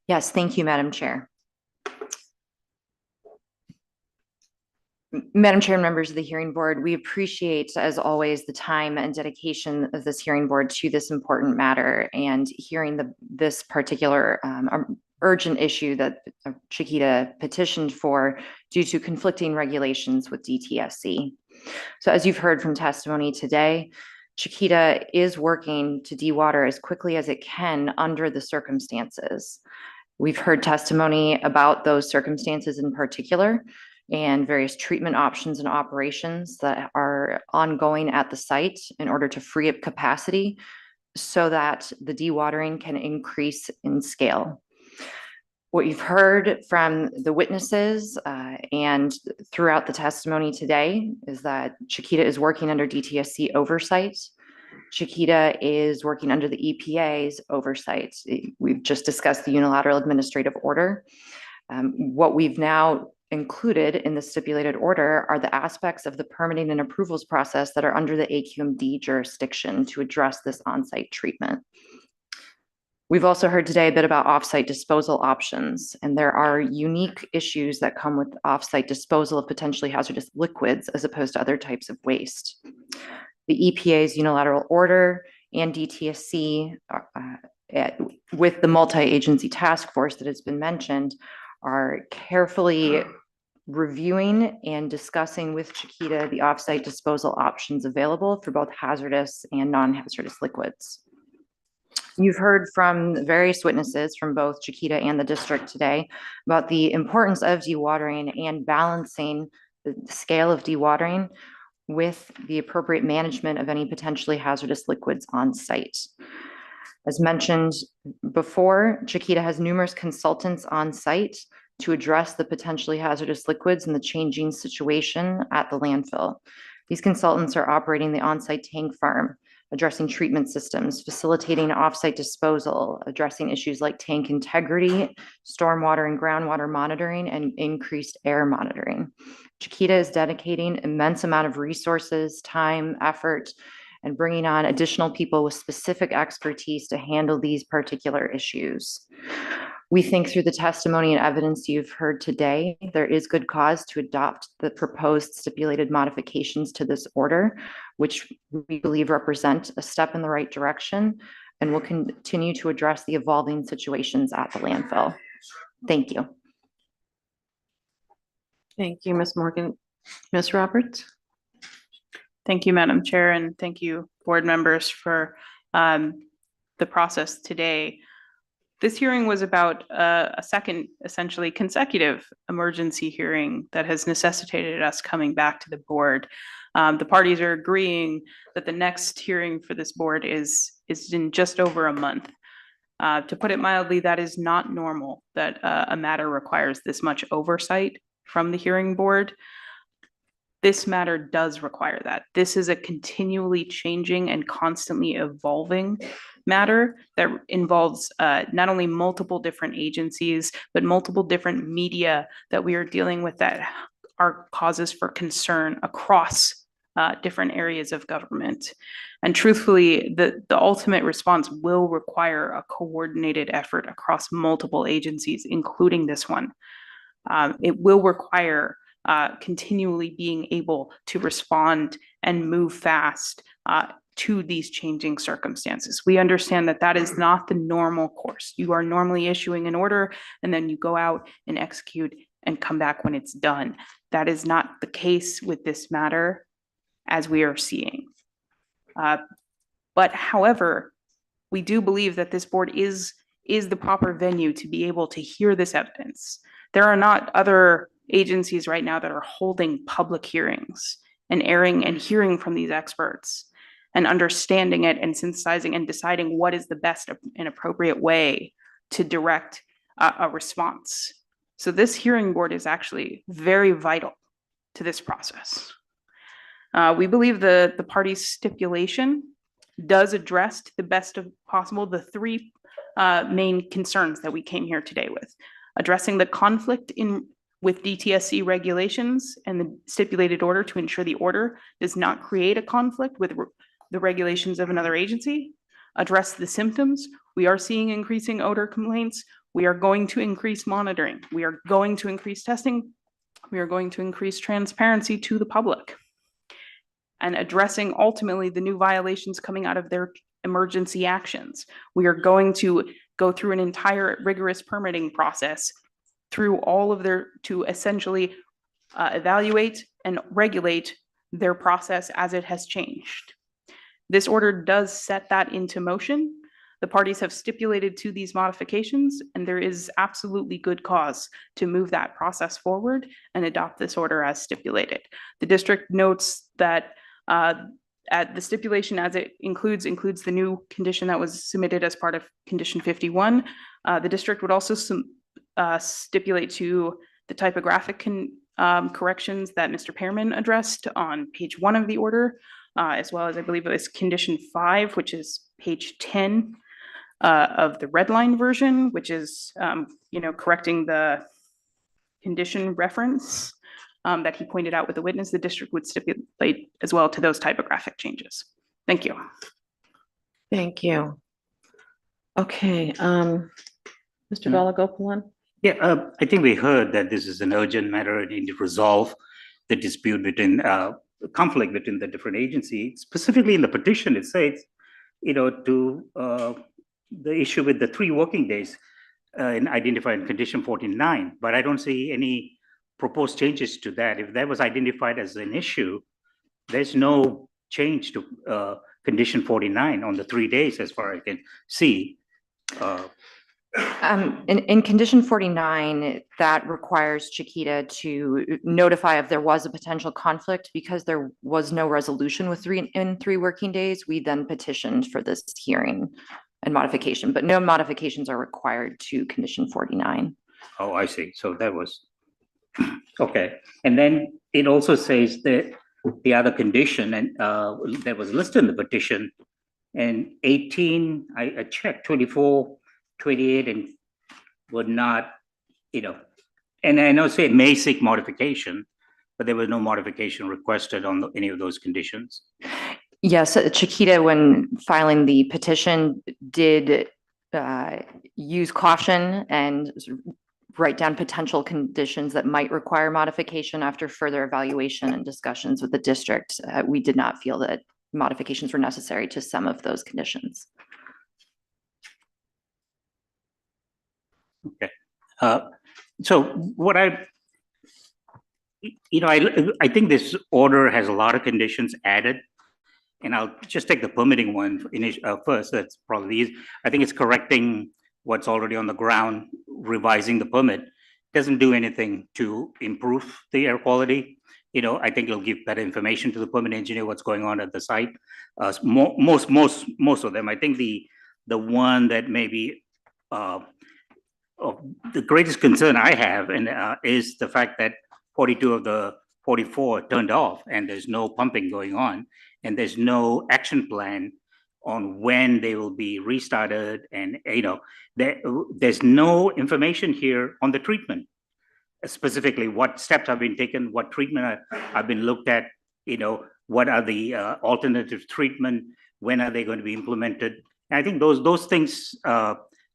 Yes, thank you, Madam Chair. Madam Chair and members of the hearing board, we appreciate, as always, the time and dedication of this hearing board to this important matter and hearing this particular urgent issue that Chiquita petitioned for due to conflicting regulations with DTSC. So as you've heard from testimony today, Chiquita is working to dewater as quickly as it can under the circumstances. We've heard testimony about those circumstances in particular and various treatment options and operations that are ongoing at the site in order to free up capacity so that the dewatering can increase in scale. What you've heard from the witnesses and throughout the testimony today is that Chiquita is working under DTSC oversight. Chiquita is working under the EPA's oversight. We've just discussed the unilateral administrative order. What we've now included in the stipulated order are the aspects of the permitting and approvals process that are under the AQMD jurisdiction to address this on-site treatment. We've also heard today a bit about off-site disposal options, and there are unique issues that come with off-site disposal of potentially hazardous liquids as opposed to other types of waste. The EPA's unilateral order and DTSC with the multi-agency task force that has been mentioned are carefully reviewing and discussing with Chiquita the off-site disposal options available for both hazardous and non-hazardous liquids. You've heard from various witnesses from both Chiquita and the district today about the importance of dewatering and balancing the scale of dewatering with the appropriate management of any potentially hazardous liquids on site. As mentioned before, Chiquita has numerous consultants on site to address the potentially hazardous liquids and the changing situation at the landfill. These consultants are operating the on-site tank farm, addressing treatment systems, facilitating off-site disposal, addressing issues like tank integrity, stormwater and groundwater monitoring, and increased air monitoring. Chiquita is dedicating immense amount of resources, time, effort, and bringing on additional people with specific expertise to handle these particular issues. We think through the testimony and evidence you've heard today, there is good cause to adopt the proposed stipulated modifications to this order, which we believe represent a step in the right direction and will continue to address the evolving situations at the landfill. Thank you. Thank you, Ms. Morgan. Ms. Roberts? Thank you, Madam Chair, and thank you, board members, for the process today. This hearing was about a second, essentially consecutive emergency hearing that has necessitated us coming back to the board. The parties are agreeing that the next hearing for this board is in just over a month. To put it mildly, that is not normal that a matter requires this much oversight from the hearing board. This matter does require that. This is a continually changing and constantly evolving matter that involves not only multiple different agencies, but multiple different media that we are dealing with that are causes for concern across different areas of government. And truthfully, the ultimate response will require a coordinated effort across multiple agencies, including this one. It will require continually being able to respond and move fast to these changing circumstances. We understand that that is not the normal course. You are normally issuing an order and then you go out and execute and come back when it's done. That is not the case with this matter as we are seeing. But however, we do believe that this board is the proper venue to be able to hear this evidence. There are not other agencies right now that are holding public hearings and airing and hearing from these experts and understanding it and synthesizing and deciding what is the best and appropriate way to direct a response. So this hearing board is actually very vital to this process. We believe the party's stipulation does address to the best of possible the three main concerns that we came here today with: addressing the conflict with DTSC regulations and the stipulated order to ensure the order does not create a conflict with the regulations of another agency; address the symptoms. We are seeing increasing odor complaints. We are going to increase monitoring. We are going to increase testing. We are going to increase transparency to the public. And addressing ultimately the new violations coming out of their emergency actions. We are going to go through an entire rigorous permitting process through all of to essentially evaluate and regulate their process as it has changed. This order does set that into motion. The parties have stipulated to these modifications, and there is absolutely good cause to move that process forward and adopt this order as stipulated. The district notes that at the stipulation as it includes the new condition that was submitted as part of condition 51. The district would also stipulate to the typographic corrections that Mr. Pearman addressed on page 1 of the order, as well as I believe it was condition 5, which is page 10 of the red line version, which is correcting the condition reference that he pointed out with the witness. The district would stipulate as well to those typographic changes. Thank you. Thank you. Okay, Mr. Balagopalan? Yeah, I think we heard that this is an urgent matter and need to resolve the dispute between conflict between the different agencies. Specifically in the petition, it says, to the issue with the 3 working days in identified in condition 49, but I don't see any proposed changes to that. If that was identified as an issue, there's no change to condition 49 on the 3 days as far as I can see. In condition 49, that requires Chiquita to notify if there was a potential conflict. Because there was no resolution in 3 working days, we then petitioned for this hearing and modification, but no modifications are required to condition 49. Oh, I see. So that was, okay. And then it also says that the other condition and that was listed in the petition, and 18, I checked, 24, 28, and would not, and I know say it may seek modification, but there was no modification requested on any of those conditions. Yes, Chiquita, when filing the petition, did use caution and write down potential conditions that might require modification. After further evaluation and discussions with the district, we did not feel that modifications were necessary to some of those conditions. Okay. So what I think this order has a lot of conditions added, and I'll just take the permitting one first. That's probably easy. I think it's correcting what's already on the ground, revising the permit. Doesn't do anything to improve the air quality. I think it'll give better information to the permit engineer what's going on at the site. Most of them. I think the one that maybe the greatest concern I have is the fact that 42 of the 44 turned off, and there's no pumping going on, and there's no action plan on when they will be restarted, and there's no information here on the treatment, specifically what steps have been taken, what treatment have been looked at, what are the alternative treatment, when are they going to be implemented. And I think those things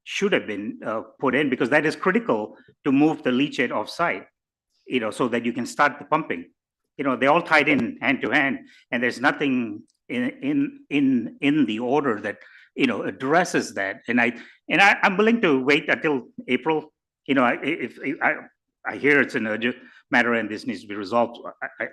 should have been put in, because that is critical to move the leachate off site, so that you can start the pumping. They all tied in hand to hand, and there's nothing in the order that addresses that. And I'm willing to wait until April. If I hear it's an urgent matter and this needs to be resolved,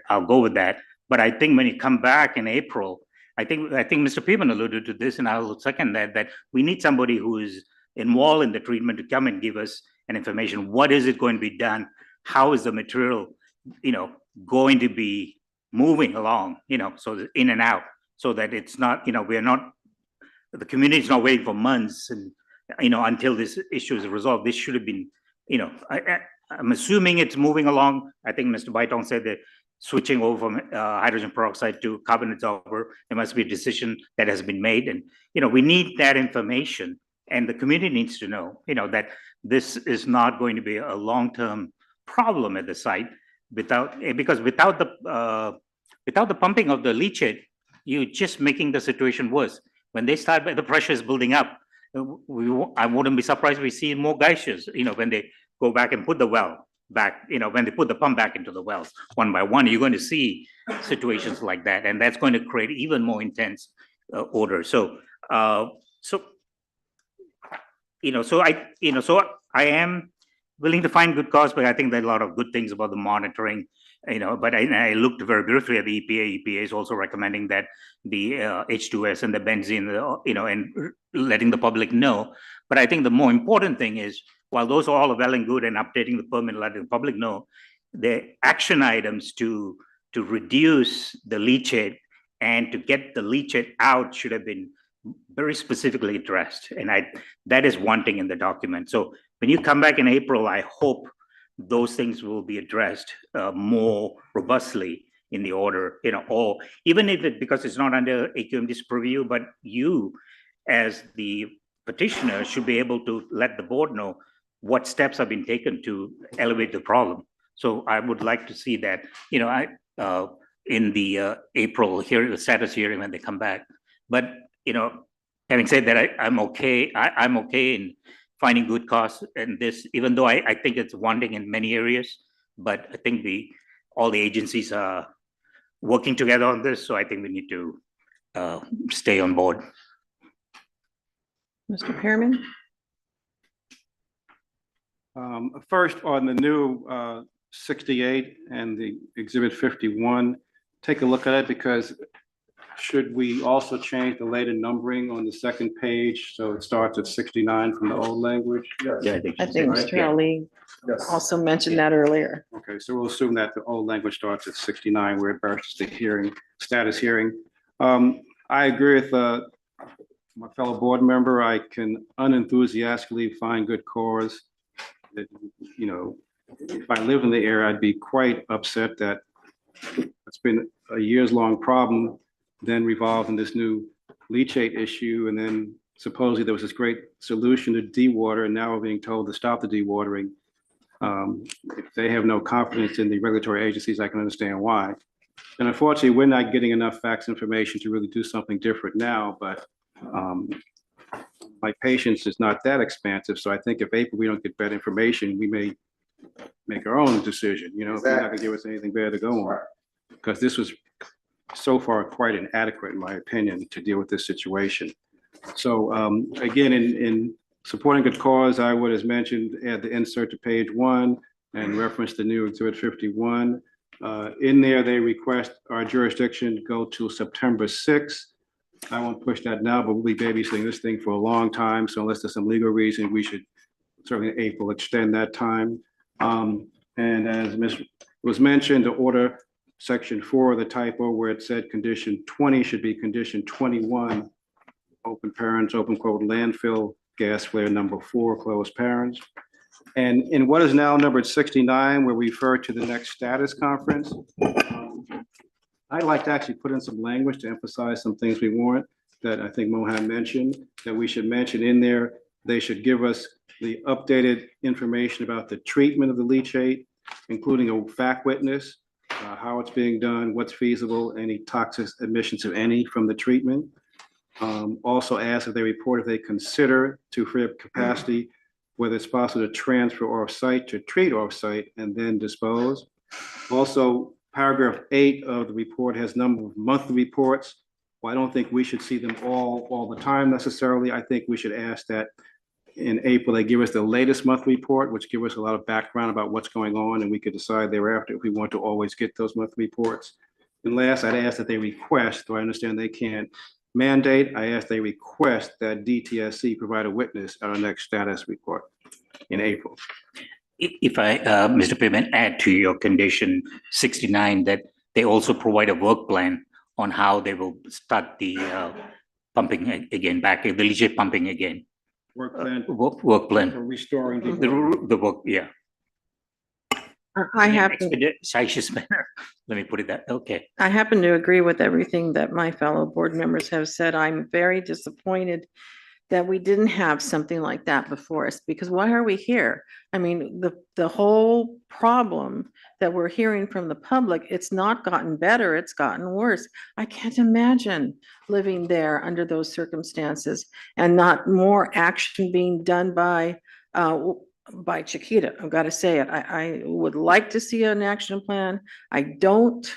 I'll go with that. But I think when you come back in April, I think Mr. Peterman alluded to this, and I'll second that we need somebody who is involved in the treatment to come and give us an information. What is it going to be done? How is the material, going to be moving along, so that in and out, so that it's not, the community is not waiting for months and, until this issue is resolved. This should have been, I'm assuming it's moving along. I think Mr. Baitong said that switching over from hydrogen peroxide to carbon absorber, there must be a decision that has been made. And, we need that information, and the community needs to know, that this is not going to be a long-term problem at the site because without the pumping of the leachate, you're just making the situation worse. When they start, the pressure is building up. I wouldn't be surprised if we see more geysers, when they go back and put the well back, when they put the pump back into the wells one by one, you're going to see situations like that, and that's going to create even more intense odor. So I am willing to find good cause, but I think there are a lot of good things about the monitoring. But I looked very briefly at the EPA. EPA is also recommending that the H2S and the benzene, and letting the public know. But I think the more important thing is, while those are all well and good and updating the permit, letting the public know, the action items to reduce the leachate and to get the leachate out should have been very specifically addressed. And that is one thing in the document. So when you come back in April, I hope those things will be addressed more robustly in the order, or even if because it's not under AQMD's purview, but you as the petitioner should be able to let the board know what steps have been taken to elevate the problem. So I would like to see that, in the April hearing, the status hearing when they come back. But, having said that, I'm okay. I'm okay in finding good cause in this, even though I think it's wanting in many areas, but I think all the agencies are working together on this. So I think we need to stay on board. Mr. Pearman? First, on the new 68 and the Exhibit 51, take a look at it, because should we also change the later numbering on the second page so it starts at 69 from the old language? Yeah, I think Mr. Ali also mentioned that earlier. Okay, so we'll assume that the old language starts at 69 where it versus the status hearing. I agree with my fellow board member. I can unenthusiastically find good cause that, if I live in the area, I'd be quite upset that it's been a years-long problem, then revolved in this new leachate issue, and then supposedly there was this great solution to dewater, and now we're being told to stop the dewatering. If they have no confidence in the regulatory agencies, I can understand why. And unfortunately, we're not getting enough facts information to really do something different now, but my patience is not that expansive. So I think if April we don't get better information, we may make our own decision. If they're not going to give us anything better to go on, because this was so far quite inadequate, in my opinion, to deal with this situation. So again, in supporting good cause, I would, as mentioned, add the insert to page 1 and reference the new Exhibit 51. In there, they request our jurisdiction go to September 6th. I won't push that now, but we'll be babysitting this thing for a long time. So unless there's some legal reason, we should certainly in April extend that time. And as was mentioned, the order section 4 of the typo where it said condition 20 should be condition 21, open parents, open quote, landfill gas flare number 4, close parents. And in what is now numbered 69, where we refer to the next status conference, I'd like to actually put in some language to emphasize some things we want that I think Mohan mentioned, that we should mention in there. They should give us the updated information about the treatment of the leachate, including a fact witness, how it's being done, what's feasible, any toxic emissions, if any, from the treatment. Also ask if they report if they consider to free up capacity, whether it's possible to transfer off-site, to treat off-site, and then dispose. Also, paragraph 8 of the report has number of monthly reports. Well, I don't think we should see them all the time necessarily. I think we should ask that in April, they give us the latest monthly report, which give us a lot of background about what's going on, and we could decide thereafter if we want to always get those monthly reports. And last, I'd ask that they request, though I understand they can't mandate, I ask they request that DTSC provide a witness at our next status report in April. If I, Mr. Pittman, add to your condition 69, that they also provide a work plan on how they will start the pumping again, back, the leachate pumping again. Work plan. Work plan. For restoring The work, yeah. I In an happen, expeditious manner. Let me put it that, okay. I happen to agree with everything that my fellow board members have said. I'm very disappointed that we didn't have something like that before us, because why are we here? I mean, the whole problem that we're hearing from the public, it's not gotten better, it's gotten worse. I can't imagine living there under those circumstances and not more action being done by Chiquita. I've got to say it. I would like to see an action plan. I don't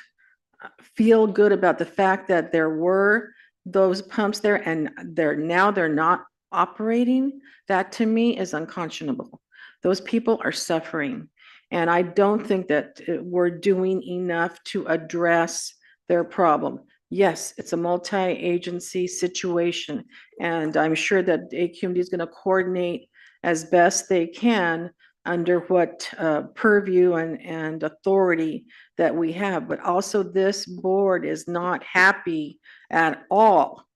feel good about the fact that there were those pumps there and they're not operating. That to me is unconscionable. Those people are suffering. And I don't think that we're doing enough to address their problem. Yes, it's a multi-agency situation, and I'm sure that AQMD is going to coordinate as best they can under what purview and authority that we have. But also this board is not happy at all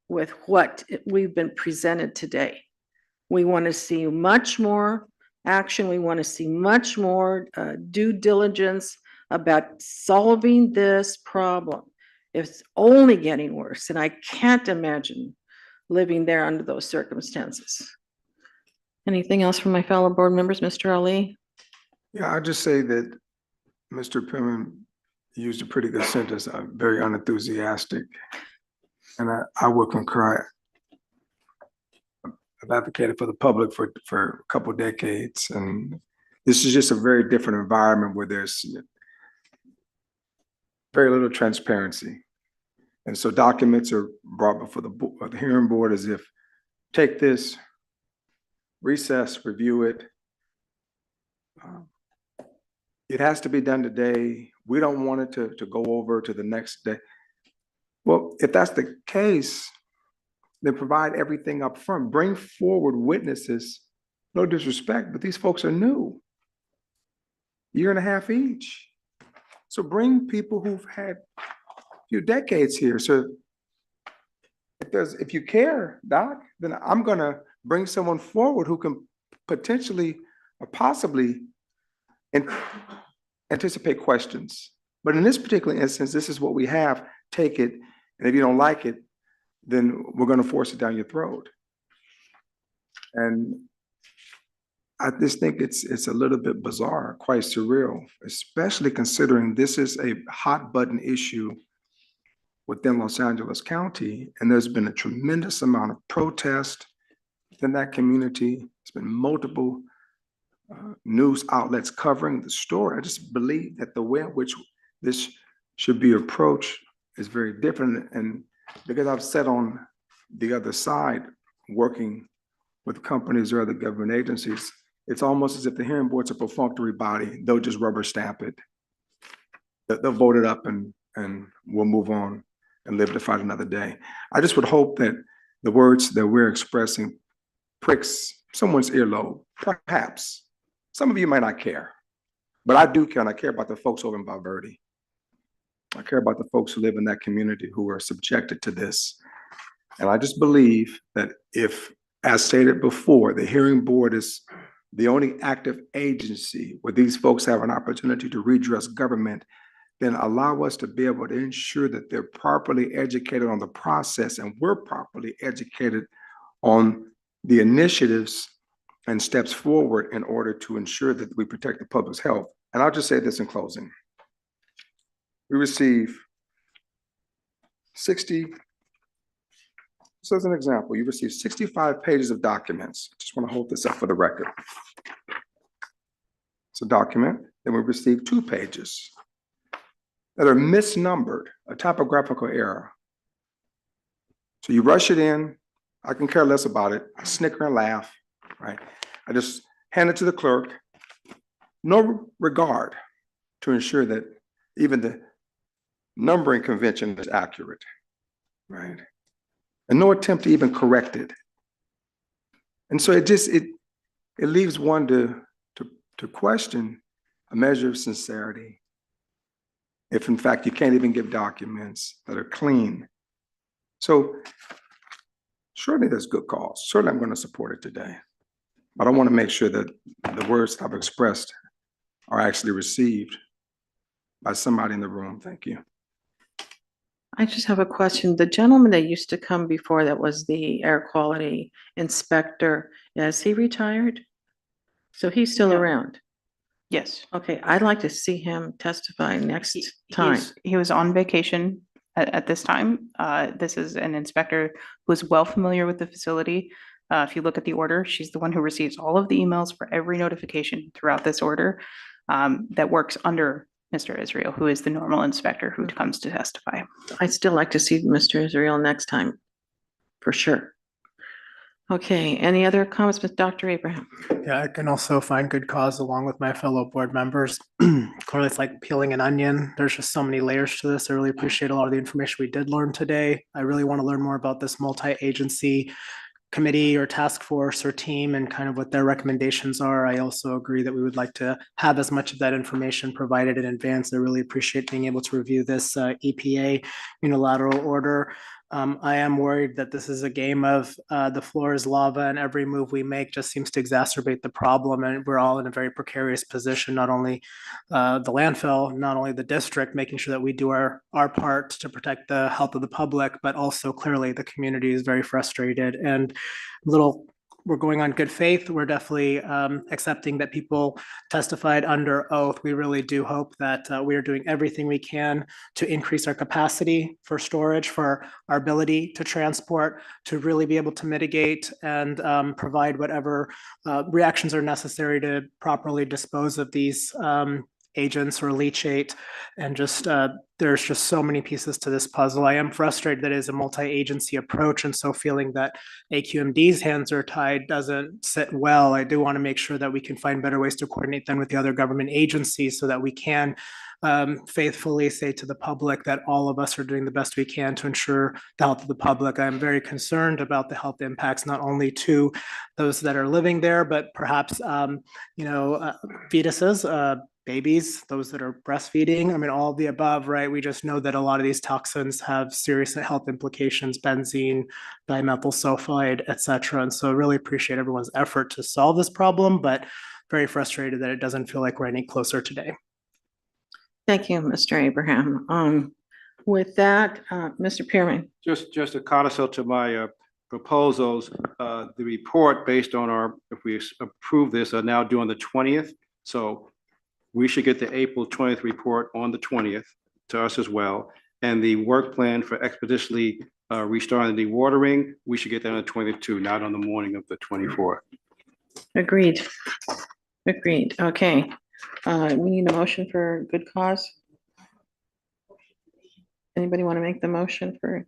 with what we've been presented today. We want to see much more action. We want to see much more due diligence about solving this problem. It's only getting worse, and I can't imagine living there under those circumstances. Anything else from my fellow board members, Mr. Ali? Yeah, I'll just say that Mr. Pittman used a pretty good sentence. I'm very unenthusiastic. And I would concur. I've advocated for the public for a couple of decades. And this is just a very different environment where there's very little transparency. And so documents are brought before the hearing board as if, take this, recess, review it. It has to be done today. We don't want it to go over to the next day. Well, if that's the case, then provide everything up front. Bring forward witnesses. No disrespect, but these folks are new. Year and a half each. So bring people who've had a few decades here. So if you care, Doc, then I'm gonna bring someone forward who can potentially or possibly anticipate questions. But in this particular instance, this is what we have. Take it, and if you don't like it, then we're going to force it down your throat. And I just think it's a little bit bizarre, quite surreal, especially considering this is a hot button issue within Los Angeles County, and there's been a tremendous amount of protest within that community. There's been multiple news outlets covering the story. I just believe that the way in which this should be approached is very different. And because I've sat on the other side working with companies or other government agencies, it's almost as if the hearing board's a perfunctory body. They'll just rubber stamp it. They'll vote it up and we'll move on and live to fight another day. I just would hope that the words that we're expressing pricks someone's earlobe, perhaps. Some of you might not care, but I do care, and I care about the folks over in Val Verde. I care about the folks who live in that community who are subjected to this. And I just believe that if, as stated before, the hearing board is the only active agency where these folks have an opportunity to redress government, then allow us to be able to ensure that they're properly educated on the process and we're properly educated on the initiatives and steps forward in order to ensure that we protect the public's health. And I'll just say this in closing. We receive 60, so as an example, you receive 65 pages of documents. Just want to hold this up for the record. It's a document, then we receive 2 pages that are misnumbered, a typographical error. So you rush it in, I can care less about it, I snicker and laugh, right? I just hand it to the clerk, no regard to ensure that even the numbering convention is accurate, right? And no attempt to even correct it. And so it leaves one to question a measure of sincerity if in fact you can't even give documents that are clean. So surely there's good cause. Certainly I'm going to support it today. But I want to make sure that the words I've expressed are actually received by somebody in the room. Thank you. I just have a question. The gentleman that used to come before that was the air quality inspector, is he retired? So he's still No. around? Yes. Okay, I'd like to see him testify next He- time. He was on vacation at this time. This is an inspector who is well familiar with the facility. If you look at the order, she's the one who receives all of the emails for every notification throughout this order, that works under Mr. Israel, who is the normal inspector who comes to testify. I'd still like to see Mr. Israel next time, for sure. Okay, any other comments with Dr. Abraham? Yeah, I can also find good cause along with my fellow board members. Clearly, it's like peeling an onion. There's just so many layers to this. I really appreciate a lot of the information we did learn today. I really want to learn more about this multi-agency committee or task force or team and kind of what their recommendations are. I also agree that we would like to have as much of that information provided in advance. I really appreciate being able to review this EPA unilateral order. I am worried that this is a game of the floor is lava and every move we make just seems to exacerbate the problem. And we're all in a very precarious position, not only the landfill, not only the district, making sure that we do our part to protect the health of the public, but also clearly the community is very frustrated and we're going on good faith. We're definitely accepting that people testified under oath. We really do hope that we are doing everything we can to increase our capacity for storage, for our ability to transport, to really be able to mitigate and provide whatever reactions are necessary to properly dispose of these agents or leachate. And just there's just so many pieces to this puzzle. I am frustrated that it is a multi-agency approach, and so feeling that AQMD's hands are tied doesn't sit well. I do want to make sure that we can find better ways to coordinate them with the other government agencies so that we can faithfully say to the public that all of us are doing the best we can to ensure the health of the public. I'm very concerned about the health impacts, not only to those that are living there, but perhaps, fetuses, babies, those that are breastfeeding. I mean, all of the above, right? We just know that a lot of these toxins have serious health implications, benzene, dimethyl sulfide, et cetera. And so I really appreciate everyone's effort to solve this problem, but very frustrated that it doesn't feel like we're any closer today. Thank you, Mr. Abraham. With that, Mr. Pearman. Just a codicil to my proposals. The report based on if we approve this, are now due on the 20th. So we should get the April 20th report on the 20th to us as well. And the work plan for expeditiously restarting the dewatering, we should get that on the 20th too, not on the morning of the 24th. Agreed. Agreed. Okay. We need a motion for good cause. Anybody want to make the motion for?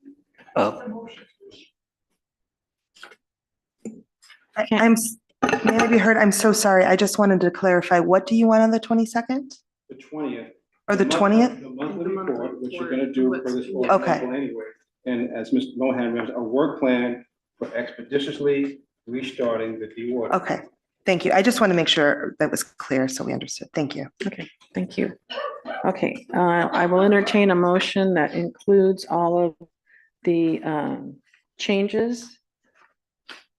May I be heard? I'm so sorry. I just wanted to clarify. What do you want on the 22nd? The 20th. Or the 20th? The monthly report, which you're going to do for this Okay. anyway. And as Mr. Mohan mentioned, a work plan for expeditiously restarting the dewatering. Okay, thank you. I just want to make sure that was clear so we understood. Thank you. Okay, thank you. Okay, I will entertain a motion that includes all of the changes.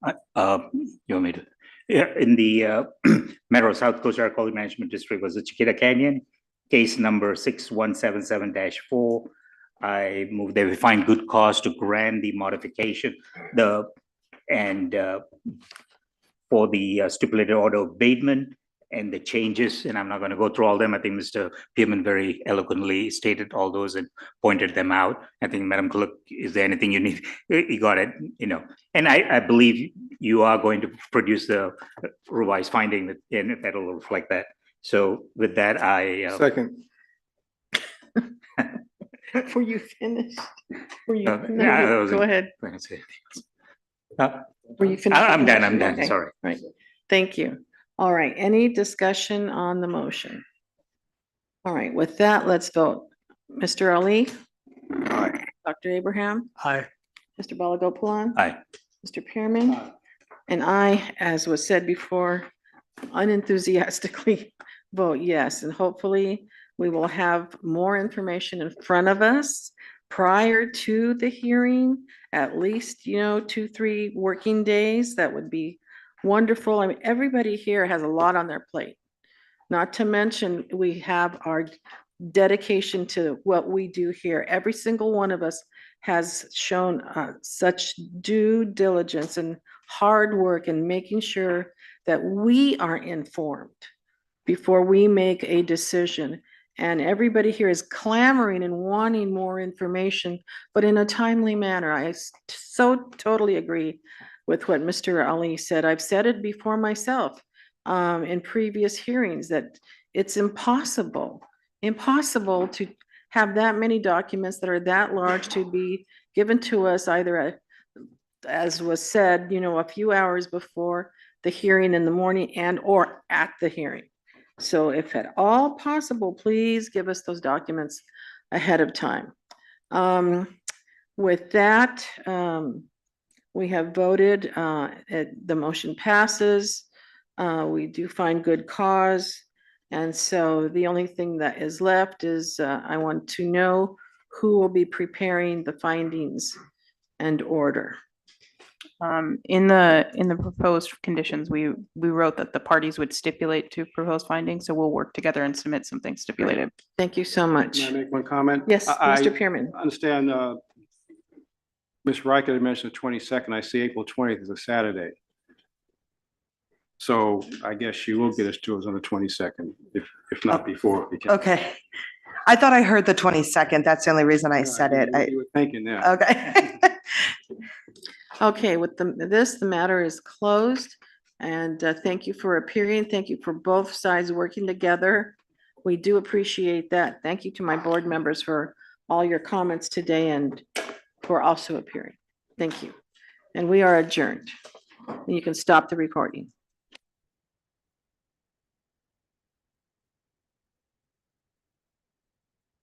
You want me to? Yeah, in the Metro South Coast Air Quality Management District was the Chiquita Canyon, case number 6177-4. I move that we find good cause to grant the modification, for the stipulated order of abatement and the changes, and I'm not going to go through all them. I think Mr. Pearman very eloquently stated all those and pointed them out. I think, Madam Clerk, is there anything you need? You got it, And I believe you are going to produce the revised finding, and that'll reflect that. So with that, I Second. Were you finished? Were you? yeah, Go ahead. Were you finished? I'm done. Okay, Sorry. Right. Thank you. All right. Any discussion on the motion? All right. With that, let's vote. Mr. Ali, Aye. Dr. Abraham, Aye. Mr. Balagopalan. Aye. Mr. Pearman. And I, as was said before, unenthusiastically vote yes. And hopefully we will have more information in front of us prior to the hearing, at least, 2-3 working days. That would be wonderful. I mean, everybody here has a lot on their plate. Not to mention, we have our dedication to what we do here. Every single one of us has shown such due diligence and hard work in making sure that we are informed before we make a decision. And everybody here is clamoring and wanting more information, but in a timely manner. I so totally agree with what Mr. Ali said. I've said it before myself in previous hearings that it's impossible to have that many documents that are that large to be given to us either as was said, a few hours before the hearing in the morning and or at the hearing. So if at all possible, please give us those documents ahead of time. With that, we have voted, the motion passes. We do find good cause. And so the only thing that is left is I want to know who will be preparing the findings and order. In the proposed conditions, we wrote that the parties would stipulate to proposed findings, so we'll work together and submit something stipulated. Thank you so much. Can I make one comment? Yes, I Mr. Pearman. understand, Ms. Riker had mentioned the 22nd. I see April 20th is a Saturday. So I guess she will get us to us on the 22nd, if not before. Okay. I thought I heard the 22nd. That's the only reason I said it. You were thinking that. Okay. Okay, with the matter is closed. And thank you for appearing. Thank you for both sides working together. We do appreciate that. Thank you to my board members for all your comments today and for also appearing. Thank you. And we are adjourned. You can stop the recording.